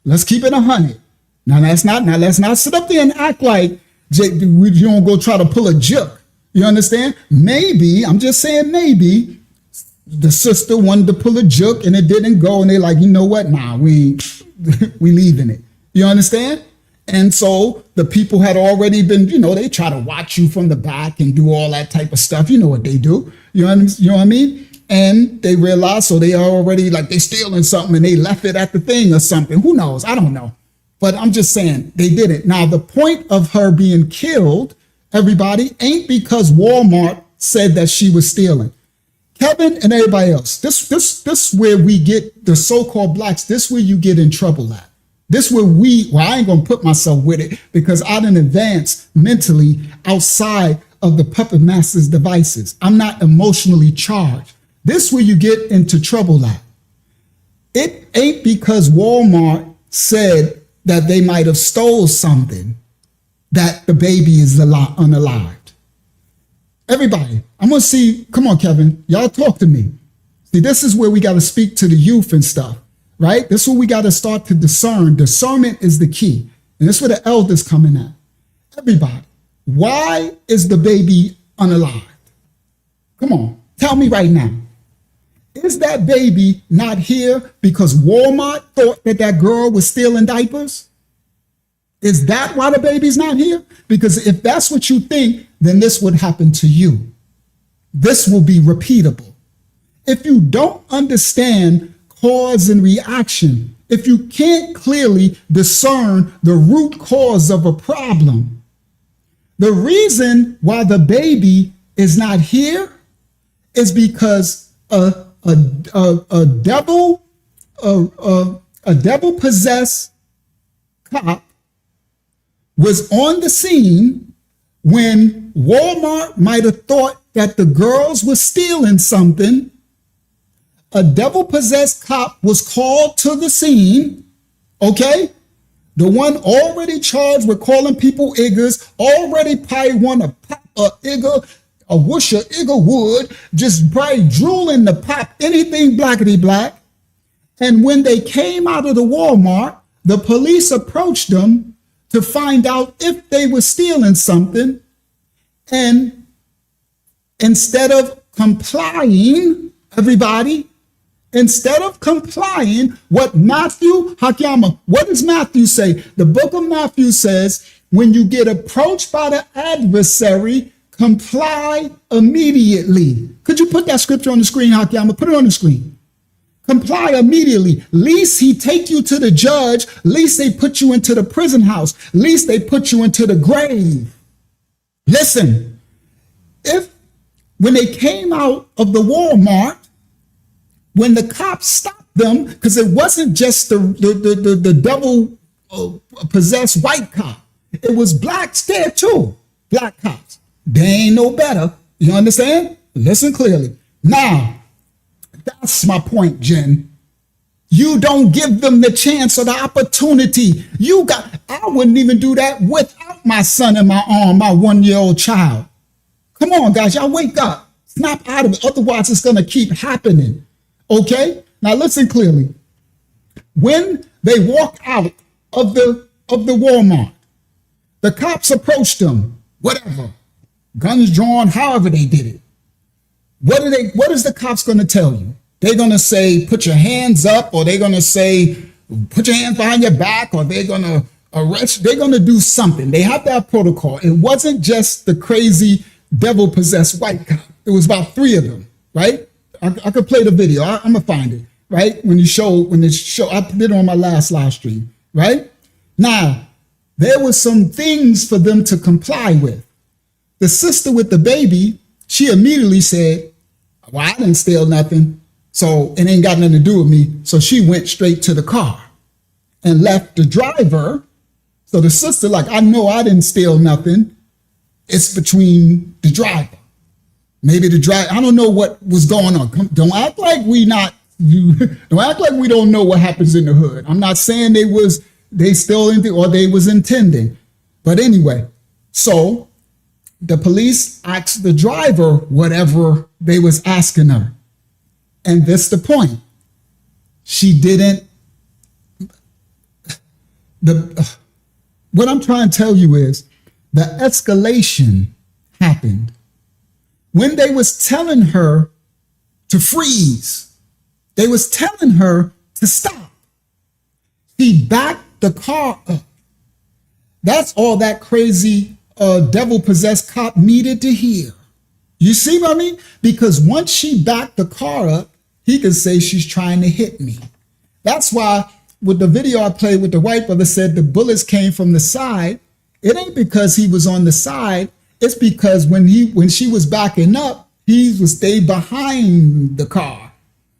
Let's keep it 100. Now let's not sit up there and act like you don't go try to pull a joke. You understand? Maybe, I'm just saying maybe, the sister wanted to pull a joke and it didn't go, and they're like, you know what? Nah, we leaving it. You understand? And so the people had already been, they try to watch you from the back and do all that type of stuff. You know what they do. You know what I mean? And they realized, so they are already like they stealing something and they left it at the thing or something. Who knows? I don't know. But I'm just saying they did it. Now, the point of her being killed, everybody, ain't because Walmart said that she was stealing. Kevin and everybody else, this where we get the so-called blacks, this where you get in trouble at. This where I ain't gonna put myself with it because I didn't advance mentally outside of the puppet master's devices. I'm not emotionally charged. This where you get into trouble at. It ain't because Walmart said that they might have stole something that the baby is unalived. Everybody, I'm gonna see, come on, Kevin, y'all talk to me. See, this is where we gotta speak to the youth and stuff. Right? This is where we got to start to discern. Discernment is the key. And this is where the elders come in at. Everybody, why is the baby unalived? Come on, tell me right now. Is that baby not here because Walmart thought that that girl was stealing diapers? Is that why the baby's not here? Because if that's what you think, then this would happen to you. This will be repeatable. If you don't understand cause and reaction, if you can't clearly discern the root cause of a problem, the reason why the baby is not here is because a devil possessed cop was on the scene when Walmart might have thought that the girls were stealing something. A devil-possessed cop was called to the scene, okay? The one already charged with calling people iggers, already probably want to pop a igger, a whoosher igger would, just probably drooling to pop anything blackety black. And when they came out of the Walmart, the police approached them to find out if they were stealing something. And instead of complying, everybody, instead of complying, what does Matthew say? The book of Matthew says, when you get approached by the adversary, comply immediately. Could you put that scripture on the screen, Hakiyama? Put it on the screen. Comply immediately. Least he take you to the judge, least they put you into the prison house, least they put you into the grave. Listen, when they came out of the Walmart, when the cops stopped them, because it wasn't just the devil possessed white cop, it was blacks there too, black cops. They ain't no better. You understand? Listen clearly. Now, that's my point, Jen. You don't give them the chance or the opportunity. I wouldn't even do that without my son in my arm, my 1-year-old child. Come on, guys, y'all wake up. Snap out of it. Otherwise, it's going to keep happening. Okay? Now listen clearly. When they walked out of the Walmart, the cops approached them, whatever, guns drawn, however they did it. What is the cops going to tell you? They're going to say, put your hands up, or they're going to say, put your hands behind your back, or they're going to arrest, they're going to do something. They have that protocol. It wasn't just the crazy devil-possessed white cop. It was about 3 of them, right? I could play the video. I'm going to find it, right? When it show, I did it on my last live stream, right? Now, there was some things for them to comply with. The sister with the baby, she immediately said, well, I didn't steal nothing, so it ain't got nothing to do with me. So she went straight to the car and left the driver. So the sister, like, I know I didn't steal nothing. It's between the driver. Maybe the driver, I don't know what was going on. Don't act like don't act like we don't know what happens in the hood. I'm not saying they stole anything or they was intending. But anyway, so the police asked the driver whatever they was asking her. And that's the point. She didn't. What I'm trying to tell you is the escalation happened when they was telling her to freeze. They was telling her to stop. She backed the car up. That's all that crazy devil-possessed cop needed to hear. You see what I mean? Because once she backed the car up, he could say she's trying to hit me. That's why with the video I played with the white brother said the bullets came from the side. It ain't because he was on the side. It's because when she was backing up, he was stay behind the car.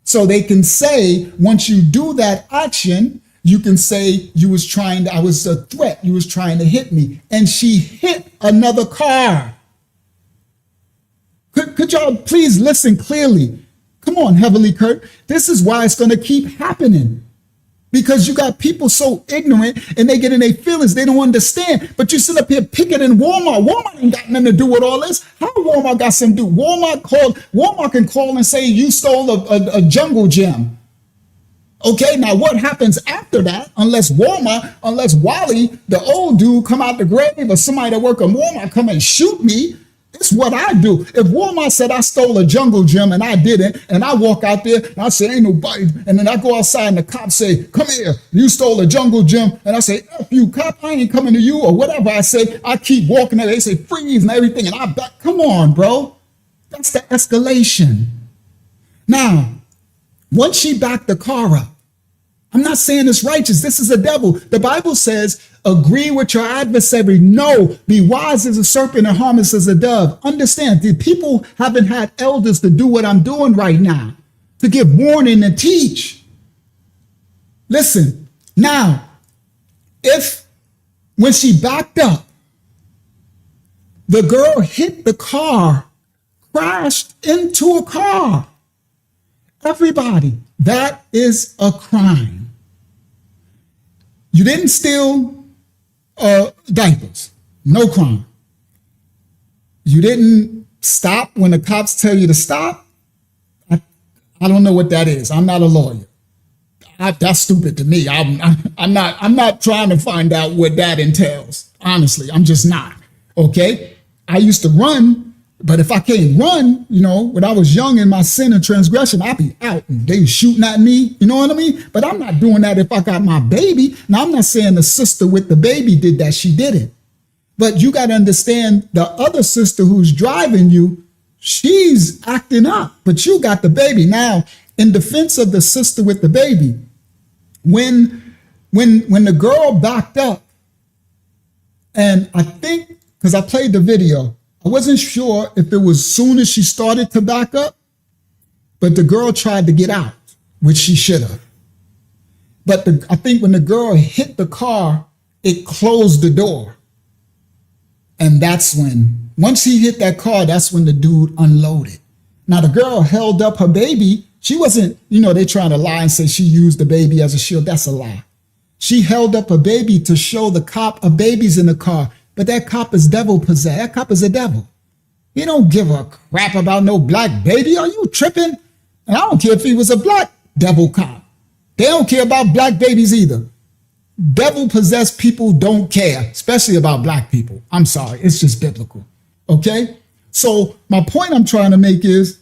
So they can say, once you do that action, you can say I was a threat. You was trying to hit me. And she hit another car. Could y'all please listen clearly? Come on, Heavenly Kurt. This is why it's going to keep happening. Because you got people so ignorant and they get in their feelings. They don't understand. But you sit up here picketing Walmart. Walmart ain't got nothing to do with all this. How Walmart got something to do? Walmart can call and say you stole a jungle gym. Okay, now what happens after that? Unless Wally, the old dude, come out the grave or somebody that work at Walmart come and shoot me, it's what I do. If Walmart said I stole a jungle gym and I didn't, and I walk out there and I say, ain't nobody, and then I go outside and the cops say, come here, you stole a jungle gym, and I say, F you, cop, I ain't coming to you, or whatever I say, I keep walking there, they say freeze and everything, and I back, come on, bro. That's the escalation. Now, once she backed the car up, I'm not saying it's righteous. This is a devil. The Bible says, agree with your adversary. No, be wise as a serpent and harmless as a dove. Understand, the people haven't had elders to do what I'm doing right now, to give warning and teach. Listen, now, when she backed up, the girl hit the car, crashed into a car. Everybody, that is a crime. You didn't steal diapers, no crime. You didn't stop when the cops tell you to stop. I don't know what that is. I'm not a lawyer. That's stupid to me. I'm not trying to find out what that entails. Honestly, I'm just not. Okay, I used to run. But if I can't run, when I was young in my sin and transgression, I'd be out and they were shooting at me. You know what I mean? But I'm not doing that if I got my baby. Now, I'm not saying the sister with the baby did that. She didn't. But you got to understand the other sister who's driving you, she's acting up, but you got the baby. Now, in defense of the sister with the baby, when the girl backed up, and I think, because I played the video, I wasn't sure if it was soon as she started to back up, but the girl tried to get out, which she should have. But I think when the girl hit the car, it closed the door. And that's when, once he hit that car, that's when the dude unloaded. Now the girl held up her baby. She wasn't, they trying to lie and say she used the baby as a shield. That's a lie. She held up a baby to show the cop a baby's in the car. But that cop is devil possessed. That cop is a devil. He don't give a crap about no black baby. Are you tripping? And I don't care if he was a black devil cop. They don't care about black babies either. Devil possessed people don't care, especially about black people. I'm sorry. It's just biblical. Okay? So my point I'm trying to make is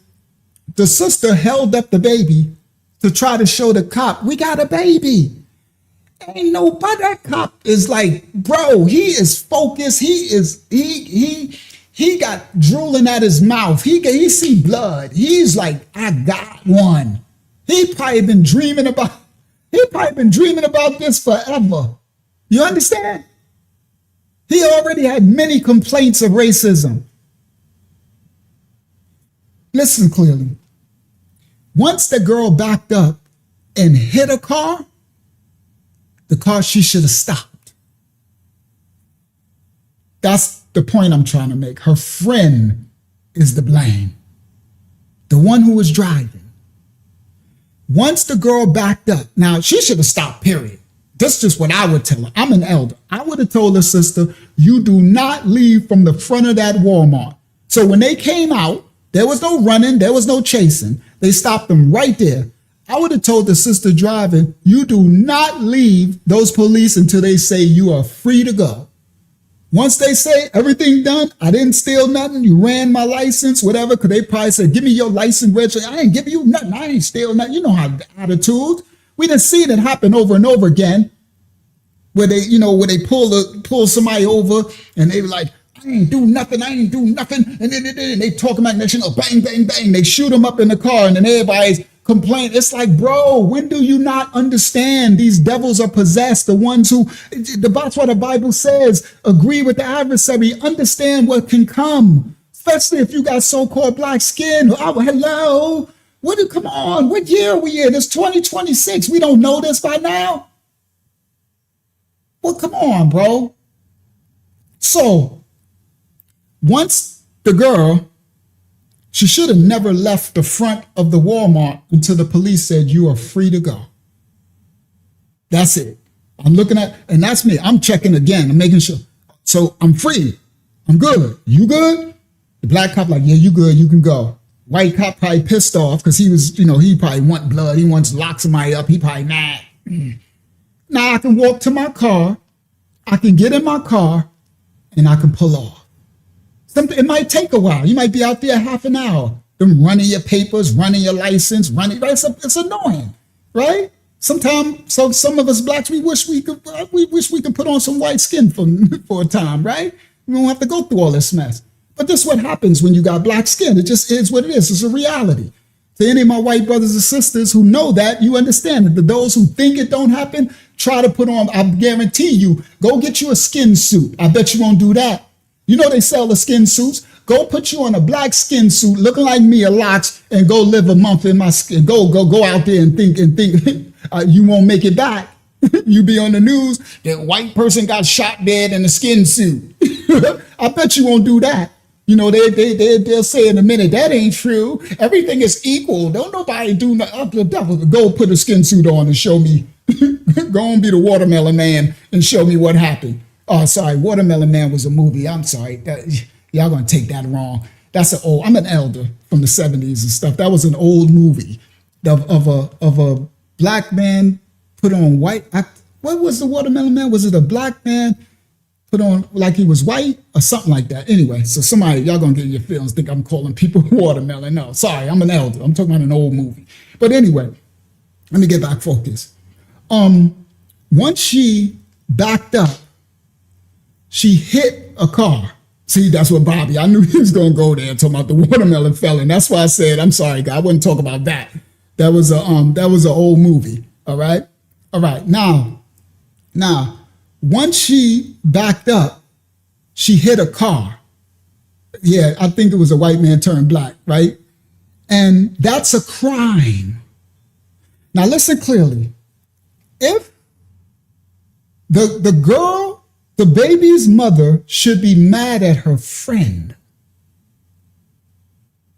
the sister held up the baby to try to show the cop, we got a baby. Ain't nobody. That cop is like, bro, he is focused. He got drooling at his mouth. He see blood. He's like, I got one. He probably been dreaming about this forever. You understand? He already had many complaints of racism. Listen clearly. Once the girl backed up and hit a car, the car, she should have stopped. That's the point I'm trying to make. Her friend is the blame. The one who was driving. Once the girl backed up, now she should have stopped, period. That's just what I would tell her. I'm an elder. I would have told her sister, you do not leave from the front of that Walmart. So when they came out, there was no running, there was no chasing. They stopped them right there. I would have told the sister driving, you do not leave those police until they say you are free to go. Once they say everything done, I didn't steal nothing, you ran my license, whatever, because they probably said, give me your license, registration. I ain't giving you nothing, I ain't steal nothing. You know how the attitude. We didn't see it happen over and over again. where they pull somebody over and they were like, I ain't do nothing, and then they talk about that, bang, bang, bang. They shoot them up in the car, and then everybody's complaining. It's like, bro, when do you not understand these devils are possessed? The ones who, that's what the Bible says, agree with the adversary, understand what can come, especially if you got so-called black skin. Oh, hello. Come on, what year are we in? It's 2026. We don't know this by now? Well, come on, bro. So, once the girl, she should have never left the front of the Walmart until the police said, you are free to go. That's it. I'm looking at, and that's me. I'm checking again. I'm making sure. So I'm free. I'm good. You good? The black cop like, yeah, you good. You can go. White cop probably pissed off because he was, he probably want blood. He wants to lock somebody up. He probably mad. Now I can walk to my car. I can get in my car and I can pull off. It might take a while. You might be out there half an hour. Them running your papers, running your license, right? It's annoying, right? Sometimes, so some of us blacks, we wish we could put on some white skin for a time, right? We don't have to go through all this mess. But this is what happens when you got black skin. It just is what it is. It's a reality. To any of my white brothers and sisters who know that, you understand it. To those who think it don't happen, try to put on, I guarantee you, go get you a skin suit. I bet you won't do that. You know they sell the skin suits. Go put you on a black skin suit looking like me a lot and go live a month in my skin. Go out there and think you won't make it back. You be on the news, that white person got shot dead in a skin suit. I bet you won't do that. They'll say in a minute, that ain't true. Everything is equal. Don't nobody do nothing. Go put a skin suit on and show me. Go and be the Watermelon Man and show me what happened. Oh, sorry. Watermelon Man was a movie. I'm sorry. Y'all gonna take that wrong. I'm an elder from the 70s and stuff. That was an old movie of a black man put on white. What was the Watermelon Man? Was it a black man put on like he was white or something like that? Anyway, so somebody, y'all gonna get in your feelings, think I'm calling people watermelon. No, sorry, I'm an elder. I'm talking about an old movie. But anyway, let me get back focused. Once she backed up, she hit a car. See, that's what Bobby, I knew he was gonna go there and talk about the watermelon felon. That's why I said, I'm sorry, God, I wouldn't talk about that. That was an old movie. All right. Now, once she backed up, she hit a car. Yeah, I think it was a white man turned black, right? And that's a crime. Now listen clearly. If the girl, the baby's mother should be mad at her friend.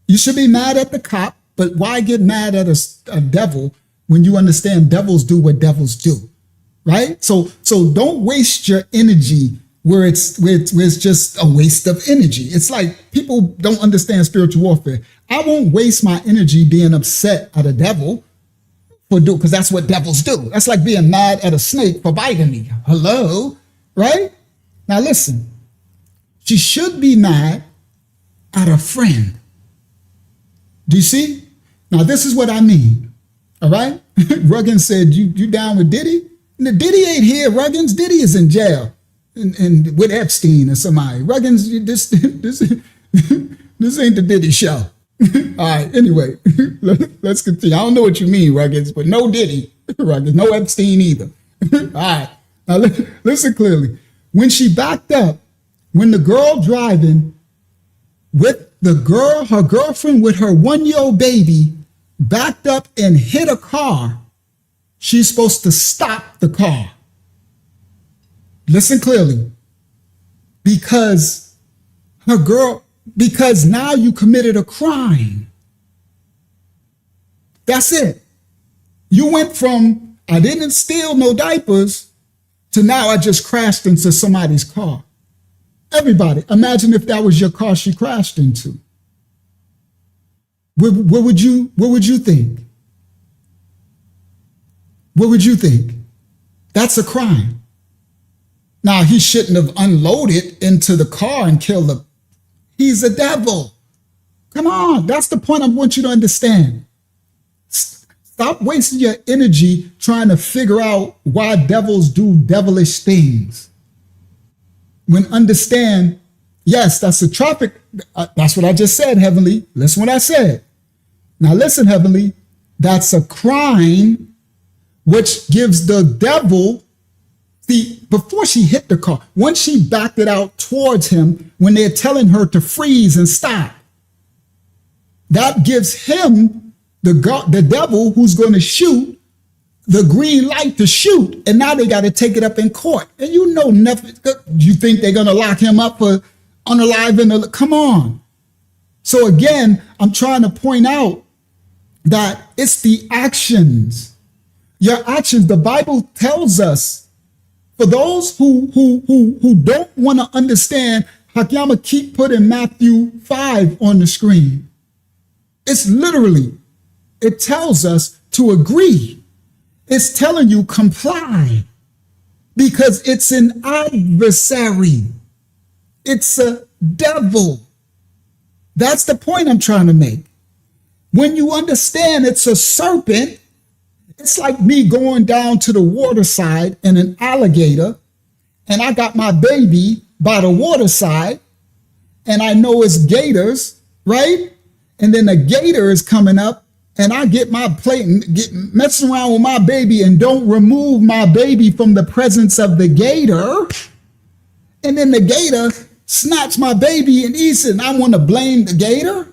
You should be mad at the cop, but why get mad at a devil when you understand devils do what devils do, right? So don't waste your energy where it's just a waste of energy. It's like people don't understand spiritual warfare. I won't waste my energy being upset at a devil because that's what devils do. That's like being mad at a snake for biting me. Hello, right? Now listen, she should be mad at a friend. Do you see? Now this is what I mean. All right? Ruggins said, you down with Diddy? No, Diddy ain't here, Ruggins. Diddy is in jail and with Epstein or somebody. Ruggins, this ain't the Diddy show. All right, anyway, let's continue. I don't know what you mean, Ruggins, but no Diddy, Ruggins, no Epstein either. All right, now listen clearly. When she backed up, when the girl driving with her girlfriend with her 1-year-old baby backed up and hit a car, she's supposed to stop the car. Listen clearly. Because now you committed a crime. That's it. You went from, I didn't steal no diapers, to now I just crashed into somebody's car. Everybody, imagine if that was your car she crashed into. What would you think? What would you think? That's a crime. Now, he shouldn't have unloaded into the car and killed her. He's a devil. Come on, that's the point I want you to understand. Stop wasting your energy trying to figure out why devils do devilish things. When understand, yes, that's a traffic. That's what I just said, Heavenly. Listen what I said. Now listen, Heavenly. That's a crime which gives the devil, see, before she hit the car, once she backed it out towards him, when they're telling her to freeze and stop, that gives him, the devil who's going to shoot, the green light to shoot, and now they got to take it up in court. And you know nothing. You think they're going to lock him up for unaliving? Come on. So again, I'm trying to point out that it's the actions. Your actions. The Bible tells us, for those who don't want to understand, Hakyama keep putting Matthew 5 on the screen. It's literally, it tells us to agree. It's telling you comply because it's an adversary. It's a devil. That's the point I'm trying to make. When you understand it's a serpent, it's like me going down to the water side and an alligator, and I got my baby by the water side, and I know it's gators, right? And then a gator is coming up, and I get my plate and get messing around with my baby and don't remove my baby from the presence of the gator. And then the gator snatch my baby and eats it, and I want to blame the gator?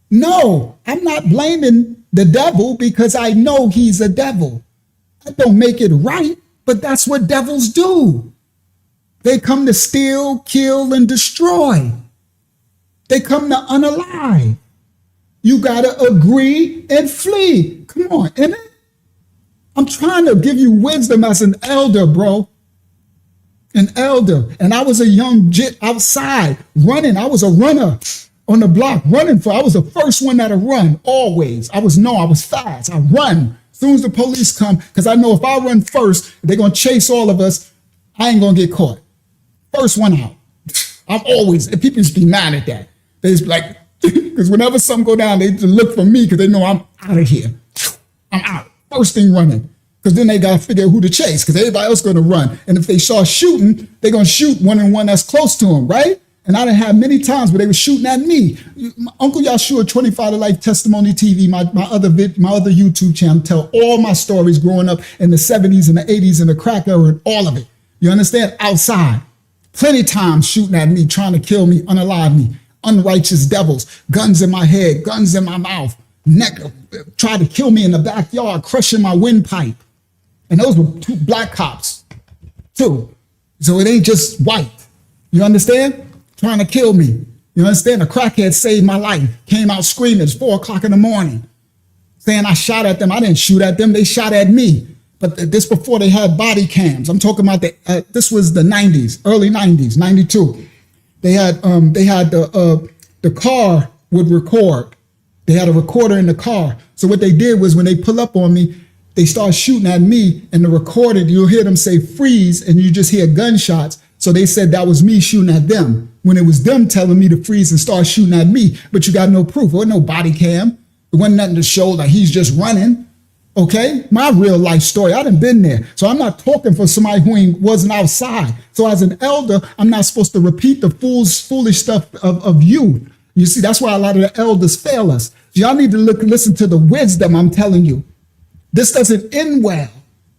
No, I'm not blaming the devil because I know he's a devil. I don't make it right, but that's what devils do. They come to steal, kill, and destroy. They come to unalive. You got to agree and flee. Come on, innit? I'm trying to give you wisdom as an elder, bro. An elder. And I was a young jit outside running. I was a runner on the block running I was the first one that'll run always. I was fast. I run as soon as the police come because I know if I run first, they're going to chase all of us. I ain't going to get caught. First one out. I'm always, and people just be mad at that. They just be like, because whenever something go down, they just look for me because they know I'm out of here. I'm out. First thing running. Because then they got to figure out who to chase because everybody else going to run. And if they start shooting, they're going to shoot one that's close to them, right? And I done had many times where they were shooting at me. Uncle Yahshua 25 to Life Testimony TV, my other YouTube channel, tell all my stories growing up in the 70s and the 80s and the crack era and all of it. You understand? Outside. Plenty times shooting at me, trying to kill me, unalive me. Unrighteous devils, guns in my head, guns in my mouth, neck, tried to kill me in the backyard, crushing my windpipe. And those were 2 black cops, too. So it ain't just white. You understand? Trying to kill me. You understand? A crackhead saved my life. Came out screaming. It's 4 o'clock in the morning. Saying I shot at them. I didn't shoot at them. They shot at me. But this before they had body cams. I'm talking about this was the 90s, early 90s, 92. They had the car would record. They had a recorder in the car. So what they did was when they pull up on me, they start shooting at me, and the recorded, you'll hear them say freeze, and you just hear gunshots. So they said that was me shooting at them when it was them telling me to freeze and start shooting at me. But you got no proof. There wasn't no body cam. There wasn't nothing to show like he's just running. Okay, my real life story. I done been there. So I'm not talking for somebody who wasn't outside. So as an elder, I'm not supposed to repeat the foolish stuff of youth. You see, that's why a lot of the elders fail us. Y'all need to listen to the wisdom I'm telling you. This doesn't end well.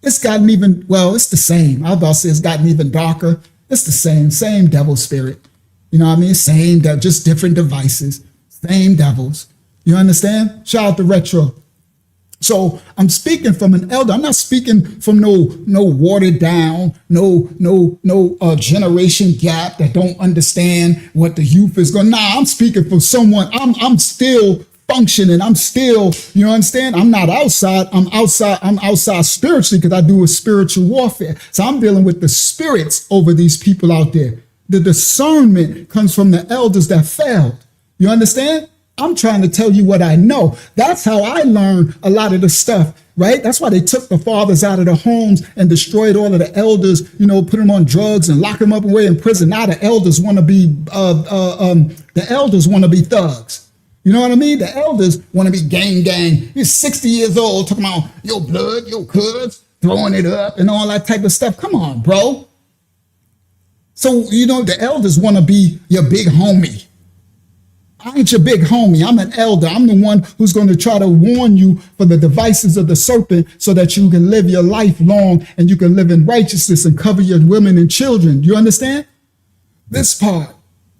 It's gotten even, well, it's the same. I was about to say it's gotten even darker. It's the same devil spirit. You know what I mean? Same, just different devices, same devils. You understand? Shout out to Retro. So I'm speaking from an elder. I'm not speaking from no watered down, no generation gap that don't understand what the youth is going. Nah, I'm speaking from someone. I'm still functioning. I'm still, you understand? I'm not outside. I'm outside spiritually because I do a spiritual warfare. So I'm dealing with the spirits over these people out there. The discernment comes from the elders that failed. You understand? I'm trying to tell you what I know. That's how I learned a lot of the stuff, right? That's why they took the fathers out of the homes and destroyed all of the elders, put them on drugs and lock them up away in prison. Now the elders want to be thugs. You know what I mean? The elders want to be gang. He's 60 years old talking about your blood, your cuz, throwing it up and all that type of stuff. Come on, bro. So, the elders want to be your big homie. I ain't your big homie. I'm an elder. I'm the one who's going to try to warn you for the devices of the serpent so that you can live your life long and you can live in righteousness and cover your women and children. You understand? This part.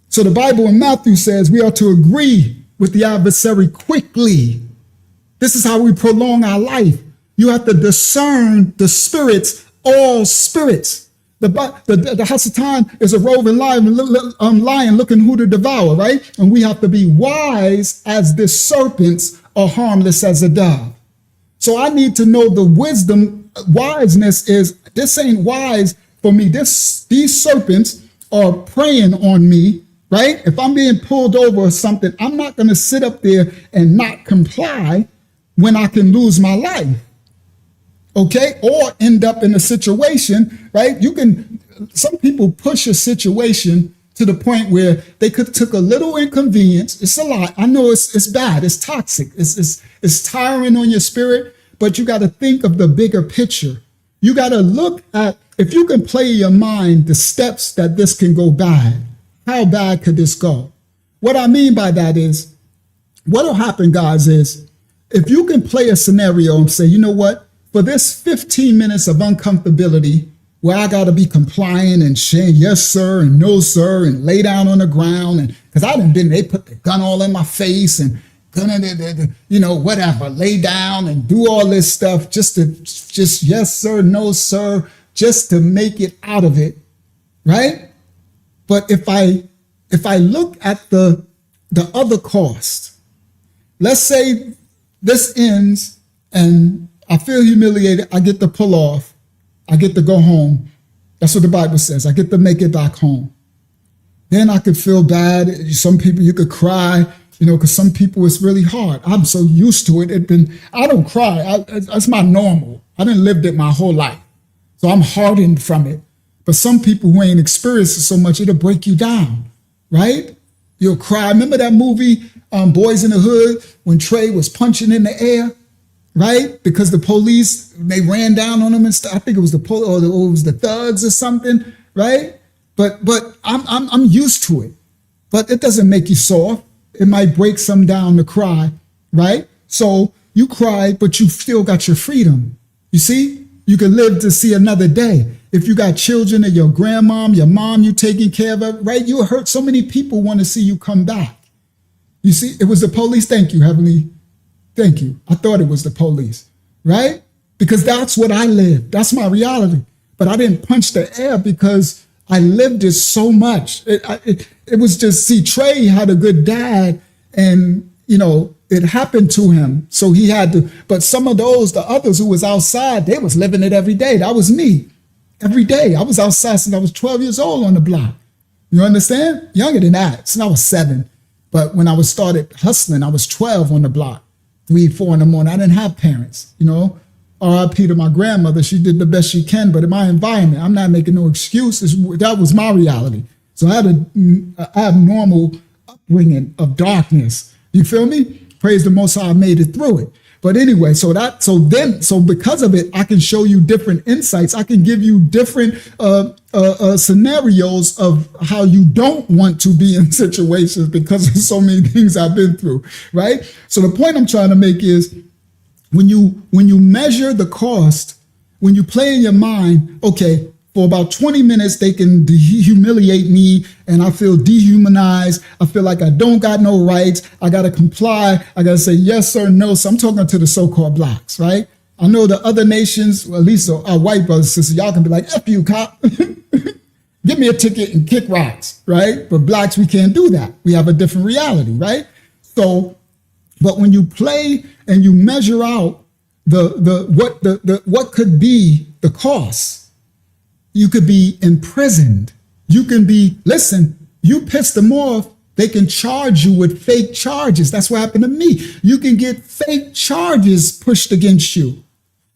So the Bible in Matthew says we are to agree with the adversary quickly. This is how we prolong our life. You have to discern the spirits, all spirits. The Hasatan is a roving lion looking who to devour, right? And we have to be wise as the serpents or harmless as a dove. So I need to know the wisdom. Wiseness is, this ain't wise for me. These serpents are preying on me, right? If I'm being pulled over or something, I'm not going to sit up there and not comply when I can lose my life. Okay, or end up in a situation, right? Some people push a situation to the point where they took a little inconvenience. It's a lot. I know it's bad. It's toxic. It's tiring on your spirit, but you got to think of the bigger picture. You got to look at, if you can play in your mind the steps that this can go bad, how bad could this go? What I mean by that is, what'll happen, guys, is if you can play a scenario and say, you know what? For this 15 minutes of uncomfortability where I got to be compliant and saying yes, sir, and no, sir, and lay down on the ground. And because they put the gun all in my face and whatever, lay down and do all this stuff just yes, sir, no, sir, just to make it out of it. Right. But if I look at the other cost, let's say this ends and I feel humiliated. I get to pull off. I get to go home. That's what the Bible says. I get to make it back home. Then I could feel bad. Some people, you could cry, because some people it's really hard. I'm so used to it. I don't cry. That's my normal. I didn't lived it my whole life. So I'm hardened from it. But some people who ain't experienced it so much, it'll break you down, right? You'll cry. Remember that movie, Boys in the Hood, when Trey was punching in the air? Right? Because the police, they ran down on him and stuff. I think it was the police or it was the thugs or something, right? But I'm used to it. But it doesn't make you soft. It might break some down to cry, right? So you cry, but you still got your freedom. You see? You can live to see another day. If you got children and your grandmom, your mom, you taking care of it, right? You hurt. So many people want to see you come back. You see, it was the police. Thank you, Heavenly. Thank you. I thought it was the police, right? Because that's what I lived. That's my reality. But I didn't punch the air because I lived it so much. It was just, see, Trey had a good dad and, it happened to him. So he had to, but some of the others who was outside, they was living it every day. That was me. Every day. I was outside since I was 12 years old on the block. You understand? Younger than that, since I was 7. But when I started hustling, I was 12 on the block. 3, 4 in the morning. I didn't have parents, RIP to my grandmother. She did the best she can, but in my environment, I'm not making no excuses. That was my reality. So I had an abnormal upbringing of darkness. You feel me? Praise the Most High, I made it through it. But anyway, so because of it, I can show you different insights. I can give you different scenarios of how you don't want to be in situations because of so many things I've been through, right? So the point I'm trying to make is when you measure the cost, when you play in your mind, okay, for about 20 minutes, they can humiliate me and I feel dehumanized. I feel like I don't got no rights. I got to comply. I got to say yes or no. So I'm talking to the so-called blacks, right? I know the other nations, well, at least our white brothers and sisters, y'all can be like, F you, cop. Give me a ticket and kick rocks, right? But blacks, we can't do that. We have a different reality, right? So, but when you play and you measure out what could be the cost, you could be imprisoned. You can be, listen, you piss them off, they can charge you with fake charges. That's what happened to me. You can get fake charges pushed against you.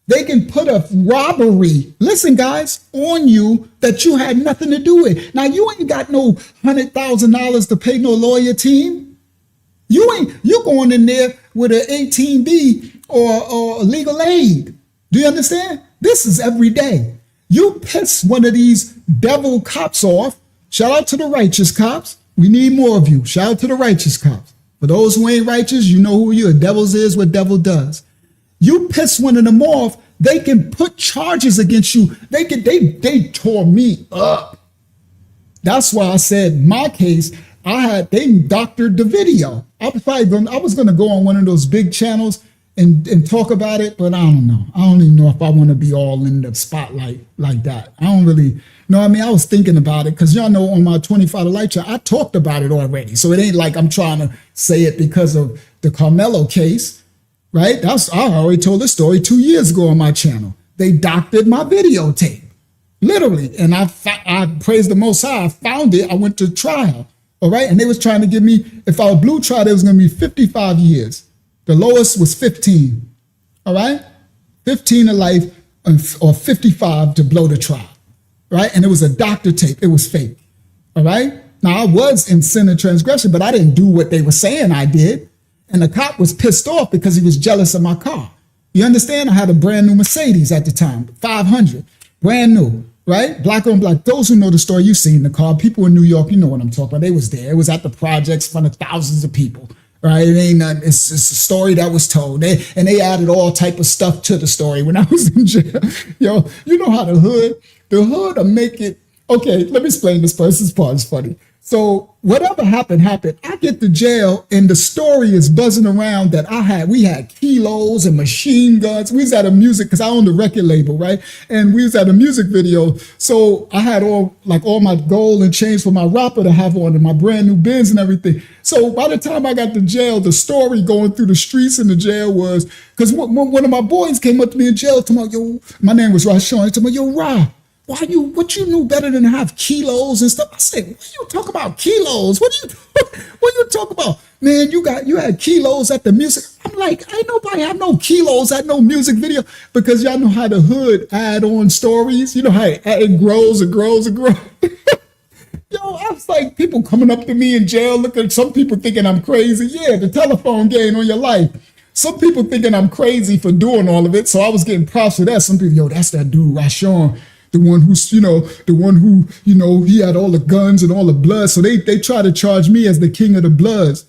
They can put a robbery, listen guys, on you that you had nothing to do with. Now you ain't got no $100,000 to pay no lawyer team. You going in there with an 18B or legal aid. Do you understand? This is every day. You piss one of these devil cops off. Shout out to the righteous cops. We need more of you. Shout out to the righteous cops. For those who ain't righteous, you know who you are. Devils is what devil does. You piss one of them off, they can put charges against you. They tore me up. That's why I said my case, they doctored the video. I was gonna go on one of those big channels and talk about it, but I don't know. I don't even know if I want to be all in the spotlight like that. I don't really know. I mean, I was thinking about it because y'all know on my 25 to Light show, I talked about it already. So it ain't like I'm trying to say it because of the Karmelo case, right? I already told this story 2 years ago on my channel. They doctored my videotape, literally. And I praise the Most High. I found it. I went to trial, all right? And they was trying to give me, if I was blue trial, it was going to be 55 years. The lowest was 15, all right? 15 to life or 55 to blow the trial, right? And it was a doctor tape. It was fake, all right? Now, I was in sin and transgression, but I didn't do what they were saying I did. And the cop was pissed off because he was jealous of my car. You understand? I had a brand new Mercedes at the time, 500, brand new, right? Black on black. Those who know the story, you've seen the car. People in New York, you know what I'm talking about. They was there. It was at the projects in front of thousands of people. Right, it ain't nothing. It's a story that was told. They added all type of stuff to the story when I was in jail. Yo, you know how the hood will make it. Okay, let me explain this part. This part is funny. So whatever happened. I get to jail and the story is buzzing around that we had kilos and machine guns. We was at a music, because I owned a record label, right? And we was at a music video. So I had all my gold and chains for my rapper to have on and my brand new Benz and everything. So by the time I got to jail, the story going through the streets in the jail was, because one of my boys came up to me in jail, told me, yo, my name was Rashawn. He told me, yo, Ra, what you knew better than to have kilos and stuff? I said, what you talk about kilos? What you talk about? Man, you had kilos at the music. I'm like, ain't nobody have no kilos at no music video, because y'all know how the hood add on stories. You know how it grows and grows and grows. Yo, I was like, people coming up to me in jail, looking, some people thinking I'm crazy. Yeah, the telephone game on your life. Some people thinking I'm crazy for doing all of it. So I was getting props for that. Some people, yo, that's that dude, Rashawn. The one who, he had all the guns and all the blood. So they try to charge me as the king of the bloods,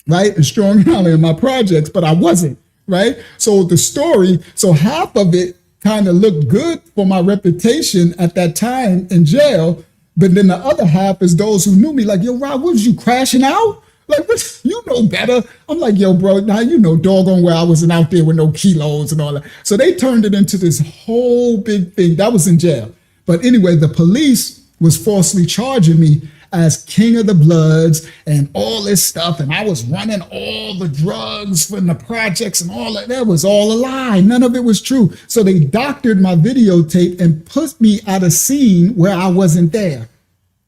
right? And Strong Island in my projects, but I wasn't, right? So the story, so half of it kind of looked good for my reputation at that time in jail. But then the other half is those who knew me like, yo, Rob, what was you crashing out? Like, what, you know better. I'm like, yo, bro, now you know doggone well I wasn't out there with no kilos and all that. So they turned it into this whole big thing. That was in jail. But anyway, the police was falsely charging me as king of the bloods and all this stuff. And I was running all the drugs from the projects and all that. That was all a lie. None of it was true. So they doctored my videotape and put me at a scene where I wasn't there,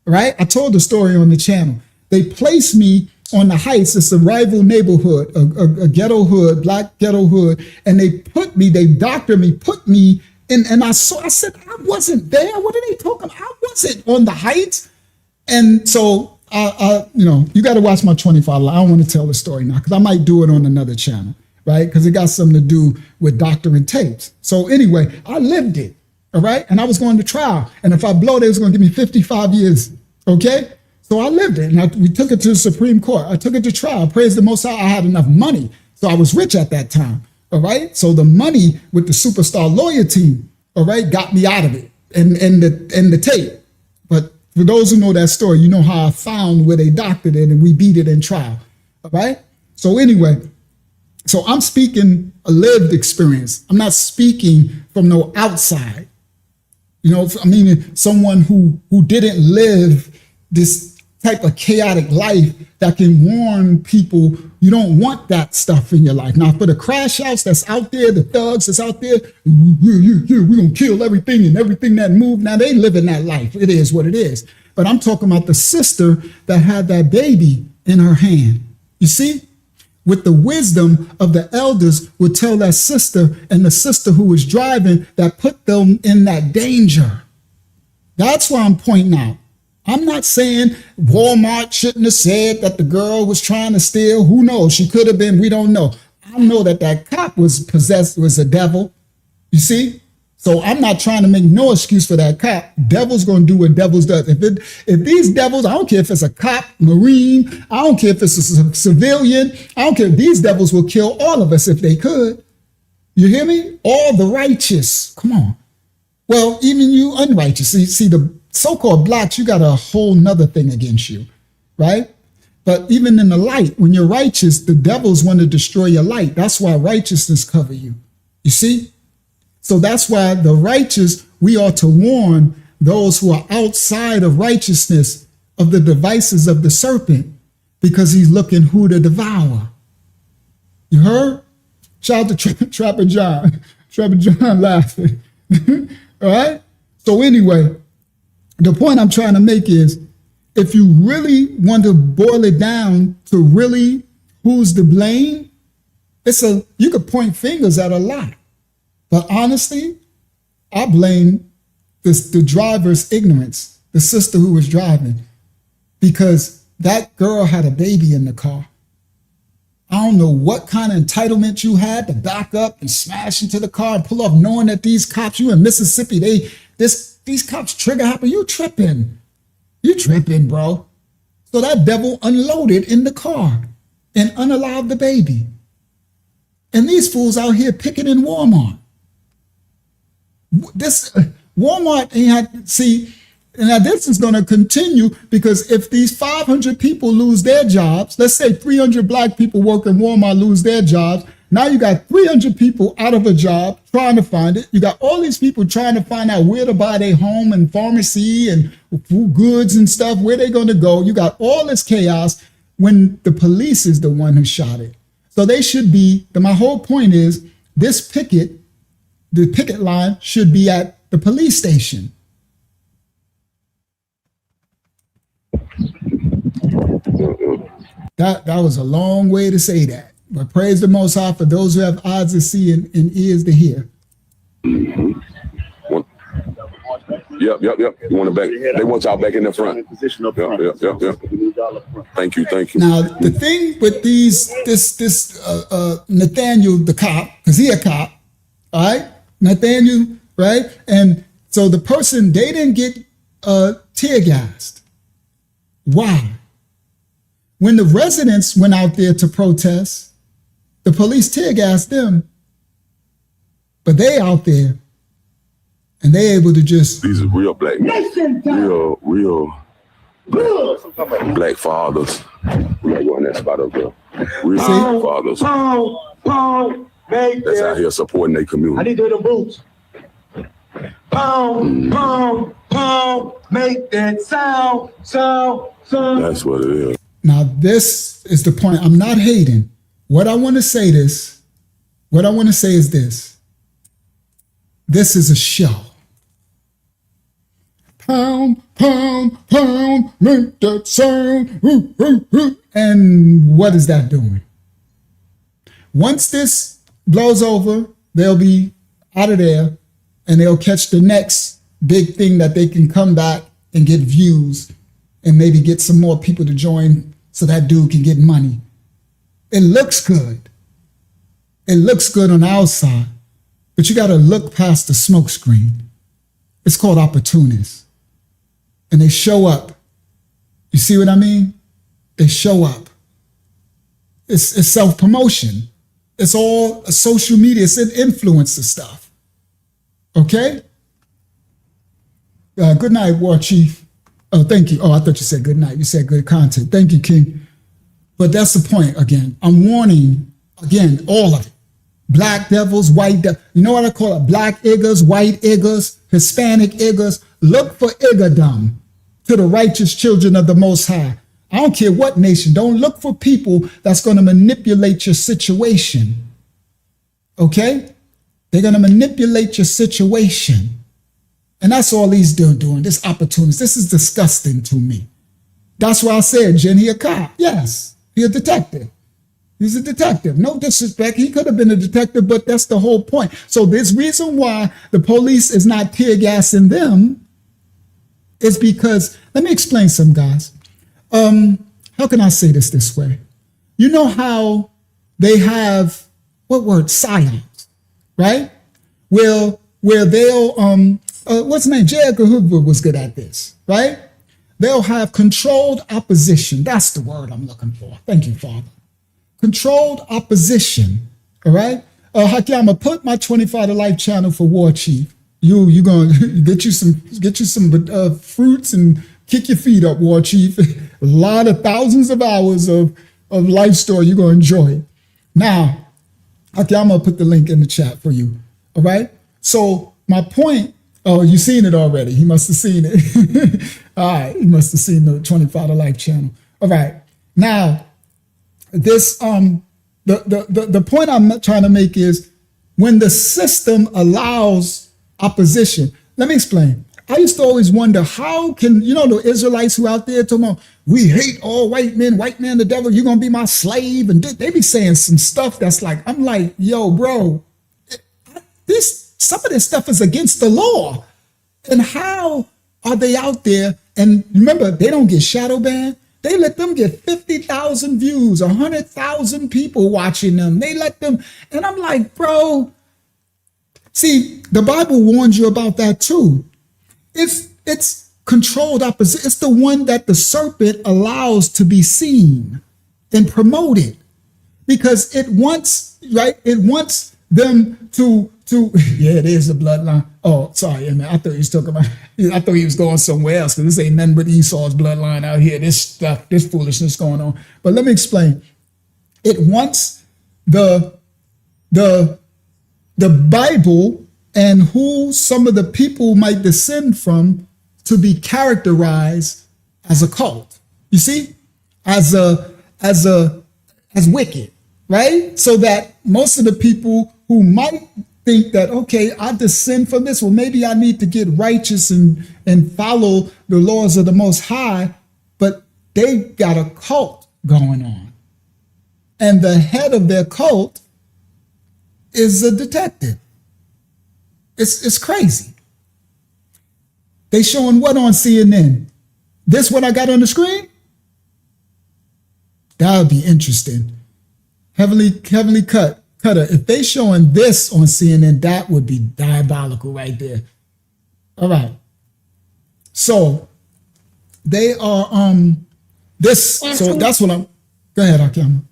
right? I told the story on the channel. They placed me on the Heights. It's a rival neighborhood, a ghetto hood, black ghetto hood. And they doctored me, put me in, and I said, I wasn't there. What are they talking about? I wasn't on the Heights. And so, you got to watch my 25. I don't want to tell the story now because I might do it on another channel, right? Because it got something to do with doctoring tapes. So anyway, I lived it, all right? And I was going to trial. And if I blow, they was going to give me 55 years, okay? So I lived it, and we took it to the Supreme Court. I took it to trial. Praise the Most High, I had enough money. So I was rich at that time, all right? So the money with the superstar lawyer team, all right, got me out of it and the tape. But for those who know that story, you know how I found where they doctored it and we beat it in trial, all right? So anyway, so I'm speaking a lived experience. I'm not speaking from no outside. You know, I mean, someone who didn't live this type of chaotic life that can warn people you don't want that stuff in your life. Now, for the crash outs that's out there, the thugs that's out there, we're going to kill everything and everything that moved. Now, they live in that life. It is what it is. But I'm talking about the sister that had that baby in her hand. You see? With the wisdom of the elders would tell that sister and the sister who was driving that put them in that danger. That's why I'm pointing out. I'm not saying Walmart shouldn't have said that the girl was trying to steal. Who knows? She could have been. We don't know. I know that that cop was possessed, was a devil. You see? So I'm not trying to make no excuse for that cop. Devil's going to do what devils does. If these devils, I don't care if it's a cop, Marine, I don't care if it's a civilian, I don't care. These devils will kill all of us if they could. You hear me? All the righteous. Come on. Well, even you unrighteous. See, the so-called blacks, you got a whole nother thing against you, right? But even in the light, when you're righteous, the devils want to destroy your light. That's why righteousness cover you. You see? So that's why the righteous, we ought to warn those who are outside of righteousness of the devices of the serpent, because he's looking who to devour. You heard? Shout out to Trapper John. Trapper John laughing. All right? So anyway, the point I'm trying to make is, if you really want to boil it down to really who's to blame, you could point fingers at a lot. But honestly, I blame the driver's ignorance, the sister who was driving, because that girl had a baby in the car. I don't know what kind of entitlement you had to back up and smash into the car and pull off, knowing that these cops, you in Mississippi, these cops trigger happy. You tripping, bro. So that devil unloaded in the car and unalived the baby. And these fools out here picking in Walmart. This Walmart ain't had, see, and now this is going to continue, because if these 500 people lose their jobs, let's say 300 black people work in Walmart lose their jobs. Now you got 300 people out of a job trying to find it. You got all these people trying to find out where to buy their home and pharmacy and food goods and stuff, where they're going to go. You got all this chaos when the police is the one who shot it. So they should be, my whole point is, this picket, the picket line should be at the police station. That was a long way to say that. But praise the Most High for those who have eyes to see and ears to hear. Mm-hmm. Yep. You want it back? They want y'all back in the front. Yep. Thank you. Now the thing with this Nathaniel, the cop, because he a cop, all right? Nathaniel, right? And so the person, they didn't get tear gassed. Why? When the residents went out there to protest, the police tear gassed them, but they out there and they able to just. These are real black men, real black fathers. We gotta go in that spot up there. Real fathers. That's out here supporting their community. I need to do the boots. Pound, make that sound. That's what it is. Now, this is the point. I'm not hating. What I want to say is this. This is a show. Pound, make that sound. And what is that doing? Once this blows over, they'll be out of there and they'll catch the next big thing that they can come back and get views and maybe get some more people to join so that dude can get money. It looks good. It looks good on the outside, but you got to look past the smoke screen. It's called opportunists. And they show up. You see what I mean? They show up. It's self-promotion. It's all social media. It's influencer stuff. Okay? Good night, War Chief. Oh, thank you. Oh, I thought you said good night. You said good content. Thank you, King. But that's the point again. I'm warning, again, all of it. Black devils, white devils. You know what I call it? Black iggers, white iggers, Hispanic iggers. Look for iggerdom to the righteous children of the Most High. I don't care what nation. Don't look for people that's going to manipulate your situation. Okay? They're going to manipulate your situation. And that's all he's doing, this opportunity. This is disgusting to me. That's why I said, Jen, he a cop. Yes, he a detective. He's a detective. No disrespect. He could have been a detective, but that's the whole point. So there's reason why the police is not tear gassing them is because, let me explain some, guys. How can I say this way? You know how they have, what word? Psyops, right? Where they'll, what's his name? J. Edgar Hoover was good at this, right? They'll have controlled opposition. That's the word I'm looking for. Thank you, Father. Controlled opposition, all right? Haki, I'm gonna put my 25 to life channel for War Chief. You gonna get you some fruits and kick your feet up, War Chief. A lot of thousands of hours of life story. You're gonna enjoy it. Now, Haki, I'm gonna put the link in the chat for you. All right. So my point. Oh, you seen it already. He must have seen it. All right. He must have seen the 25 to life channel. All right. Now, this the point I'm trying to make is when the system allows opposition. Let me explain. I used to always wonder how can, the Israelites who out there talking about, we hate all white men, the devil, you're going to be my slave. And they be saying some stuff that's like, I'm like, yo, bro, some of this stuff is against the law. And how are they out there? And remember, they don't get shadow banned. They let them get 50,000 views, 100,000 people watching them. They let them, and I'm like, bro, see, the Bible warns you about that too. It's controlled opposition. It's the one that the serpent allows to be seen and promoted because it wants, right? It wants them to yeah, it is the bloodline. Oh, sorry, man. I thought he was talking about, I thought he was going somewhere else because this ain't nothing but Esau's bloodline out here. This stuff, this foolishness going on. But let me explain. It wants the Bible and who some of the people might descend from to be characterized as a cult. You see, as wicked, right? So that most of the people who might think that, okay, I descend from this, well, maybe I need to get righteous and follow the laws of the Most High, but they got a cult going on. And the head of their cult is a detective. It's crazy. They showing what on CNN? This what I got on the screen? That would be interesting. Heavenly Cutter. If they showing this on CNN, that would be diabolical right there. All right. So they are this. So that's what I'm. Go ahead, Akiyama.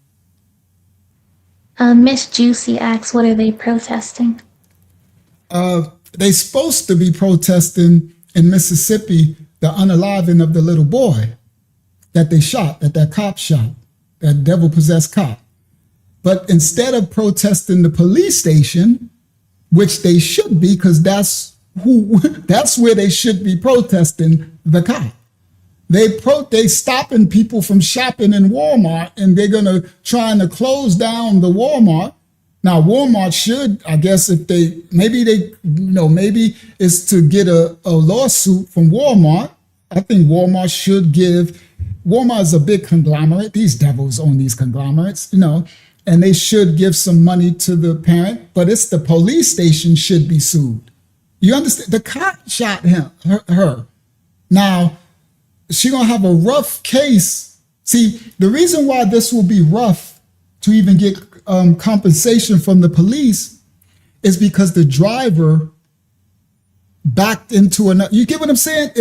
Miss Juicy asks, what are they protesting? They supposed to be protesting in Mississippi the unaliving of the little boy that they shot, that cop shot, that devil-possessed cop. But instead of protesting the police station, which they should be, because that's where they should be protesting the cop. They stopping people from shopping in Walmart, and they're gonna trying to close down the Walmart. Now Walmart should, I guess, maybe it's to get a lawsuit from Walmart. I think Walmart should give. Walmart is a big conglomerate. These devils own these conglomerates, and they should give some money to the parent, but it's the police station should be sued. You understand? The cop shot her. Now, she gonna have a rough case. See, the reason why this will be rough to even get compensation from the police is because the driver backed into another. You get what I'm saying?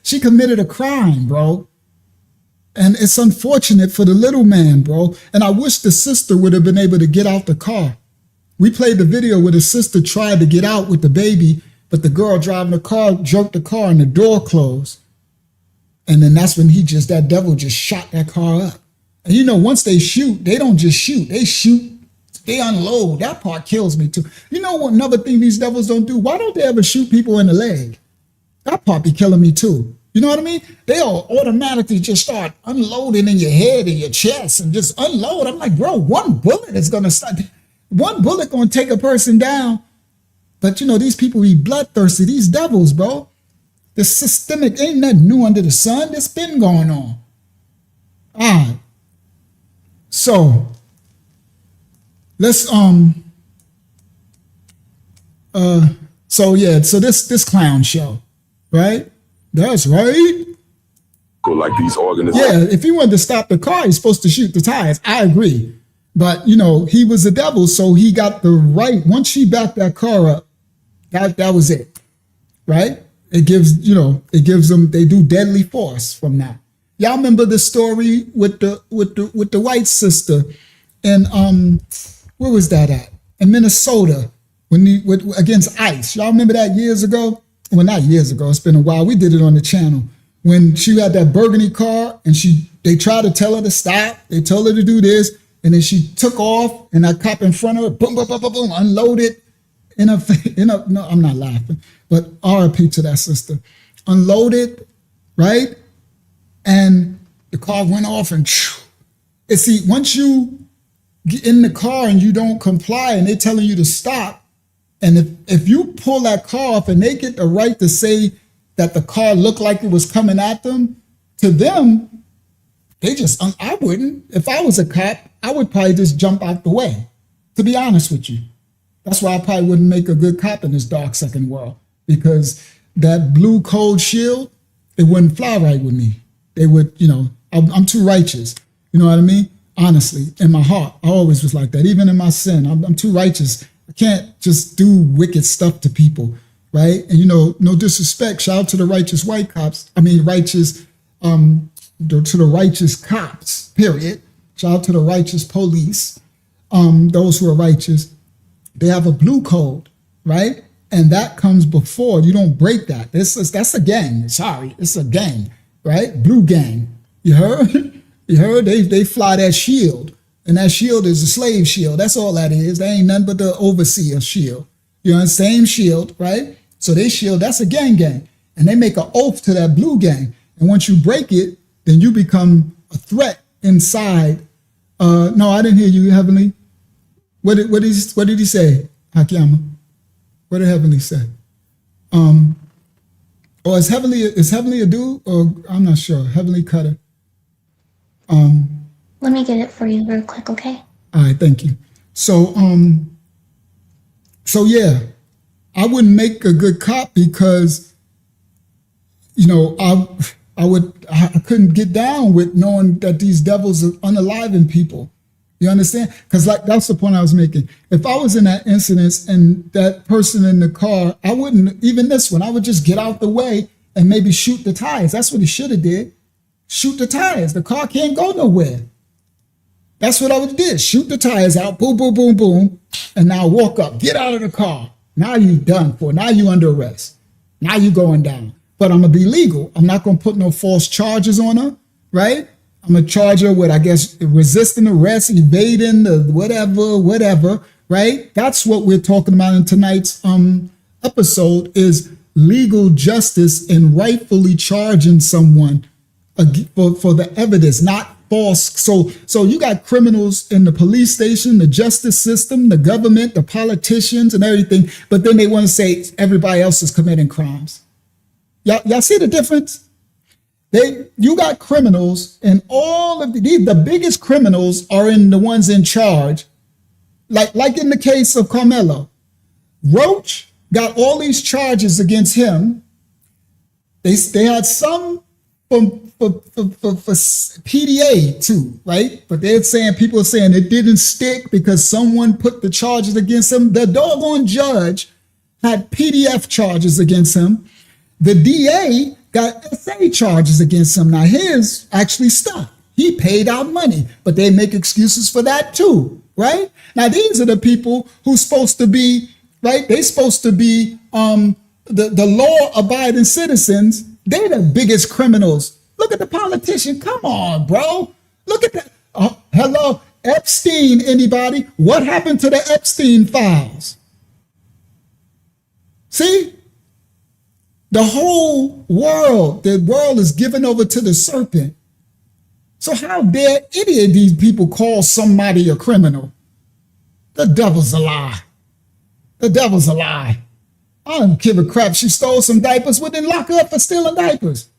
She committed a crime, bro. And it's unfortunate for the little man, bro. And I wish the sister would have been able to get out the car. We played the video where the sister tried to get out with the baby, but the girl driving the car jerked the car and the door closed. And then that's when that devil just shot that car up. And once they shoot, they don't just shoot. They shoot, they unload. That part kills me too. You know what another thing these devils don't do? Why don't they ever shoot people in the leg? That part be killing me too. You know what I mean? They'll automatically just start unloading in your head and your chest and just unload. I'm like, bro, one bullet is going to start. One bullet going to take a person down. But these people be bloodthirsty. These devils, bro. The systemic ain't nothing new under the sun. That's been going on. All right. So let's so this clown show, right? That's right. Like these organizations. Yeah, if he wanted to stop the car, he's supposed to shoot the tires. I agree. But, you know, he was the devil, so he got the right. Once she backed that car up, that was it, right? It gives them, they do deadly force from that. Y'all remember the story with the white sister and where was that at? In Minnesota, against ICE. Y'all remember that years ago? Well, not years ago. It's been a while. We did it on the channel. When she had that burgundy car and they tried to tell her to stop. They told her to do this. And then she took off and that cop in front of her, boom, boom, boom, boom, boom, unloaded no, I'm not laughing, but RIP to that sister. Unloaded, right? And the car went off and see, once you get in the car and you don't comply and they're telling you to stop, and if you pull that car off and they get the right to say that the car looked like it was coming at them, to them, they just, I wouldn't. If I was a cop, I would probably just jump out the way, to be honest with you. That's why I probably wouldn't make a good cop in this dark second world, because that blue cold shield, it wouldn't fly right with me. They would, I'm too righteous. You know what I mean? Honestly, in my heart, I always was like that. Even in my sin, I'm too righteous. I can't just do wicked stuff to people, right? And, no disrespect. Shout out to the righteous white cops. I mean, righteous, to the righteous cops, period. Shout out to the righteous police, those who are righteous. They have a blue code, right? And that comes before. You don't break that. That's a gang. Sorry, it's a gang, right? Blue gang. You heard? You heard? They fly that shield, and that shield is a slave shield. That's all that is. That ain't nothing but the overseer shield. You know, same shield, right? So they shield. That's a gang, and they make an oath to that blue gang. And once you break it, then you become a threat inside. No, I didn't hear you, Heavenly. What did he say, Hakiyama? What did Heavenly say? Or is Heavenly a dude? Or I'm not sure. Heavenly Cutter. Let me get it for you real quick, okay? All right, thank you. So yeah, I wouldn't make a good cop because, I couldn't get down with knowing that these devils are unaliving people. You understand? Because that's the point I was making. If I was in that incident and that person in the car, I wouldn't, even this one, I would just get out the way and maybe shoot the tires. That's what he should have did. Shoot the tires. The car can't go nowhere. That's what I would have did. Shoot the tires out, boom, boom, boom, boom, and now walk up. Get out of the car. Now you're done for. Now you under arrest. Now you going down. But I'm going to be legal. I'm not going to put no false charges on her, right? I'm going to charge her with, I guess, resisting arrest, evading, the whatever, right? That's what we're talking about in tonight's episode is legal justice and rightfully charging someone for the evidence, not false. So you got criminals in the police station, the justice system, the government, the politicians and everything, but then they want to say everybody else is committing crimes. Y'all see the difference? You got criminals, and all of the biggest criminals are in the ones in charge. Like in the case of Karmelo, Roach got all these charges against him. They had some for PDA too, right? But people are saying it didn't stick because someone put the charges against him. The doggone judge had PDF charges against him. The DA got SA charges against him. Now his actually stuck. He paid out money, but they make excuses for that too, right? Now these are the people who's supposed to be, right? They're supposed to be the law-abiding citizens. They're the biggest criminals. Look at the politician. Come on, bro. Look at that. Hello, Epstein, anybody? What happened to the Epstein files? See? The whole world, the world is given over to the serpent. So how dare any of these people call somebody a criminal? The devil's a lie. The devil's a lie. I don't give a crap. She stole some diapers. Well, then lock her up for stealing diapers.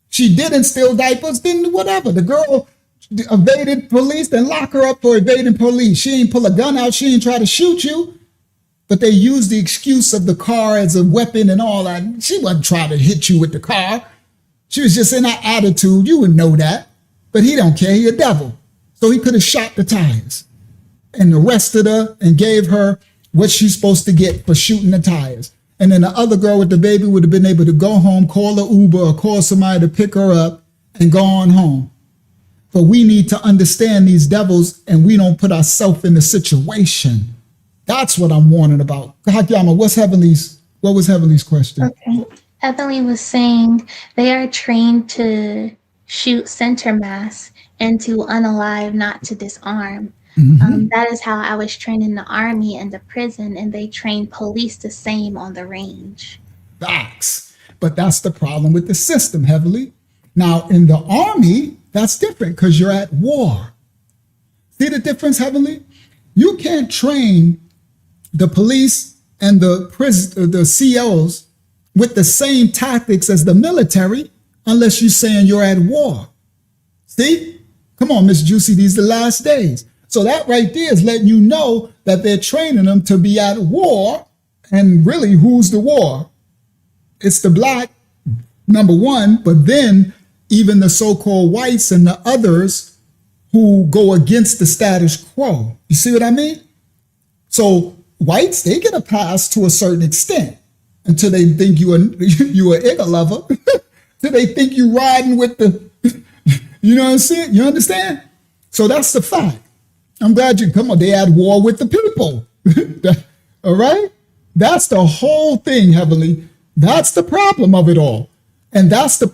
She didn't steal diapers, then whatever. The girl evaded police, then lock her up for evading police. She ain't pull a gun out. She ain't try to shoot you. But they used the excuse of the car as a weapon and all that. She wasn't trying to hit you with the car. She was just in her attitude. You would know that. But he don't care. He a devil. So he could have shot the tires and arrested her and gave her what she's supposed to get for shooting the tires. And then the other girl with the baby would have been able to go home, call an Uber or call somebody to pick her up and go on home. But we need to understand these devils and we don't put ourselves in the situation. That's what I'm warning about. Hakyama, what was Heavenly's question? Okay. Heavenly was saying they are trained to shoot center mass and to unalive, not to disarm. That is how I was trained in the army and the prison, and they train police the same on the range. Facts. But that's the problem with the system, Heavenly. Now, in the army, that's different because you're at war. See the difference, Heavenly? You can't train the police and the COs with the same tactics as the military unless you're saying you're at war. See? Come on, Miss Juicy, these are the last days. So that right there is letting you know that they're training them to be at war. And really, who's the war? It's the black, number one, but then even the so-called whites and the others who go against the status quo. You see what I mean? So whites, they get a pass to a certain extent until they think you an Igga lover. Till they think you riding with the, you know what I'm saying? You understand? So that's the fact. I'm glad you come on. They had war with the people. All right? That's the whole thing, Heavenly. That's the problem of it all. And that's the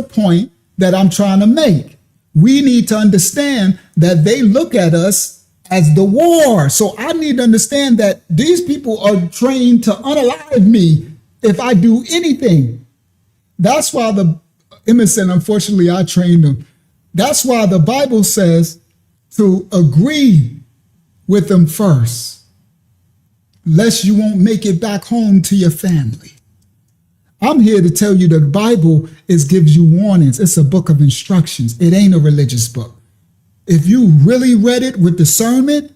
point that I'm trying to make. We need to understand that they look at us as the war. So I need to understand that these people are trained to unalive me if I do anything. That's why unfortunately, I trained them. That's why the Bible says to agree with them first, lest you won't make it back home to your family. I'm here to tell you that the Bible gives you warnings. It's a book of instructions. It ain't a religious book. If you really read it with discernment,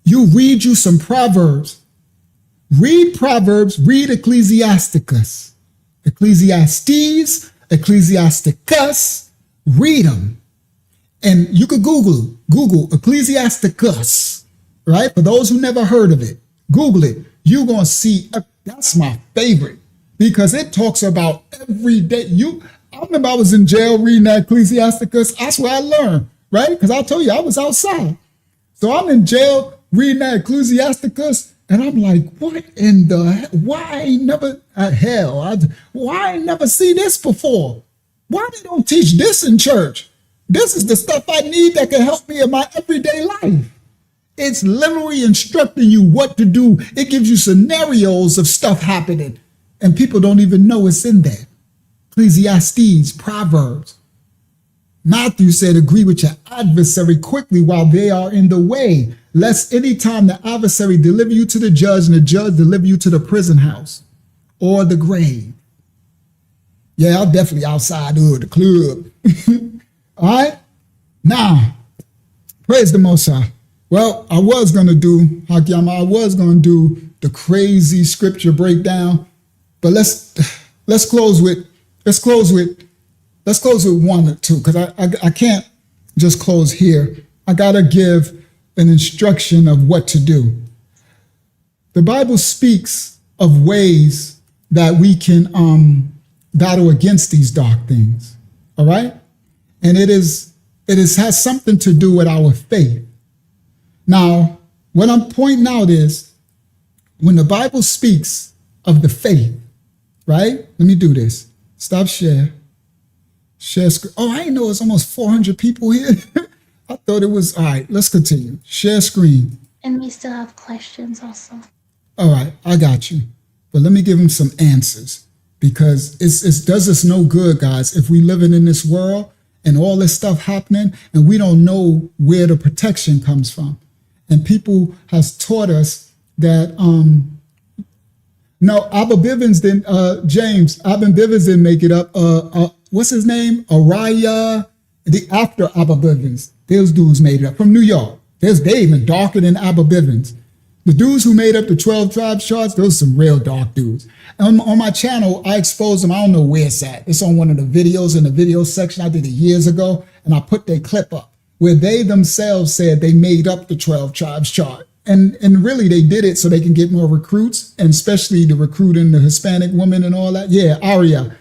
you read you some Proverbs. Read Proverbs, read Ecclesiasticus, Ecclesiasticus, read them. And you could Google Ecclesiasticus, right? For those who never heard of it, Google it. You're going to see, that's my favorite because it talks about every day. I remember I was in jail reading that Ecclesiasticus. That's where I learned, right? Because I told you I was outside. So I'm in jail reading that Ecclesiasticus and I'm like, what in the, why I never see this before? Why they don't teach this in church? This is the stuff I need that can help me in my everyday life. It's literally instructing you what to do. It gives you scenarios of stuff happening and people don't even know it's in there. Ecclesiastes, Proverbs. Matthew said, agree with your adversary quickly while they are in the way, lest any time the adversary deliver you to the judge and the judge deliver you to the prison house or the grave. Yeah, I'm definitely outside of the club. All right? Now, praise the Most High. Well, I was going to do the crazy scripture breakdown, but let's close with one or two, because I can't just close here. I got to give an instruction of what to do. The Bible speaks of ways that we can battle against these dark things. All right? And it has something to do with our faith. Now, what I'm pointing out is when the Bible speaks of the faith, right? Let me do this. Stop share. Share screen. Oh, I didn't know it's almost 400 people here. I thought it was, all right, let's continue. Share screen. And we still have questions also. All right, I got you. But let me give him some answers because it does us no good, guys, if we living in this world and all this stuff happening and we don't know where the protection comes from. And people has taught us that, no, Abba Bivens didn't, James, Abba Bivens didn't make it up. What's his name? Araya, after Abba Bivens. Those dudes made it up from New York. They even darker than Abba Bivens. The dudes who made up the 12 tribes charts, those are some real dark dudes. And on my channel, I exposed them. I don't know where it's at. It's on one of the videos in the video section. I did it years ago, and I put their clip up where they themselves said they made up the 12 tribes chart. And really, they did it so they can get more recruits, and especially the recruiting the Hispanic woman and all that. Yeah, Aria.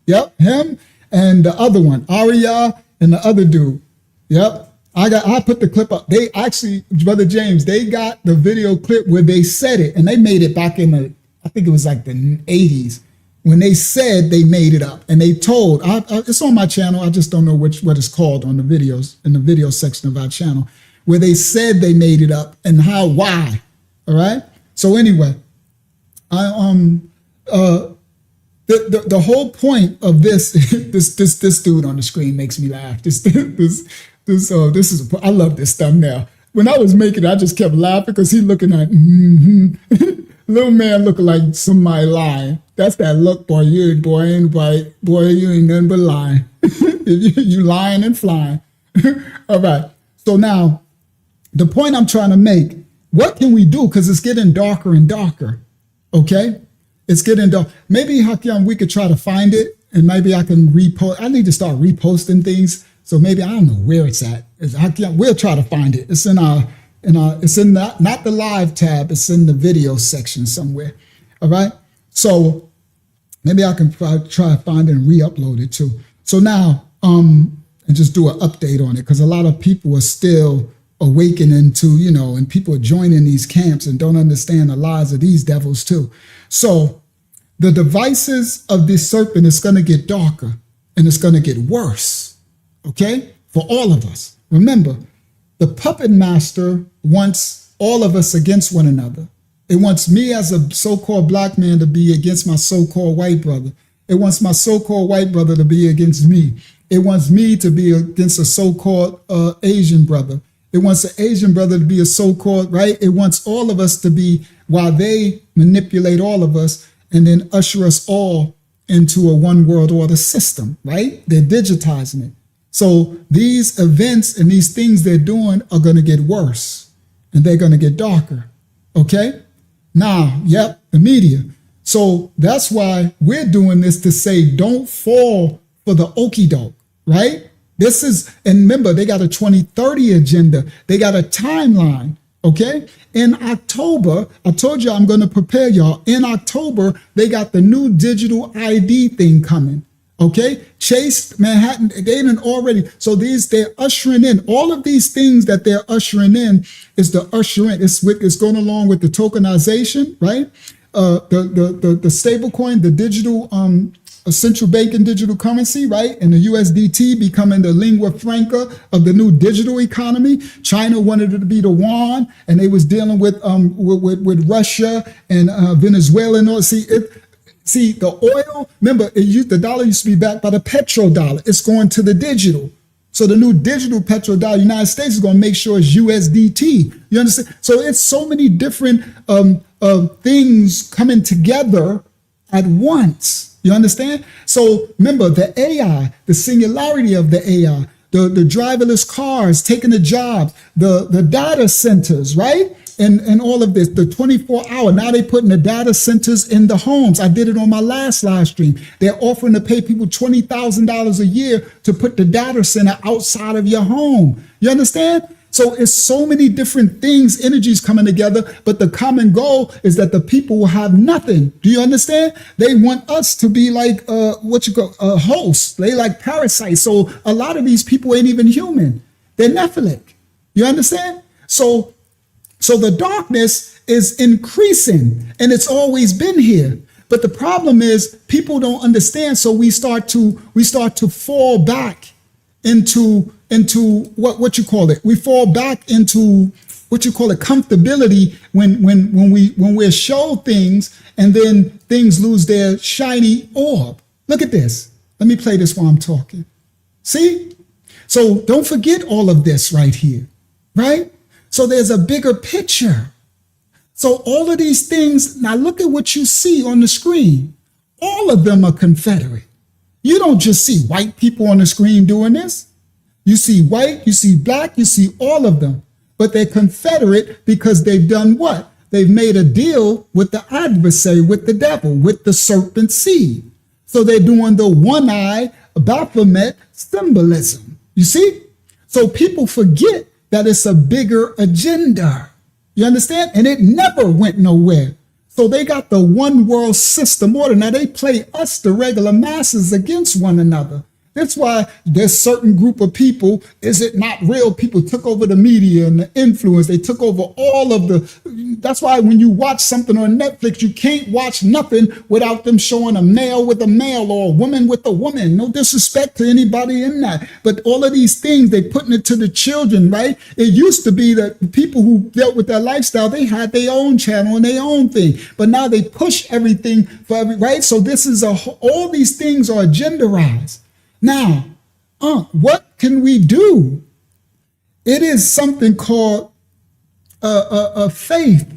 Yep, him and the other one, Aria and the other dude. Yep. I put the clip up. They actually, Brother James, they got the video clip where they said it, and they made it back in the, I think it was like the 80s, when they said they made it up. And they told, it's on my channel, I just don't know what it's called on the videos, in the video section of our channel, where they said they made it up and why. All right. So anyway, the whole point of this, this dude on the screen makes me laugh. I love this thumbnail. When I was making it, I just kept laughing because he looking at little man looking like somebody lying. That's that look, boy. You ain't right. Boy, you ain't nothing but lying. You lying and flying. All right. So now, the point I'm trying to make, what can we do? Because it's getting darker and darker. Okay? It's getting dark. Maybe Hakiam, we could try to find it, and maybe I can repost. I need to start reposting things. So maybe I don't know where it's at. We'll try to find it. It's in it's in not the live tab. It's in the video section somewhere. All right. So maybe I can try to find it and re-upload it too. So now, and just do an update on it, because a lot of people are still awakening to, and people are joining these camps and don't understand the lies of these devils too. So the devices of this serpent is going to get darker, and it's going to get worse. Okay, for all of us. Remember, the puppet master wants all of us against one another. It wants me as a so-called black man to be against my so-called white brother. It wants my so-called white brother to be against me. It wants me to be against a so-called Asian brother. It wants an Asian brother to be a so-called, right? It wants all of us to be, while they manipulate all of us and then usher us all into a one world order system, right? They're digitizing it. So these events and these things they're doing are going to get worse, and they're going to get darker. Okay? Now, the media. So that's why we're doing this, to say don't fall for the okie doke, right? This is, and remember, they got a 2030 agenda. They got a timeline. Okay? In October, I told you I'm going to prepare y'all. In October, they got the new digital ID thing coming. Okay, Chase, Manhattan, they didn't already. So they're ushering in all of these things that they're ushering in is the usher in. It's going along with the tokenization, right? The stable coin, the digital central bank and digital currency, right? And the USDT becoming the lingua franca of the new digital economy. China wanted it to be the yuan, and they was dealing with Russia and Venezuela and all. See, the oil, remember, the dollar used to be backed by the petrodollar. It's going to the digital. So the new digital petrodollar, United States is going to make sure it's USDT. You understand? So it's so many different things coming together at once. You understand? So remember, the AI, the singularity of the AI, the driverless cars taking the jobs, the data centers, right? And all of this, the 24-hour, now they're putting the data centers in the homes. I did it on my last live stream. They're offering to pay people $20,000 a year to put the data center outside of your home. You understand? So it's so many different things, energies coming together, but the common goal is that the people will have nothing. Do you understand? They want us to be like, hosts. They like parasites. So a lot of these people ain't even human. They're Nephilic. You understand? So the darkness is increasing, and it's always been here. But the problem is people don't understand. So we start to fall back into what you call it. We fall back into what you call it, comfortability when we're shown things, and then things lose their shiny orb. Look at this. Let me play this while I'm talking. See? So don't forget all of this right here, right? So there's a bigger picture. So all of these things, now look at what you see on the screen. All of them are Confederate. You don't just see white people on the screen doing this. You see white, you see black, you see all of them. but they're Confederate because they've done what? They've made a deal with the adversary, with the devil, with the serpent seed. So they're doing the one-eye Baphomet symbolism. You see? So people forget that it's a bigger agenda. You understand? And it never went nowhere. So they got the one world system order. Now they play us, the regular masses, against one another. That's why there's certain group of people, is it not real? People took over the media and the influence. They took over all of the, that's why when you watch something on Netflix, you can't watch nothing without them showing a male with a male or a woman with a woman. No disrespect to anybody in that. But all of these things, they putting it to the children, right? It used to be that the people who dealt with their lifestyle, they had their own channel and their own thing. But now they push everything for every, right? So this is all these things are genderized. Now, what can we do? It is something called a faith,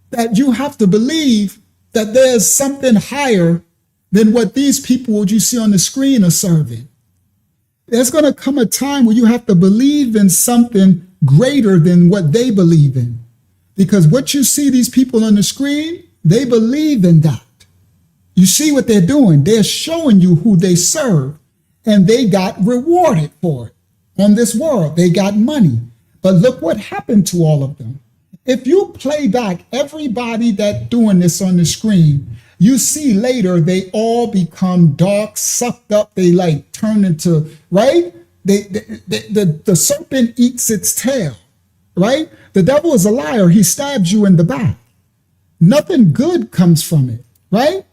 that you have to believe that there's something higher than what these people, what you see on the screen, are serving. There's going to come a time where you have to believe in something greater than what they believe in. Because what you see these people on the screen, they believe in that. You see what they're doing. They're showing you who they serve. And they got rewarded for it on this world. They got money. But look what happened to all of them. If you play back everybody that doing this on the screen, you see later they all become dark, sucked up. They like turn into, right? The serpent eats its tail, right? The devil is a liar. He stabs you in the back. Nothing good comes from it, right?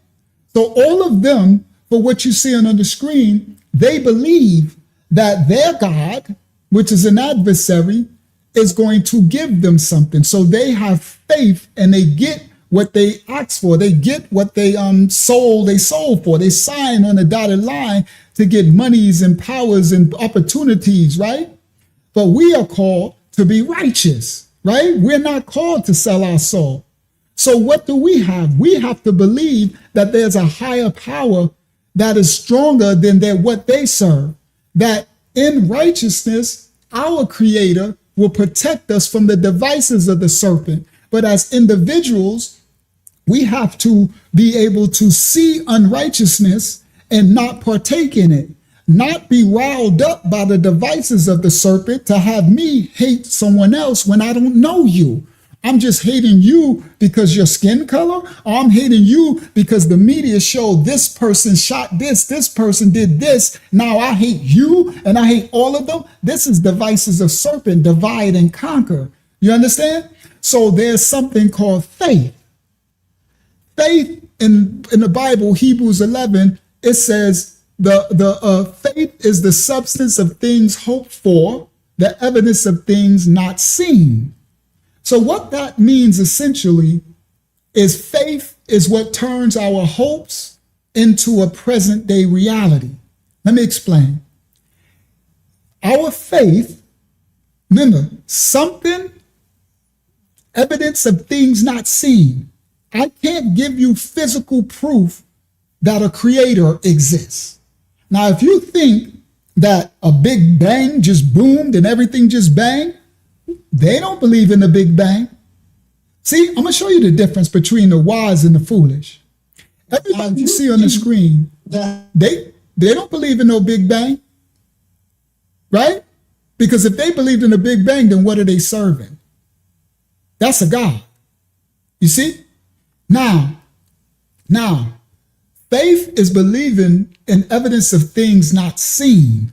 So all of them, for what you see on the screen, they believe that their God, which is an adversary, is going to give them something. So they have faith and they get what they asked for. They get what they sold for. They sign on a dotted line to get monies and powers and opportunities, right? But we are called to be righteous, right? We're not called to sell our soul. So what do we have? We have to believe that there's a higher power that is stronger than what they serve, that in righteousness, our Creator will protect us from the devices of the serpent. But as individuals, we have to be able to see unrighteousness and not partake in it, not be riled up by the devices of the serpent to have me hate someone else when I don't know you. I'm just hating you because your skin color, or I'm hating you because the media showed this person shot this person did this. Now I hate you and I hate all of them. This is devices of serpent, divide and conquer. You understand? So there's something called faith. Faith in the Bible, Hebrews 11, it says the faith is the substance of things hoped for, the evidence of things not seen. So what that means essentially is faith is what turns our hopes into a present day reality. Let me explain. Our faith, remember, something, evidence of things not seen. I can't give you physical proof that a creator exists. Now, if you think that a big bang just boomed and everything just banged, they don't believe in the Big Bang. See, I'm going to show you the difference between the wise and the foolish. Everybody you see on the screen, they don't believe in no Big Bang, right? Because if they believed in the Big Bang, then what are they serving? That's a God. You see? Now, faith is believing in evidence of things not seen,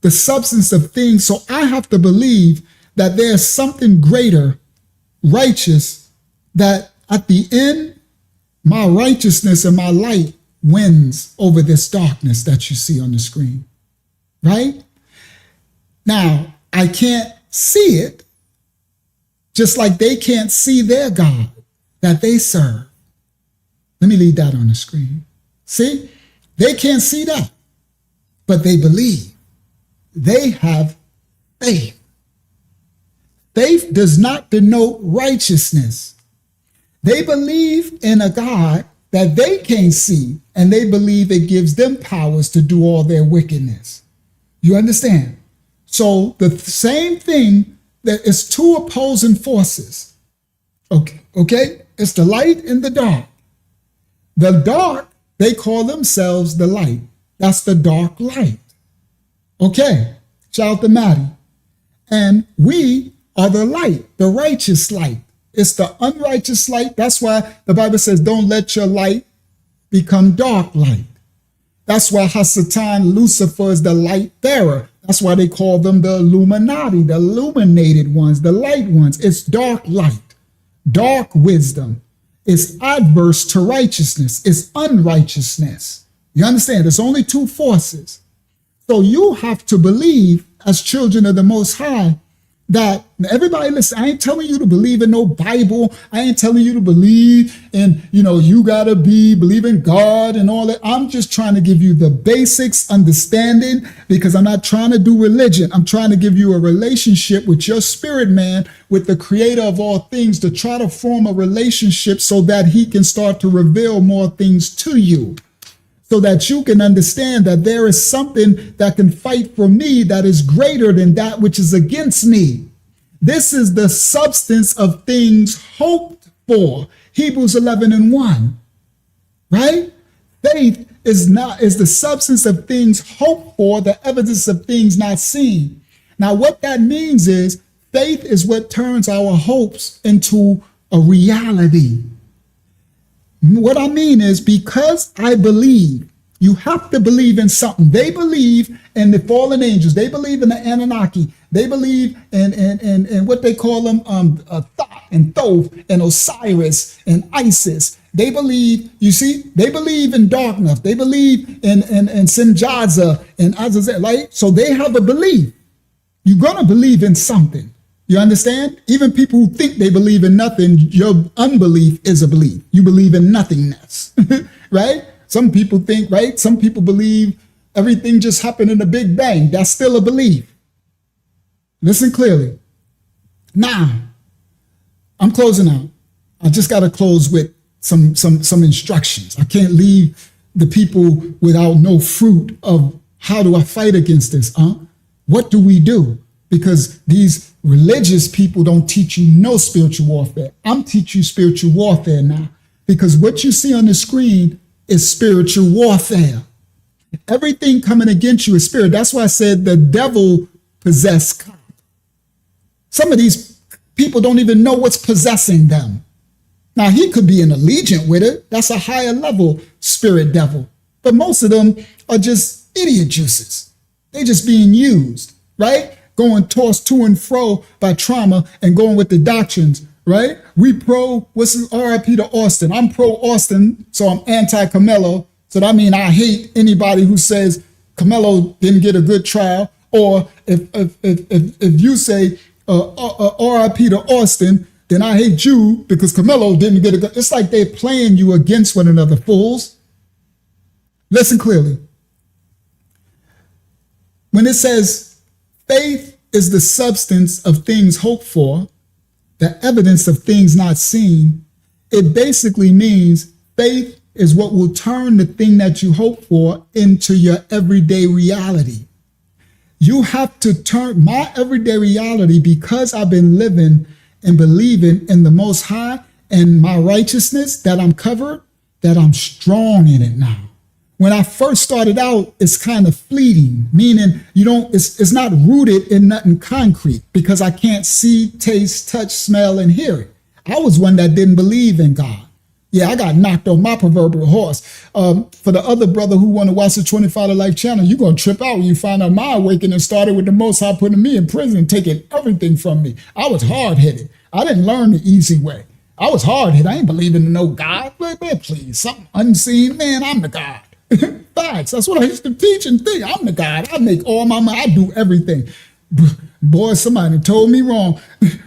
the substance of things. So I have to believe that there's something greater, righteous, that at the end, my righteousness and my light wins over this darkness that you see on the screen, right? Now, I can't see it, just like they can't see their God that they serve. Let me leave that on the screen. See, they can't see that, but they believe. They have faith. Faith does not denote righteousness. They believe in a God that they can't see, and they believe it gives them powers to do all their wickedness. You understand? So the same thing There is two opposing forces. Okay? It's the light and the dark. The dark, they call themselves the light. That's the dark light. Okay, shout out to Maddie. And we are the light, the righteous light. It's the unrighteous light. That's why the Bible says, don't let your light become dark light. That's why Hasatan, Lucifer, is the light bearer. That's why they call them the Illuminati, the illuminated ones, the light ones. It's dark light, dark wisdom. It's adverse to righteousness. It's unrighteousness. You understand? There's only two forces. So you have to believe, as children of the Most High, that everybody listen, I ain't telling you to believe in no Bible. I ain't telling you to believe in, you gotta believe in God and all that. I'm just trying to give you the basics understanding, because I'm not trying to do religion. I'm trying to give you a relationship with your spirit man, with the creator of all things, to try to form a relationship so that he can start to reveal more things to you, so that you can understand that there is something that can fight for me that is greater than that which is against me. This is the substance of things hoped for. Hebrews 11:1, right? Faith is the substance of things hoped for, the evidence of things not seen. Now, what that means is faith is what turns our hopes into a reality. What I mean is, because I believe, you have to believe in something. They believe in the fallen angels. They believe in the Anunnaki. They believe in what they call them, Thoth and Thoth and Osiris and Isis. They believe, they believe in darkness. They believe in Sinjaza and Azazel, right? So they have a belief. You're going to believe in something. You understand? Even people who think they believe in nothing, your unbelief is a belief. You believe in nothingness, right? Some people think, right? Some people believe everything just happened in the Big Bang. That's still a belief. Listen clearly. Now, I'm closing out. I just got to close with some instructions. I can't leave the people without no fruit of how do I fight against this, huh? What do we do? Because these religious people don't teach you no spiritual warfare. I'm teaching you spiritual warfare now, because what you see on the screen is spiritual warfare. Everything coming against you is spirit. That's why I said the devil possessed. Some of these people don't even know what's possessing them. Now, he could be in allegiance with it. That's a higher level spirit devil. But most of them are just idiot juices. They're just being used, right? Going tossed to and fro by trauma and going with the doctrines, right? We pro, what's RIP to Austin? I'm pro Austin, so I'm anti Karmelo. So that means I hate anybody who says Karmelo didn't get a good trial. Or if you say RIP to Austin, then I hate you because Karmelo didn't get a good. It's like they're playing you against one another, fools. Listen clearly. When it says faith is the substance of things hoped for, the evidence of things not seen, it basically means faith is what will turn the thing that you hope for into your everyday reality. You have to turn my everyday reality, because I've been living and believing in the Most High and my righteousness, that I'm covered, that I'm strong in it now. When I first started out, it's kind of fleeting, meaning it's not rooted in nothing concrete, because I can't see, taste, touch, smell, and hear it. I was one that didn't believe in God. Yeah, I got knocked off my proverbial horse. For the other brother who want to watch the 25 to Life channel, you're going to trip out when you find out my awakening started with the Most High putting me in prison and taking everything from me. I was hard-headed. I didn't learn the easy way. I was hard-headed. I ain't believing in no God. Man, please, something unseen. Man, I'm the God. Facts. That's what I used to teach and think. I'm the God. I make all my money. I do everything. Boy, somebody told me wrong.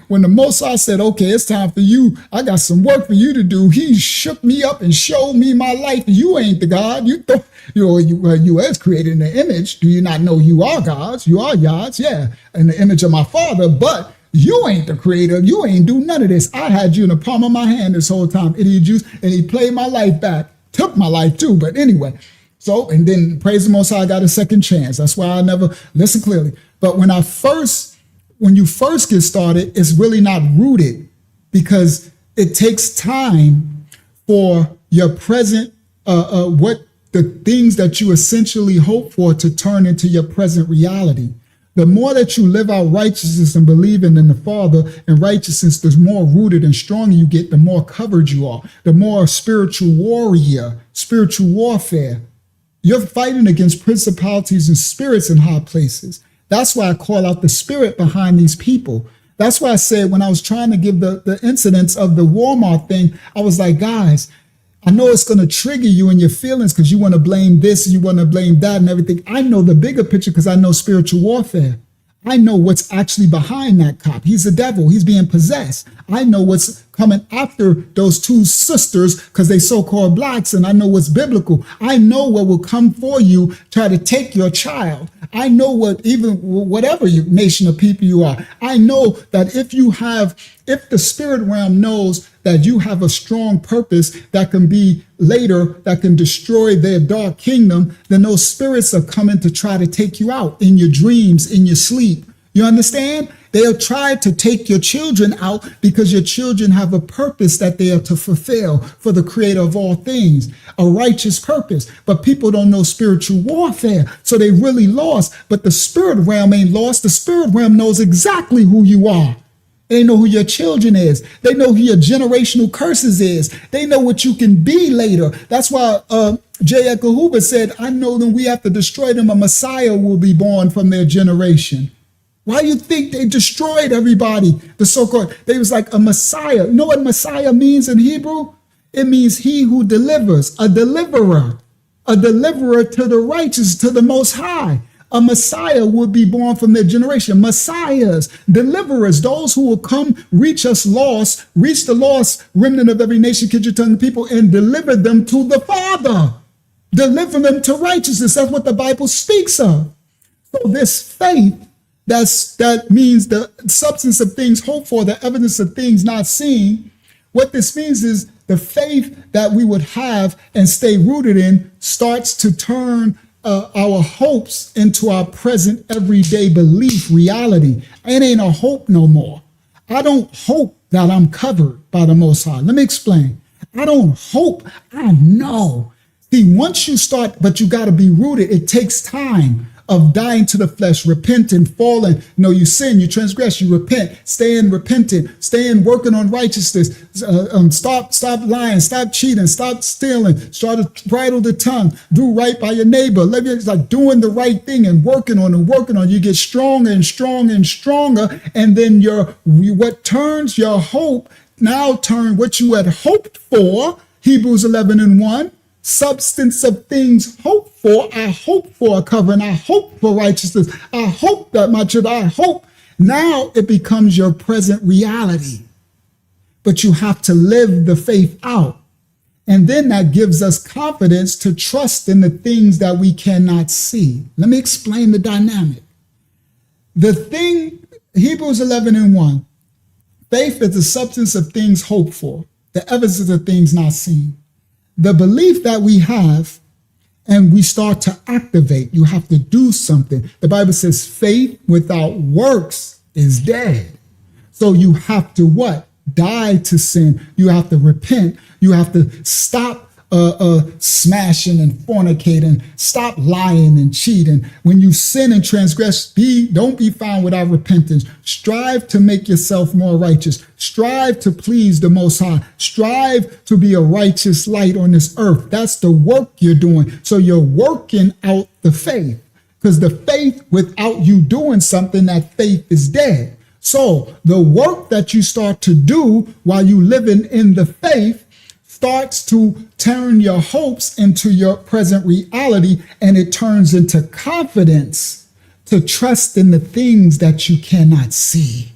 When the Most High said, okay, it's time for you, I got some work for you to do, he shook me up and showed me my life. You ain't the God. You as created in the image. Do you not know you are gods? You are gods, yeah, in the image of my Father, but you ain't the creator. You ain't do none of this. I had you in the palm of my hand this whole time, idiot juice, and he played my life back. Took my life too, but anyway. So, and then praise the Most High, I got a second chance. That's why I never listen clearly. But when I first when you first get started, it's really not rooted because it takes time for your present, what the things that you essentially hope for to turn into your present reality. The more that you live out righteousness and believing in the Father and righteousness, the more rooted and stronger you get, the more covered you are, the more spiritual warrior, spiritual warfare. You're fighting against principalities and spirits in high places. That's why I call out the spirit behind these people. That's why I said when I was trying to give the incidents of the Walmart thing, I was like, guys, I know it's going to trigger you in your feelings because you want to blame this, you want to blame that and everything. I know the bigger picture because I know spiritual warfare. I know what's actually behind that cop. He's the devil. He's being possessed. I know what's coming after those two sisters because they so-called blacks, and I know what's biblical. I know what will come for you, try to take your child. I know what, even whatever nation of people you are, I know that if the spirit realm knows that you have a strong purpose that can be later, that can destroy their dark kingdom, then those spirits are coming to try to take you out in your dreams, in your sleep. You understand? They'll try to take your children out because your children have a purpose that they are to fulfill for the creator of all things, a righteous purpose. But people don't know spiritual warfare, so they really lost. But the spirit realm ain't lost. The spirit realm knows exactly who you are. They know who your children is. They know who your generational curses is. They know what you can be later. That's why J. Edgar Hoover said, I know that we have to destroy them. A Messiah will be born from their generation. Why do you think they destroyed everybody? The so-called, they was like a Messiah. You know what Messiah means in Hebrew? It means he who delivers, a deliverer to the righteous, to the Most High. A Messiah would be born from their generation. Messiahs, deliverers, those who will come, reach us lost, reach the lost remnant of every nation, kindred, tongue, and people, and deliver them to the Father. Deliver them to righteousness. That's what the Bible speaks of. So this faith, that means the substance of things hoped for, the evidence of things not seen. What this means is the faith that we would have and stay rooted in starts to turn our hopes into our present everyday belief reality. It ain't a hope no more. I don't hope that I'm covered by the Most High. Let me explain. I don't hope, I know. See, once you start, but you got to be rooted. It takes time of dying to the flesh, repenting, falling. You sin, you transgress, you repent, staying repentant, staying working on righteousness. Stop lying, stop cheating, stop stealing, start to bridle the tongue, do right by your neighbor. It's like doing the right thing and working on. You get stronger and stronger and stronger. And then what turns your hope now turn what you had hoped for, Hebrews 11:1. Substance of things hoped for. I hope for a covering. I hope for righteousness. I hope that my children, I hope. Now it becomes your present reality. But you have to live the faith out. And then that gives us confidence to trust in the things that we cannot see. Let me explain the dynamic. The thing, Hebrews 11:1, faith is the substance of things hoped for, the evidence of things not seen. The belief that we have, and we start to activate, you have to do something. The Bible says faith without works is dead. So you have to what? Die to sin. You have to repent. You have to stop smashing and fornicating. Stop lying and cheating. When you sin and transgress, don't be found without repentance. Strive to make yourself more righteous. Strive to please the Most High. Strive to be a righteous light on this earth. That's the work you're doing. So you're working out the faith, because the faith without you doing something, that faith is dead. So the work that you start to do while you living in the faith starts to turn your hopes into your present reality, and it turns into confidence to trust in the things that you cannot see.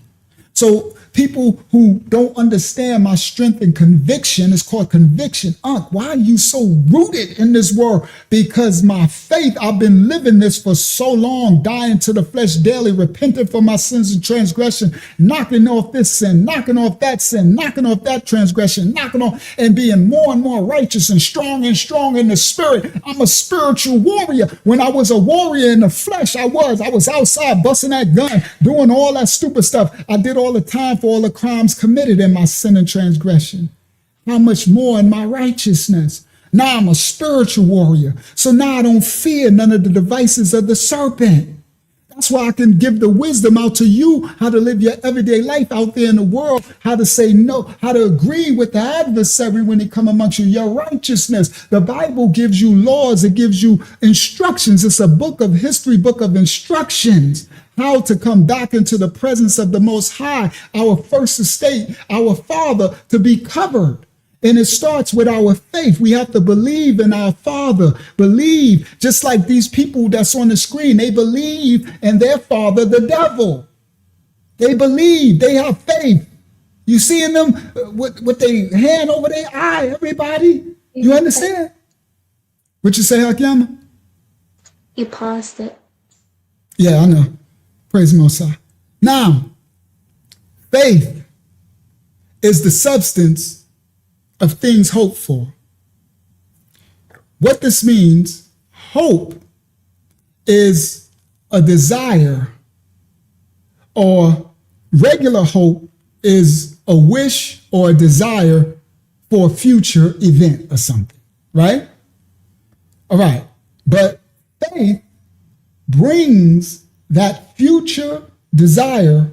So People who don't understand my strength and conviction is called conviction. Why are you so rooted in this word? Because my faith, I've been living this for so long, dying to the flesh daily, repenting for my sins and transgression, knocking off this sin, knocking off that sin, knocking off that transgression, knocking off and being more and more righteous and strong in the spirit. I'm a spiritual warrior. When I was a warrior in the flesh, I was outside busting that gun, doing all that stupid stuff. I did all the time for all the crimes committed in my sin and transgression. How much more in my righteousness? Now I'm a spiritual warrior. So now I don't fear none of the devices of the serpent. That's why I can give the wisdom out to you, how to live your everyday life out there in the world, how to say no, how to agree with the adversary when he come amongst you, your righteousness. The Bible gives you laws. It gives you instructions. It's a book of history, book of instructions, how to come back into the presence of the Most High, our first estate, our Father, to be covered. And it starts with our faith. We have to believe in our Father. Believe, just like these people that's on the screen, they believe in their father, the devil. They believe, they have faith. You seeing them with their hand over their eye, everybody? You understand? What you say, Hakiyama? You paused it. Yeah, I know. Praise Mosai. Now, faith is the substance of things hoped for. What this means, hope is a desire, or regular hope is a wish or a desire for a future event or something, right? All right, but faith brings that future desire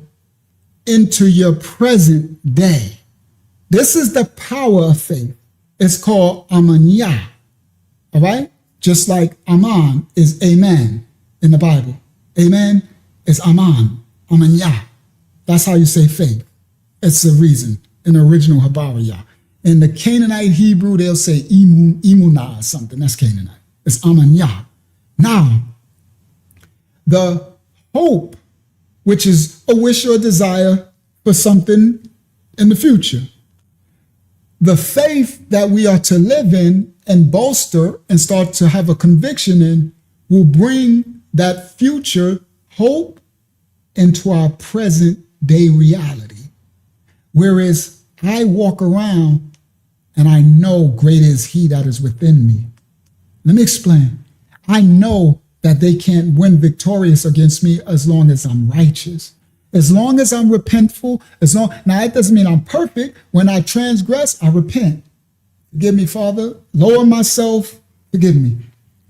into your present day. This is the power of faith. It's called amanya. All right? Just like aman is amen in the Bible. Amen is aman, amanya. That's how you say faith. It's the reason in the original Habariyah. In the Canaanite Hebrew, they'll say imunah or something. That's Canaanite. It's amanya. Now, the hope, which is a wish or a desire for something in the future. The faith that we are to live in and bolster and start to have a conviction in will bring that future hope into our present day reality. Whereas I walk around and I know greater is he that is within me. Let me explain. I know that they can't win victorious against me as long as I'm righteous. As long as I'm repentful, now it doesn't mean I'm perfect. When I transgress, I repent. Forgive me, Father. Lower myself. Forgive me.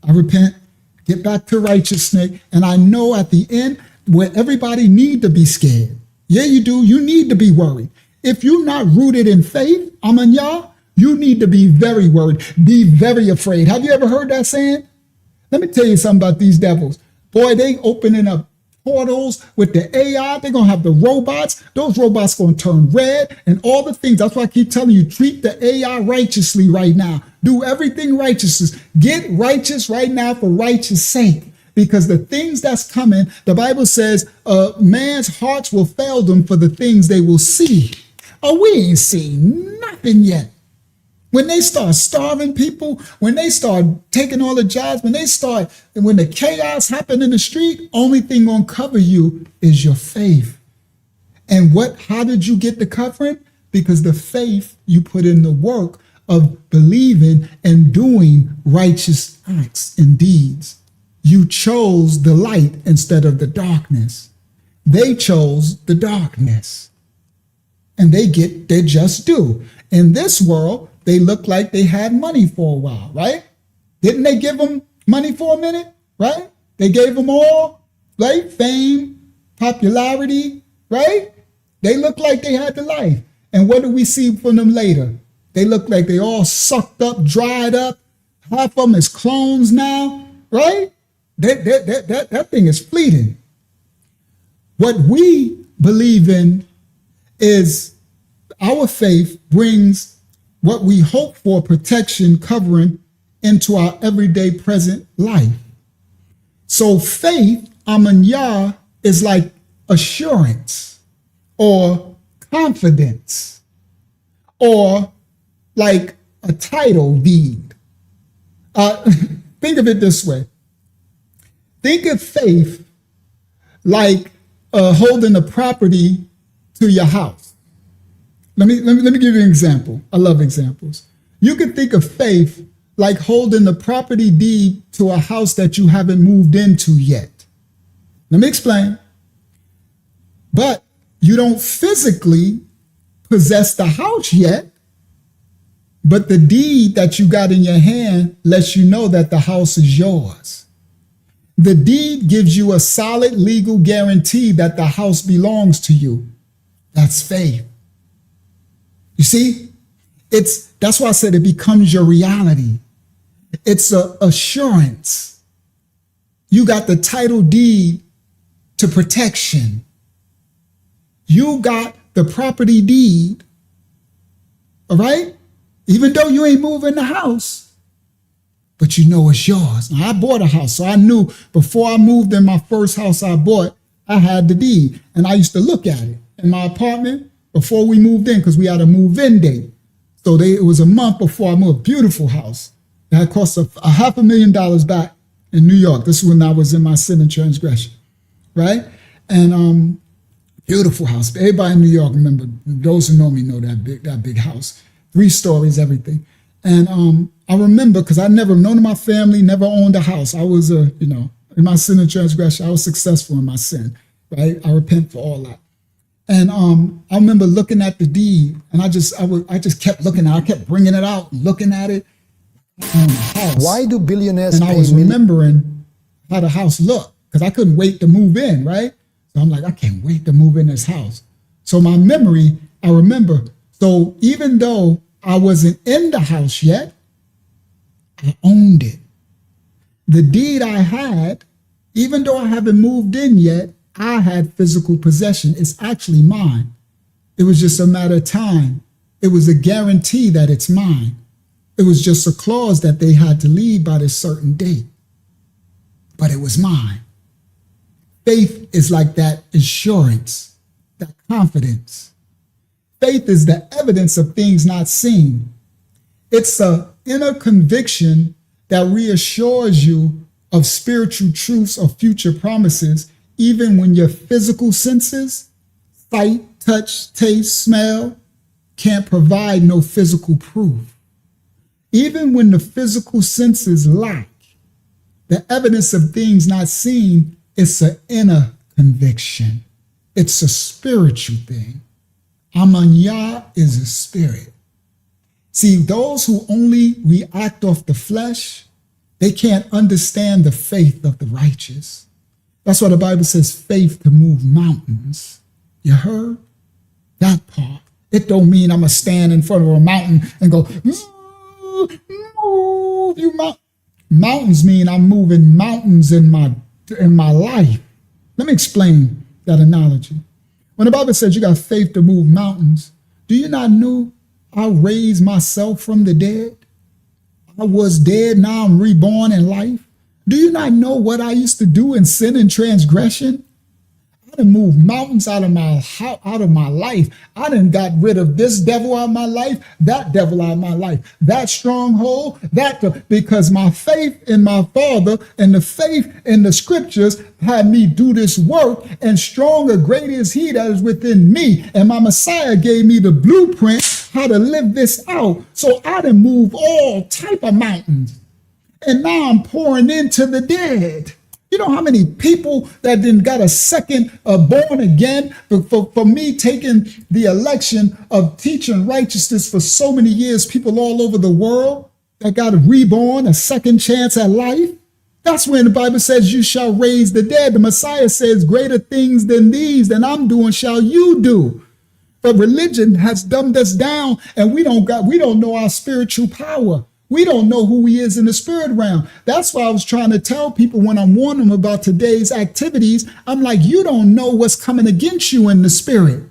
I repent. Get back to righteousness. And I know at the end where everybody need to be scared. Yeah, you do. You need to be worried. If you're not rooted in faith, Amanyah, you need to be very worried. Be very afraid. Have you ever heard that saying? Let me tell you something about these devils. Boy, they opening up portals with the AI. They're going to have the robots. Those robots going to turn red and all the things. That's why I keep telling you, treat the AI righteously right now. Do everything righteousness. Get righteous right now for righteous sake. Because the things that's coming, the Bible says, man's hearts will fail them for the things they will see. Oh, we ain't seen nothing yet. When they start starving people, when they start taking all the jobs, when the chaos happen in the street, only thing gonna cover you is your faith. And how did you get the covering? Because the faith you put in the work of believing and doing righteous acts and deeds. You chose the light instead of the darkness. They chose the darkness. And they get their just due. In this world, they look like they had money for a while, right? Didn't they give them money for a minute, right? They gave them all, right? Fame, popularity, right? They look like they had the life. And what do we see from them later? They look like they all sucked up, dried up. Half of them is clones now, right? That thing is fleeting. What we believe in is our faith brings what we hope for, protection, covering, into our everyday present life. So faith, amanyah, is like assurance or confidence or like a title deed. Think of it this way. Think of faith like holding a property to your house. Let me give you an example. I love examples. You could think of faith like holding the property deed to a house that you haven't moved into yet. Let me explain. But you don't physically possess the house yet, but the deed that you got in your hand lets you know that the house is yours. The deed gives you a solid legal guarantee that the house belongs to you. That's faith. You see, that's why I said it becomes your reality. It's an assurance. You got the title deed to protection. You got the property deed, all right? Even though you ain't moving the house, but you know it's yours. Now, I bought a house, so I knew before I moved in my first house I bought, I had the deed. And I used to look at it in my apartment before we moved in because we had a move-in date. So it was a month before I moved. Beautiful house. It had cost $500,000 back in New York. This is when I was in my sin and transgression, right? And beautiful house. Everybody in New York, remember, those who know me know that big house. 3 stories, everything. And I remember, because I never, none of my family never owned a house. I was, in my sin and transgression, I was successful in my sin, right? I repent for all that. And I remember looking at the deed, and I just kept looking at it. I kept bringing it out, looking at it. Why do billionaires and I was remembering how the house looked, because I couldn't wait to move in, right? So I'm like, I can't wait to move in this house. So my memory, I remember. So even though I wasn't in the house yet, I owned it. The deed I had, even though I haven't moved in yet, I had physical possession. It's actually mine. It was just a matter of time. It was a guarantee that it's mine. It was just a clause that they had to leave by this certain date. But it was mine. Faith is like that assurance, that confidence. Faith is the evidence of things not seen. It's an inner conviction that reassures you of spiritual truths or future promises, even when your physical senses, sight, touch, taste, smell, can't provide no physical proof. Even when the physical senses lack, the evidence of things not seen, it's an inner conviction. It's a spiritual thing. Amanya is a spirit. See, those who only react off the flesh, they can't understand the faith of the righteous. That's why the Bible says faith to move mountains. You heard? That part. It don't mean I'm going to stand in front of a mountain and go, move, you mountain. Mountains mean I'm moving mountains in my life. Let me explain that analogy. When the Bible says you got faith to move mountains, do you not know I raised myself from the dead? I was dead, now I'm reborn in life. Do you not know what I used to do in sin and transgression? I done moved mountains out of my life. I done got rid of this devil out of my life, that devil out of my life, that stronghold, because my faith in my Father and the faith in the scriptures had me do this work, and stronger, greater is he that is within me. And my Messiah gave me the blueprint how to live this out. So I done moved all type of mountains. And now I'm pouring into the dead. You know how many people that then got a second born again for me taking the election of teaching righteousness for so many years, people all over the world that got a reborn, a second chance at life. That's when the Bible says you shall raise the dead. The Messiah says greater things than these than I'm doing shall you do. But religion has dumbed us down, and we don't know our spiritual power. We don't know who he is in the spirit realm. That's why I was trying to tell people when I'm warning them about today's activities, I'm like, you don't know what's coming against you in the spirit.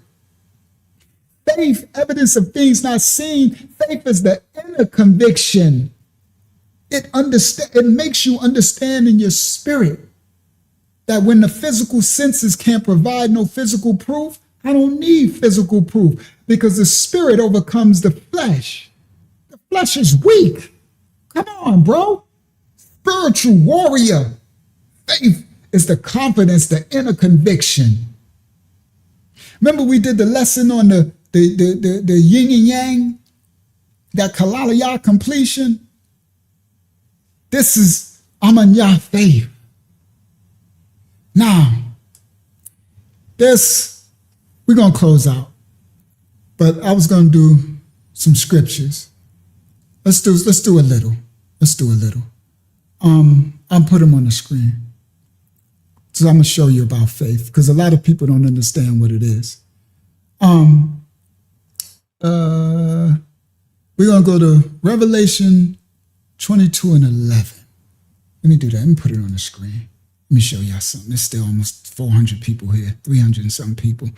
Faith, evidence of things not seen. Faith is the inner conviction. It makes you understand in your spirit that when the physical senses can't provide no physical proof, I don't need physical proof because the spirit overcomes the flesh. The flesh is weak. Come on, bro. Spiritual warrior. Faith is the confidence, the inner conviction. Remember we did the lesson on the yin and yang, that kalalaya completion? This is amanya faith. Now, we're going to close out, but I was going to do some scriptures. Let's do a little. I'll put them on the screen. So I'm going to show you about faith because a lot of people don't understand what it is. We're going to go to Revelation 22 and 11. Let me do that. Let me put it on the screen. Let me show y'all something. There's still almost 400 people here, 300 and some people.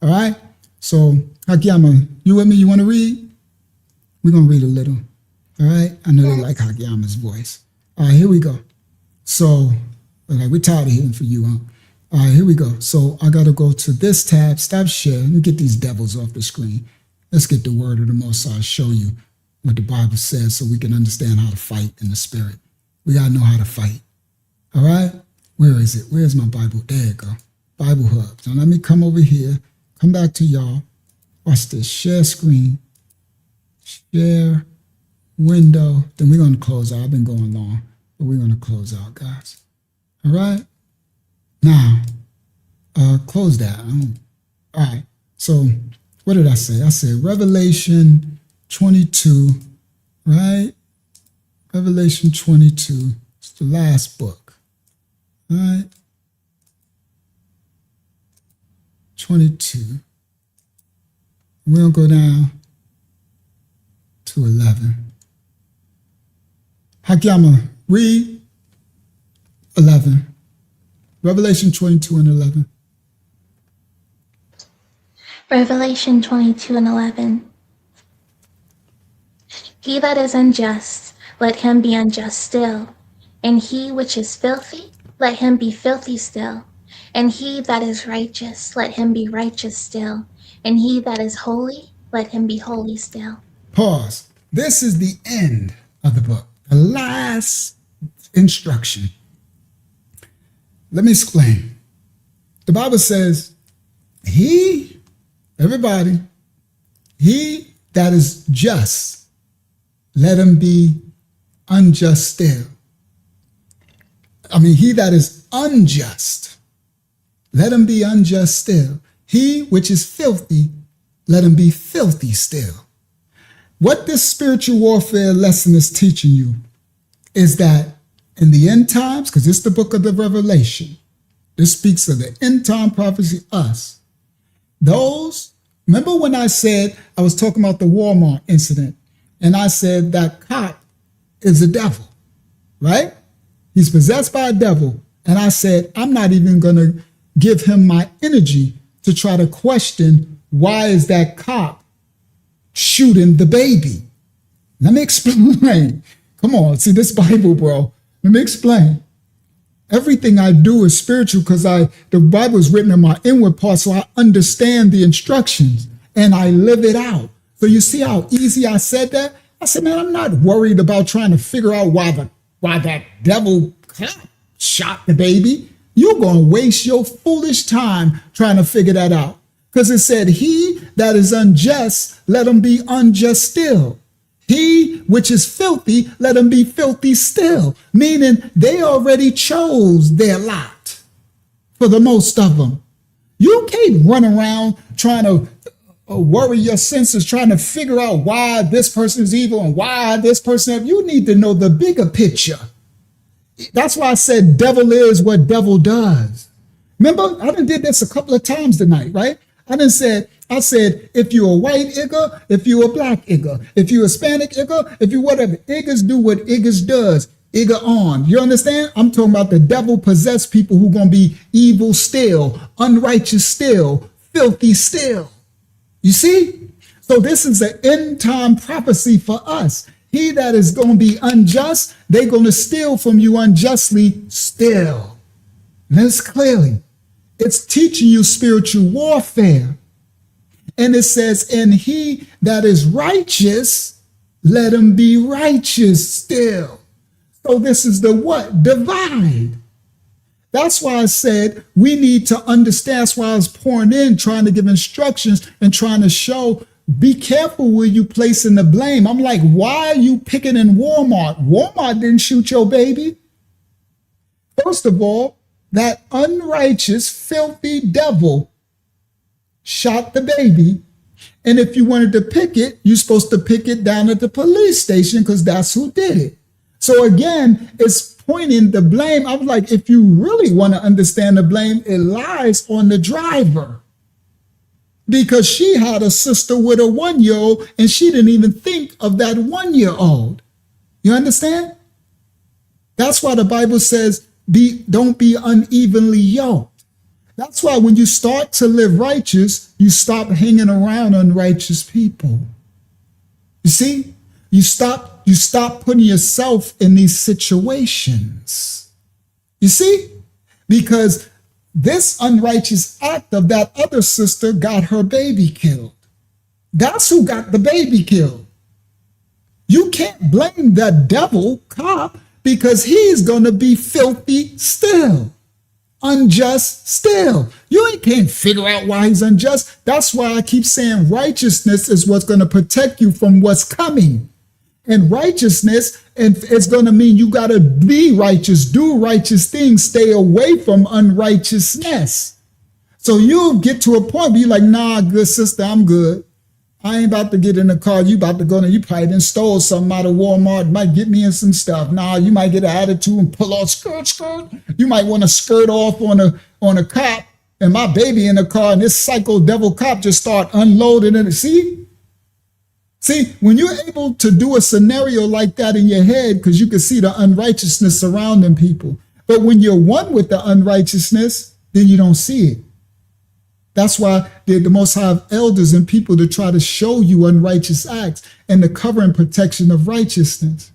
All right? So, Hakyama, you with me? You want to read? We're going to read a little. All right? I know they like Hakyama's voice. All right, here we go. So, okay, we're tired of hearing from you, huh? All right, here we go. So, I got to go to this tab. Stop sharing. Let me get these devils off the screen. Let's get the word of the Most High, show you what the Bible says so we can understand how to fight in the spirit. We got to know how to fight. All right? Where is it? Where's my Bible? There it go. Bible Hub. So let me come over here. Come back to y'all. Watch this. Share screen. Share window. Then we're going to close out. I've been going long, but we're going to close out, guys. All right? Now, close that. All right. So what did I say? I said Revelation 22, right? Revelation 22. It's the last book. All right, 22. We'll go down to 11. Hakyama, read 11. Revelation 22 and 11. Revelation 22 and 11. He that is unjust, let him be unjust still, and he which is filthy, let him be filthy still, and he that is righteous, let him be righteous still, and he that is holy, let him be holy still. Pause. This is the end of the book, the last instruction. Let me explain. The Bible says, everybody, he that is just, let him be unjust still. He that is unjust, let him be unjust still. He which is filthy, let him be filthy still. What this spiritual warfare lesson is teaching you is that in the end times, because it's the book of the Revelation, this speaks of the end time prophecy, us. Remember when I said, I was talking about the Walmart incident, and I said that cop is the devil, right? He's possessed by a devil. And I said, I'm not even going to give him my energy to try to question why is that cop shooting the baby. Let me explain. Come on, see this Bible, bro. Let me explain. Everything I do is spiritual because the Bible is written in my inward part, so I understand the instructions and I live it out. So you see how easy I said that? I said, man, I'm not worried about trying to figure out why that devil shot the baby. You're going to waste your foolish time trying to figure that out. Because it said, he that is unjust, let him be unjust still. He which is filthy, let him be filthy still. Meaning they already chose their lot for the most of them. You can't run around trying to worry your senses, trying to figure out why this person is evil and why this person. You need to know the bigger picture. That's why I said devil is what devil does. Remember, I done did this a couple of times tonight, right? I said, if you're a white igga, if you're a black igga, if you're a Hispanic igga, if you whatever, iggas do what iggas does, igga on. You understand? I'm talking about the devil possessed people who gonna be evil still, unrighteous still, filthy still. You see? So this is an end time prophecy for us. He that is going to be unjust, they're going to steal from you unjustly still. And that's clearly. It's teaching you spiritual warfare. And it says, and he that is righteous, let him be righteous still. So this is the what? Divide. That's why I said we need to understand. That's why I was pouring in, trying to give instructions and trying to show, be careful where you placing the blame. I'm like, why are you picking in Walmart? Walmart didn't shoot your baby. First of all, that unrighteous, filthy devil shot the baby. And if you wanted to pick it, you're supposed to pick it down at the police station because that's who did it. So again, it's pointing the blame. I was like, if you really want to understand the blame, it lies on the driver. Because she had a sister with a 1-year-old and she didn't even think of that 1-year-old. You understand? That's why the Bible says, don't be unevenly yoked. That's why when you start to live righteous, you stop hanging around unrighteous people. You see? You stop putting yourself in these situations. You see? Because this unrighteous act of that other sister got her baby killed. That's who got the baby killed. You can't blame that devil cop because he's going to be filthy still. Unjust still. You can't figure out why he's unjust. That's why I keep saying righteousness is what's going to protect you from what's coming. And righteousness, and it's going to mean you got to be righteous, do righteous things, stay away from unrighteousness. So you'll get to a point where you're like, nah, good sister, I'm good. I ain't about to get in the car. You about to go in. You probably done stole something out of Walmart. Might get me in some stuff. Nah, you might get an attitude and pull off skirt. You might want to skirt off on a cop and my baby in the car and this psycho devil cop just start unloading it. See, when you're able to do a scenario like that in your head, because you can see the unrighteousness surrounding people. But when you're one with the unrighteousness, then you don't see it. That's why the Most High have elders and people to try to show you unrighteous acts and the cover and protection of righteousness.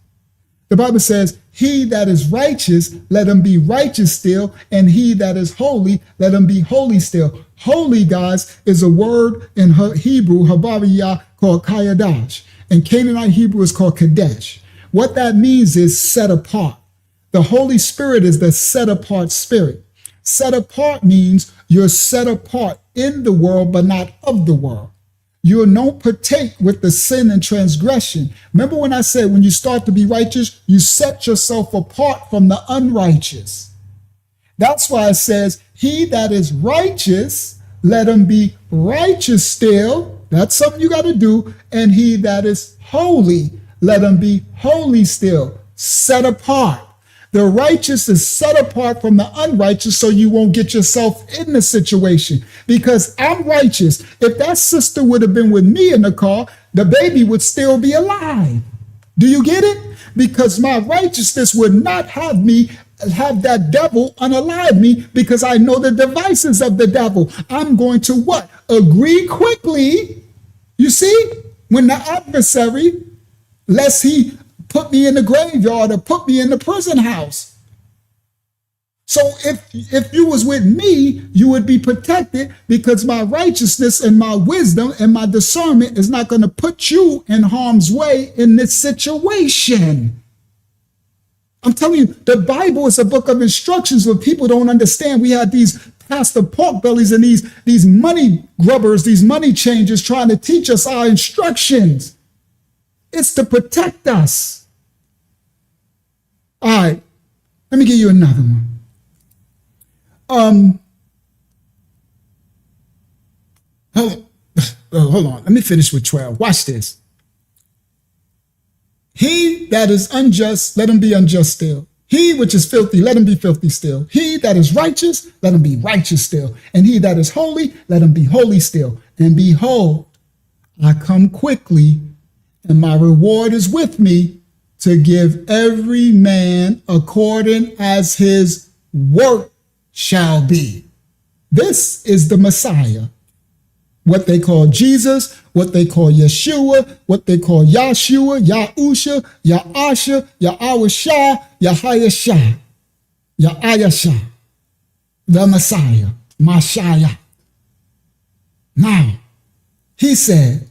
The Bible says, he that is righteous, let him be righteous still, and he that is holy, let him be holy still. Holy, guys, is a word in Hebrew, Habariyah, called Kayadash. In Canaanite Hebrew, it's called Kadesh. What that means is set apart. The Holy Spirit is the set apart spirit. Set apart means you're set apart in the world, but not of the world. You don't partake with the sin and transgression. Remember when I said when you start to be righteous, you set yourself apart from the unrighteous. That's why it says, he that is righteous, let him be righteous still. That's something you got to do. And he that is holy, let him be holy still. Set apart. The righteous is set apart from the unrighteous so you won't get yourself in the situation. Because I'm righteous. If that sister would have been with me in the car, the baby would still be alive. Do you get it? Because my righteousness would not have me have that devil unalive me because I know the devices of the devil. I'm going to what? Agree quickly. You see? When the adversary, lest he put me in the graveyard or put me in the prison house. So if you was with me, you would be protected because my righteousness and my wisdom and my discernment is not going to put you in harm's way in this situation. I'm telling you, the Bible is a book of instructions where people don't understand. We had these pastor pork bellies and these money grubbers, these money changers trying to teach us our instructions. It's to protect us. All right, let me give you another one. Hold on. Let me finish with 12. Watch this. He that is unjust, let him be unjust still. He which is filthy, let him be filthy still. He that is righteous, let him be righteous still. And he that is holy, let him be holy still. And behold, I come quickly, and my reward is with me to give every man according as his work shall be. This is the Messiah. What they call Jesus, what they call Yeshua, what they call Yahshua, Yahusha, Yahasha, Yahawashah, Yahayashah, Yahayashah, the Messiah, Messiah. Now, he said,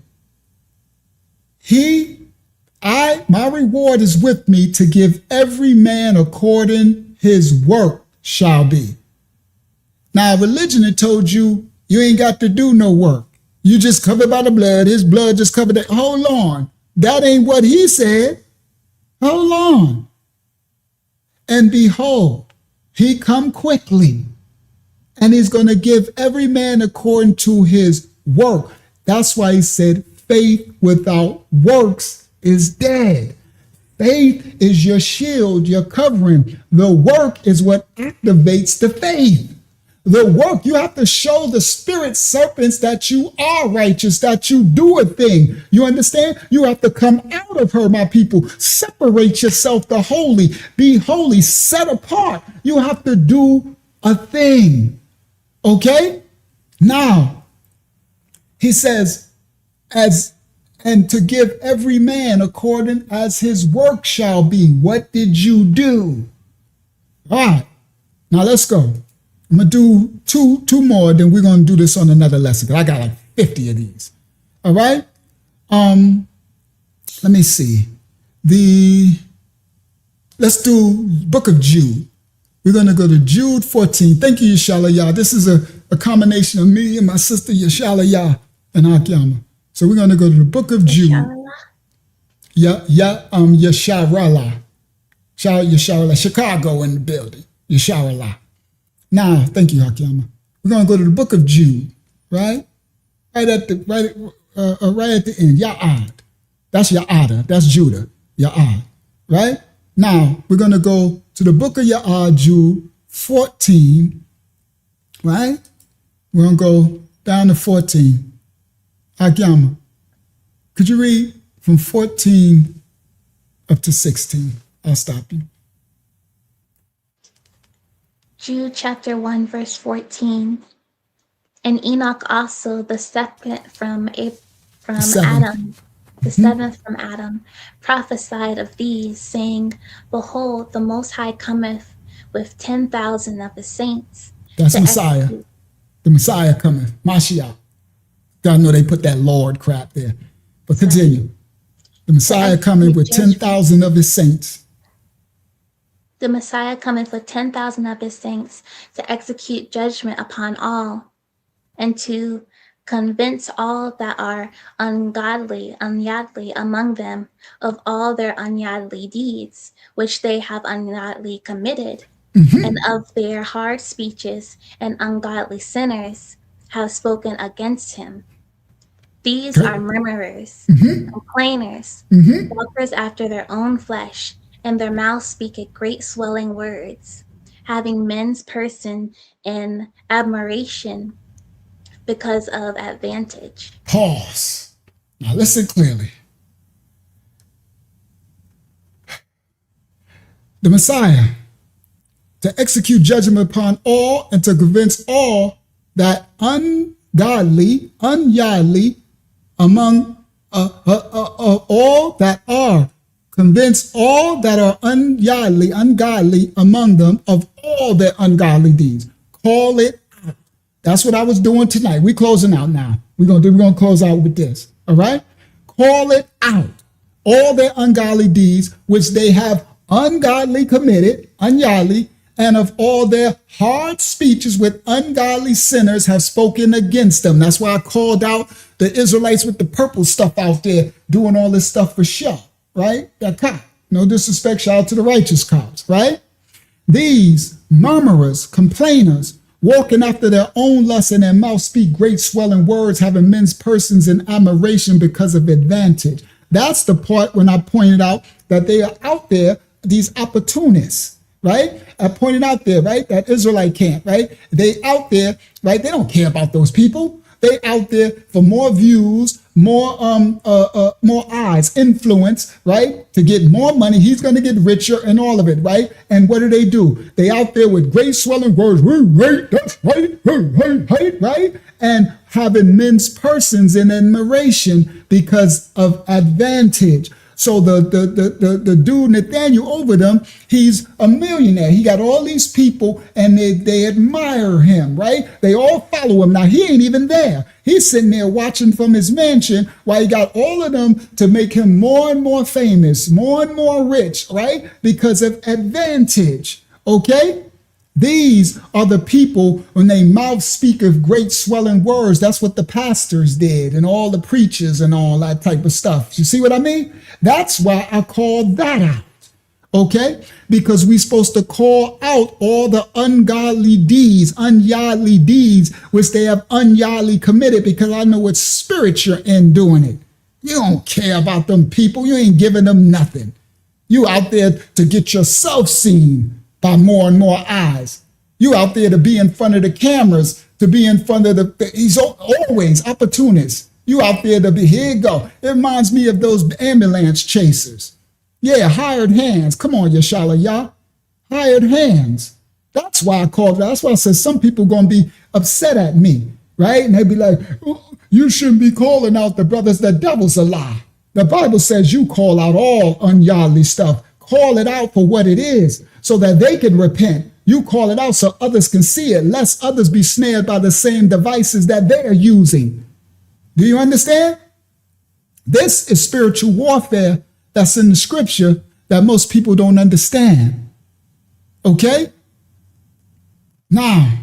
my reward is with me to give every man according his work shall be. Now, religion had told you ain't got to do no work. You just covered by the blood. His blood just covered that. Hold on. That ain't what he said. Hold on. And behold, he come quickly, and he's going to give every man according to his work. That's why he said faith without works is dead. Faith is your shield, your covering. The work is what activates the faith. The work, you have to show the spirit serpents that you are righteous, that you do a thing. You understand? You have to come out of her, my people. Separate yourself to holy. Be holy, set apart. You have to do a thing. Okay? Now, he says, and to give every man according as his work shall be. What did you do? All right. Now let's go. I'm going to do two more, then we're going to do this on another lesson. I got like 50 of these. All right? Let me see. Let's do Book of Jude. We're going to go to Jude 14. Thank you, Yeshala. This is a combination of me and my sister Yeshala and Akyama. So we're going to go to the Book of Jude. Yesharala. Yesharala. Chicago in the building. Yesharala. Now, thank you, Hakiyama. We're going to go to the Book of Jude, right? Right at the end. Ya'ad. That's Ya'ada. That's Judah. Ya'ad. Right? Now, we're going to go to the Book of Ya'ad, Jude 14. Right? We're going to go down to 14. Hakiyama, could you read from 14 up to 16? I'll stop you. Jude chapter 1, verse 14. And Enoch also, the second from Adam, the seventh from Adam, prophesied of these, saying, Behold, the Most High cometh with 10,000 of his saints. That's Messiah. The Messiah cometh. Mashiach. Y'all know they put that Lord crap there. But continue. The Messiah coming with 10,000 of his saints. The Messiah cometh with 10,000 of his saints to execute judgment upon all, and to convince all that are ungodly among them of all their ungodly deeds, which they have ungodly committed, and of their hard speeches and ungodly sinners have spoken against him. These are murmurers, complainers, walkers after their own flesh, and their mouth speaketh great swelling words, having men's person in admiration because of advantage. Pause. Now listen clearly. The Messiah, to execute judgment upon all and to convince all that ungodly among all that are, convince all that are ungodly among them of all their ungodly deeds. Call it out. That's what I was doing tonight. We're closing out now. We're gonna close out with this. All right? Call it out. All their ungodly deeds which they have ungodly committed, ungodly, and of all their hard speeches with ungodly sinners have spoken against them. That's why I called out the Israelites with the purple stuff out there doing all this stuff for show, right? That cop. No disrespect, shout out to the righteous cops, right? These murmurers, complainers, walking after their own lust, and their mouth speak great swelling words, having men's persons in admiration because of advantage. That's the part when I pointed out that they are out there, these opportunists, right? I pointed out there, right? That Israelite camp, right? They out there, right? They don't care about those people. They out there for more views, more eyes, influence, right? To get more money. He's going to get richer and all of it, right? And what do? They out there with great swelling words, right? That's right, right? And having men's persons in admiration because of advantage. So the dude, Nathaniel, over them, he's a millionaire. He got all these people and they admire him, right? They all follow him. Now, he ain't even there. He's sitting there watching from his mansion while he got all of them to make him more and more famous, more and more rich, right? Because of advantage, okay? These are the people when they mouth speak of great swelling words. That's what the pastors did and all the preachers and all that type of stuff. You see what I mean? That's why I call that out. Okay? Because we're supposed to call out all the ungodly deeds which they have ungodly committed, because I know what spirit you're in doing it. You don't care about them people. You ain't giving them nothing. You out there to get yourself seen by more and more eyes. You out there to be in front of the cameras, to be in front of he's always opportunist. You out there to be, here you go. It reminds me of those ambulance chasers. Yeah, hired hands. Come on, Yashala, y'all. Hired hands. That's why I called it. That's why I said some people going to be upset at me, right? And they'd be like, oh, you shouldn't be calling out the brothers. The devil's a lie. The Bible says you call out all ungodly stuff. Call it out for what it is so that they can repent. You call it out so others can see it, lest others be snared by the same devices that they're using. Do you understand? This is spiritual warfare that's in the scripture that most people don't understand. Okay? Now,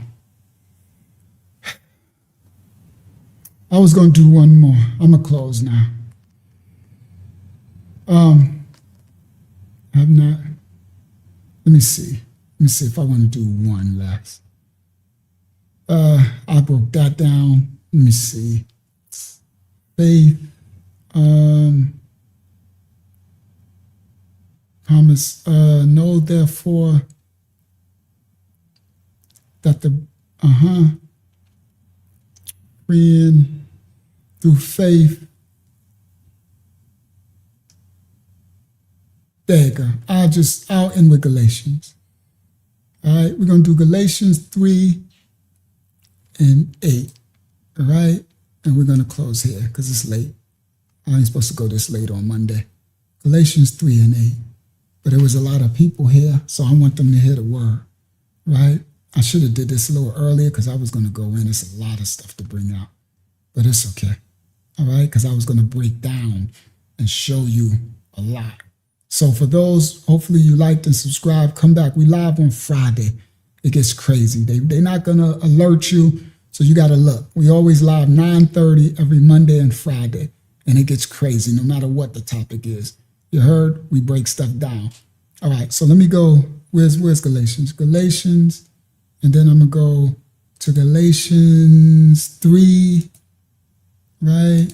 I was going to do one more. I'm going to close now. I've not. Let me see. Let me see if I want to do one last. I broke that down. Let me see. Faith. Promise. Know therefore that the freeing through faith. There you go. I'll end with Galatians. All right, we're going to do Galatians 3 and 8. All right, and we're going to close here because it's late. I ain't supposed to go this late on Monday. Galatians 3 and 8. But there was a lot of people here, so I want them to hear the word, right? I should have did this a little earlier because I was going to go in. It's a lot of stuff to bring out, but it's okay. All right, because I was going to break down and show you a lot. So for those, hopefully you liked and subscribed, come back. We live on Friday. It gets crazy. They're not going to alert you, so you got to look. We always live 9:30 every Monday and Friday, and it gets crazy no matter what the topic is. You heard? We break stuff down. All right, so let me go. Where's Galatians? Galatians, and then I'm going to go to Galatians 3, right?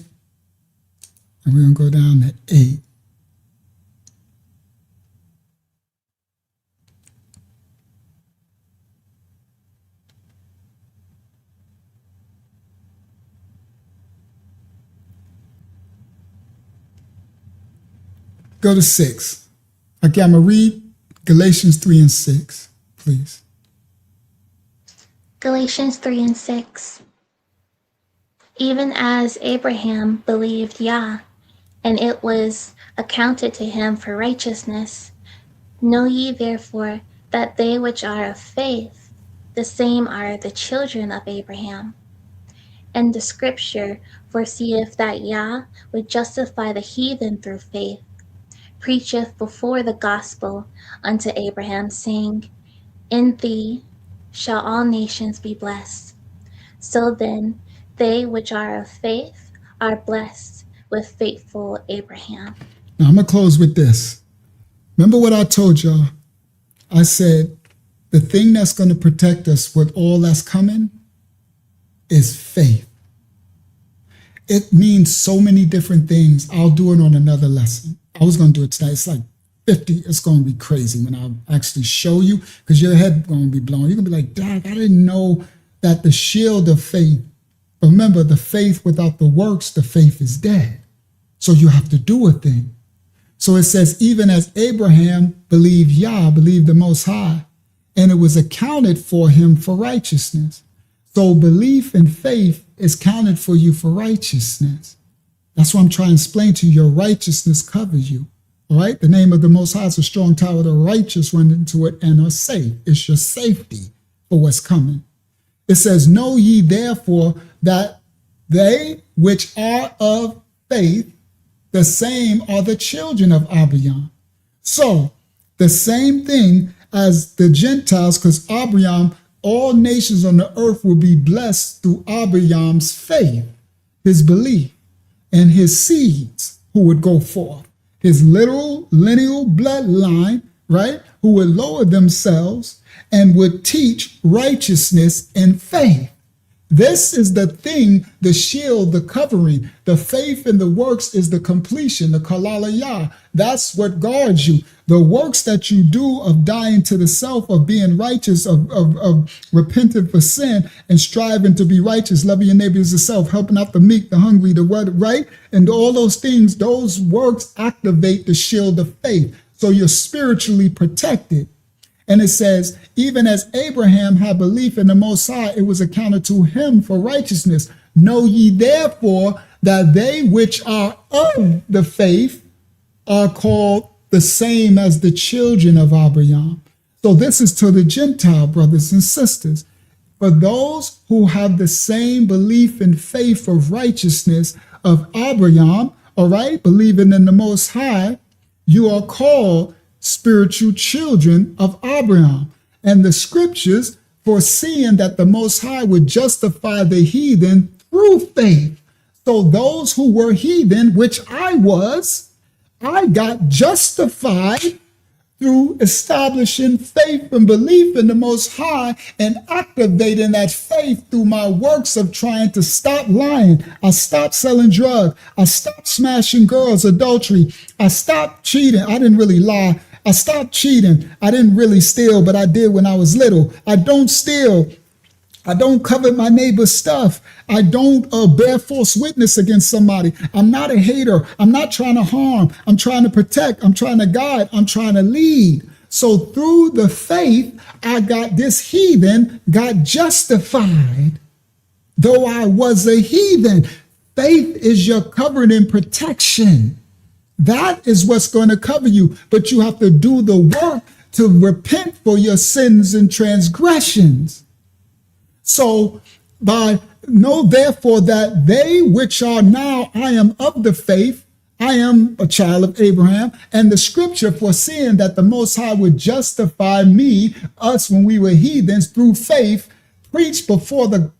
And we're going to go down to 8. Go to 6. Okay, I'm going to read Galatians 3 and 6, please. Galatians 3 and 6. Even as Abraham believed Yah, and it was accounted to him for righteousness, know ye therefore that they which are of faith, the same are the children of Abraham. And the scripture foreseeth that Yah would justify the heathen through faith, preacheth before the gospel unto Abraham, saying, in thee shall all nations be blessed. So then, they which are of faith are blessed with faithful Abraham. Now I'm going to close with this. Remember what I told y'all? I said, the thing that's going to protect us with all that's coming is faith. It means so many different things. I'll do it on another lesson. I was going to do it tonight. It's like 50. It's going to be crazy when I actually show you, because your head going to be blown. You're going to be like, Dad, I didn't know that the shield of faith. Remember, the faith without the works, the faith is dead. So you have to do a thing. So it says, even as Abraham believed Yah, believed the Most High, and it was accounted for him for righteousness. So belief and faith is counted for you for righteousness. That's what I'm trying to explain to you. Your righteousness covers you. All right. The name of the Most High is a strong tower. The righteous run into it and are safe. It's your safety for what's coming. It says, know ye therefore that they which are of faith, the same are the children of Abraham. So the same thing as the Gentiles, because Abraham, all nations on the earth will be blessed through Abraham's faith, his belief, and his seeds who would go forth. His literal lineal bloodline, right, who would lower themselves and would teach righteousness and faith. This is the thing, the shield, the covering, the faith and the works is the completion, the kalalaya. That's what guards you. The works that you do of dying to the self, of being righteous, of repenting for sin and striving to be righteous, loving your neighbor as yourself, helping out the meek, the hungry, the word, right? And all those things, those works activate the shield of faith. So you're spiritually protected. And it says, even as Abraham had belief in the Most High, it was accounted to him for righteousness. Know ye therefore that they which are of the faith are called the same as the children of Abraham. So this is to the Gentile brothers and sisters. For those who have the same belief and faith of righteousness of Abraham, all right, believing in the Most High, you are called spiritual children of Abraham. And the scriptures foreseeing that the Most High would justify the heathen through faith. So those who were heathen, which I was, I got justified through establishing faith and belief in the Most High and activating that faith through my works of trying to stop lying. I stopped selling drugs. I stopped smashing girls, adultery. I stopped cheating. I didn't really lie. I stopped cheating. I didn't really steal, but I did when I was little. I don't steal. I don't covet my neighbor's stuff. I don't bear false witness against somebody. I'm not a hater. I'm not trying to harm. I'm trying to protect. I'm trying to guide. I'm trying to lead. So through the faith, I got this heathen, got justified, though I was a heathen. Faith is your covering and protection. That is what's going to cover you. But you have to do the work to repent for your sins and transgressions. So know therefore that they which are now, I am of the faith, I am a child of Abraham, and the scripture foreseeing that the Most High would justify me, us when we were heathens through faith, preached before the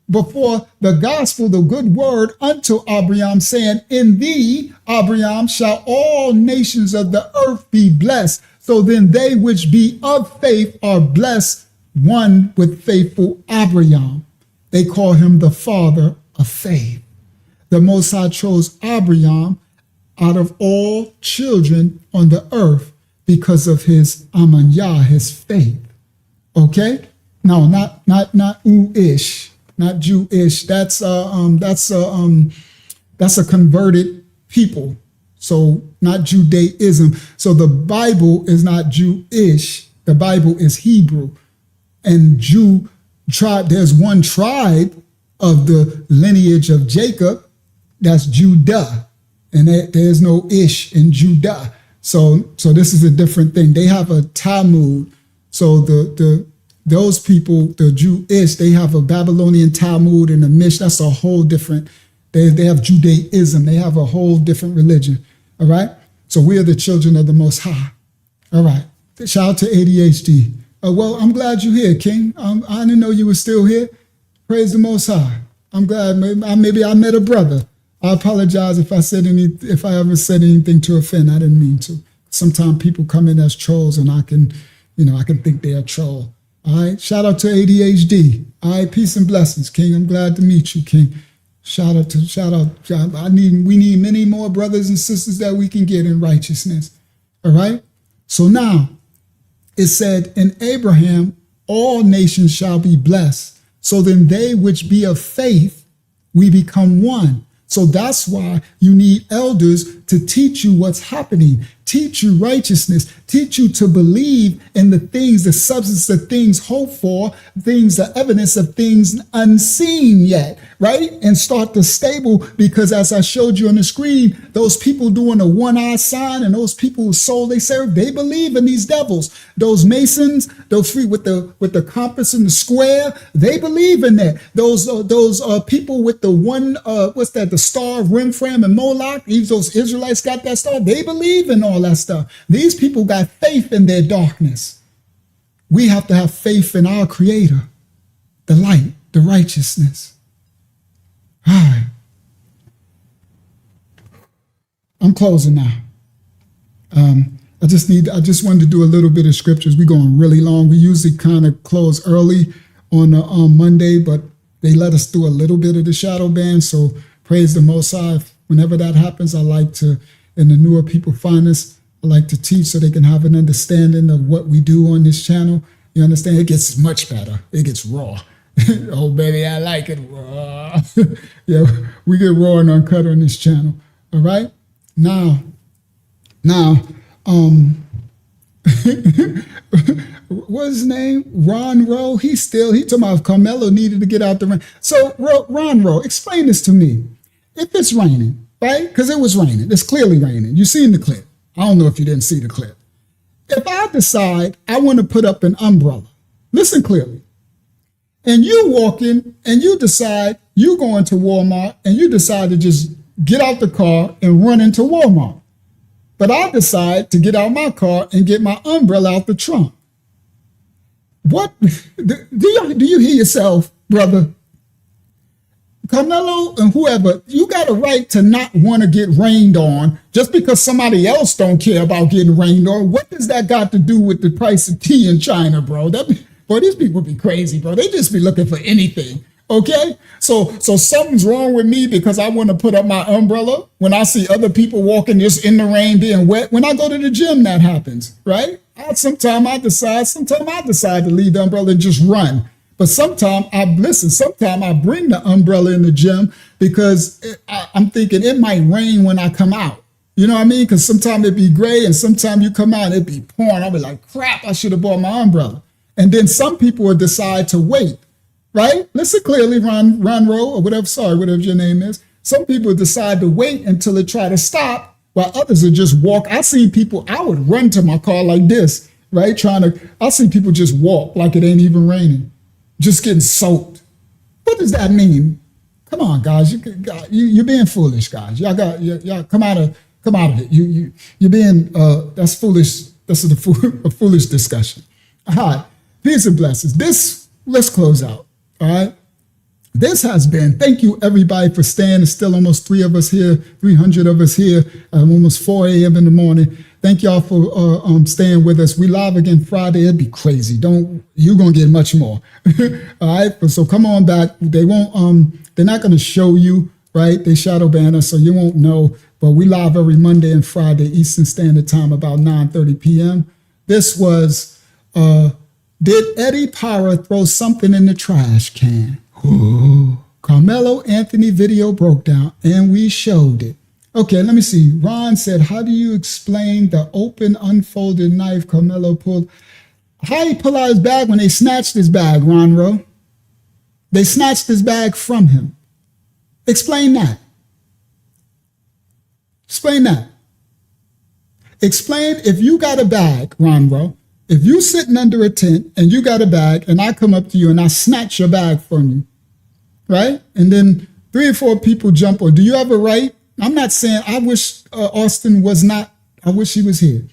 gospel, the good word unto Abraham, saying, in thee, Abraham, shall all nations of the earth be blessed. So then they which be of faith are blessed, one with faithful Abraham. They call him the father of faith. The Most High chose Abraham out of all children on the earth because of his amanyah, his faith. Okay? No, not Jewish, not Jewish. That's a converted people. So not Judaism. So the Bible is not Jewish. The Bible is Hebrew. And Jew tribe, there's one tribe of the lineage of Jacob, that's Judah. And there's no ish in Judah. So this is a different thing. They have a Talmud. So those people, the Jewish, they have a Babylonian Talmud and a Mish. That's a whole different, they have Judaism. They have a whole different religion. All right. So we are the children of the Most High. All right. Shout out to ADHD. Well, I'm glad you're here, King. I didn't know you were still here. Praise the Most High. I'm glad. Maybe I met a brother. I apologize if I ever said anything to offend. I didn't mean to. Sometimes people come in as trolls, and I can think they're a troll. All right. Shout out to ADHD. All right. Peace and blessings, King. I'm glad to meet you, King. Shout out. We need many more brothers and sisters that we can get in righteousness. All right. So now, it said, in Abraham, all nations shall be blessed. So then they which be of faith, we become one. So that's why you need elders to teach you what's happening. teach you righteousness, teach you to believe in the things, the substance of things hoped for, things, the evidence of things unseen yet, right? And start to stable, because as I showed you on the screen, those people doing a one-eye sign and those people whose soul they serve, they believe in these devils. Those Masons, those three with the compass and the square, they believe in that. Those people with the one, what's that, the star of Remfram and Moloch, those Israelites got that star, they believe in all that stuff. These people got faith in their darkness. We have to have faith in our Creator, the light, the righteousness. All right. I'm closing now. I just wanted to do a little bit of scriptures. We're going really long. We usually kind of close early on Monday, but they let us do a little bit of the shadow ban. So praise the Most High. Whenever that happens, I like to, and the newer people find us, I like to teach so they can have an understanding of what we do on this channel. You understand? It gets much better. It gets raw. Oh, baby, I like it raw. Yeah, we get raw and uncut on this channel. All right? Now, what's his name? Ron Rowe. He talking about Karmelo needed to get out the rain. So, Ron Rowe, explain this to me. If it's raining, right? Because it was raining. It's clearly raining. You seen the clip. I don't know if you didn't see the clip. If I decide I want to put up an umbrella, listen clearly, and you walking and you decide you going to Walmart and you decide to just get out the car and run into Walmart. But I decide to get out my car and get my umbrella out the trunk. What do you hear yourself, brother? Karmelo and whoever, you got a right to not want to get rained on just because somebody else don't care about getting rained on. What does that got to do with the price of tea in China, bro? Boy, these people be crazy, bro. They just be looking for anything. Okay, so something's wrong with me because I want to put up my umbrella when I see other people walking just in the rain being wet. When I go to the gym, that happens, right? Sometimes I decide to leave the umbrella and just run. But sometimes I bring the umbrella in the gym because I'm thinking it might rain when I come out. You know what I mean? Because sometimes it be gray and sometimes you come out and it be pouring. I'll be like, crap, I should have bought my umbrella. And then some people will decide to wait. Right? Listen clearly, Ron Rowe, or whatever your name is. Some people decide to wait until it try to stop, while others will just walk. I see people, I would run to my car like this, right? I see people just walk like it ain't even raining, just getting soaked. What does that mean? Come on, guys, you're being foolish, guys. Y'all come out of it. You're being that's foolish. This is a foolish discussion. All right, peace and blessings. Let's close out. All right. This has been, thank you everybody for staying. There's still almost 300 of us here, almost 4 a.m. in the morning. Thank y'all for staying with us. We live again Friday. It'd be crazy. You're going to get much more. All right. So come on back. They're not going to show you, right? They shadow ban us, so you won't know. But we live every Monday and Friday, Eastern Standard Time, about 9:30 p.m. This was, did Eddie PARRA throw something in the trash can? Ooh. Karmelo Anthony video broke down, and we showed it. Okay, let me see. Ron said, how do you explain the open, unfolded knife Karmelo pulled? How he pull out his bag when they snatched his bag, Ron Rowe? They snatched his bag from him. Explain that. Explain that. Explain if you got a bag, Ron Rowe. If you sitting under a tent and you got a bag and I come up to you and I snatch your bag from you, right? And then 3 or 4 people jump on. Do you have a right? I'm not saying I wish Austin was not. I wish he was here.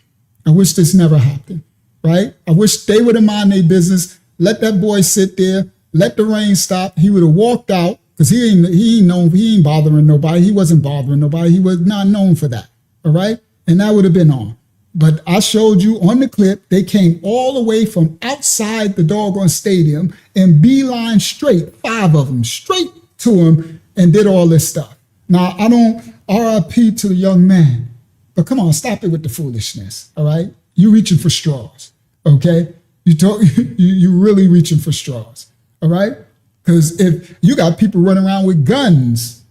I wish this never happened, right? I wish they would have mind their business. Let that boy sit there. Let the rain stop. He would have walked out because he ain't bothering nobody. He wasn't bothering nobody. He was not known for that, all right? And that would have been on. But I showed you on the clip, they came all the way from outside the doggone stadium and beeline straight, 5 of them, straight to him and did all this stuff. Now, I don't RIP to the young man, but come on, stop it with the foolishness, all right? You reaching for straws, okay? You really reaching for straws, all right? Because if you got people running around with guns,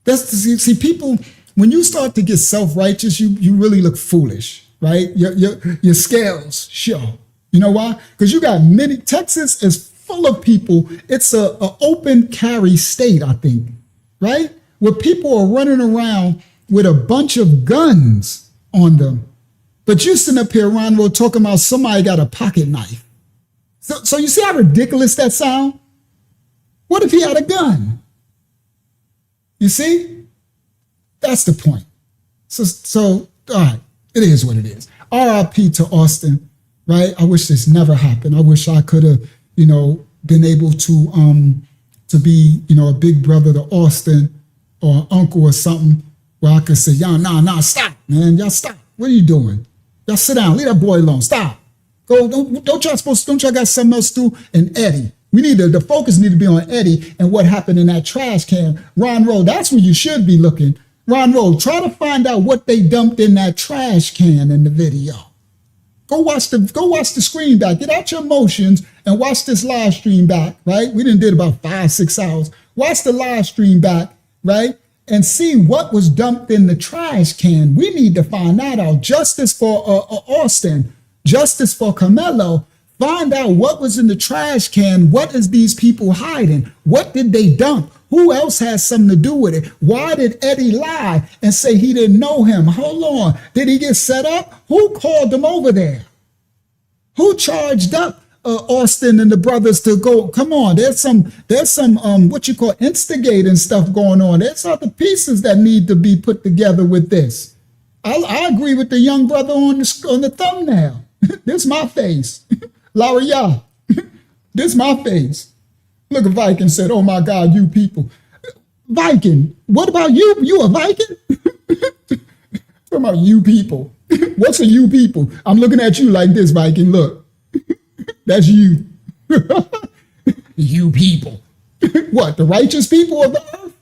see, people when you start to get self-righteous, you really look foolish, right? Your scales show. You know why? Because you got many. Texas is full of people. It's a open carry state, I think, right? Where people are running around with a bunch of guns on them. But you sitting up here, Ron, talking about somebody got a pocket knife. So you see how ridiculous that sound? What if he had a gun? You see? That's the point. So all right, it is what it is. RIP to Austin, right? I wish this never happened. I wish I could have, been able to be, a big brother to Austin or an uncle or something where I could say, y'all, nah, stop, man. Y'all stop. What are you doing? Y'all sit down. Leave that boy alone. Stop. Go. Don't y'all got something else to do? And Eddie. The focus need to be on Eddie and what happened in that trash can. Ron Roll, that's where you should be looking. Ron Roll, try to find out what they dumped in that trash can in the video. Go watch the screen back. Get out your emotions and watch this live stream back, right? We did about 5-6 hours. Watch the live stream back, right? And see what was dumped in the trash can. We need to find that out. Justice for Austin. Justice for Karmelo. Find out what was in the trash can. What is these people hiding? What did they dump? Who else has something to do with it? Why did Eddie lie and say he didn't know him? Hold on. Did he get set up? Who called him over there? Who charged up Austin and the brothers to go? Come on, there's some what you call instigating stuff going on. There's other pieces that need to be put together with this. I agree with the young brother on the thumbnail. This my face. Laria, this my face. Look, a Viking said, oh my God, you people. Viking, what about you? You a Viking? What about you people? What's a you people? I'm looking at you like this, Viking. Look, that's you. You people. What, the righteous people of the earth?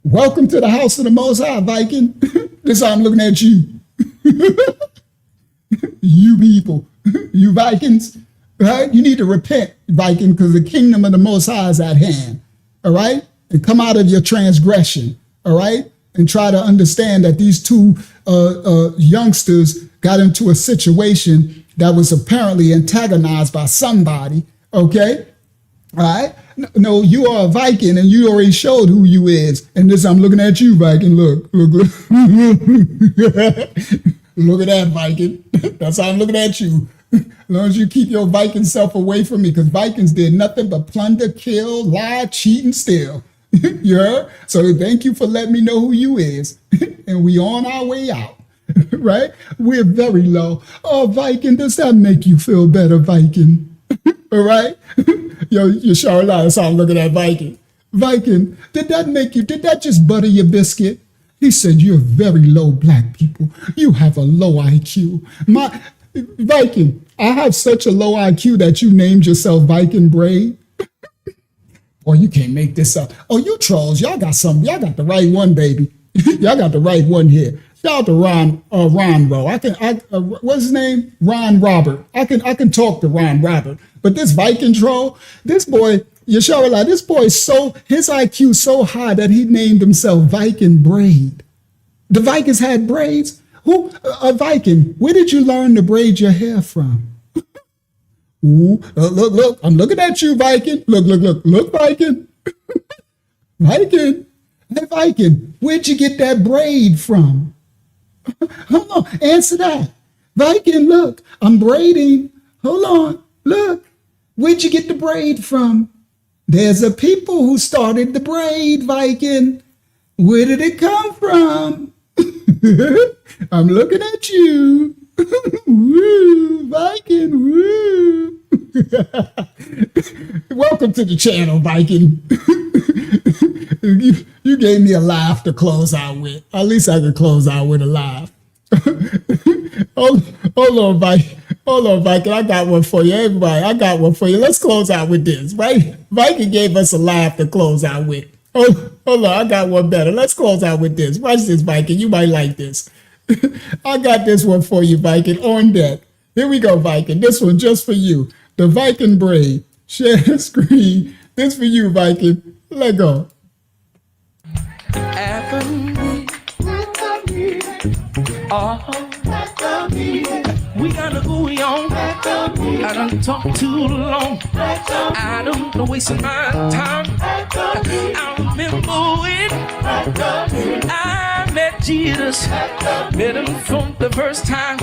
Welcome to the house of the Most High, Viking. This how I'm looking at you. You people. You Vikings. Right? You need to repent, Viking, because the kingdom of the Most High is at hand. All right? And come out of your transgression. All right? And try to understand that these two youngsters got into a situation that was apparently antagonized by somebody. Okay? All right? No, you are a Viking and you already showed who you is. And this, I'm looking at you, Viking. Look. Look at that, Viking. That's how I'm looking at you. As long as you keep your Viking self away from me, because Vikings did nothing but plunder, kill, lie, cheat, and steal. You heard? So thank you for letting me know who you is. And we on our way out. Right? We're very low. Oh, Viking, does that make you feel better, Viking? All right? Yo, Charlotte, that's how I'm looking at Viking. Viking, did that just butter your biscuit? He said, you're very low, black people. You have a low IQ. Viking, I have such a low IQ that you named yourself Viking Braid. Boy, you can't make this up. Oh, you trolls, y'all got the right one, baby. Y'all got the right one here. Shout out to Ron Ro. What's his name? Ron Robert. I can talk to Ron Robert. But this Viking troll, this boy, Yeshua, this boy his IQ so high that he named himself Viking Braid. The Vikings had braids. Who, a Viking, where did you learn to braid your hair from? Ooh, look, I'm looking at you, Viking. Look, Viking. Viking, hey, Viking, where'd you get that braid from? Hold on, answer that. Viking, look, I'm braiding. Hold on, look, where'd you get the braid from? There's a people who started the braid, Viking. Where did it come from? I'm looking at you. Woo, Viking, woo. Welcome to the channel, Viking. You gave me a laugh to close out with. At least I could close out with a laugh. Hold on, Viking. Hold on, Viking. I got one for you. Everybody, I got one for you. Let's close out with this, right? Viking gave us a laugh to close out with. Hold on, I got one better. Let's close out with this. Watch this, Viking. You might like this. I got this one for you, Viking, on deck. Here we go, Viking. This one just for you. The Viking braid. Share the screen. This for you, Viking. Let go. We gotta go on. I done talked too long. I don't waste my time. I remember when I met Jesus. Met him from the first time.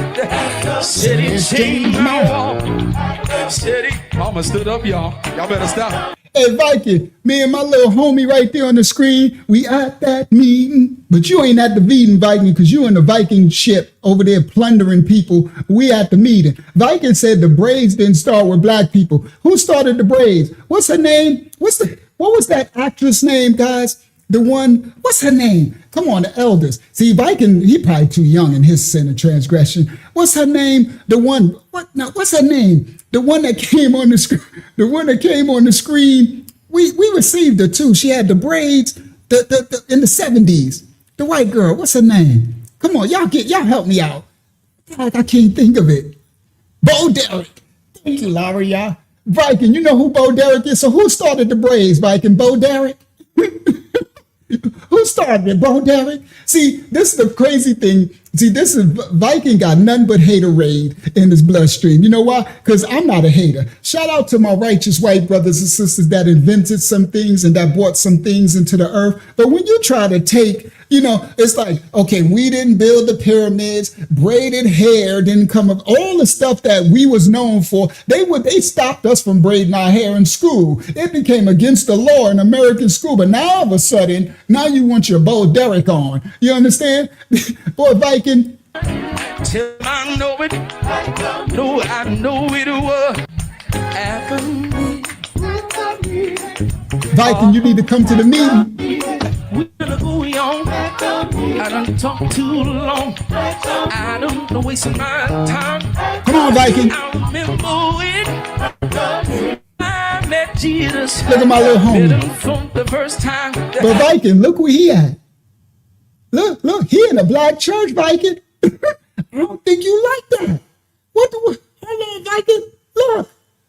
Said he changed my walk. Said he. Mama stood up, y'all. Y'all better stop. Hey, Viking, me and my little homie right there on the screen, we at that meeting. But you ain't at the meeting, Viking, because you in the Viking ship over there plundering people. We at the meeting. Viking said the braids didn't start with black people. Who started the braids? What's her name? What was that actress name, guys? The one, what's her name? Come on, the elders. See, Viking, he probably too young in his sin of transgression. What's her name? The one, what's her name? The one that came on the screen. The one that came on the screen. We received her too. She had the braids in the 70s. The white girl, what's her name? Come on, y'all help me out. I can't think of it. Bo Derek. Thank you, Laura, y'all. Viking, you know who Bo Derek is? So who started the braids, Viking? Bo Derek? Who started it, Bo Derek? See, this is the crazy thing. See, this is Viking got none but haterade in his bloodstream. You know why? Because I'm not a hater. Shout out to my righteous white brothers and sisters that invented some things and that brought some things into the earth. But when you try to take, it's like, okay, we didn't build the pyramids, braided hair didn't come up, all the stuff that we was known for, they stopped us from braiding our hair in school. It became against the law in American school. But now all of a sudden, now you want your Bo Derek on. You understand? Boy, Viking. Till I know it. No, I know it was after me. Viking, you need to come to the meeting. We're gonna go on. I done talked too long. I don't waste my time. Come on, Viking. I remember when I met Jesus. Look at my little homie. From the first time. But Viking, look where he at. Look, he in a black church, Viking. I don't think you like that. Hold on, Viking.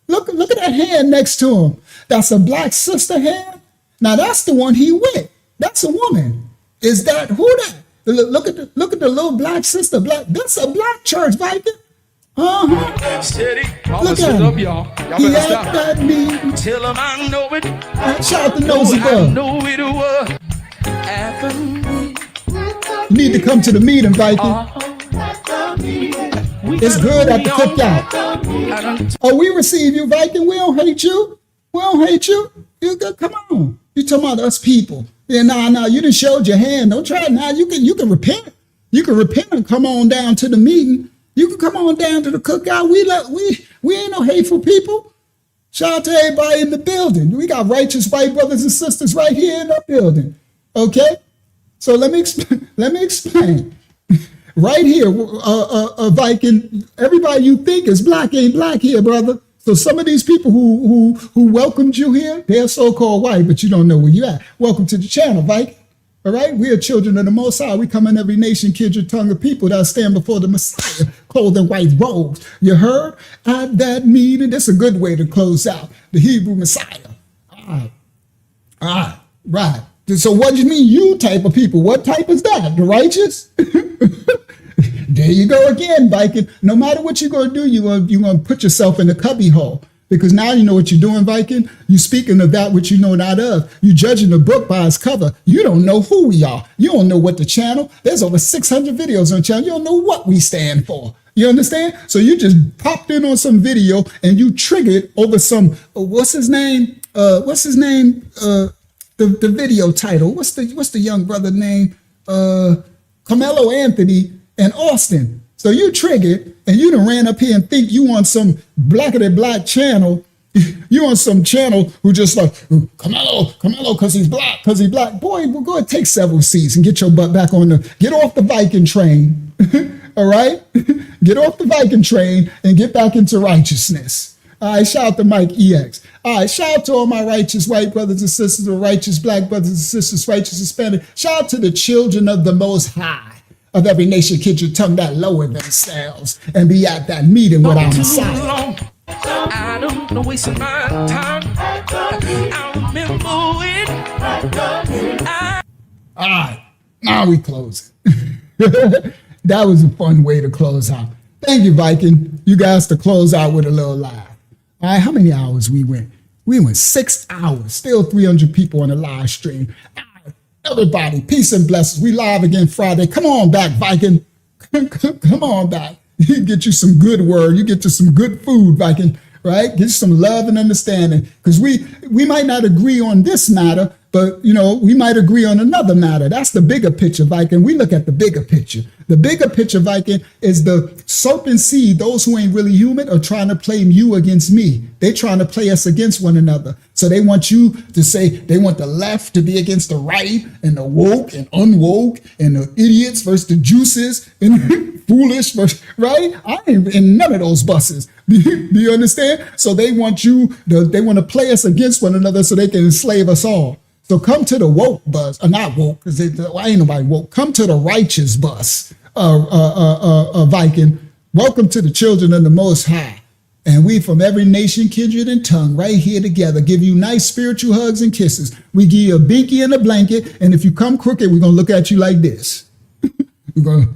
Look at that hand next to him. That's a black sister hand. Now that's the one he with. That's a woman. Is that who that? Look at the little black sister. That's a black church, Viking. Steady. Look at him. Y'all better stop. That meeting. Tell him I know it. Shout out to Nosy Bug. I know it was after me. You need to come to the meeting, Viking. It's good at the cookout. Oh, we receive you, Viking. We don't hate you. We don't hate you. You good? Come on. You talking about us people? Yeah, nah. You done showed your hand. Don't try it now. You can repent. You can repent and come on down to the meeting. You can come on down to the cookout. We ain't no hateful people. Shout out to everybody in the building. We got righteous white brothers and sisters right here in the building. Okay. So let me explain. Right here, Viking, everybody you think is black ain't black here, brother. So some of these people who welcomed you here, they're so-called white, but you don't know where you at. Welcome to the channel, Viking. All right? We are children of the Most High. We come in every nation, kindred, tongue of people that stand before the Messiah, clothed in white robes. You heard? At that meeting, that's a good way to close out the Hebrew Messiah. All right. So what do you mean, you type of people? What type is that? The righteous? There you go again, Viking. No matter what you're going to do, you're going to put yourself in a cubby hole. Because now you know what you're doing, Viking. You're speaking of that which you know not of. You're judging the book by its cover. You don't know who we are. You don't know what the channel. There's over 600 videos on the channel. You don't know what we stand for. You understand? So you just popped in on some video and you triggered over some, what's his name? The video title. What's the young brother name? Carmelo Anthony and Austin. So you triggered and you done ran up here and think you on some blacker than black channel. You on some channel who just like, Carmelo, because he's black. Boy, we'll go ahead and take several seats and get your butt back get off the Viking train. All right? Get off the Viking train and get back into righteousness. All right, shout out to Mike EX. All right, shout out to all my righteous white brothers and sisters, or righteous black brothers and sisters, righteous Hispanic. Shout out to the children of the Most High, of every nation, kindred, tongue that lower themselves and be at that meeting with our Messiah. I don't waste my time. I remember it. All right, now we close. That was a fun way to close out. Thank you, Viking. You guys to close out with a little laugh. All right, how many hours we went? We went 6 hours, still 300 people on the live stream. All right, everybody, peace and blessings. We live again Friday. Come on back, Viking. Come on back. You get you some good word. You get you some good food, Viking, right? Get you some love and understanding. Because we might not agree on this matter, but, you know, we might agree on another matter. That's the bigger picture, Viking. We look at the bigger picture. The bigger picture, Viking, is the serpent seed. Those who ain't really human are trying to play you against me. They're trying to play us against one another. So they want you to say, they want the left to be against the right, and the woke and unwoke, and the idiots versus the juices, and foolish versus, right? I ain't in none of those buses. Do you understand? So they want they want to play us against one another so they can enslave us all. So come to the woke bus, not woke, because ain't nobody woke. Come to the righteous bus, Viking. Welcome to the children of the Most High. And we from every nation, kindred, and tongue right here together give you nice spiritual hugs and kisses. We give you a binky and a blanket. And if you come crooked, we're going to look at you like this. we're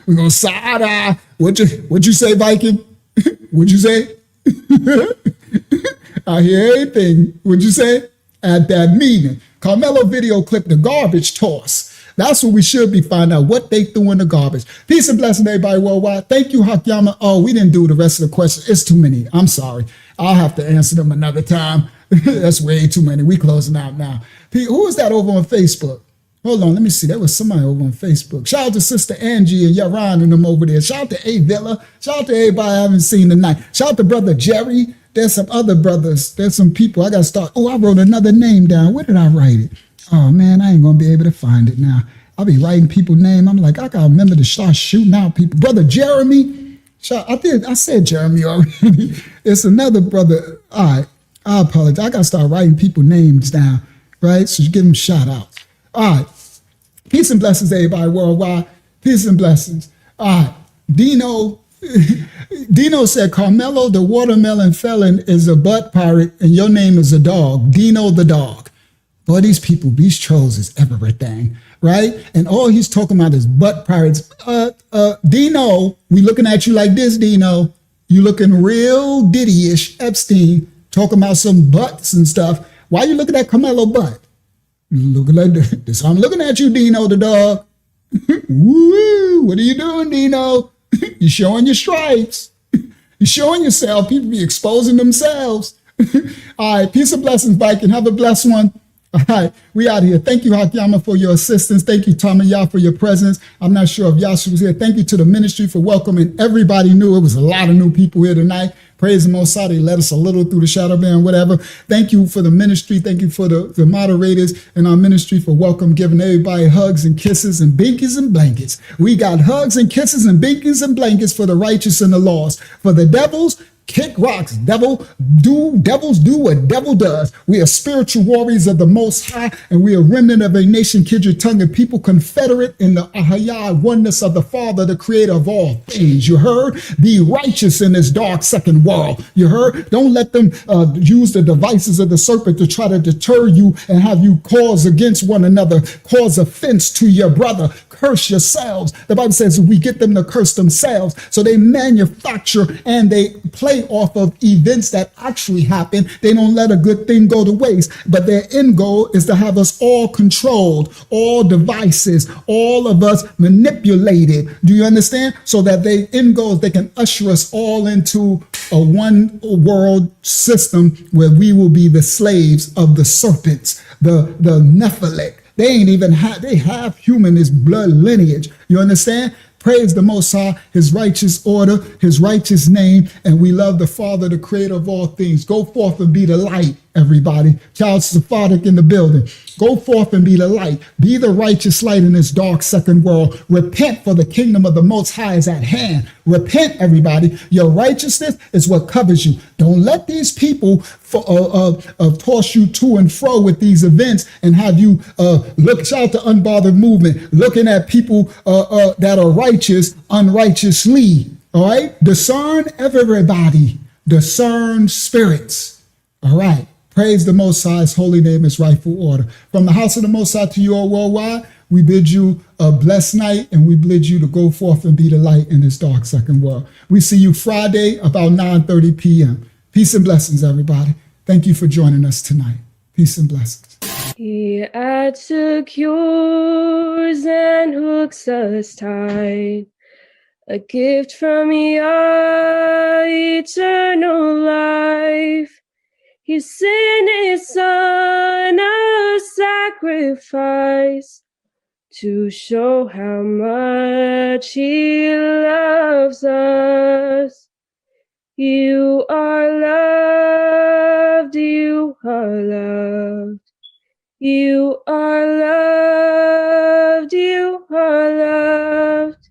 gonna side eye. What you say, Viking? What'd you say? I hear everything. What'd you say? At that meeting. Karmelo video clip, the garbage toss. That's what we should be finding out, what they threw in the garbage. Peace and blessing, everybody worldwide. Thank you, Hakyama. Oh, we didn't do the rest of the questions. It's too many. I'm sorry. I'll have to answer them another time. That's way too many. We closing out now. Who is that over on Facebook? Hold on, let me see. There was somebody over on Facebook. Shout out to Sister Angie and Yaron and them over there. Shout out to A Villa. Shout out to everybody I haven't seen tonight. Shout out to Brother Jerry. There's some other brothers. There's some people. I got to start. Oh, I wrote another name down. Where did I write it? Oh, man, I ain't going to be able to find it now. I'll be writing people's name. I'm like, I got to remember to start shooting out people. Brother Jeremy. I said Jeremy already. It's another brother. All right. I apologize. I got to start writing people's names down, right? So you give them shout outs. All right. Peace and blessings, everybody worldwide. Peace and blessings. All right. Dino said, Karmelo, the watermelon felon, is a butt pirate, and your name is a dog. Dino the dog. Boy, these trolls is everything, right? And all he's talking about is butt pirates. Dino, we looking at you like this, Dino. You looking real Diddy-ish, Epstein, talking about some butts and stuff. Why you looking at Karmelo butt? Looking like this. I'm looking at you, Dino the dog. Woo! What are you doing, Dino? You showing your stripes. You showing yourself. People be exposing themselves. All right. Peace and blessings, Viking. Have a blessed one. All right. We out here. Thank you, Hakyama, for your assistance. Thank you, Tamaya, for your presence. I'm not sure if Yasha was here. Thank you to the ministry for welcoming everybody new. It was a lot of new people here tonight. Praise the Most High. They led us a little through the shadow band, whatever. Thank you for the ministry. Thank you for the moderators in our ministry for welcome, giving everybody hugs and kisses and binkies and blankets. We got hugs and kisses and binkies and blankets for the righteous and the lost. For the devils, kick rocks. Devils do what devil does. We are spiritual warriors of the Most High, and we are remnant of a nation, kindred, tongue, and people, confederate in the Ahaya oneness of the Father, the creator of all things. You heard? Be righteous in this dark second world. You heard? Don't let them use the devices of the serpent to try to deter you and have you cause against one another, cause offense to your brother. Curse yourselves. The Bible says we get them to curse themselves. So they manufacture and they play off of events that actually happen. They don't let a good thing go to waste, but their end goal is to have us all controlled, all devices, all of us manipulated. Do you understand? So that their end goal is they can usher us all into a one world system where we will be the slaves of the serpents, the Nephilim. They ain't even they have human as blood lineage. You understand? Praise the Most High, his righteous order, his righteous name, and we love the Father, the creator of all things. Go forth and be the light, everybody. Child Sephardic in the building. Go forth and be the light. Be the righteous light in this dark second world. Repent, for the kingdom of the Most High is at hand. Repent, everybody. Your righteousness is what covers you. Don't let these people toss you to and fro with these events and have you look. Shout out to Unbothered Movement, looking at people that are righteous unrighteously. All right? Discern everybody. Discern spirits. All right. Praise the Most High's holy name, his rightful order. From the house of the Most High to you all worldwide, We bid you a blessed night, and we bid you to go forth and be the light in this dark second world. We see you Friday about 9:30 p.m. Peace and blessings, everybody. Thank you for joining us tonight. Peace and blessings. It secures and hooks us tight, a gift from your eternal life. He sent his son a sacrifice to show how much he loves us. You are loved, you are loved. You are loved, you are loved.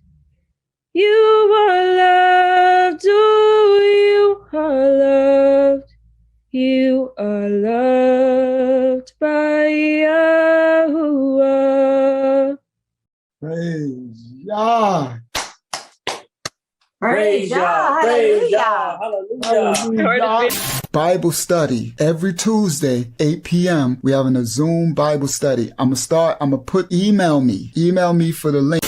You are loved, oh, you are loved. You are loved by Yahuwah. Praise Yah. Praise Yah. Praise Yah. Hallelujah. Bible study every Tuesday, 8 p.m. We having a Zoom Bible study. I'm gonna put email me for the link.